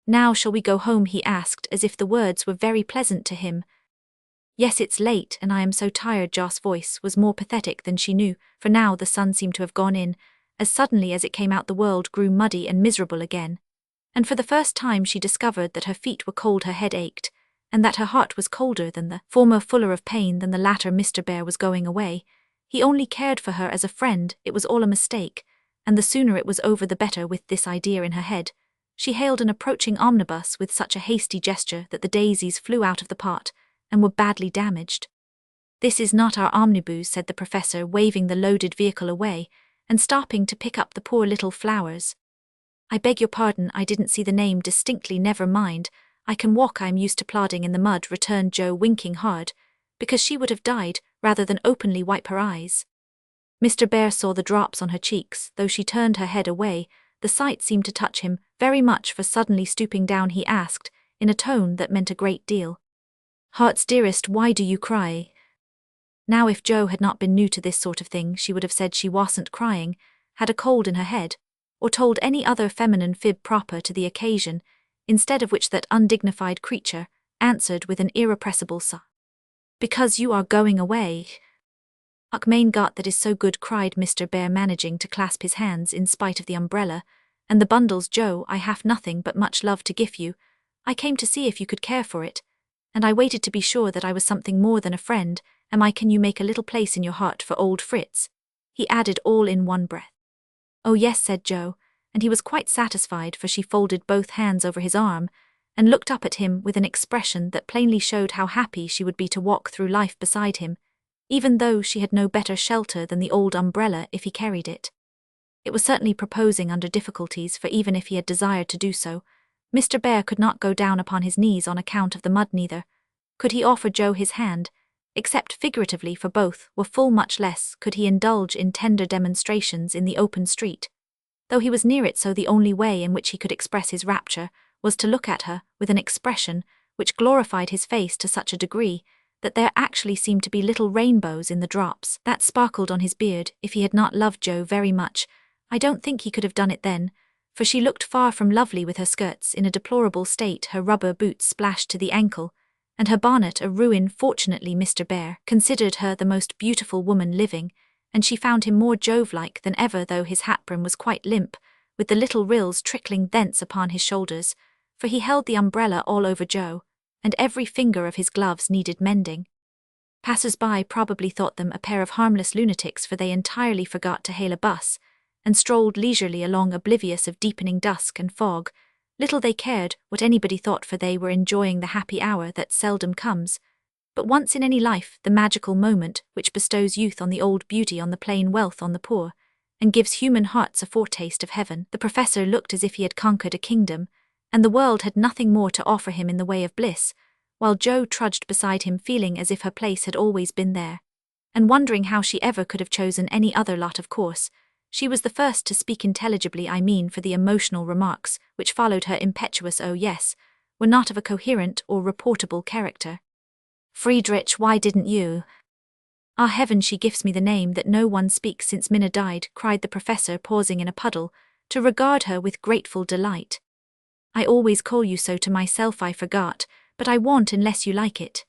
Now shall we go home? He asked, as if the words were very pleasant to him. Yes, it's late, and I am so tired. Jo's voice was more pathetic than she knew, for now the sun seemed to have gone in. As suddenly as it came out, the world grew muddy and miserable again, and for the first time she discovered that her feet were cold, her head ached, and that her heart was colder than the former, fuller of pain than the latter. Mr. Bear was going away. He only cared for her as a friend. It was all a mistake, and the sooner it was over the better. With this idea in her head, she hailed an approaching omnibus with such a hasty gesture that the daisies flew out of the pot and were badly damaged. This is not our omnibus, said the professor, waving the loaded vehicle away and stopping to pick up the poor little flowers. I beg your pardon, I didn't see the name distinctly. Never mind, I can walk, I am used to plodding in the mud, returned Jo, winking hard, because she would have died rather than openly wipe her eyes. Mr. Bear saw the drops on her cheeks, though she turned her head away. The sight seemed to touch him very much, for suddenly stooping down he asked, in a tone that meant a great deal, Heart's dearest, why do you cry? Now if Jo had not been new to this sort of thing, she would have said she wasn't crying, had a cold in her head, or told any other feminine fib proper to the occasion, instead of which that undignified creature answered with an irrepressible sigh. Because you are going away. Uch, mein Gott, that is so good, cried Mr. Bear, managing to clasp his hands in spite of the umbrella, and the bundles. Jo, I have nothing but much love to give you. I came to see if you could care for it, and I waited to be sure that I was something more than a friend, Can you make a little place in your heart for old Fritz?" he added all in one breath. "Oh yes," said Joe, and he was quite satisfied, for she folded both hands over his arm and looked up at him with an expression that plainly showed how happy she would be to walk through life beside him, even though she had no better shelter than the old umbrella if he carried it. It was certainly proposing under difficulties, for even if he had desired to do so, Mr. Bear could not go down upon his knees on account of the mud, neither could he offer Joe his hand, except figuratively, for both were full, much less could he indulge in tender demonstrations in the open street. Though he was near it, so the only way in which he could express his rapture was to look at her with an expression which glorified his face to such a degree that there actually seemed to be little rainbows in the drops that sparkled on his beard. If he had not loved Joe very much, I don't think he could have done it then, for she looked far from lovely, with her skirts in a deplorable state, her rubber boots splashed to the ankle, and her bonnet a ruin. Fortunately, Mr. Bear considered her the most beautiful woman living, and she found him more Jove-like than ever, though his hat-brim was quite limp, with the little rills trickling thence upon his shoulders, for he held the umbrella all over Joe, and every finger of his gloves needed mending. Passers-by probably thought them a pair of harmless lunatics, for they entirely forgot to hail a bus, and strolled leisurely along, oblivious of deepening dusk and fog. Little they cared what anybody thought, for they were enjoying the happy hour that seldom comes but once in any life, the magical moment which bestows youth on the old, beauty on the plain, wealth on the poor, and gives human hearts a foretaste of heaven. The professor looked as if he had conquered a kingdom, and the world had nothing more to offer him in the way of bliss, while Joe trudged beside him, feeling as if her place had always been there, and wondering how she ever could have chosen any other lot. Of course, she was the first to speak intelligibly, for the emotional remarks which followed her impetuous "oh yes" were not of a coherent or reportable character. "Friedrich, why didn't you?" "Ah, heaven, she gives me the name that no one speaks since Minna died," cried the professor, pausing in a puddle to regard her with grateful delight. "I always call you so to myself. I forgot, but I won't unless you like it."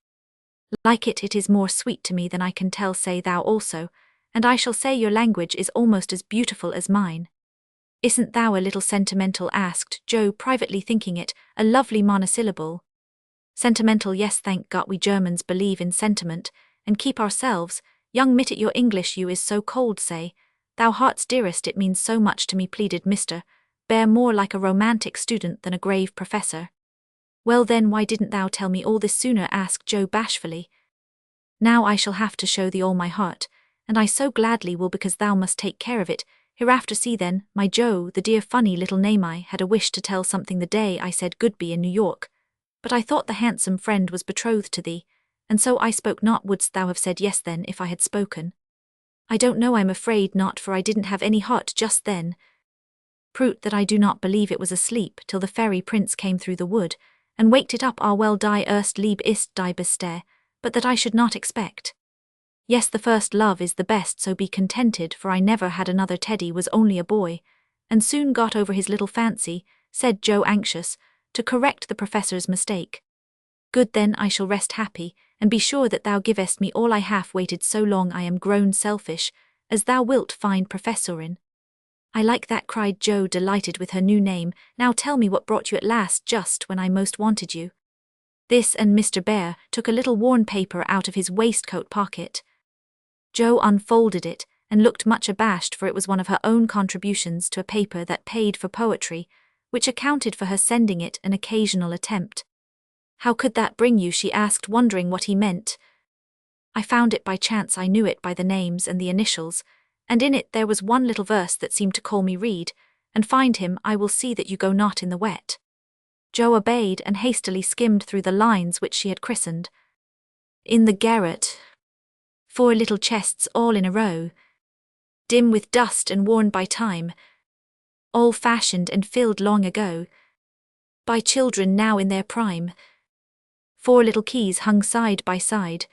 "Like it? It is more sweet to me than I can tell. Say thou also, and I shall say your language is almost as beautiful as mine." "Isn't thou a little sentimental?" asked Joe, privately thinking it a lovely monosyllable. "Sentimental, yes, thank God we Germans believe in sentiment, and keep ourselves. Young Mittet, your English you is so cold. Say, thou heart's dearest, it means so much to me," pleaded Mr. Bear, more like a romantic student than a grave professor. "Well then, why didn't thou tell me all this sooner?" asked Joe bashfully. "Now I shall have to show thee all my heart, and I so gladly will, because thou must take care of it hereafter. See then, my Joe, the dear funny little name, I had a wish to tell something the day I said goodbye in New York, but I thought the handsome friend was betrothed to thee, and so I spoke not. Wouldst thou have said yes then if I had spoken?" "I don't know, I'm afraid not, for I didn't have any heart just then. Prut that I do not believe it was asleep till the fairy prince came through the wood, and waked it up. Ah well, die erst lieb ist die beste, but that I should not expect. Yes, the first love is the best, so be contented, for I never had another. Teddy was only a boy, and soon got over his little fancy," said Joe, anxious to correct the professor's mistake. "Good, then I shall rest happy, and be sure that thou givest me all I have waited so long. I am grown selfish, as thou wilt find, Professorin." "I like that," cried Joe, delighted with her new name. "Now tell me what brought you at last, just when I most wanted you." This, and Mr. Bear took a little worn paper out of his waistcoat pocket. Joe unfolded it and looked much abashed, for it was one of her own contributions to a paper that paid for poetry, which accounted for her sending it an occasional attempt. "How could that bring you?" she asked, wondering what he meant. "I found it by chance. I knew it by the names and the initials, and in it there was one little verse that seemed to call me. Read, and find him. I will see that you go not in the wet." Joe obeyed and hastily skimmed through the lines which she had christened. "In the garret, 4 little chests all in a row, dim with dust and worn by time, all fashioned and filled long ago by children now in their prime. 4 little keys hung side by side,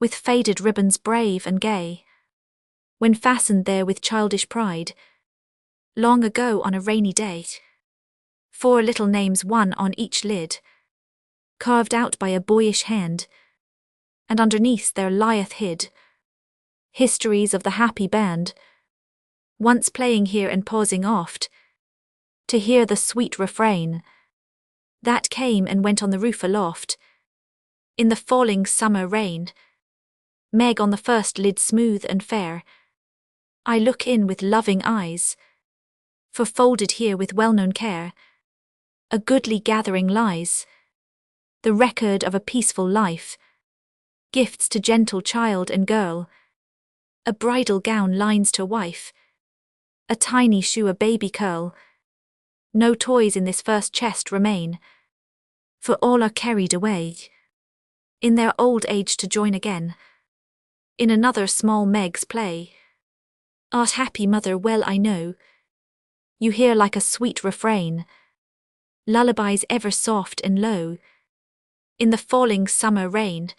with faded ribbons brave and gay, when fastened there with childish pride, long ago on a rainy day. 4 little names, one on each lid, carved out by a boyish hand, and underneath there lieth hid histories of the happy band, once playing here and pausing oft to hear the sweet refrain that came and went on the roof aloft in the falling summer rain. Meg on the first lid smooth and fair. I look in with loving eyes, for folded here with well-known care, a goodly gathering lies, the record of a peaceful life, gifts to gentle child and girl, a bridal gown lines to wife, a tiny shoe a baby curl. No toys in this first chest remain, for all are carried away, in their old age to join again, in another small Meg's play. Art happy, mother, well I know, you hear like a sweet refrain, lullabies ever soft and low, in the falling summer rain.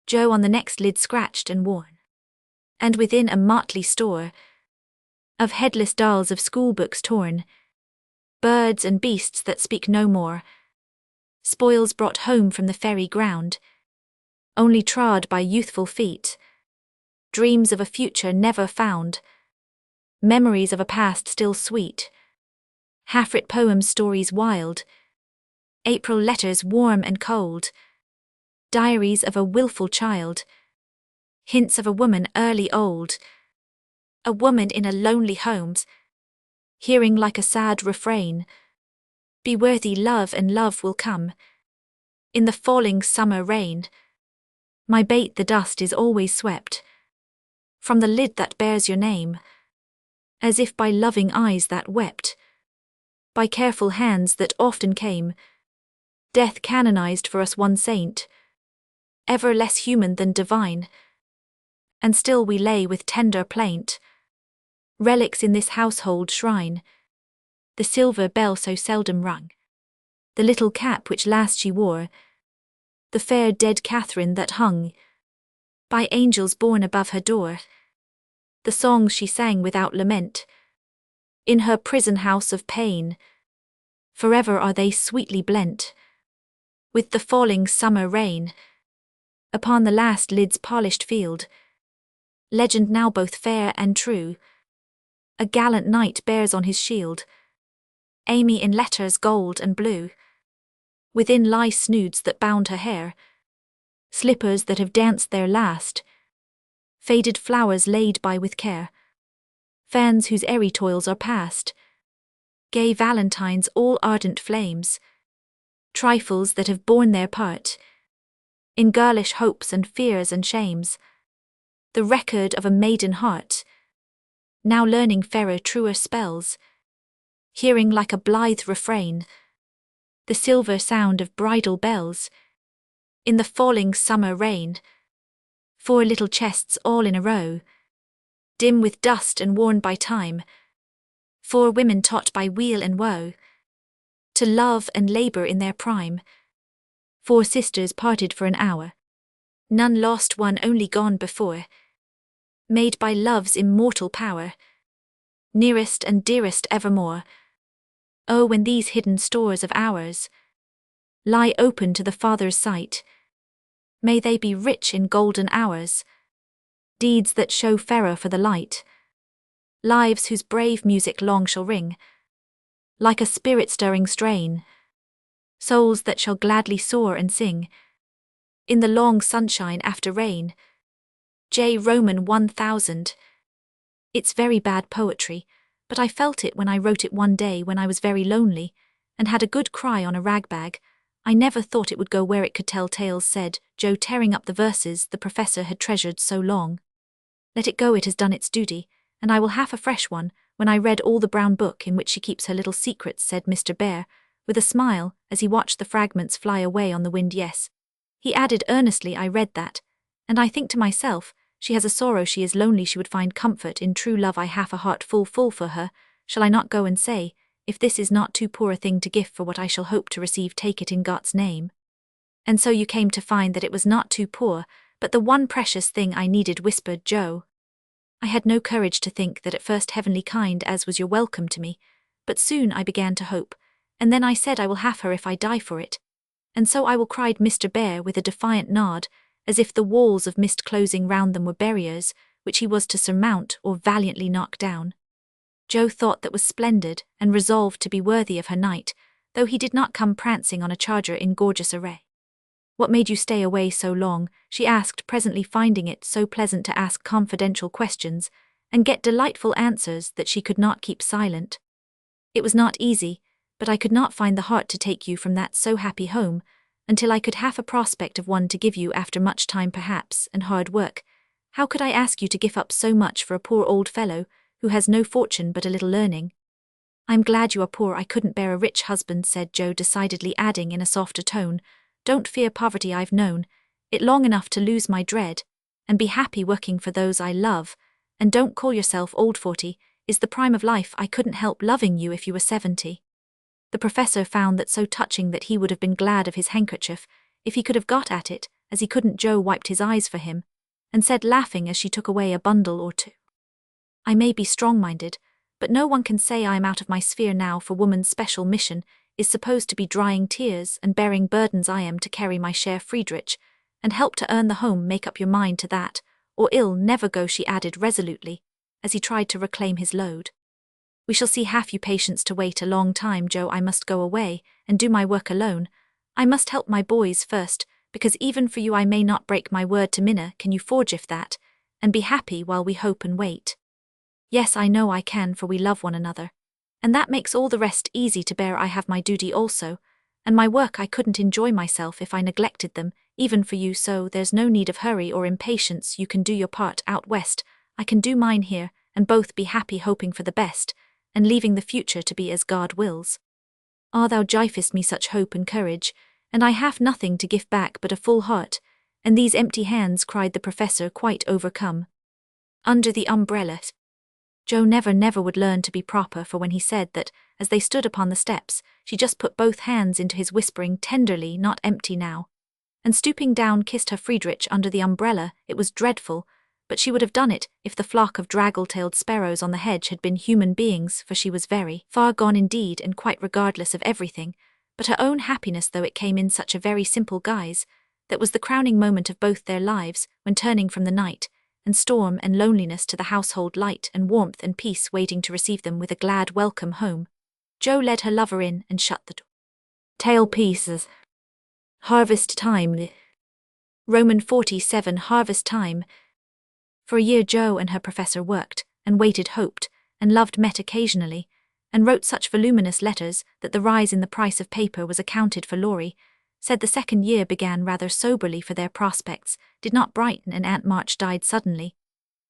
Joe on the next lid scratched and worn, and within a motley store of headless dolls of schoolbooks torn, birds and beasts that speak no more, spoils brought home from the fairy ground, only trod by youthful feet, dreams of a future never found, memories of a past still sweet, half-writ poems, stories wild, April letters warm and cold, diaries of a willful child, hints of a woman early old, a woman in a lonely home, hearing like a sad refrain, be worthy love and love will come, in the falling summer rain. My bait the dust is always swept, from the lid that bears your name, as if by loving eyes that wept, by careful hands that often came, death canonized for us one saint, ever less human than divine, and still we lay with tender plaint, relics in this household shrine, the silver bell so seldom rung, the little cap which last she wore, the fair dead Catherine that hung by angels born above her door, the songs she sang without lament, in her prison house of pain, forever are they sweetly blent with the falling summer rain. Upon the last lid's polished field, legend now both fair and true, a gallant knight bears on his shield, Amy in letters gold and blue. Within lie snoods that bound her hair, slippers that have danced their last, faded flowers laid by with care, fans whose airy toils are past, gay valentines all ardent flames, trifles that have borne their part in girlish hopes and fears and shames, the record of a maiden heart, now learning fairer truer spells, hearing like a blithe refrain, the silver sound of bridal bells, in the falling summer rain. 4 little chests all in a row, dim with dust and worn by time, 4 women taught by weal and woe to love and labour in their prime, 4 sisters parted for an hour, none lost, one only gone before, made by love's immortal power, nearest and dearest evermore. Oh, when these hidden stores of ours lie open to the Father's sight, may they be rich in golden hours, deeds that show fairer for the light, lives whose brave music long shall ring, like a spirit-stirring strain, souls that shall gladly soar and sing, in the long sunshine after rain. J. Roman 1000. It's very bad poetry, but I felt it when I wrote it one day when I was very lonely, and had a good cry on a ragbag. I never thought it would go where it could tell tales, said Joe, tearing up the verses the professor had treasured so long. Let it go, it has done its duty, and I will have a fresh one when I read all the brown book in which she keeps her little secrets, said Mr. Bear, with a smile, as he watched the fragments fly away on the wind. Yes, he added earnestly, I read that, and I think to myself, she has a sorrow, she is lonely, she would find comfort in true love, I have a heart full for her. Shall I not go and say, if this is not too poor a thing to give for what I shall hope to receive, take it in God's name? And so you came to find that it was not too poor, but the one precious thing I needed, whispered Joe. I had no courage to think that at first, heavenly kind as was your welcome to me, but soon I began to hope, and then I said I will have her if I die for it. And so I will, cried Mr. Bear with a defiant nod, as if the walls of mist closing round them were barriers, which he was to surmount or valiantly knock down. Joe thought that was splendid, and resolved to be worthy of her knight, though he did not come prancing on a charger in gorgeous array. What made you stay away so long? She asked, presently finding it so pleasant to ask confidential questions and get delightful answers that she could not keep silent. It was not easy, but I could not find the heart to take you from that so happy home until I could have a prospect of one to give you after much time perhaps and hard work. How could I ask you to give up so much for a poor old fellow who has no fortune but a little learning? I'm glad you are poor. I couldn't bear a rich husband, said Joe decidedly, adding in a softer tone, don't fear poverty. I've known it long enough to lose my dread and be happy working for those I love. And don't call yourself old. 40 is the prime of life. I couldn't help loving you if you were 70. The professor found that so touching that he would have been glad of his handkerchief if he could have got at it, as he couldn't. Joe wiped his eyes for him and said, laughing as she took away a bundle or two, I may be strong-minded, but no one can say I am out of my sphere now, for woman's special mission is supposed to be drying tears and bearing burdens. I am to carry my share, Friedrich, and help to earn the home. Make up your mind to that, or ill never go, she added resolutely, as he tried to reclaim his load. We shall see. Have you patience to wait a long time, Joe? I must go away and do my work alone. I must help my boys first, because even for you I may not break my word to Minna. Can you forgive that, and be happy while we hope and wait? Yes, I know I can, for we love one another, and that makes all the rest easy to bear. I have my duty also, and my work. I couldn't enjoy myself if I neglected them, even for you, so there's no need of hurry or impatience. You can do your part out west, I can do mine here, and both be happy, hoping for the best, and leaving the future to be as God wills. Ah, thou givest me such hope and courage, and I have nothing to give back but a full heart, and these empty hands, cried the professor, quite overcome. Under the umbrella. Joe never would learn to be proper, for when he said that, as they stood upon the steps, she just put both hands into his, whispering tenderly, not empty now, and stooping down kissed her. Friedrich under the umbrella, it was dreadful, but she would have done it if the flock of draggle-tailed sparrows on the hedge had been human beings, for she was very far gone indeed and quite regardless of everything but her own happiness, though it came in such a very simple guise. That was the crowning moment of both their lives, when turning from the night and storm and loneliness to the household light and warmth and peace waiting to receive them with a glad welcome home, Joe led her lover in and shut the door. Tail pieces. Harvest time. Roman 47. Harvest time. For a year Joe and her professor worked, and waited, hoped, and loved, met occasionally, and wrote such voluminous letters that the rise in the price of paper was accounted for. Laurie said the second year began rather soberly, for their prospects did not brighten, and Aunt March died suddenly.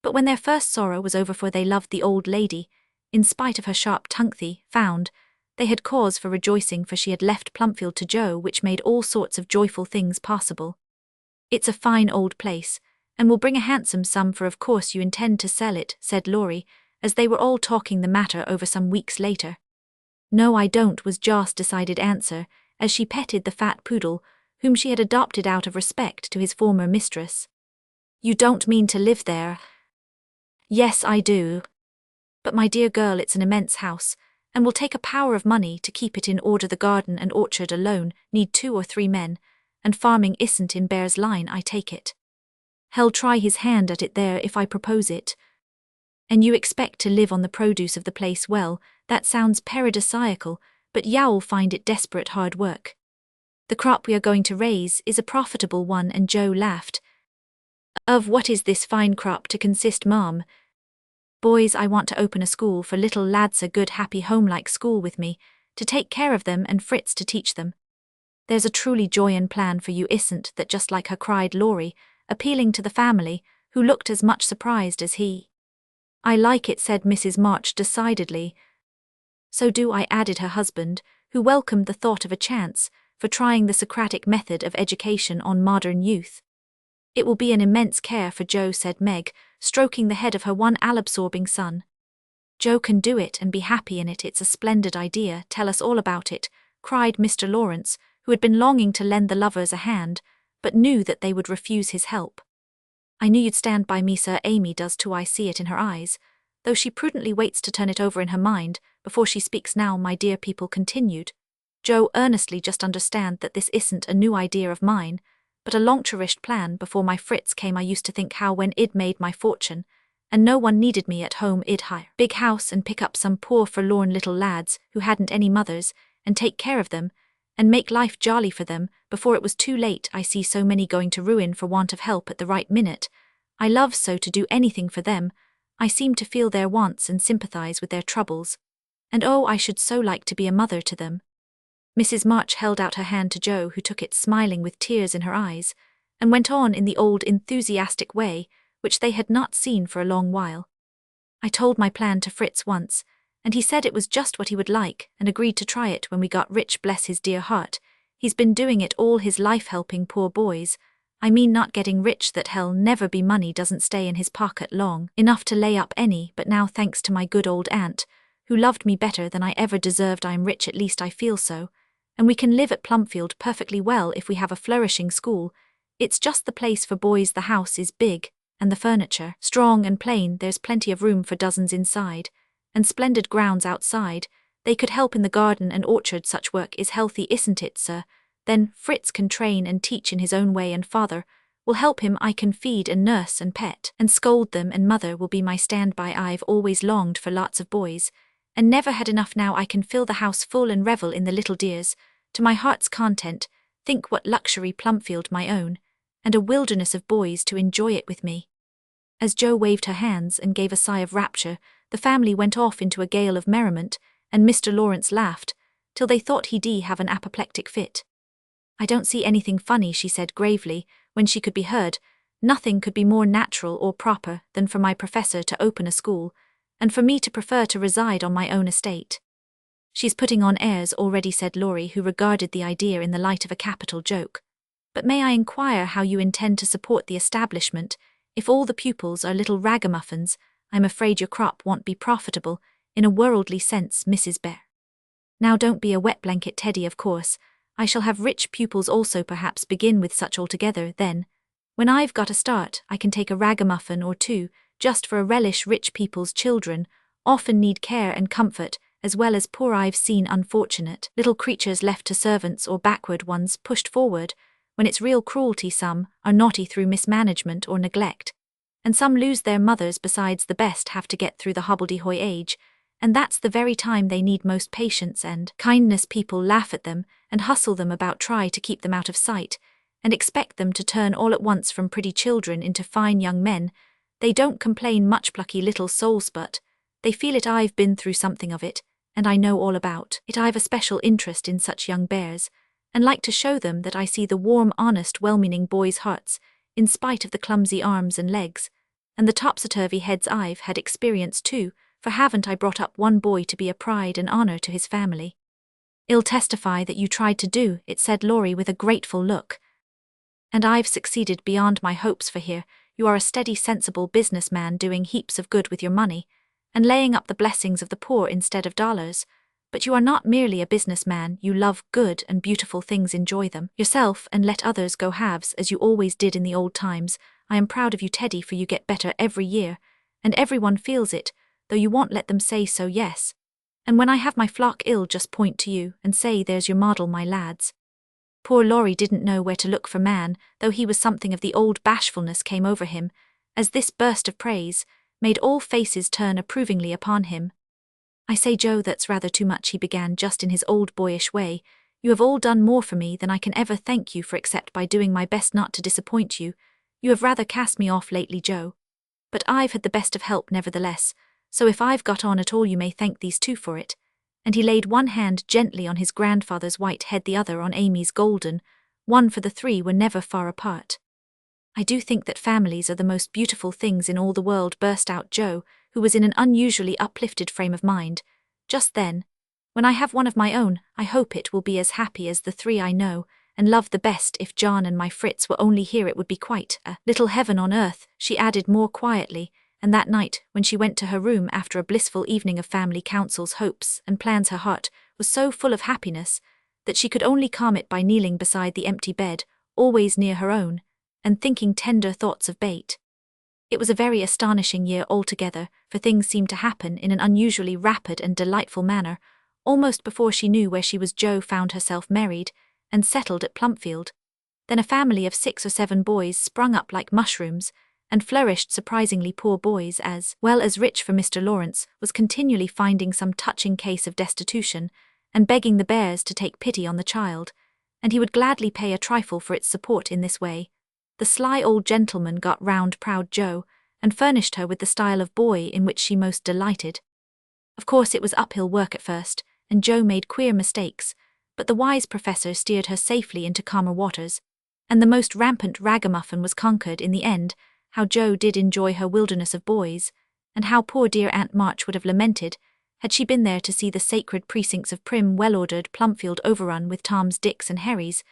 But when their first sorrow was over, for they loved the old lady, in spite of her sharp tongue, they found they had cause for rejoicing, for she had left Plumpfield to Joe, which made all sorts of joyful things possible. It's a fine old place, and will bring a handsome sum, for of course you intend to sell it, said Laurie, as they were all talking the matter over some weeks later. No, I don't, was Jo's decided answer, as she petted the fat poodle, whom she had adopted out of respect to his former mistress. You don't mean to live there? Yes, I do. But my dear girl, it's an immense house, and will take a power of money to keep it in order. The garden and orchard alone need 2 or 3 men, and farming isn't in Bear's line, I take it. He'll try his hand at it there if I propose it. And you expect to live on the produce of the place? Well, that sounds paradisiacal, but you'll find it desperate hard work. The crop we are going to raise is a profitable one, and Joe laughed. Of what is this fine crop to consist, Mom? Boys, I want to open a school for little lads, a good happy home-like school with me, to take care of them and Fritz to teach them. There's a truly joyous plan for you, isn't that just like her? Cried Laurie, appealing to the family, who looked as much surprised as he. I like it, said Mrs. March decidedly. So do I, added her husband, who welcomed the thought of a chance for trying the Socratic method of education on modern youth. It will be an immense care for Joe, said Meg, stroking the head of her one all-absorbing son. Joe can do it and be happy in it. It's a splendid idea. Tell us all about it, cried Mr. Lawrence, who had been longing to lend the lovers a hand, but knew that they would refuse his help. I knew you'd stand by me, sir. Amy does too. I see it in her eyes, though she prudently waits to turn it over in her mind before she speaks. Now, my dear people, continued Joe earnestly, just understand that this isn't a new idea of mine, but a long-cherished plan. Before my Fritz came, I used to think how when I'd made my fortune, and no one needed me at home, I'd hire a big house and pick up some poor forlorn little lads who hadn't any mothers, and take care of them, and make life jolly for them before it was too late. I see so many going to ruin for want of help at the right minute. I love so to do anything for them. I seem to feel their wants and sympathize with their troubles. And oh, I should so like to be a mother to them." Mrs. March held out her hand to Jo, who took it smiling with tears in her eyes, and went on in the old enthusiastic way, which they had not seen for a long while. "I told my plan to Fritz once, and he said it was just what he would like and agreed to try it when we got rich, bless his dear heart. He's been doing it all his life, helping poor boys. I mean not getting rich, that hell never be, money doesn't stay in his pocket long enough to lay up any, but now thanks to my good old aunt, who loved me better than I ever deserved, I'm rich, at least I feel so, and we can live at Plumpfield perfectly well if we have a flourishing school. It's just the place for boys. The house is big, and the furniture strong and plain. There's plenty of room for dozens inside, and splendid grounds outside. They could help in the garden and orchard. Such work is healthy, isn't it, sir? Then Fritz can train and teach in his own way, and father will help him. I can feed and nurse and pet and scold them, and mother will be my standby. I've always longed for lots of boys, and never had enough. Now I can fill the house full and revel in the little dears to my heart's content. Think what luxury, Plumpfield my own, and a wilderness of boys to enjoy it with me." As Jo waved her hands and gave a sigh of rapture, the family went off into a gale of merriment, and Mr. Lawrence laughed till they thought he'd have an apoplectic fit. "I don't see anything funny," she said gravely, when she could be heard. "Nothing could be more natural or proper than for my professor to open a school, and for me to prefer to reside on my own estate." "She's putting on airs already," said Laurie, who regarded the idea in the light of a capital joke. "But may I inquire how you intend to support the establishment? If all the pupils are little ragamuffins, I'm afraid your crop won't be profitable, in a worldly sense, Mrs. Bear." "Now don't be a wet blanket, Teddy. Of course, I shall have rich pupils also, perhaps begin with such altogether. Then, when I've got a start, I can take a ragamuffin or two, just for a relish. Rich people's children often need care and comfort, as well as poor. I've seen unfortunate little creatures left to servants, or backward ones pushed forward, when it's real cruelty. Some are naughty through mismanagement or neglect, and some lose their mothers. Besides, the best have to get through the hobbledehoy age, and that's the very time they need most patience and kindness. People laugh at them and hustle them about, try to keep them out of sight, and expect them to turn all at once from pretty children into fine young men. They don't complain much, plucky little souls, but they feel it. I've been through something of it, and I know all about it. I've a special interest in such young bears, and like to show them that I see the warm, honest, well-meaning boys' hearts, in spite of the clumsy arms and legs, and the topsy-turvy heads. I've had experience too, for haven't I brought up one boy to be a pride and honor to his family?" "I'll testify that you tried to do it," said Laurie with a grateful look. "And I've succeeded beyond my hopes, for here you are a steady, sensible businessman doing heaps of good with your money, and laying up the blessings of the poor instead of dollars. But you are not merely a businessman, you love good and beautiful things, enjoy them yourself, and let others go halves, as you always did in the old times. I am proud of you, Teddy, for you get better every year, and everyone feels it, though you won't let them say so. Yes, and when I have my flock, I'll just point to you and say, there's your model, my lads." Poor Laurie didn't know where to look for man, though he was something of the old bashfulness came over him, as this burst of praise made all faces turn approvingly upon him. "I say, Jo, that's rather too much," he began, just in his old boyish way. "You have all done more for me than I can ever thank you for, except by doing my best not to disappoint you. You have rather cast me off lately, Jo, but I've had the best of help nevertheless, so if I've got on at all, you may thank these two for it." And he laid one hand gently on his grandfather's white head, the other on Amy's golden one, for the three were never far apart. "I do think that families are the most beautiful things in all the world," burst out Jo, who was in an unusually uplifted frame of mind just then. "When I have one of my own, I hope it will be as happy as the three I know and love the best. If John and my Fritz were only here, it would be quite a little heaven on earth," she added more quietly, and that night, when she went to her room after a blissful evening of family councils, hopes, and plans, her heart was so full of happiness that she could only calm it by kneeling beside the empty bed, always near her own, and thinking tender thoughts of Bate. It was a very astonishing year altogether, for things seemed to happen in an unusually rapid and delightful manner. Almost before she knew where she was, Jo found herself married and settled at Plumpfield. Then a family of 6 or 7 boys sprung up like mushrooms, and flourished surprisingly. Poor boys, as well as rich, for Mr. Lawrence was continually finding some touching case of destitution, and begging the bears to take pity on the child, and he would gladly pay a trifle for its support in this way. The sly old gentleman got round proud Jo, and furnished her with the style of boy in which she most delighted. Of course it was uphill work at first, and Jo made queer mistakes, but the wise professor steered her safely into calmer waters, and the most rampant ragamuffin was conquered in the end. How Jo did enjoy her wilderness of boys, and how poor dear Aunt March would have lamented had she been there to see the sacred precincts of prim, well-ordered Plumpfield overrun with Toms, Dicks and Harrys.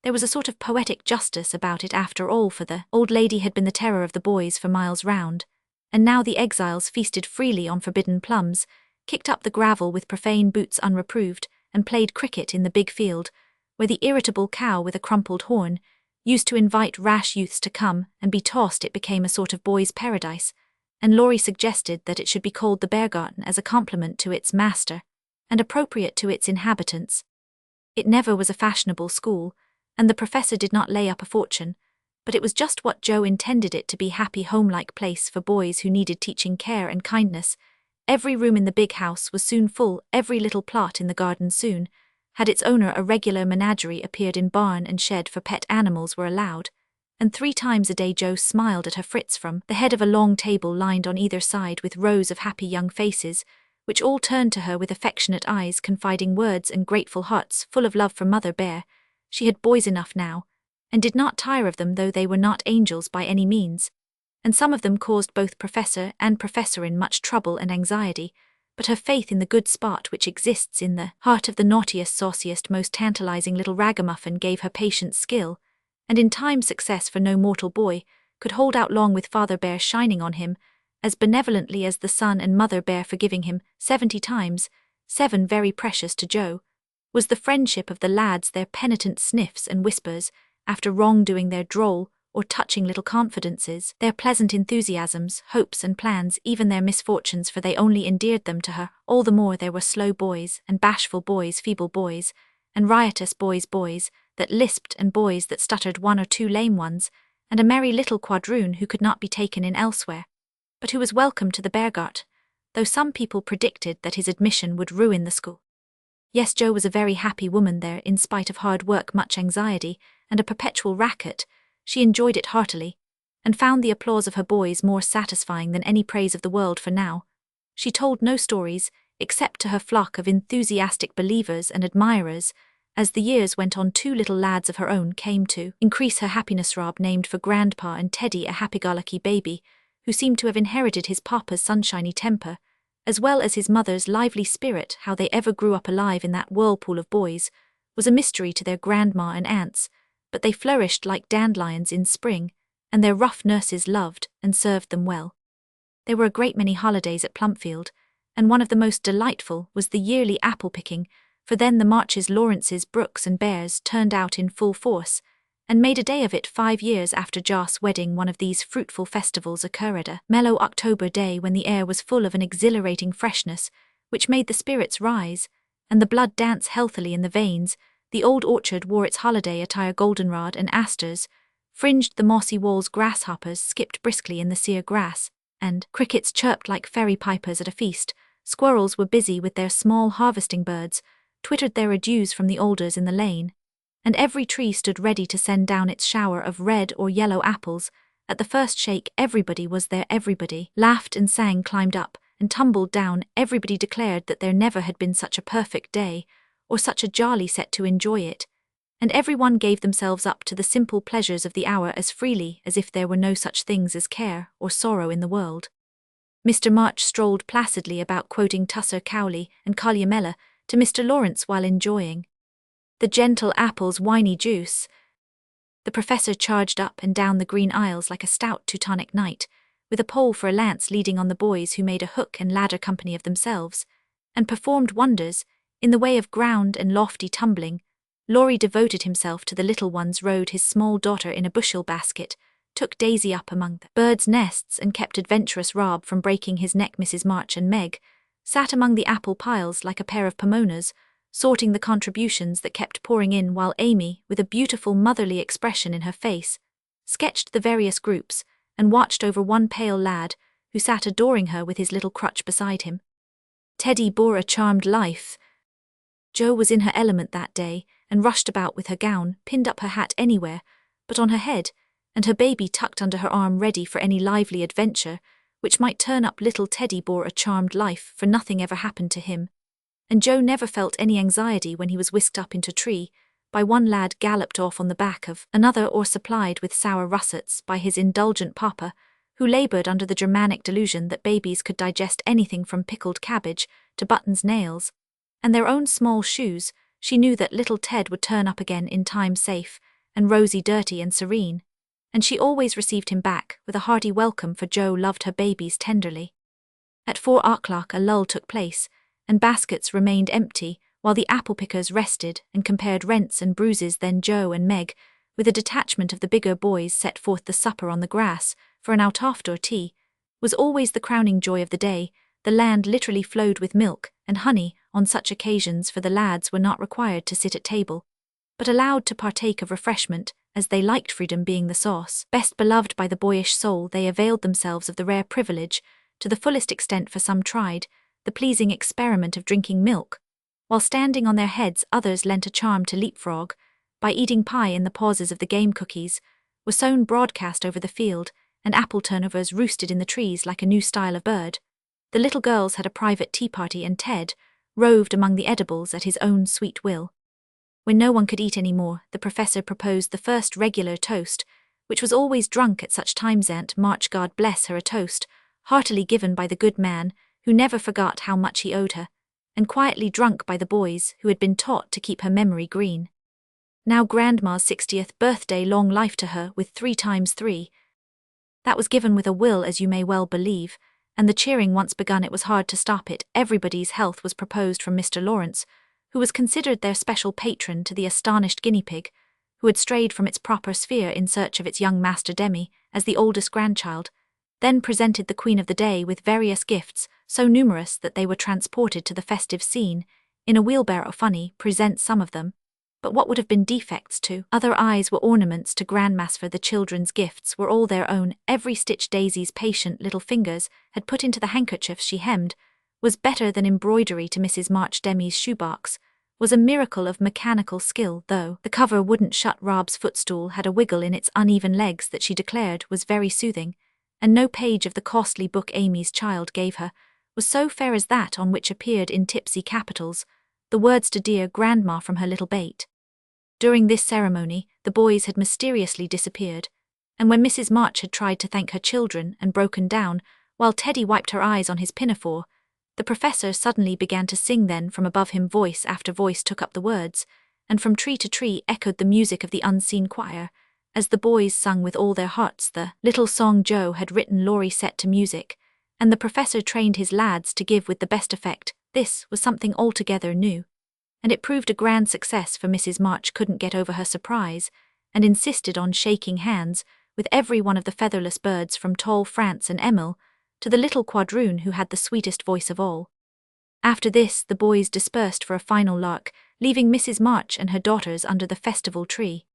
There was a sort of poetic justice about it after all, for the old lady had been the terror of the boys for miles round, and now the exiles feasted freely on forbidden plums, kicked up the gravel with profane boots unreproved, and played cricket in the big field, where the irritable cow with a crumpled horn used to invite rash youths to come and be tossed. It became a sort of boys' paradise, and Laurie suggested that it should be called the Beargarten as a compliment to its master, and appropriate to its inhabitants. It never was a fashionable school, and the professor did not lay up a fortune, but it was just what Jo intended it to be, happy home-like place for boys who needed teaching care and kindness. Every room in the big house was soon full, every little plot in the garden soon had its owner. A regular menagerie appeared in barn and shed, for pet animals were allowed, and 3 times a day Jo smiled at her Fritz from the head of a long table lined on either side with rows of happy young faces, which all turned to her with affectionate eyes, confiding words, and grateful hearts full of love for Mother Bear. She had boys enough now, and did not tire of them, though they were not angels by any means, and some of them caused both professor and professorin much trouble and anxiety, but her faith in the good spot which exists in the heart of the naughtiest, sauciest, most tantalizing little ragamuffin gave her patient skill, and in time success, for no mortal boy could hold out long with Father Bear shining on him as benevolently as the son, and Mother Bear forgiving him 70 times 7. Very precious to Jo was the friendship of the lads, their penitent sniffs and whispers after wrongdoing, their droll or touching little confidences, their pleasant enthusiasms, hopes and plans, even their misfortunes, for they only endeared them to her all the more. There were slow boys, and bashful boys, feeble boys, and riotous boys that lisped, and boys that stuttered, 1 or 2 lame ones, and a merry little quadroon who could not be taken in elsewhere, but who was welcome to the Beargarten, though some people predicted that his admission would ruin the school. Yes, Jo was a very happy woman there, in spite of hard work, much anxiety, and a perpetual racket. She enjoyed it heartily, and found the applause of her boys more satisfying than any praise of the world, for now she told no stories, except to her flock of enthusiastic believers and admirers. As the years went on, 2 little lads of her own came to increase her happiness. Rob, named for Grandpa, and Teddy, a happy-go-lucky baby, who seemed to have inherited his papa's sunshiny temper, as well as his mother's lively spirit. How they ever grew up alive in that whirlpool of boys was a mystery to their grandma and aunts, but they flourished like dandelions in spring, and their rough nurses loved and served them well. There were a great many holidays at Plumpfield, and one of the most delightful was the yearly apple-picking, for then the Marches, Lawrences, Brooks and Bears turned out in full force, and made a day of it. 5 years after Joss' wedding, one of these fruitful festivals occurred, a mellow October day when the air was full of an exhilarating freshness, which made the spirits rise, and the blood dance healthily in the veins. The old orchard wore its holiday attire. Goldenrod and asters fringed the mossy walls, grasshoppers skipped briskly in the sere grass, and crickets chirped like fairy pipers at a feast. Squirrels were busy with their small harvesting birds, twittered their adieus from the alders in the lane, and every tree stood ready to send down its shower of red or yellow apples. At the first shake, everybody was there. Everybody laughed and sang, climbed up and tumbled down. Everybody declared that there never had been such a perfect day, or such a jolly set to enjoy it, and everyone gave themselves up to the simple pleasures of the hour as freely as if there were no such things as care or sorrow in the world. Mr. March strolled placidly about, quoting Tusser Cowley and Columella to Mr. Lawrence while enjoying the gentle apple's winy juice. The professor charged up and down the green aisles like a stout Teutonic knight, with a pole for a lance, leading on the boys, who made a hook and ladder company of themselves, and performed wonders in the way of ground and lofty tumbling. Laurie devoted himself to the little ones, rode his small daughter in a bushel basket, took Daisy up among the birds' nests, and kept adventurous Rob from breaking his neck. Mrs. March and Meg sat among the apple piles like a pair of pomonas, sorting the contributions that kept pouring in, while Amy, with a beautiful motherly expression in her face, sketched the various groups and watched over one pale lad who sat adoring her with his little crutch beside him. Teddy bore a charmed life. Jo was in her element that day, and rushed about with her gown pinned up her hat anywhere but on her head, and her baby tucked under her arm ready for any lively adventure which might turn up. Little Teddy bore a charmed life, for nothing ever happened to him, and Jo never felt any anxiety when he was whisked up into a tree by one lad, galloped off on the back of another, or supplied with sour russets by his indulgent papa, who laboured under the Germanic delusion that babies could digest anything from pickled cabbage to buttons' nails and their own small shoes. She knew that little Ted would turn up again in time, safe and rosy, dirty and serene, and she always received him back with a hearty welcome, for Jo loved her babies tenderly. At 4 o'clock a lull took place, and baskets remained empty while the apple pickers rested and compared rents and bruises. Then Jo and Meg, with a detachment of the bigger boys, set forth the supper on the grass, for an out-after tea was always the crowning joy of the day. The land literally flowed with milk and honey on such occasions, for the lads were not required to sit at table, but allowed to partake of refreshment as they liked, freedom being the sauce best beloved by the boyish soul. They availed themselves of the rare privilege to the fullest extent, for some tried the pleasing experiment of drinking milk while standing on their heads, others lent a charm to leapfrog by eating pie in the pauses of the game. Cookies were sown broadcast over the field, and apple turnovers roosted in the trees like a new style of bird. The little girls had a private tea party, and Ted roved among the edibles at his own sweet will. When no one could eat any more, the professor proposed the first regular toast, which was always drunk at such times. Aunt March, God bless her, a toast heartily given by the good man, who never forgot how much he owed her, and quietly drunk by the boys, who had been taught to keep her memory green. Now Grandma's 60th birthday, long life to her, with 3 times 3. That was given with a will, as you may well believe, and the cheering once begun, it was hard to stop it. Everybody's health was proposed from Mr. Lawrence, who was considered their special patron, to the astonished guinea pig, who had strayed from its proper sphere in search of its young master Demi, as the oldest grandchild, then presented the queen of the day with various gifts, so numerous that they were transported to the festive scene in a wheelbarrow. Funny, present some of them, but what would have been defects to other eyes were ornaments to Grandmas, for the children's gifts were all their own. Every stitch Daisy's patient little fingers had put into the handkerchiefs she hemmed was better than embroidery to Mrs. March. Demi's shoebox was a miracle of mechanical skill, though the cover wouldn't shut. Rob's footstool had a wiggle in its uneven legs that she declared was very soothing, and no page of the costly book Amy's child gave her was so fair as that on which appeared in tipsy capitals the words to dear Grandma from her little bait. During this ceremony, the boys had mysteriously disappeared, and when Mrs. March had tried to thank her children and broken down, while Teddy wiped her eyes on his pinafore, the professor suddenly began to sing. Then from above him voice after voice took up the words, and from tree to tree echoed the music of the unseen choir, as the boys sung with all their hearts the little song Jo had written. Laurie set to music, and the professor trained his lads to give with the best effect. This was something altogether new, and it proved a grand success, for Mrs. March couldn't get over her surprise, and insisted on shaking hands with every one of the featherless birds, from tall France and Emil to the little quadroon who had the sweetest voice of all. After this the boys dispersed for a final lark, leaving Mrs. March and her daughters under the festival tree.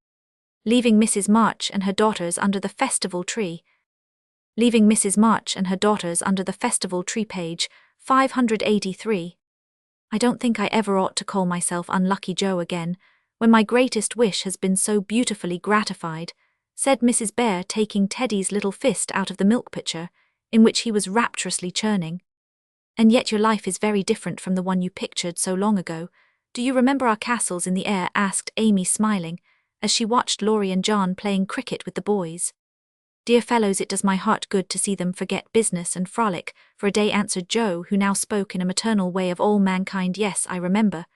Leaving Mrs. March and her daughters under the festival tree. Leaving Mrs. March and her daughters under the festival tree. Page 583. I don't think I ever ought to call myself Unlucky Joe again, when my greatest wish has been so beautifully gratified, said Mrs. Bear, taking Teddy's little fist out of the milk pitcher, in which he was rapturously churning. And yet your life is very different from the one you pictured so long ago. Do you remember our castles in the air? Asked Amy, smiling, as she watched Laurie and John playing cricket with the boys. Dear fellows, it does my heart good to see them forget business and frolic for a day, answered Joe, who now spoke in a maternal way of all mankind. Yes, I remember.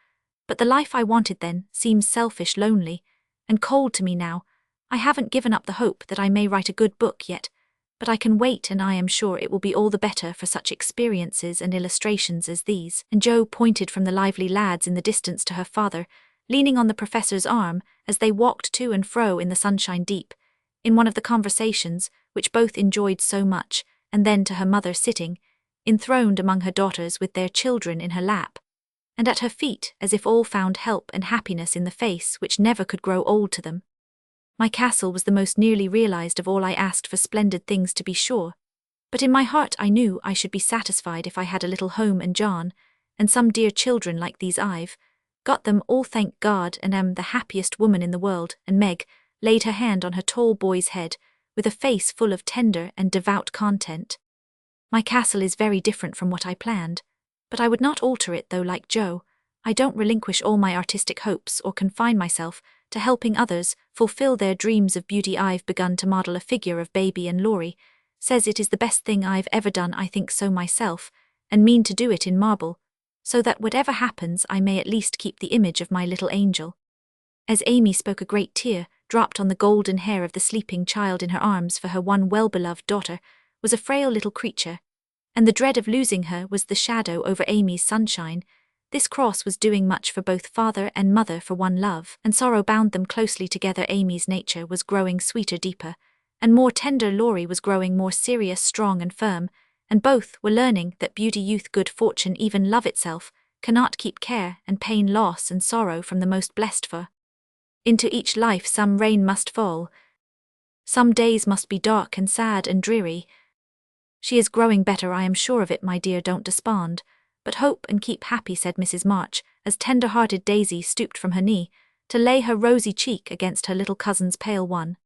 But the life I wanted then seems selfish, lonely, and cold to me now. I haven't given up the hope that I may write a good book yet, but I can wait, and I am sure it will be all the better for such experiences and illustrations as these. And Joe pointed from the lively lads in the distance to her father, leaning on the professor's arm as they walked to and fro in the sunshine deep in one of the conversations which both enjoyed so much, and then to her mother sitting, enthroned among her daughters with their children in her lap, and at her feet, as if all found help and happiness in the face which never could grow old to them. My castle was the most nearly realized of all. I asked for splendid things, to be sure, but in my heart I knew I should be satisfied if I had a little home and John, and some dear children like these I've Got them all, thank God, and am the happiest woman in the world. And Meg laid her hand on her tall boy's head, with a face full of tender and devout content. My castle is very different from what I planned, but I would not alter it though. Like Joe, I don't relinquish all my artistic hopes or confine myself to helping others fulfill their dreams of beauty. I've begun to model a figure of baby, and Laurie says it is the best thing I've ever done. I think so myself, and mean to do it in marble, so that whatever happens I may at least keep the image of my little angel. As Amy spoke, a great tear dropped on the golden hair of the sleeping child in her arms, for her one well-beloved daughter was a frail little creature, and the dread of losing her was the shadow over Amy's sunshine. This cross was doing much for both father and mother, for one love and sorrow bound them closely together. Amy's nature was growing sweeter, deeper, and more tender. Laurie was growing more serious, strong and firm, and both were learning that beauty, youth, good fortune, even love itself, cannot keep care and pain, loss and sorrow from the most blessed. For into each life some rain must fall, some days must be dark and sad and dreary. She is growing better, I am sure of it, my dear. Don't despond, but hope and keep happy, said Mrs. March, as tender-hearted Daisy stooped from her knee to lay her rosy cheek against her little cousin's pale one.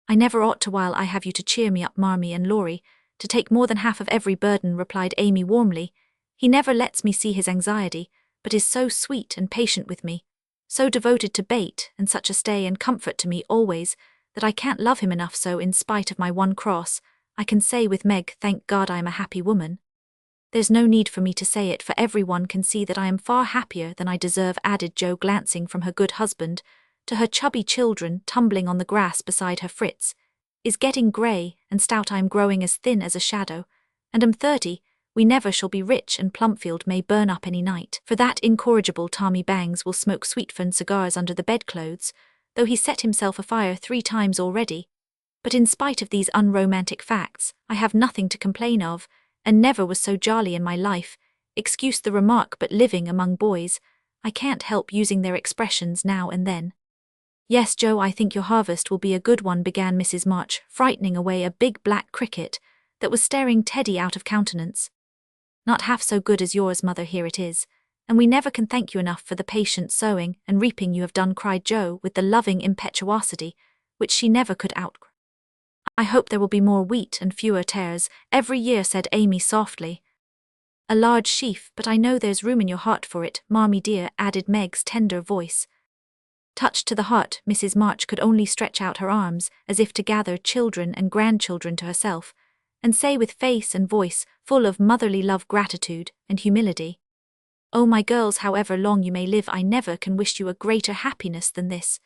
I never ought to, while I have you to cheer me up, Marmee, and Laurie, to take more than half of every burden, replied Amy warmly. He never lets me see his anxiety, but is so sweet and patient with me, so devoted to Bate, and such a stay and comfort to me always, that I can't love him enough. So in spite of my one cross, I can say with Meg, thank God I am a happy woman. There's no need for me to say it, for everyone can see that I am far happier than I deserve, added Jo, glancing from her good husband to her chubby children tumbling on the grass beside her. Fritz is getting grey and stout, I am growing as thin as a shadow, and am 30, we never shall be rich, and Plumpfield may burn up any night, for that incorrigible Tommy Bangs will smoke sweet-fern cigars under the bedclothes, though he set himself afire 3 times already. But in spite of these unromantic facts, I have nothing to complain of, and never was so jolly in my life. Excuse the remark, but living among boys, I can't help using their expressions now and then. Yes, Jo, I think your harvest will be a good one, began Mrs. March, frightening away a big black cricket that was staring Teddy out of countenance. Not half so good as yours, mother, here it is, and we never can thank you enough for the patient sowing and reaping you have done, cried Jo with the loving impetuosity which she never could out. I hope there will be more wheat and fewer tares every year, said Amy softly. A large sheaf, but I know there's room in your heart for it, Marmee dear, added Meg's tender voice. Touched to the heart, Mrs. March could only stretch out her arms as if to gather children and grandchildren to herself, and say with face and voice full of motherly love, gratitude, and humility, "Oh, my girls, however long you may live, I never can wish you a greater happiness than this.